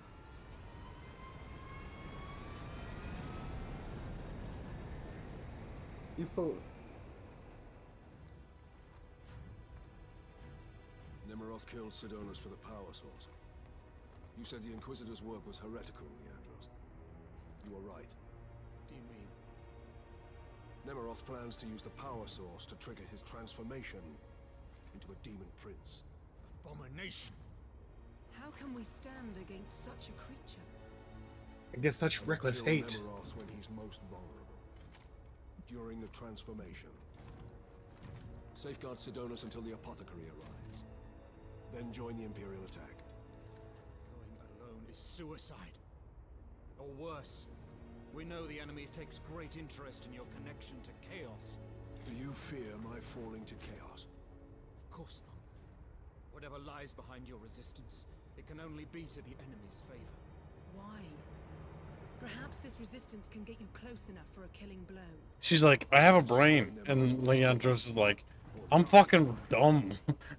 Nemiroth killed Sidonus for the power source. You said the Inquisitor's work was heretical, Leandros. You were right. Do you mean? Nemiroth plans to use the power source to trigger his transformation into a demon prince. Abomination. How can we stand against such a creature? Against such reckless Kill hate. Nemiroth when he's most vulnerable. During the transformation. Safeguard Sidonus until the apothecary arrives. Then join the Imperial attack. is suicide. Or worse, we know the enemy takes great interest in your connection to chaos. Do you fear my falling to chaos? Of course not. Whatever lies behind your resistance, it can only be to the enemy's favor. Why? Perhaps this resistance can get you close enough for a killing blow. She's like, I have a brain. And Leandros is like, I'm fucking dumb.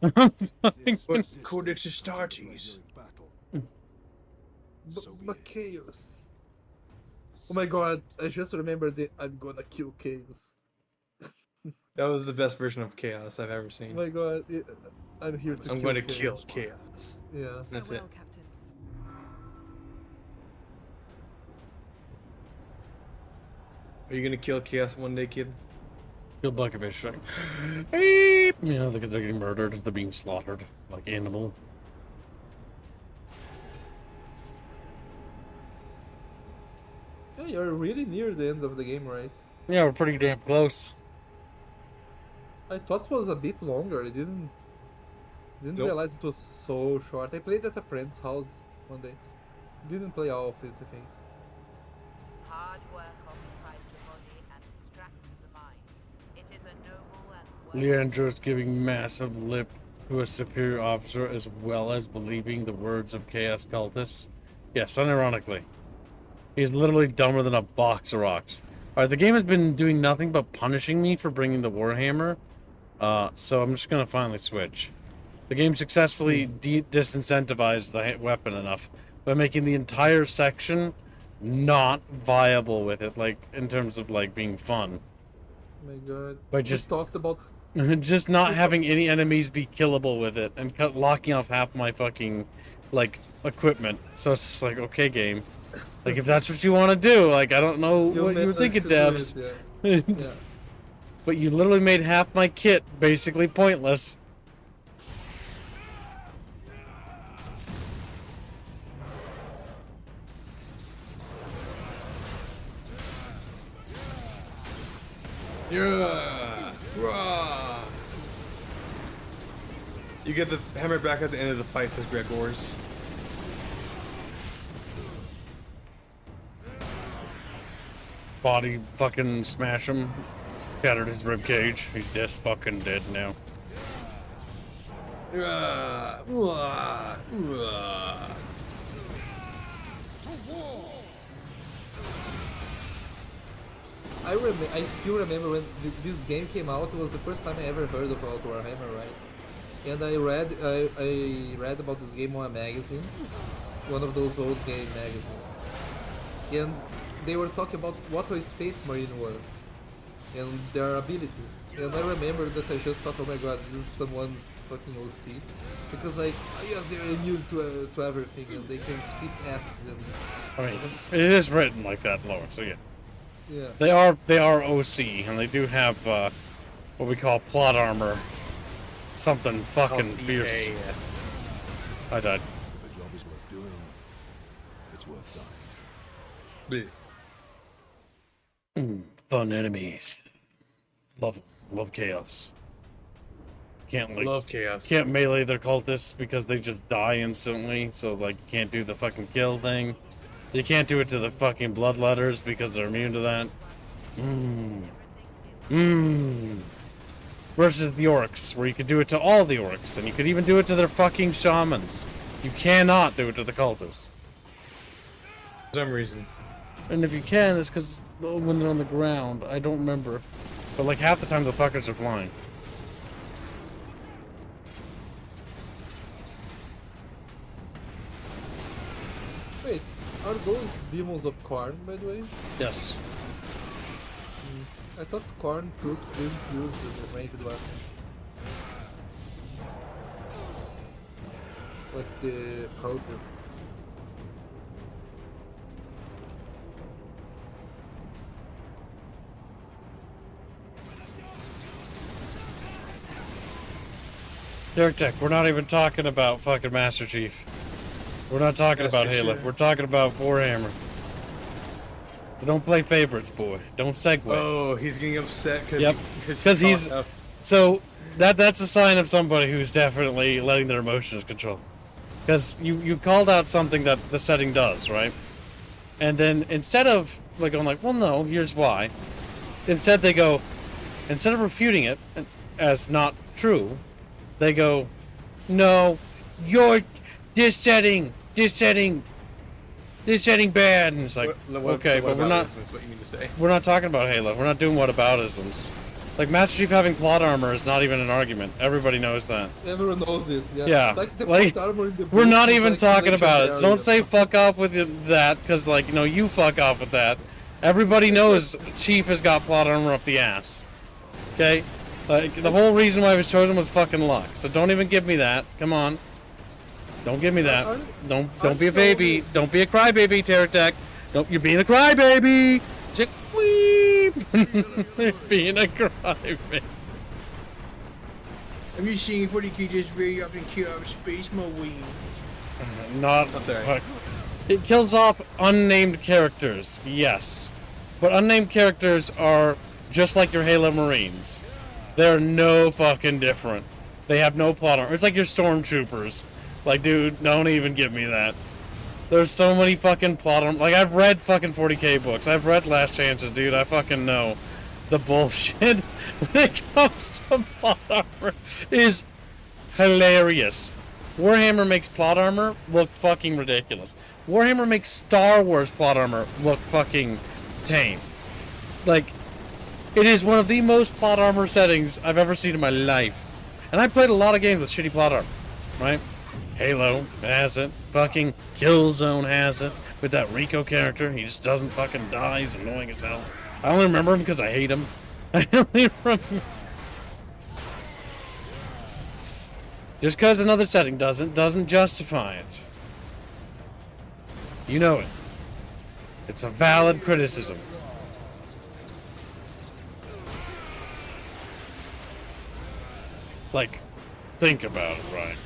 I'm fucking... Codex Astartes. But Chaos. Oh my god, I just remembered that I'm gonna kill Chaos. That was the best version of Chaos I've ever Oh seen. my god, I'm here to I'm kill going to Chaos. kill Chaos. Yeah. That's it. Farewell, Captain. Are you gonna kill Chaos one day, kid? Kill Buckafish. Like, beep. You know, because they're getting murdered. They're being slaughtered like animal. Yeah, you're really near the end of the game, right? Yeah, we're pretty damn close. I thought it was a bit longer. I didn't Nope. realize it was so short. I played at a friend's house one day. Didn't play all of it, I think. Hard work occupies the body and distracts the mind. It is a noble and Leandros giving massive lip to a superior officer as well as believing the words of chaos cultists. Yes, unironically. He's literally dumber than a box of rocks. Alright, the game has been doing nothing but punishing me for bringing the Warhammer. So I'm just gonna finally switch. The game successfully disincentivized the weapon enough by making the entire section not viable with it, like, in terms of, like, being fun. Oh my god. By We just talked about just not having any enemies be killable with it and locking off half my fucking, like, equipment. So it's just like, okay, game. Like, if that's what you want to do, like, I don't know what you were thinking, devs. Yeah. But you literally made half my kit basically pointless. Yeah. Rah. You get the hammer back at the end of the fight, says Gregors. Body fucking smash him. Shattered his rib cage. He's just fucking dead now. I still remember when this game came out. It was the first time I ever heard about Warhammer, right? And I read about this game on a magazine, one of those old game magazines, and they were talking about what a Space Marine was and their abilities. And I remember that I just thought, oh my god, this is someone's fucking OC, because like, yes, they're immune to everything and they can spit acid and. I mean, it is written like that in lore, so yeah. Yeah. They are OC, and they do have what we call plot armor. Something fucking fierce. I died. If a job is worth doing, it's worth dying. Fun enemies. Love chaos. Can't like Love chaos. Can't melee their cultists because they just die instantly. So like you can't do the fucking kill thing. You can't do it to the fucking bloodletters because they're immune to that. Versus the orcs, where you could do it to all the orcs, and you could even do it to their fucking shamans. You cannot do it to the cultists. For some reason. And if you can, it's because when they're on the ground, I don't remember. But like half the time the fuckers are flying. Wait, are those demons of Karn, by the way? Yes. I thought Karn troops didn't use the ranged weapons. Like the cultists. Derek Tech, we're not even talking about fucking Master Chief. We're not talking about Halo. We're talking about Warhammer. Don't play favorites, boy. Don't segue. Oh, he's getting upset because yep. Because he's so that's a sign of somebody who's definitely letting their emotions control. Because you called out something that the setting does, right? And then instead of like going like, well, no, here's why. Instead they go, instead of refuting it as not true, they go, no, you're this setting bad. And it's like, okay, but we're not. What you mean to say? We're not talking about Halo. We're not doing whataboutisms. Like Master Chief having plot armor is not even an argument. Everybody knows that. Everyone knows it. Yeah. Yeah. Like the Like, plot armor in the we're book not is even like talking about it. So don't legendary. say fuck off with that, because like, you know, you fuck off with that. Everybody knows Chief has got plot armor up the ass. Okay? Like, the whole reason why he was chosen was fucking luck. So don't even give me that. Come on. Don't give me that. Don't be a baby. Don't be a crybaby, Terratech. Don't, you're being a crybaby. Just weep. You're being a crybaby. I'm just saying 40k just very often kill off Space Marine. Not. Oh, sorry. It kills off unnamed characters, yes. But unnamed characters are just like your Halo Marines. They're no fucking different. They have no plot armor. It's like your Stormtroopers. Like, dude, don't even give me that. There's so many fucking plot armor. Like, I've read fucking 40k books. I've read Last Chances, dude. I fucking know. The bullshit when it comes to plot armor is hilarious. Warhammer makes plot armor look fucking ridiculous. Warhammer makes Star Wars plot armor look fucking tame. Like, it is one of the most plot armor settings I've ever seen in my life. And I played a lot of games with shitty plot armor, right? Halo has it. Fucking Killzone has it. With that Rico character, he just doesn't fucking die. He's annoying as hell. I only remember him because I hate him. I only remember... Just because another setting doesn't justify it. You know it. It's a valid criticism. Like, think about it, right?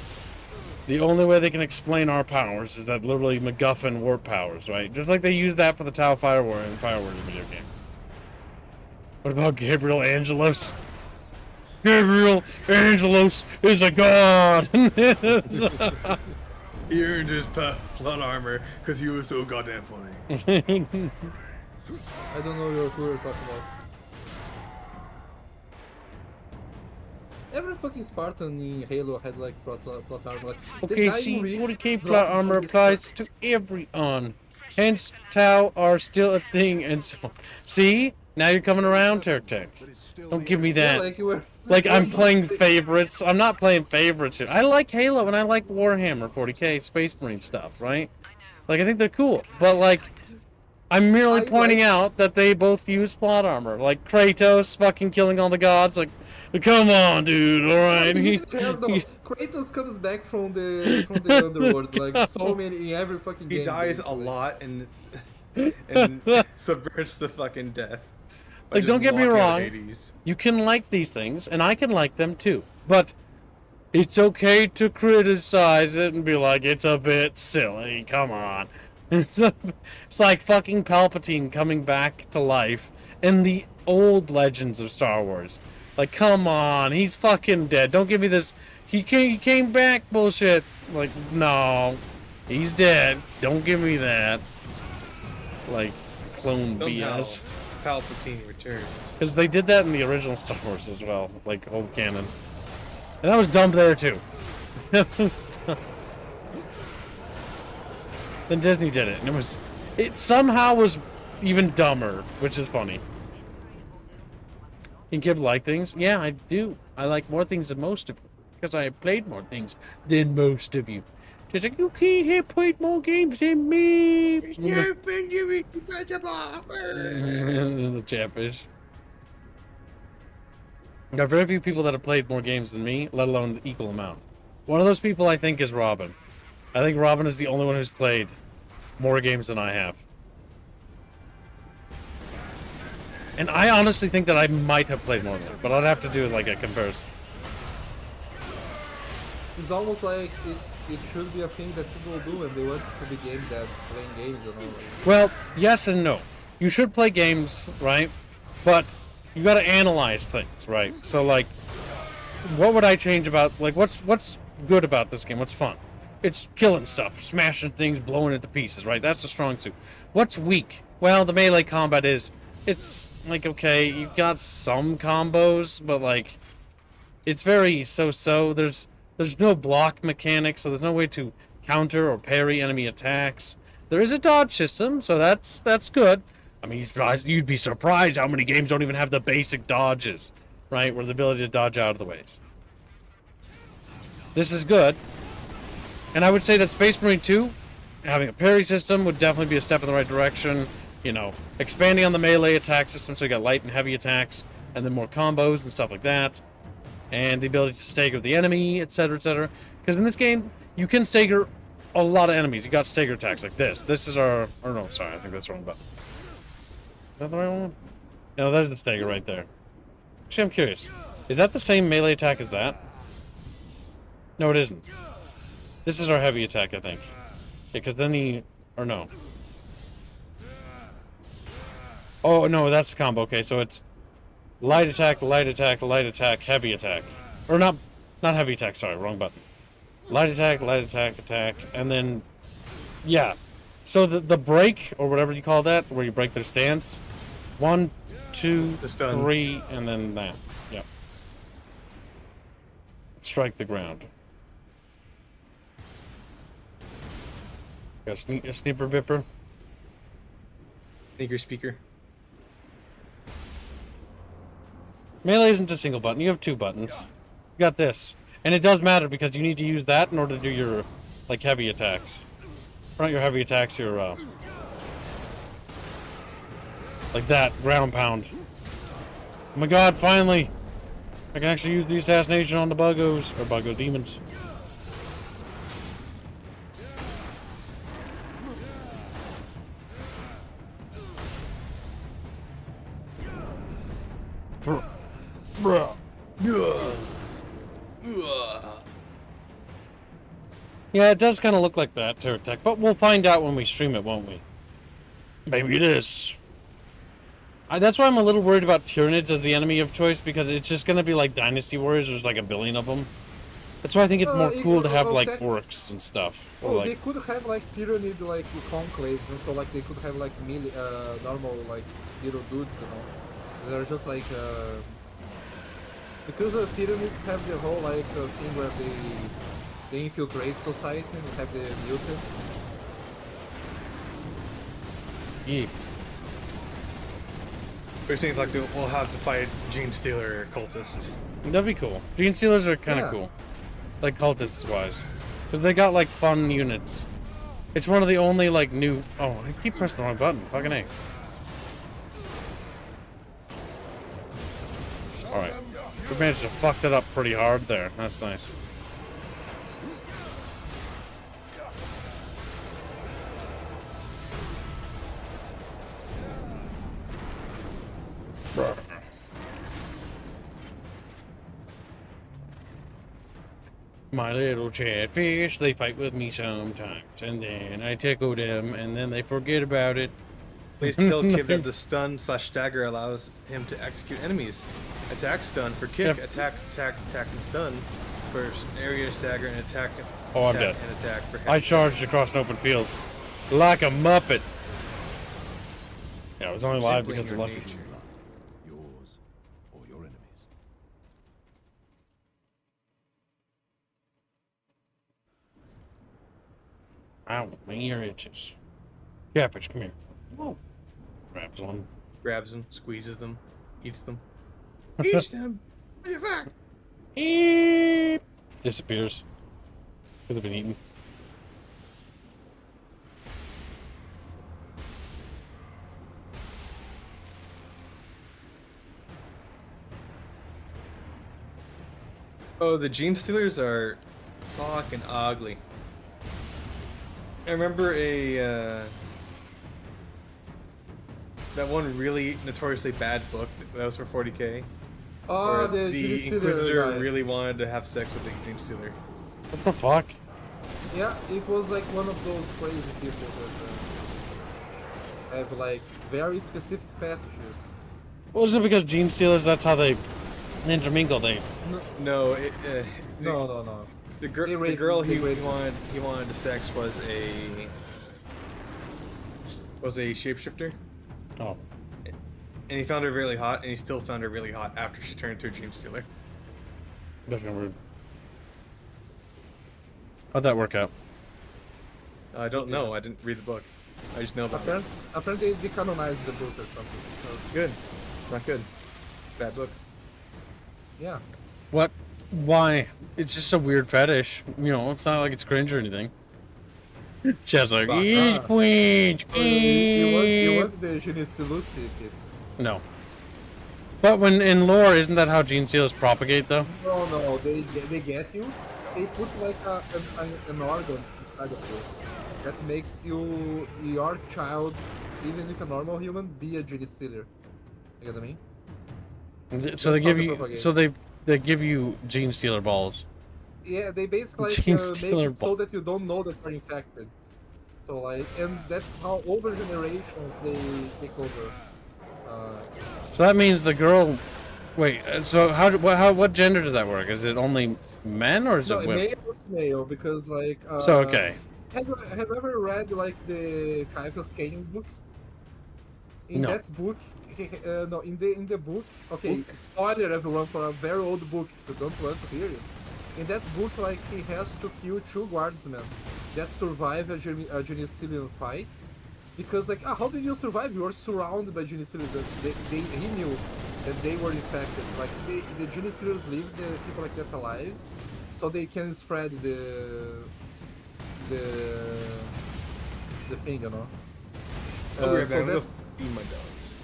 The only way they can explain our powers is that literally MacGuffin warp powers, right? Just like they use that for the Tau Fire War in Firewars video game. What about Gabriel Angelos? Gabriel Angelos is a god! He earned his plot armor because he was so goddamn funny. I don't know who you're talking about. Every fucking Spartan in Halo had like plot armor. Like, Okay, see, 40k plot armor applies to everyone. Hence, Tau are still a thing, and so on. See? Now you're coming around, Terratech. Don't give me that. Yeah, like I'm playing favorites. I'm not playing favorites here. I like Halo and I like Warhammer 40k Space Marine stuff, right? Like, I think they're cool. But, like, I'm merely pointing out that they both use plot armor. Like, Kratos fucking killing all the gods. Like, come on, dude, alright? Kratos comes back from the underworld, like, so many in every fucking game. He dies a lot and subverts the fucking death. Like, don't get me wrong, you can like these things, and I can like them too. But it's okay to criticize it and be like, it's a bit silly, come on. It's like fucking Palpatine coming back to life in the old Legends of Star Wars. Like, come on, he's fucking dead. Don't give me this, he came back bullshit. Like, no, he's dead. Don't give me that. Like, clone BS. Palpatine returns. Because they did that in the original Star Wars as well, like old canon. And that was dumb there too. Then Disney did it, and it somehow was even dumber, which is funny. You can like things? Yeah, I do. I like more things than most of you, because I have played more things than most of you. Just like, you can't have played more games than me. The Chatfish. There are very few people that have played more games than me, let alone the equal amount. One of those people, I think, is Robin. I think Robin is the only one who's played more games than I have. And I honestly think that I might have played more than her, but I'd have to do like a comparison. It's almost like it should be a thing that people do when they want to be game devs, playing games and all. Well, yes and no. You should play games, right? But you gotta analyze things, right? So, like, what would I change about, like, what's good about this game? What's fun? it's killing stuff, smashing things, blowing it to pieces, right? That's the strong suit. What's weak? Well, the melee combat is, it's like, okay, you've got some combos, but like, it's very so-so. There's no block mechanic, so there's no way to counter or parry enemy attacks. There is a dodge system, so that's good. I mean, you'd be surprised how many games don't even have the basic dodges, right? Where the ability to dodge out of the ways. This is good. And I would say that Space Marine 2, having a parry system, would definitely be a step in the right direction. You know, expanding on the melee attack system, so you got light and heavy attacks, and then more combos and stuff like that. And the ability to stagger the enemy, etc., etc. Because in this game, you can stagger a lot of enemies. You got stagger attacks like this. This is our... Or no, sorry, I think that's the wrong button. Is that the right one? No, there's the stagger right there. Actually, I'm curious. Is that the same melee attack as that? No, it isn't. This is our heavy attack, I think. Because then he... Or no. Oh, no, that's the combo. Okay, so it's light attack, light attack, light attack, heavy attack. Or not heavy attack, sorry, wrong button. Light attack, attack, and then... Yeah. So the break, or whatever you call that, where you break their stance. 1, 2, 3, and then that. Yep. Strike the ground. Got a sniper bipper. Sneaker speaker. Melee isn't a single button, you have 2 buttons. You got this. And it does matter because you need to use that in order to do your, like, heavy attacks. Or not your heavy attacks, your, like that, ground pound. Oh my god, finally! I can actually use the assassination on the buggos, or buggo demons. Yeah, it does kind of look like that, Terror Tech, but we'll find out when we stream it, won't we? Maybe it is. That's why I'm a little worried about Tyranids as the enemy of choice, because it's just going to be like Dynasty Warriors, there's like a billion of them. That's why I think it's more cool to have like orcs and stuff. Or like... they could have like Tyranid like conclaves, and so like they could have like normal like little dudes, you know. They're just like because the Tyranids have the whole like thing where they infiltrate society and have the mutants. Yeah. We're saying like we'll have to fight Gene Stealer cultist. That'd be cool. Gene Stealers are kind of cool. Like cultists wise. Because they got like fun units. It's one of the only like new... Oh, I keep pressing the wrong button. Fucking A. Alright. We managed to fuck that up pretty hard there. That's nice. My little chatfish, they fight with me sometimes, and then I tickle them, and then they forget about it. Please tell Kip that the stun/stagger allows him to execute enemies. Attack stun for kick, attack, and stun for area stagger, and attack, oh, I'm dead. And attack for I charged across an open field like a Muppet. Yeah, I was only alive because of lucky. Yours or your enemies. Ow, my ear itches. Catfish, come here. Whoa. Grabs one. Grabs them, squeezes them, eats them. Eats them! What the fuck? Eep. Disappears. Could have been eaten. Oh, the Gene Stealers are fucking ugly. I remember that one really notoriously bad book that was for 40k. Oh, where the Inquisitor guy. really wanted to have sex with the Gene Stealer. What the fuck? Yeah, it was like one of those crazy people that have like very specific fetishes. Was it because Gene Stealers, that's how they intermingle? They... No, No. The girl he wanted to sex was a shapeshifter. Oh. And he found her really hot, and he still found her really hot after she turned into a gene stealer. That's kind of rude. How'd that work out? I don't know. I didn't read the book. I just know about it. Apparently they decanonized the book or something. So. Good. Not good. Bad book. Yeah. What? Why? It's just a weird fetish. You know, it's not like it's cringe or anything. Just like, he's queen. You want the genius to Lucy tips? No. But when in lore, isn't that how gene stealers propagate, though? No, they get you. They put like an organ inside of you that makes your child, even if a normal human, be a genius stealer. You get what I mean? So they give you. So they give you gene stealer balls. Yeah, they basically Gene make stealer it so that you don't know that you're infected. So like, and that's how over generations they take over. So that means the girl. Wait. So what gender does that work? Is it only men or is it women? Male, because like. So okay. Have you ever read like the Caiaphas Cain books? In No. that book, no, in the book. Okay, spoiler everyone for a very old book. If you don't want to hear it. In that book, like he has to kill 2 guardsmen that survive a Genocilian fight. Because like, how did you survive? You were surrounded by Genocilians. He knew that they were infected. Like the Genocilians leave the people like that alive, so they can spread the thing, you know. I'll be right back. I'm that, gonna feed my dogs.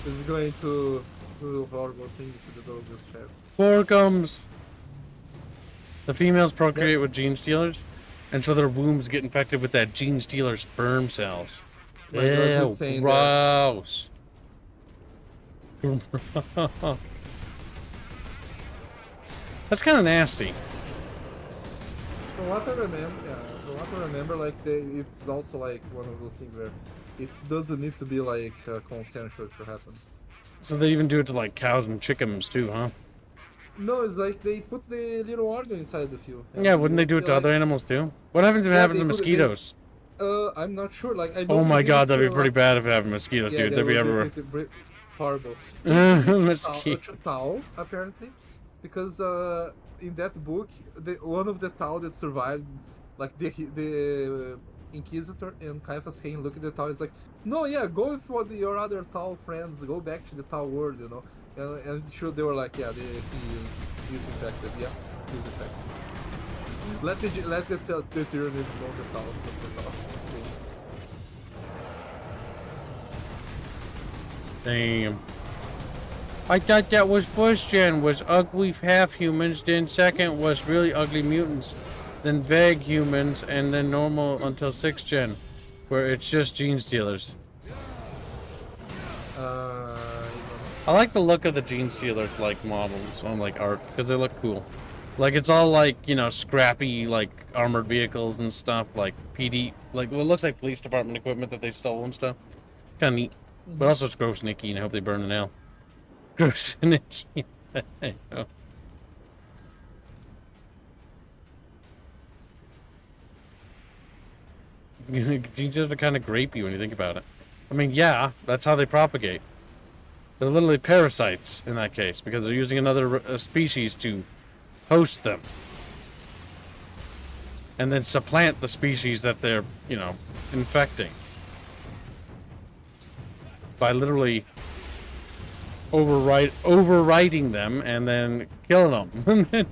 This is going to do horrible things to the dog's chest. Borgums. The females procreate with gene stealers, and so their wombs get infected with that gene stealer sperm cells. Ew, gross. That's kind of nasty. From what I remember, like it's also like one of those things where it doesn't need to be like consensual to happen. So they even do it to like cows and chickens too, huh? No, it's like they put the little organ inside of you. Yeah, wouldn't they do it to other animals too? What happens if it happened to mosquitoes? I'm not sure. Like, oh my god, that'd be pretty bad if it happened to mosquitoes, dude. They'd be everywhere. Horrible. Mosquito. Tau, apparently, because in that book, one of the Tau that survived, like the Inquisitor and Caiaphas Cain look at the Tau. It's like, no, yeah, go for your other Tau friends. Go back to the Tau world, you know. And sure, they were like, yeah, he's infected. Yeah, he's infected. Let the Tyranids know the Tau. Damn. I thought that was first gen was ugly half humans, then second was really ugly mutants, then vague humans, and then normal until 6th gen, where it's just gene stealers. I like the look of the gene stealer like models on like art because they look cool. Like it's all like, you know, scrappy like armored vehicles and stuff, like PD, like well, it looks like police department equipment that they stole and stuff. Kind of neat, but also it's gross and icky, and I hope they burn in hell. Gross and icky. Oh. Gene stealers are kind of grapey when you think about it. I mean, yeah, that's how they propagate. They're literally parasites in that case because they're using another species to host them. And then supplant the species that they're, you know, infecting. By literally overriding them and then killing them.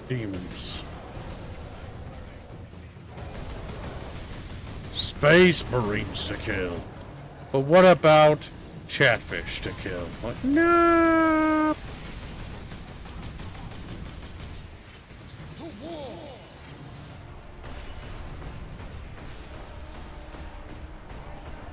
Demons. Space Marines to kill. But what about Chatfish to kill? What? No!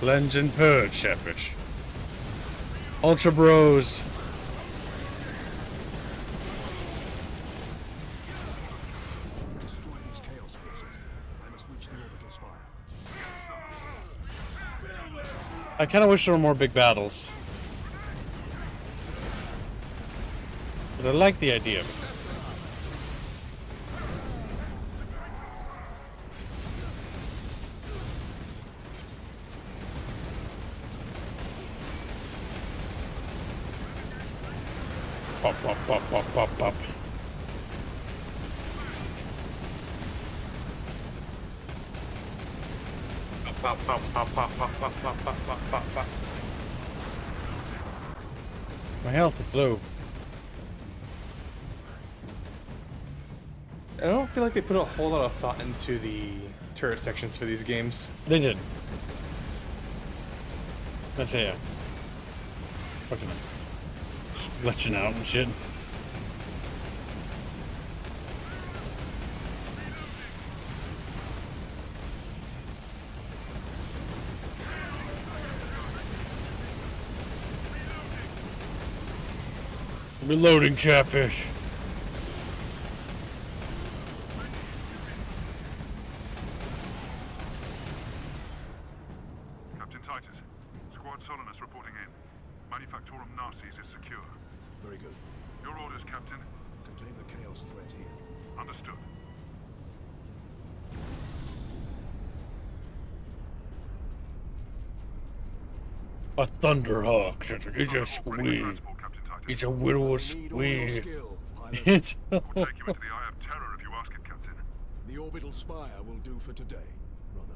Cleanse and purge, Chatfish. Ultra Bros. Destroy these chaos forces. I must reach the orbital spire. I kind of wish there were more big battles. But I like the idea of it. Pop, pop, pop, pop, pop, pop. Pop, pop, pop, pop, pop, pop, pop, pop, pop, pop, pop. My health is low. I don't feel like they put a whole lot of thought into the turret sections for these games. They did. Let's say, fucking glitching out and shit. Reloading, Chatfish. Captain Titus, Squad Solinus reporting in. Manufactorum Narcis is secure. Very good. Your orders, Captain. Contain the chaos threat here. Understood. A Thunderhawk. It's a squeak. It's a willow squeak. It's We'll take you into the Eye of Terror if you ask it, Captain. The orbital spire will do for today, brother.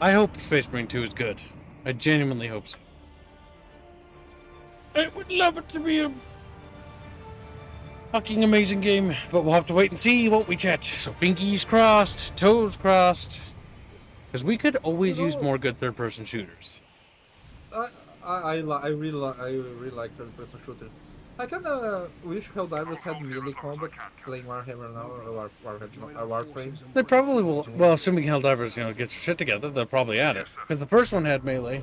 I hope Space Marine 2 is good. I genuinely hope so. I would love it to be a fucking amazing game, but we'll have to wait and see, won't we, chat? So pinkies crossed, toes crossed. Because we could always use more good third-person shooters. I really like third-person shooters. I kinda wish Helldivers had melee combat playing Warhammer now or Warframe. They probably will. Well, assuming Helldivers, you know, gets their shit together, they'll probably add it. Because the first one had melee.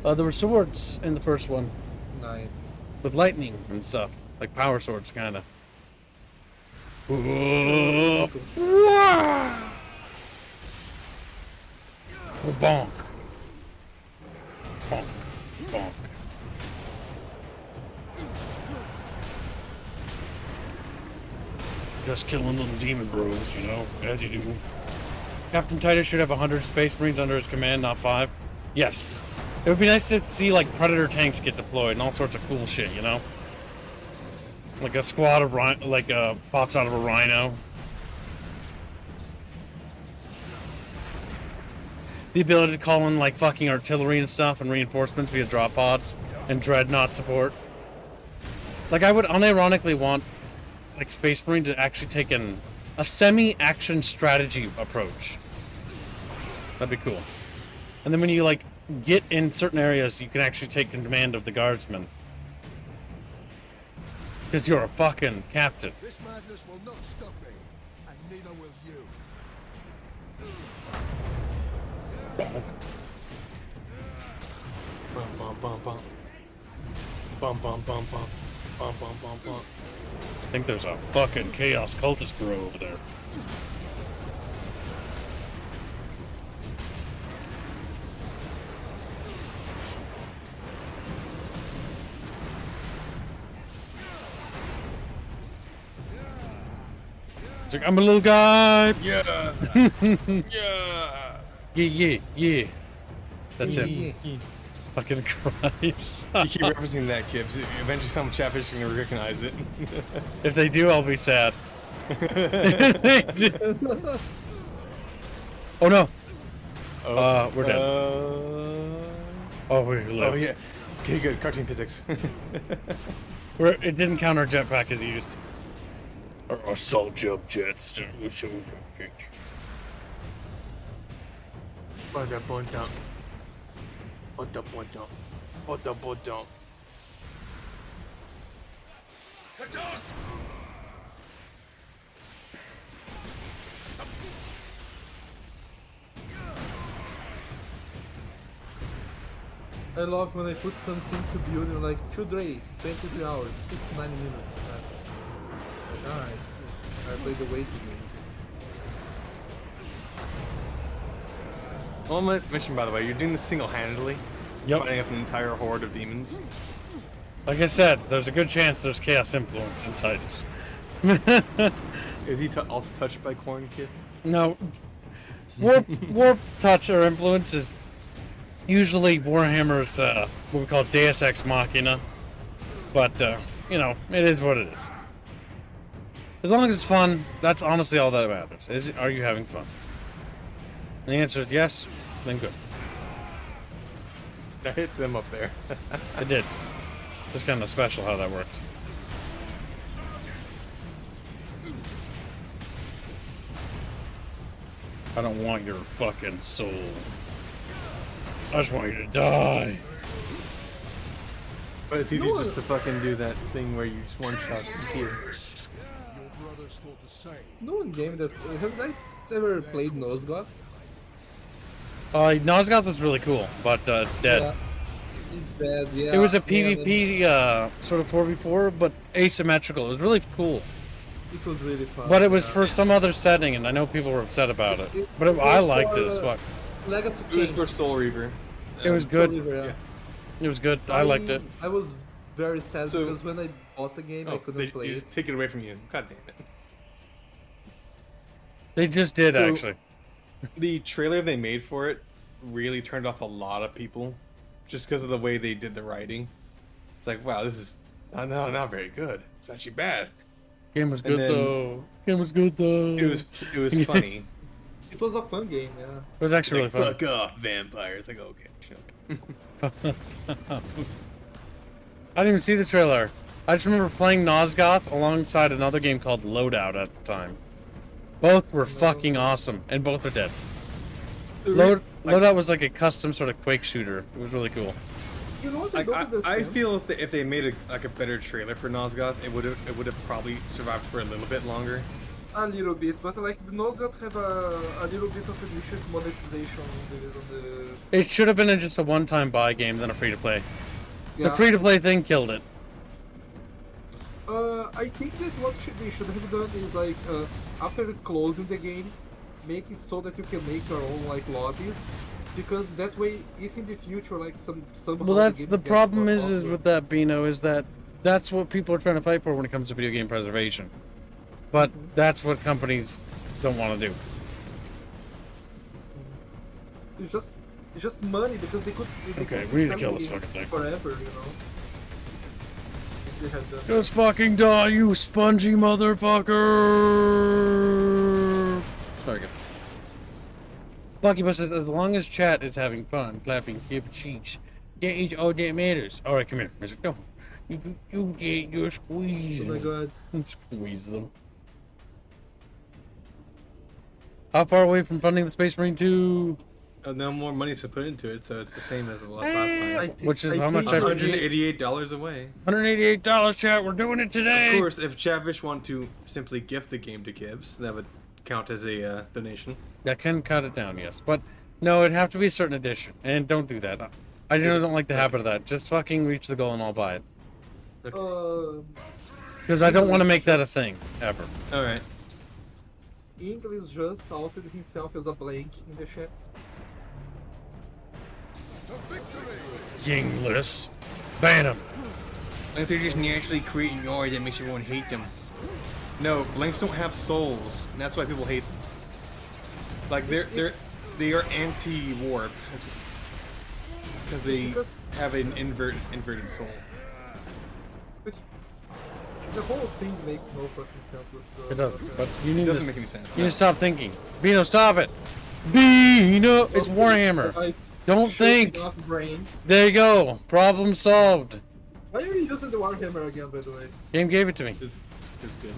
There were swords in the first one. Nice. With lightning and stuff. Like power swords, kind of. Bonk. Bonk. Bonk. Just killing little demon bros, you know, as you do. Captain Titus should have 100 Space Marines under his command, not 5. Yes. It would be nice to see, like, Predator tanks get deployed and all sorts of cool shit, you know? Like a squad of pops out of a rhino. The ability to call in, like, fucking artillery and stuff and reinforcements via drop pods and dreadnought support. Like, I would unironically want, like, Space Marine to actually take a semi-action strategy approach. That'd be cool. And then when you, like, get in certain areas, you can actually take command of the guardsmen. Because you're a fucking captain. This madness will not stop me, and neither will you. Bum, bum, bum, bum. Bum, bum, bum, bum. Bum, bum, bum, bum. I think there's a fucking Chaos Cultist bro over there. It's like, I'm a little guy. Yeah. Yeah. Yeah. That's it. Fucking Christ. You keep referencing that, Kibbs. Eventually some Chatfish is going to recognize it. If they do, I'll be sad. Oh no. We're dead. We lived. Oh yeah. Okay, good. Cartoon physics. It didn't count our jetpack as used. Or assault jump jets. I love when I put something to build in like 2 days, 23 hours, 59 minutes. Nice. I played the waiting game. Well, I'm gonna mention, by the way, you're doing this single-handedly. Yep. Fighting off an entire horde of demons. Like I said, there's a good chance there's chaos influence in Titus. Is he also touched by Corn Kid? No. Warp touch or influence is usually Warhammer's what we call Deus Ex Machina. But, you know, it is what it is. As long as it's fun, that's honestly all that matters. Are you having fun? And the answer is yes, then good. I hit them up there. I did. It's kind of special how that works. I don't want your fucking soul. I just want you to die. But it's easy just to fucking do that thing where you just one-shot the kid. No one game that... Have you guys ever played Nosgoth? Nosgoth was really cool, but it's dead. Yeah. It's dead, yeah. It was a PvP sort of 4v4, but asymmetrical. It was really cool. It was really fun. But it was for some other setting, and I know people were upset about it. But I liked it as fuck. Legacy It was for Soul Reaver. It was good. Soul Reaver, yeah. It was good. I liked it. I was very sad because when I bought the game, I couldn't play just it. take it away from you. God damn it. They just did, actually. The trailer they made for it really turned off a lot of people just because of the way they did the writing. It's like, wow, this is not very good. It's actually bad. Game was good though. Game was good though. It was funny. It was a fun game, yeah. It was actually like, really fun. Fuck off, vampires. Like, okay. I didn't even see the trailer. I just remember playing Nosgoth alongside another game called Loadout at the time. Both were fucking awesome, and both are dead. Loadout was like a custom sort of Quake shooter. It was really cool. You know what? I feel if they made a better trailer for Nosgoth, it would have probably survived for a little bit longer. A little bit, but like the Nosgoth have a little bit of an issue with monetization on the... It should have been just a one-time buy game than a free-to-play. Yeah. The free-to-play thing killed it. I think that what they should have done is like after closing the game, make it so that you can make your own like lobbies, because that way, if in the future like somehow Well, that's the problem is with that, Bino, is that that's what people are trying to fight for when it comes to video game preservation. But that's what companies don't want to do. It's just money, because they could. Okay, we need to kill this fucking thing. Forever, you know. They had done Just fucking die, you spongy motherfucker! Sorry, again. Buckybus says, as long as chat is having fun, clapping hip cheeks, that is all that matters. Alright, come here, Mr. No. You get your squeeze. Oh my god. Squeeze them. How far away from funding the Space Marine 2? No more money's been put into it, so it's the same as it was last time. Which is how much I $188 away. $188, chat. We're doing it today. Of course, if Chatfish want to simply gift the game to Kibbs, that would count as a donation. That can cut it down, yes. But no, it'd have to be a certain edition. And don't do that. I don't like the habit of that. Just fucking reach the goal and I'll buy it. Because I don't want to make that a thing, ever. Alright. English just outed himself as a blank in the chat. Yingless. Ban him. Like they're just naturally creating art that makes everyone hate them. No, blanks don't have souls, and that's why people hate them. Like they are anti-warp, because they have an inverted soul. Which the whole thing makes no fucking sense. It doesn't. But you need doesn't make any sense. You need to stop thinking. Bino, stop it. Bino, it's Warhammer. Don't think. There you go. Problem solved. Why are you using the Warhammer again, by the way? Game gave it to me. It's good.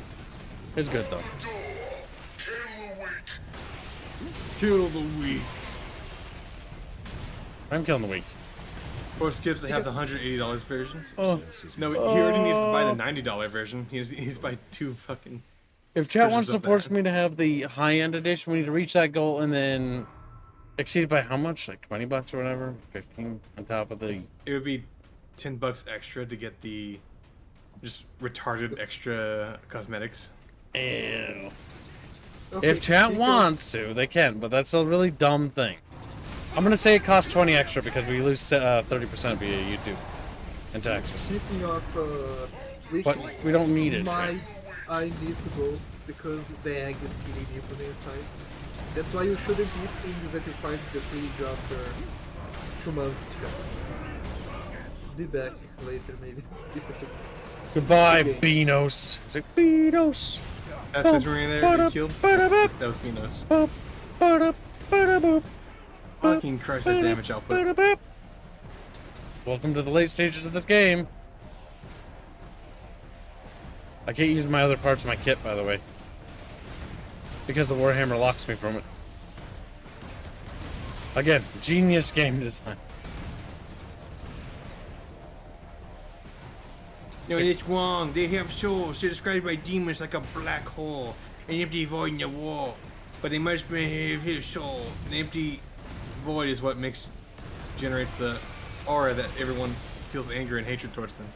It's good though. Kill the weak. I'm killing the weak. Of course, tips they have the $180 version. Oh. No, he already needs to buy the $90 version. He needs to buy 2 fucking. If chat wants versions to of force that. me to have the high-end edition, we need to reach that goal and then exceed it by how much? Like 20 bucks or whatever? 15 on top of the... It would be $10 extra to get the just retarded extra cosmetics. Ew. Okay, If chat speaking wants to, they can, but that's a really dumb thing. I'm gonna say it costs 20 extra because we lose 30% via YouTube and taxes. Speaking of which But we don't need it. I need to go because the egg is killing me from the inside. That's why you shouldn't eat things that you find the fridge after 2 months. Be back later maybe. If it's Goodbye, okay. Beanos. It's like, Beanos. That's this ring there, you killed. That was Minos. Fucking crush that damage output. Welcome to the late stages of this game. I can't use my other parts of my kit, by the way. Because the Warhammer locks me from it. Again, genius game design. No, it's wrong. They have souls. They're described by demons like a black hole, an empty void in the wall. But they must have his soul. An empty void is what generates the aura that everyone feels anger and hatred towards them.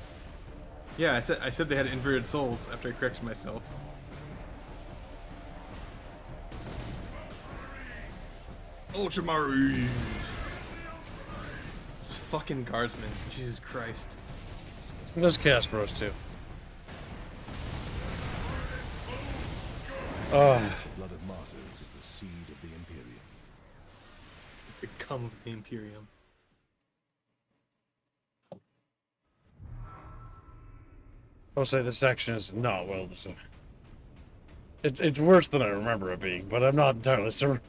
Yeah, I said they had inverted souls after I corrected myself. Ultramarines. It's fucking guardsmen. Jesus Christ. Those Chaos Bros too. Oh. The blood of martyrs is the seed of the Imperium. It's the cum of the Imperium. I'll say this section is not well designed. It's worse than I remember it being, but I'm not entirely certain.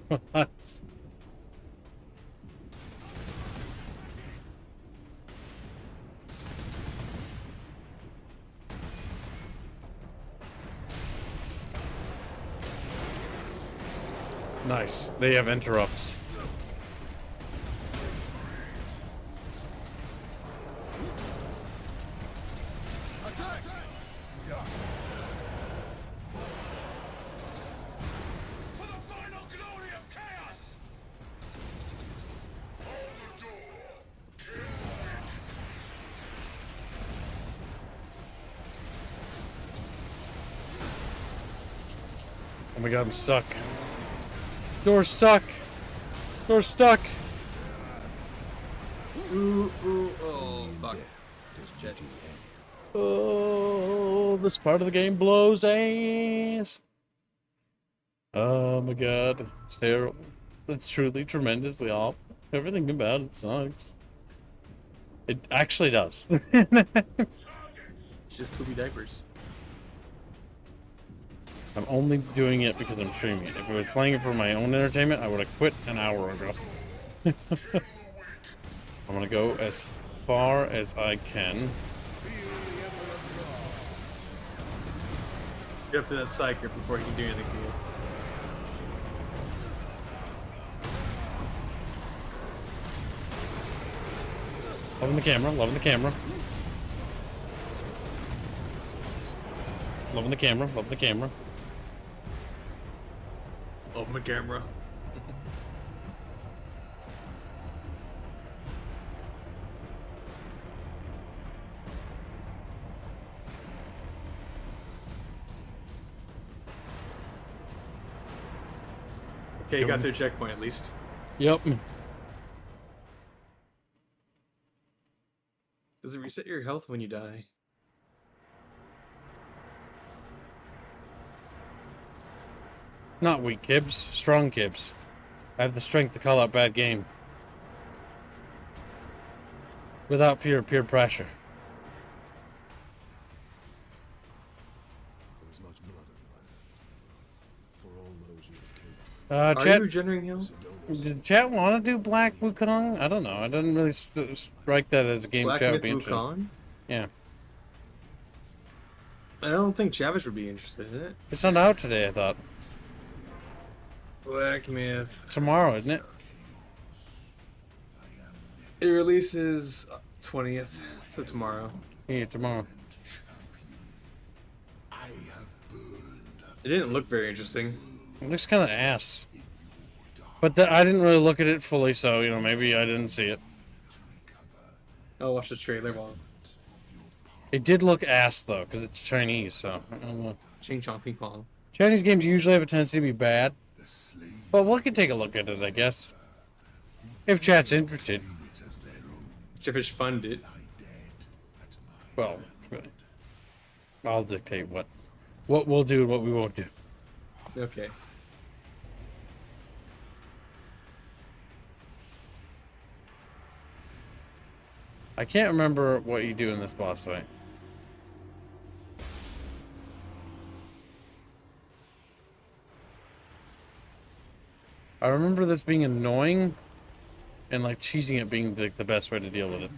Nice. They have interrupts. Oh my god, I'm stuck. Door's stuck. Door's stuck. Oh, fuck. Oh, this part of the game blows ass. Oh my god, it's terrible. It's truly tremendously awful. Everything about it sucks. It actually does. It's just poopy diapers. I'm only doing it because I'm streaming it. If I was playing it for my own entertainment, I would have quit an hour ago. I'm gonna go as far as I can. Get up to that psyker before he can do anything to you. Loving the camera, loving the camera. Loving the camera, loving the camera. Open the camera. Okay, you got to a checkpoint at least. Yep. Does it reset your health when you die? Not weak kibs, strong kibs. I have the strength to call out bad game. Without fear of peer pressure. There is much blood everywhere. For all those you have killed. Are Chat, you regenerating health? did chat want to do Black Wukong? I don't know. I didn't really strike that as a game Black chat Myth would be interested. Wukong? Yeah. I don't think Chatfish would be interested in it. It's not out today, I thought. Black Myth. Tomorrow, isn't it? It releases 20th, so tomorrow. Yeah, tomorrow. It didn't look very interesting. It looks kind of ass. But I didn't really look at it fully, so, you know, maybe I didn't see it. I'll watch the trailer while... It did look ass, though, because it's Chinese, so I don't know. Ching Chong Ping Pong. Chinese games usually have a tendency to be bad. But we can take a look at it, I guess. If chat's interested. Chatfish funded. Well, I'll dictate what we'll do and what we won't do. Okay. I can't remember what you do in this boss fight. I remember this being annoying, and like cheesing it being the best way to deal with it.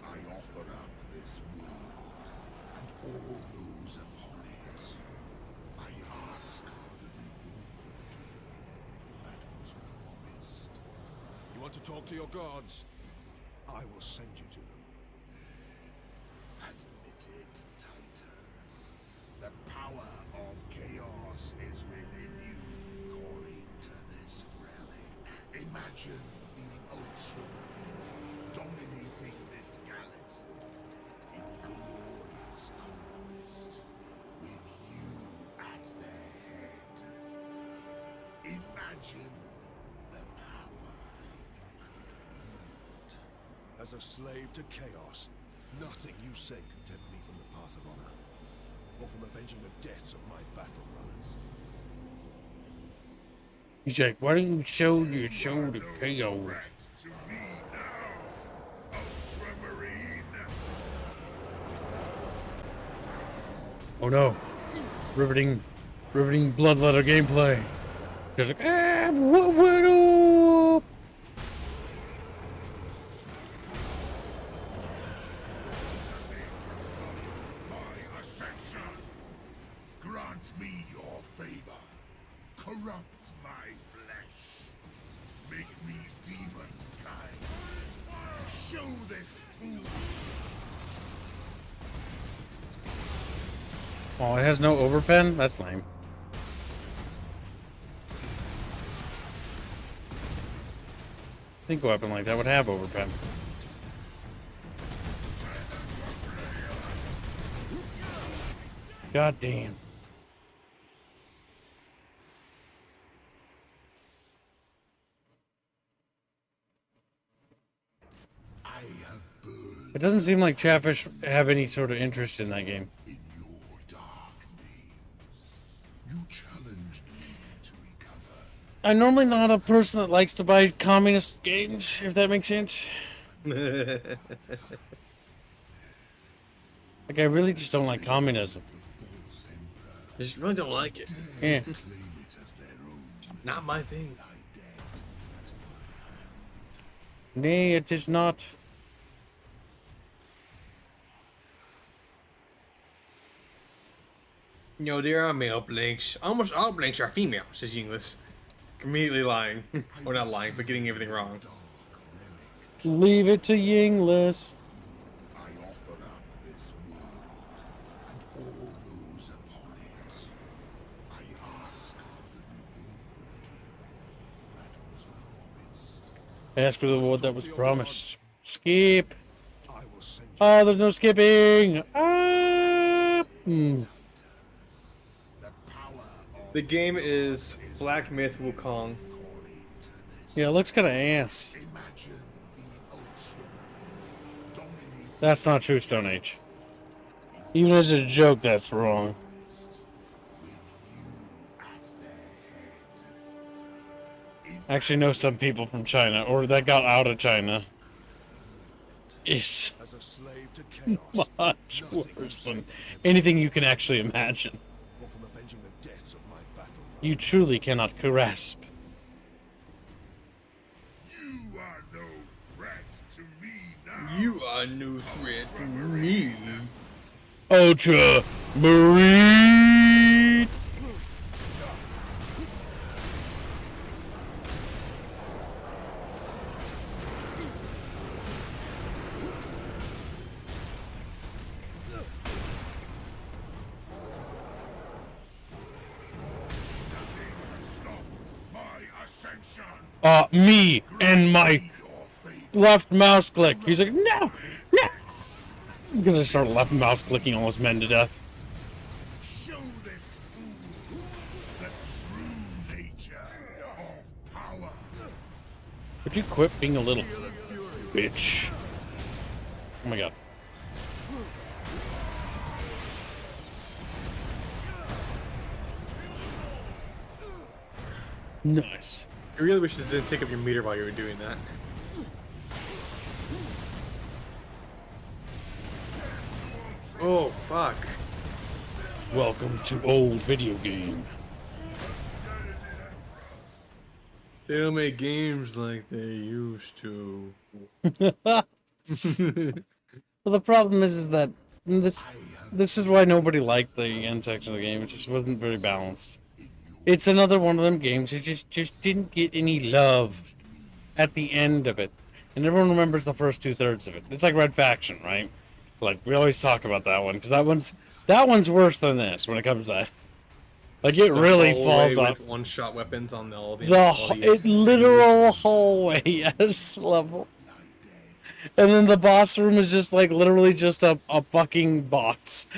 I offer up this world and all those upon it. I ask for the reward that was promised. You want to talk to your gods? I will send you to them. Admitted, Titus. The power of chaos is within you, calling to this relic. Imagine the Ultramarines dominating this galaxy in glorious conquest, with you at their head. Imagine the power you could wield. As a slave to chaos, nothing you say can tempt me from the path of honor, or from avenging the deaths of my battle brothers. He's like, why don't you show your show to chaos? Oh no. Riveting bloodletter gameplay. Just like, what went up? My ascension! Grant me your favor. Corrupt my flesh. Make me demon-kind. Show this fool. Oh, it has no overpen? That's lame. I think a weapon like that would have overpen. God damn. It doesn't seem like Chatfish have any sort of interest in that game. I'm normally not a person that likes to buy communist games, if that makes sense. Like, I really just don't like communism. I just really don't like it. Yeah. Not my thing. Nay, it is not. No, there are male blinks. Almost all blinks are female, says Inglis. Immediately lying. Or not lying, but getting everything wrong. Leave it to Yinglis. I offer up this world and all those upon it. I ask for the reward that was promised. Ask for the reward that was promised. Skip. Oh, there's no skipping. Ah. The game is Black Myth Wukong. Yeah, it looks kind of ass. That's not true, Stone Age. Even as a joke, that's wrong. I actually know some people from China, or that got out of China. It's much worse than anything you can actually imagine. You truly cannot grasp. You are no You are no threat to me. Ultra Marine! Me and my left mouse click. He's like, no, no. I'm gonna start left mouse clicking all his men to death. Show this fool the true nature of power. Would you quit being a little bitch? Oh my god. Nice. I really wish this didn't take up your meter while you were doing that. Oh, fuck. Welcome to old video game. They don't make games like they used to. Well, the problem is that this is why nobody liked the end section of the game. It just wasn't very balanced. It's another one of them games. It just didn't get any love at the end of it, and everyone remembers the first 2/3 of it. It's like Red Faction, right? Like we always talk about that one because that one's worse than this when it comes to that. Like it really falls off. With one-shot weapons on all the literal hallway, yes, level. And then the boss room is just like literally just a fucking box.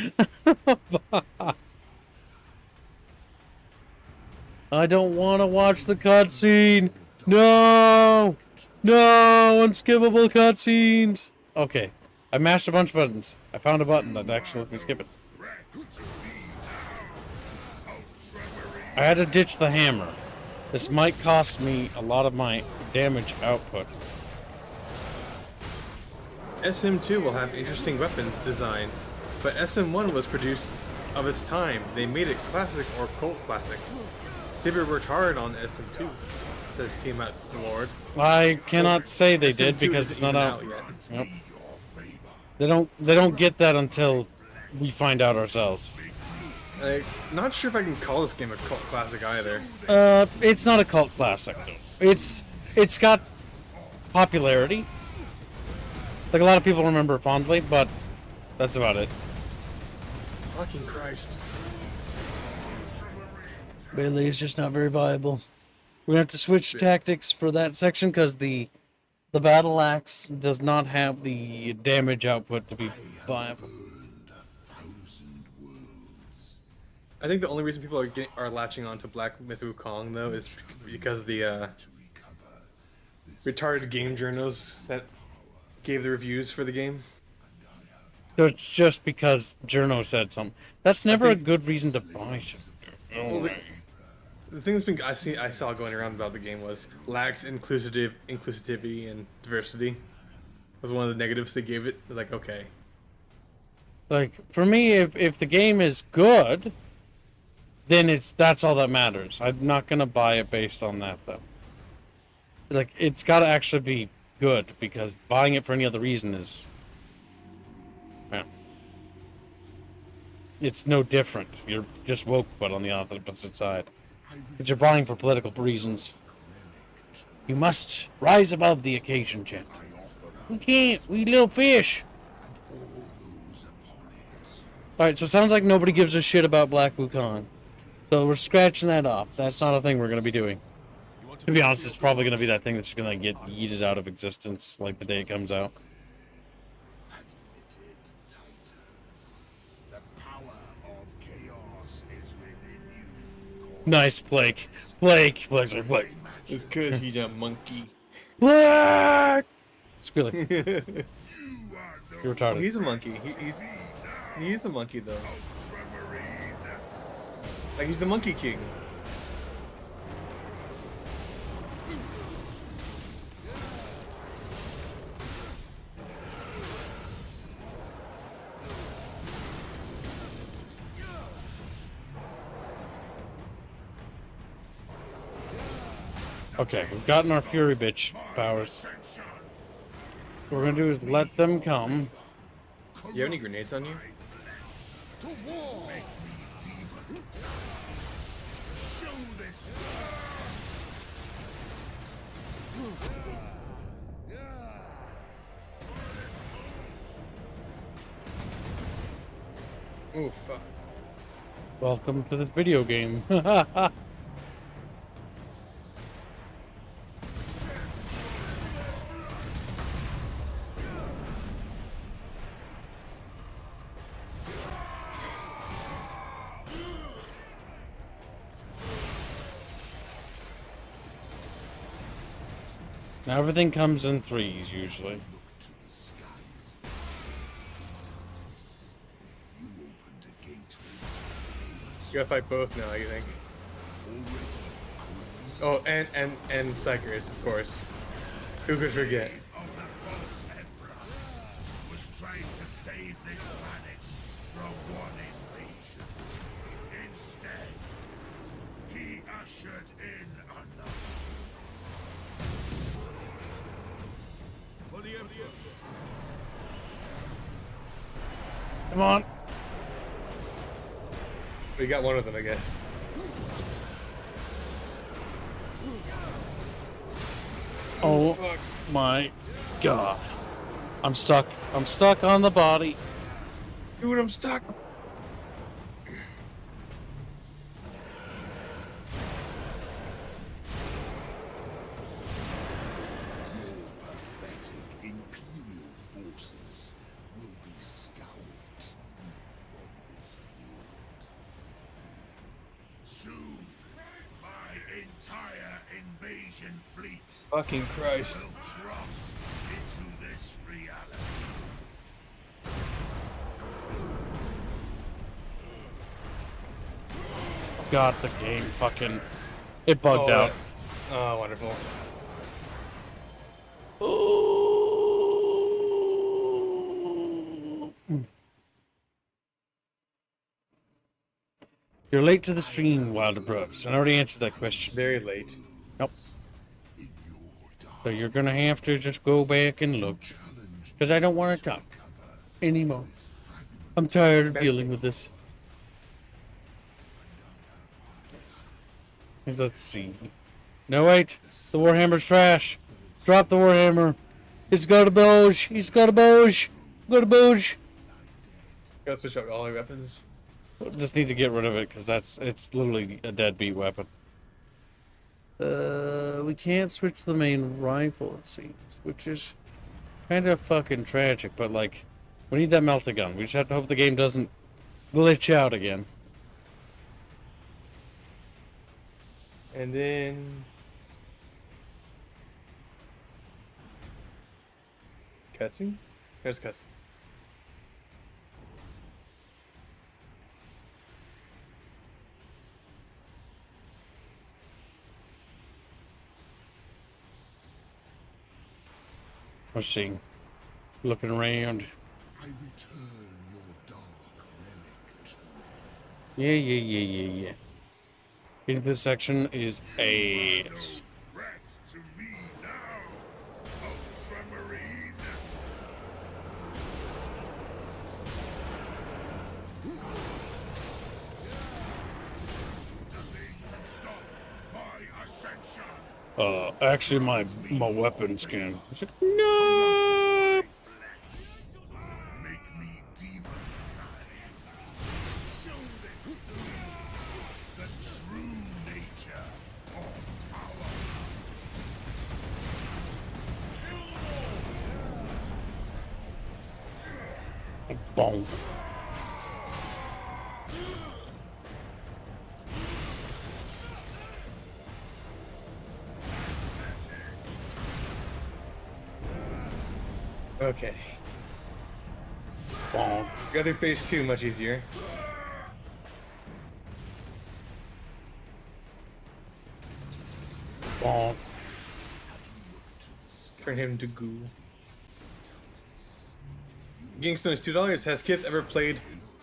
I don't want to watch the cutscene. No, no, unskippable cutscenes. Okay, I mashed a bunch of buttons. I found a button that actually lets me skip it. I had to ditch the hammer. This might cost me a lot of my damage output. SM2 will have interesting weapons designs, but SM1 was produced of its time. They made it classic or cult classic. Saber worked hard on SM2, says Team at Lord. I cannot say they did because it's not out yet. Yep. They don't get that until we find out ourselves. I'm not sure if I can call this game a cult classic either. It's not a cult classic. It's got popularity. Like a lot of people remember it fondly, but that's about it. Fucking Christ. Melee is just not very viable. We have to switch tactics for that section because the battle axe does not have the damage output to be viable. I think the only reason people are latching on to Black Myth Wukong though is because the retarded game journals that gave the reviews for the game. So it's just because Journo said something. That's never a good reason to buy shit. Well, the thing I saw going around about the game was lacks inclusivity and diversity. Was one of the negatives they gave it. Like, okay. Like for me, if the game is good, then that's all that matters. I'm not gonna buy it based on that though. Like it's gotta actually be good because buying it for any other reason is, yeah, it's no different. You're just woke, but on the opposite side. But you're buying for political reasons. You must rise above the occasion, champ. We can't. We little fish. Alright, so it sounds like nobody gives a shit about Black Wukong. So we're scratching that off. That's not a thing we're going to be doing. To be honest, it's probably going to be that thing that's going to get yeeted out of existence like the day it comes out. Nice, Blake. Blake's like, Blake. It's because he's a monkey. Black! Squealy. You're retarded. He's a monkey. He's a monkey, though. Like, he's the Monkey King. Okay, we've gotten our Fury Bitch powers. What we're gonna do is let them come. You have any grenades on you? To war! Show this! Oh fuck. Welcome to this video game. Now everything comes in threes usually. You gotta fight both now, you think? Oh, and Psychers, of course. Who could forget? Was trying to save this planet from one invasion. Instead, he ushered in another. For the Emperor. Come on. We got one of them, I guess. Oh my god. I'm stuck. I'm stuck on the body. Dude, I'm stuck. Pathetic Imperial forces will be scoured from this world. Soon, my entire invasion fleet Fucking Christ. will cross into this reality. God, the game fucking... It bugged out. Oh, wonderful. You're late to the stream, Wilder Bros. I already answered that question. Very late. Nope. So you're gonna have to just go back and look. Because I don't want to talk anymore. I'm tired of dealing with this. Let's see. No, wait. The Warhammer's trash. Drop the Warhammer. He's got a Boge. He's got a Boge. Got a Boge. Gotta switch out all your weapons. Just need to get rid of it because it's literally a deadbeat weapon. We can't switch the main rifle, it seems, which is kind of fucking tragic. But like, we need that melta gun. We just have to hope the game doesn't glitch out again. And then cutscene? There's a cutscene. Let's see. Looking around. I return your dark relic to Yeah. Into this section is ace. threat to me now, Ultramarine. Nothing can stop my ascension. Actually my weapons can. It's like, no. Make me demon kind. Show this to me. The true nature of power. Bonk. Okay. Bonk. Got through phase 2 much easier. Bonk. Turn him to goo. Gangstone is $2. Has kids ever played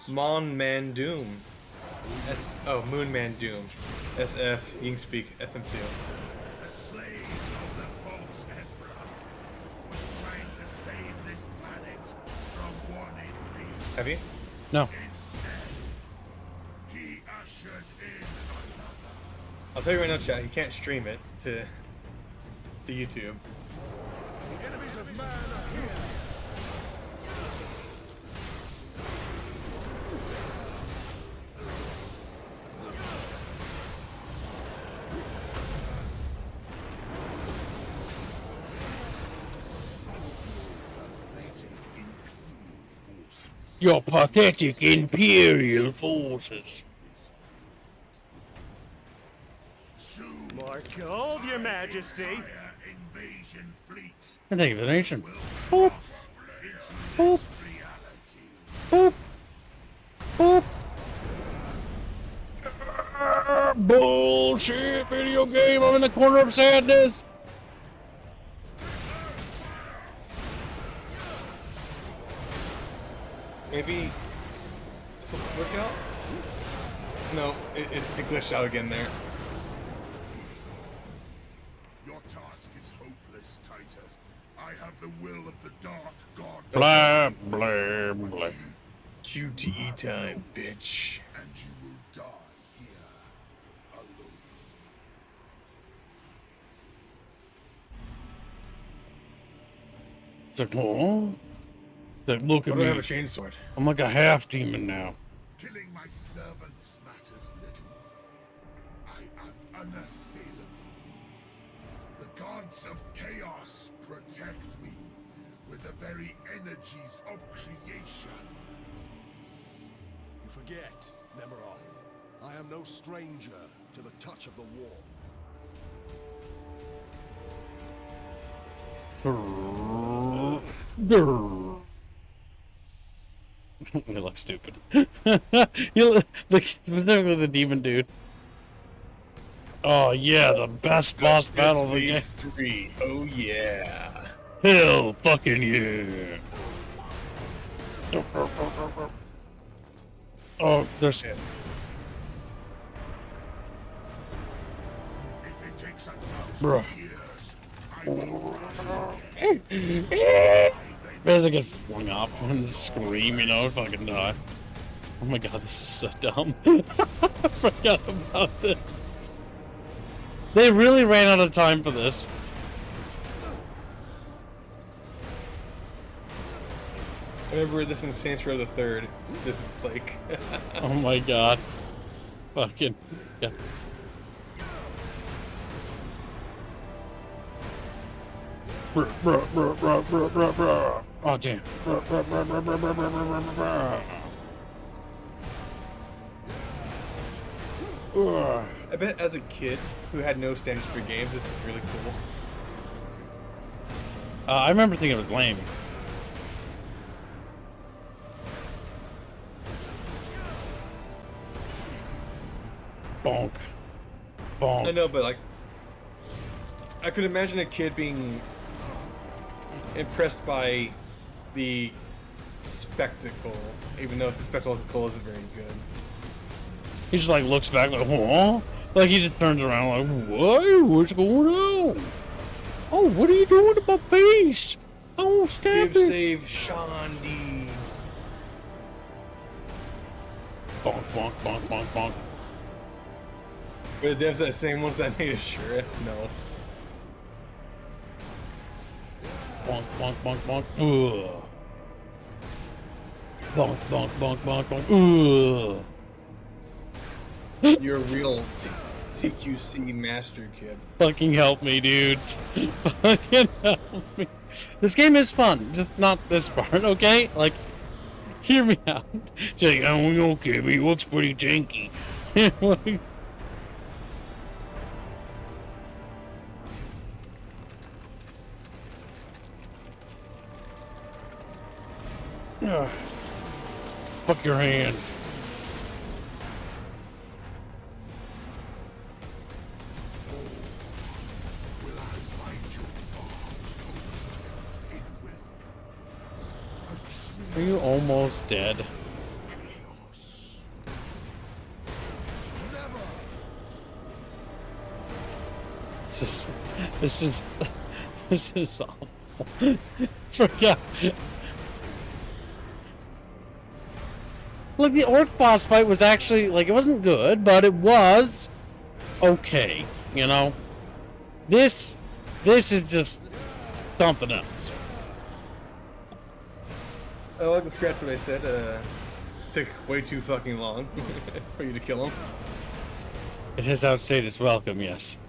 Mon Man Doom? Moon Man Doom. SF, Yingspeak, SM2. The slave of the false emperor was trying to save Have you? No. I'll tell you right now, chat. You can't stream it to YouTube. The enemies of man are here. Your pathetic Imperial forces. More gold, Your Majesty. And thank you for the nation. Boop. Boop. Boop. Boop. Bullshit video game. I'm in the corner of sadness. Maybe this will work out? No, it glitched out again there. Your task is hopeless, Titus. I have the will of the Dark God. Blah, blah, blah. QTE time, bitch. And you will die here alone. It's like, oh. Like, look at Why do I me. have a chainsword? I'm like a half demon now. Killing my servants matters little. I am unassailable. The gods of chaos protect me with the very energies of creation. You forget, Nemeroth. I am no stranger to the touch of the warp. You look stupid. You look, specifically the demon dude. Oh yeah, the best boss battle of the game. Phase 3. Oh yeah. Hell fucking yeah. Oh, there's. If it takes 1,000 Bruh. years, Better get flung up and scream, you know, fucking die. Oh my god, this is so dumb. I forgot about this. They really ran out of time for this. I remember this in Saints Row the Third. This is like. Oh my god. Fucking. Yeah. Oh damn. I bet as a kid who had no standards for games, this is really cool. I remember thinking it was lame. Bonk. Bonk. I know, but like, I could imagine a kid being impressed by the spectacle, even though the spectacle isn't very good. He just like looks back like, huh? Like he just turns around like, what? What's going on? Oh, what are you doing to my face? Oh, stab it. Save Sean D. Bonk, bonk, bonk, bonk, bonk. But the devs are the same ones that made a shirt. No. Bonk, bonk, bonk, bonk. Ugh. Bonk, bonk, bonk, bonk, bonk. Ugh. You're a real CQC master kid. Fucking help me, dudes. Fucking help me. This game is fun, just not this part, okay? Like, hear me out. Just like, oh, okay, but he looks pretty janky. Ugh. Fuck your hand. Are you almost dead? This is awful. Forget. Like, the orc boss fight was actually, like, it wasn't good, but it was okay, you know? This is just something else. I like the scratch what I said. This took way too fucking long for you to kill him. It has outstayed its welcome, yes.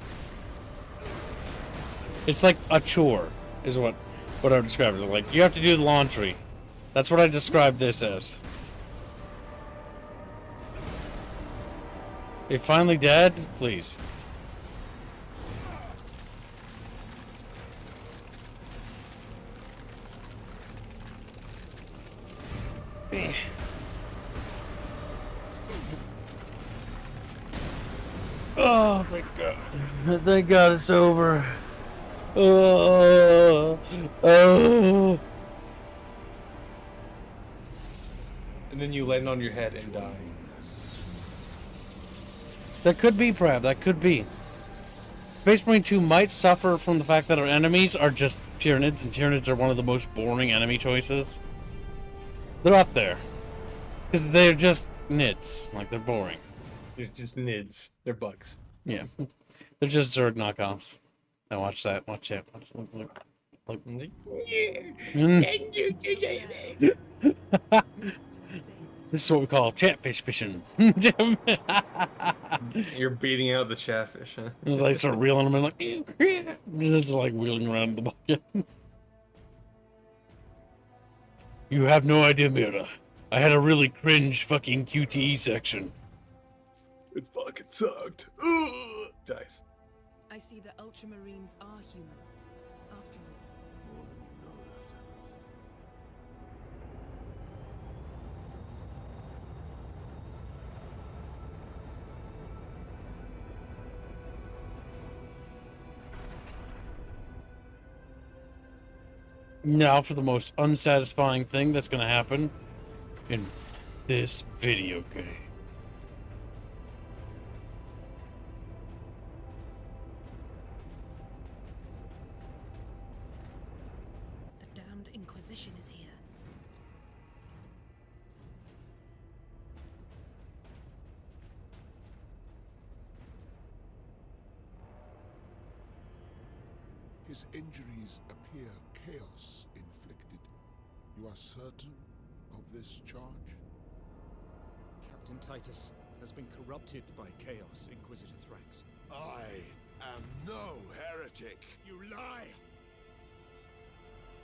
It's like a chore, is what I would describe it. Like, you have to do the laundry. That's what I described this as. Are you finally dead? Please. Oh, thank God. Thank God it's over. Oh. And then you land on your head and die. That could be, Prav. That could be. Space Marine 2 might suffer from the fact that our enemies are just Tyranids, and Tyranids are one of the most boring enemy choices. They're up there. Because they're just nids. Like, they're boring. They're just nids. They're bugs. Yeah. They're just Zerg knockoffs. Now watch that. Watch it. Look. This is what we call chatfish fishing. You're beating out the chatfish, huh? I start reeling them in, like, just like wheeling around the bucket. You have no idea, Mira. I had a really cringe fucking QTE section. It fucking sucked. Ugh. Dice. I see the Ultramarines are human, after all. More than you know, Lieutenant. Now for the most unsatisfying thing that's gonna happen in this video game. The damned Inquisition is here. His injuries appear chaos inflicted. You are certain of this charge? Captain Titus has been corrupted by chaos, Inquisitor Thrax. I am no heretic. You lie!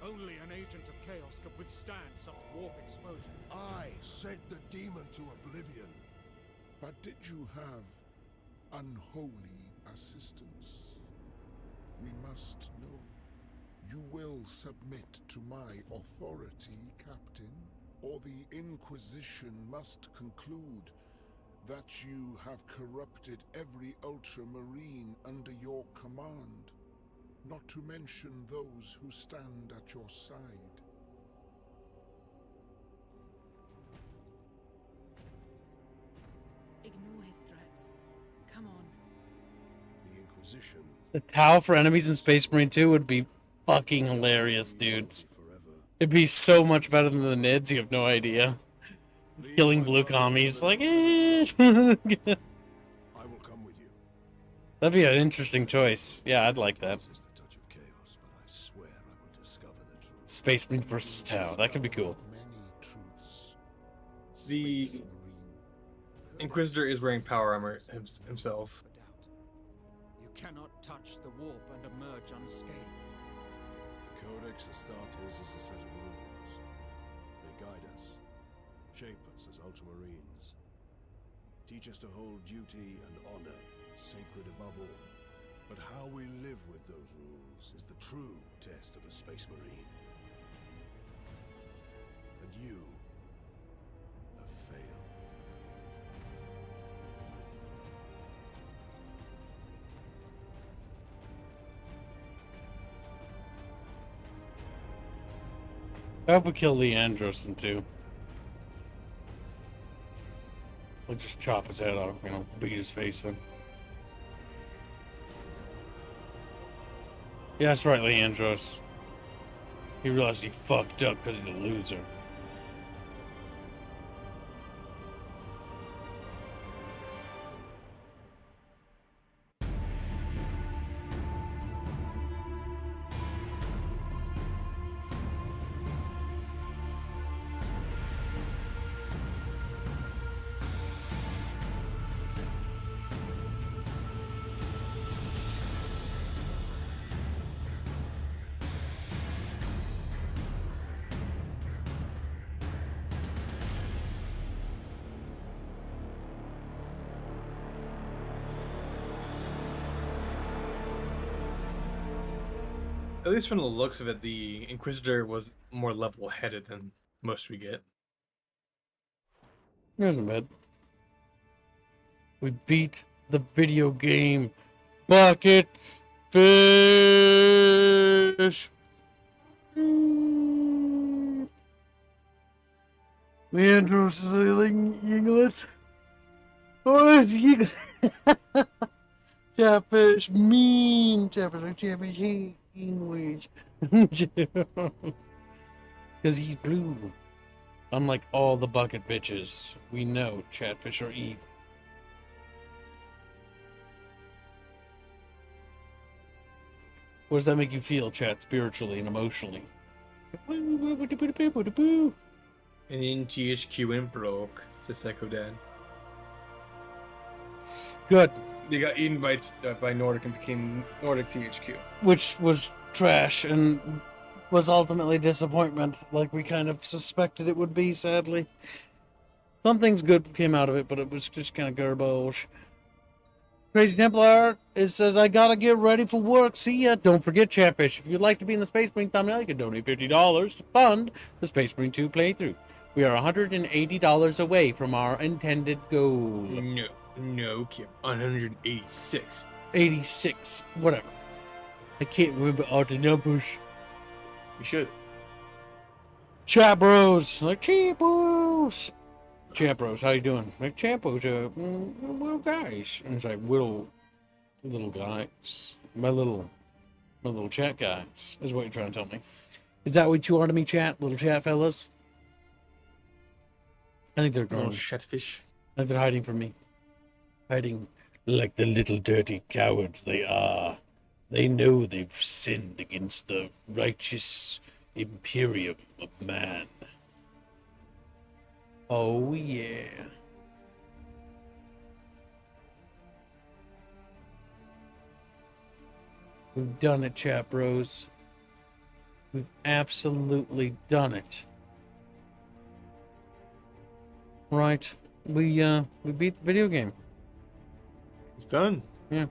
Only an agent of chaos could withstand such warp exposure. I sent the demon to oblivion. But did you have unholy assistance? We must know. You will submit to my authority, Captain, or the Inquisition must conclude that you have corrupted every Ultramarine under your command, not to mention those who stand at your side. Ignore his threats. Come on. The Inquisition. The Tau for enemies in Space Marine 2 would be fucking hilarious, dudes. It'd be so much better than the Nids, you have no idea. It's killing blue commies, like, eh. I will come with you. That'd be an interesting choice. Yeah, I'd like that. Space Marine versus Tau. That could be cool. The Inquisitor is wearing power armor himself. You cannot touch the warp and emerge unscathed. The Codex Astartes is a set of rules. They guide us, shape us as Ultramarines, teach us to hold duty and honor sacred above all. But how we live with those rules is the true test of a Space Marine. And you have failed. I hope we kill Leandros in 2. We'll just chop his head off, you know, beat his face in. Yeah, that's right, Leandros. He realized he fucked up because he's a loser. At least from the looks of it, the Inquisitor was more level-headed than most we get. It wasn't bad. We beat the video game. Bucket fish. Leandro Yinglet. Oh, it's Yinglet. Catfish mean. Catfish hate English. Because he's blue. Unlike all the bucket bitches, we know Chatfish are evil. What does that make you feel, chat, spiritually and emotionally? And in THQ went broke, says Echo Dad. Good. They got eaten by Nordic and became Nordic THQ. Which was trash and was ultimately disappointment, like we kind of suspected it would be, sadly. Some things good came out of it, but it was just kind of garbage. Crazy Templar says, I gotta get ready for work. See ya. Don't forget, Chatfish. If you'd like to be in the Space Marine thumbnail, you can donate $50 to fund the Space Marine 2 playthrough. We are $180 away from our intended goal. No, Kim. 186. 86. Whatever. I can't remember all the numbers. You should. Chat bros. Like, chat bros. Chat bros, how you doing? Like, chat bros, little guys. And it's like, little guys. My little chat guys is what you're trying to tell me. Is that what you are to me, chat? Little chat fellas? I think they're growing. Chatfish. I think they're hiding from me. Hiding like the little dirty cowards they are. They know they've sinned against the righteous imperium of man. Oh, yeah. We've done it, chat bros. We've absolutely done it. Right. We beat the video game. It's done. Yeah.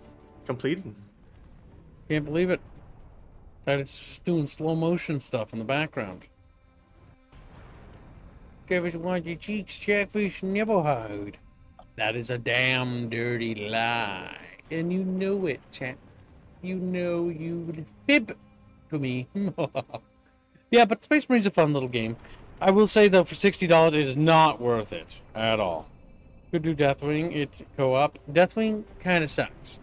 Completed. Can't believe it. That it's doing slow motion stuff in the background. Chatfish wants your cheeks, Chatfish never hide. That is a damn dirty lie. And you know it, chat. You know you fib to me. Yeah, but Space Marine's a fun little game. I will say, though, for $60, it is not worth it at all. Could do Deathwing, it co-op. Deathwing kind of sucks.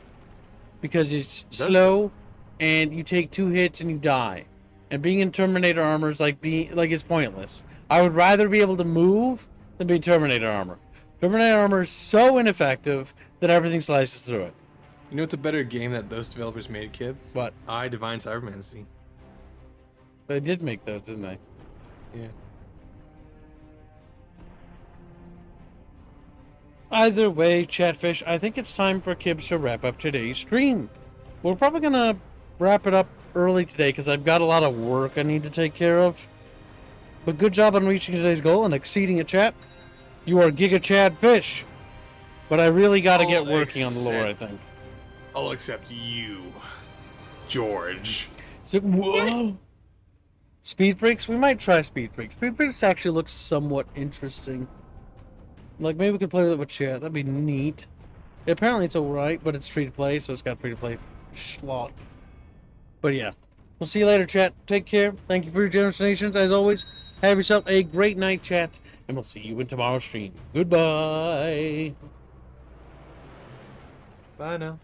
Because it's slow, and you take 2 hits and you die. And being in Terminator armor is like it's pointless. I would rather be able to move than be Terminator armor. Terminator armor is so ineffective that everything slices through it. You know what's a better game that those developers made, Kib? What? Divine Cybermancy. They did make those, didn't they? Yeah. Either way, Chatfish, I think it's time for Kibbs to wrap up today's stream. We're probably going to wrap it up early today because I've got a lot of work I need to take care of. But good job on reaching today's goal and exceeding it, chat. You are Giga Chatfish. But I really got to get working on the lore, I think. I'll accept you, George. So, whoa. Speed Freaks? We might try Speed Freaks. Speed Freaks actually looks somewhat interesting. Like, maybe we could play with it with chat. That'd be neat. Apparently it's alright, but it's free to play, so it's got free to play slot. But yeah. We'll see you later, chat. Take care. Thank you for your generous donations. As always, have yourself a great night, chat. And we'll see you in tomorrow's stream. Goodbye. Bye now.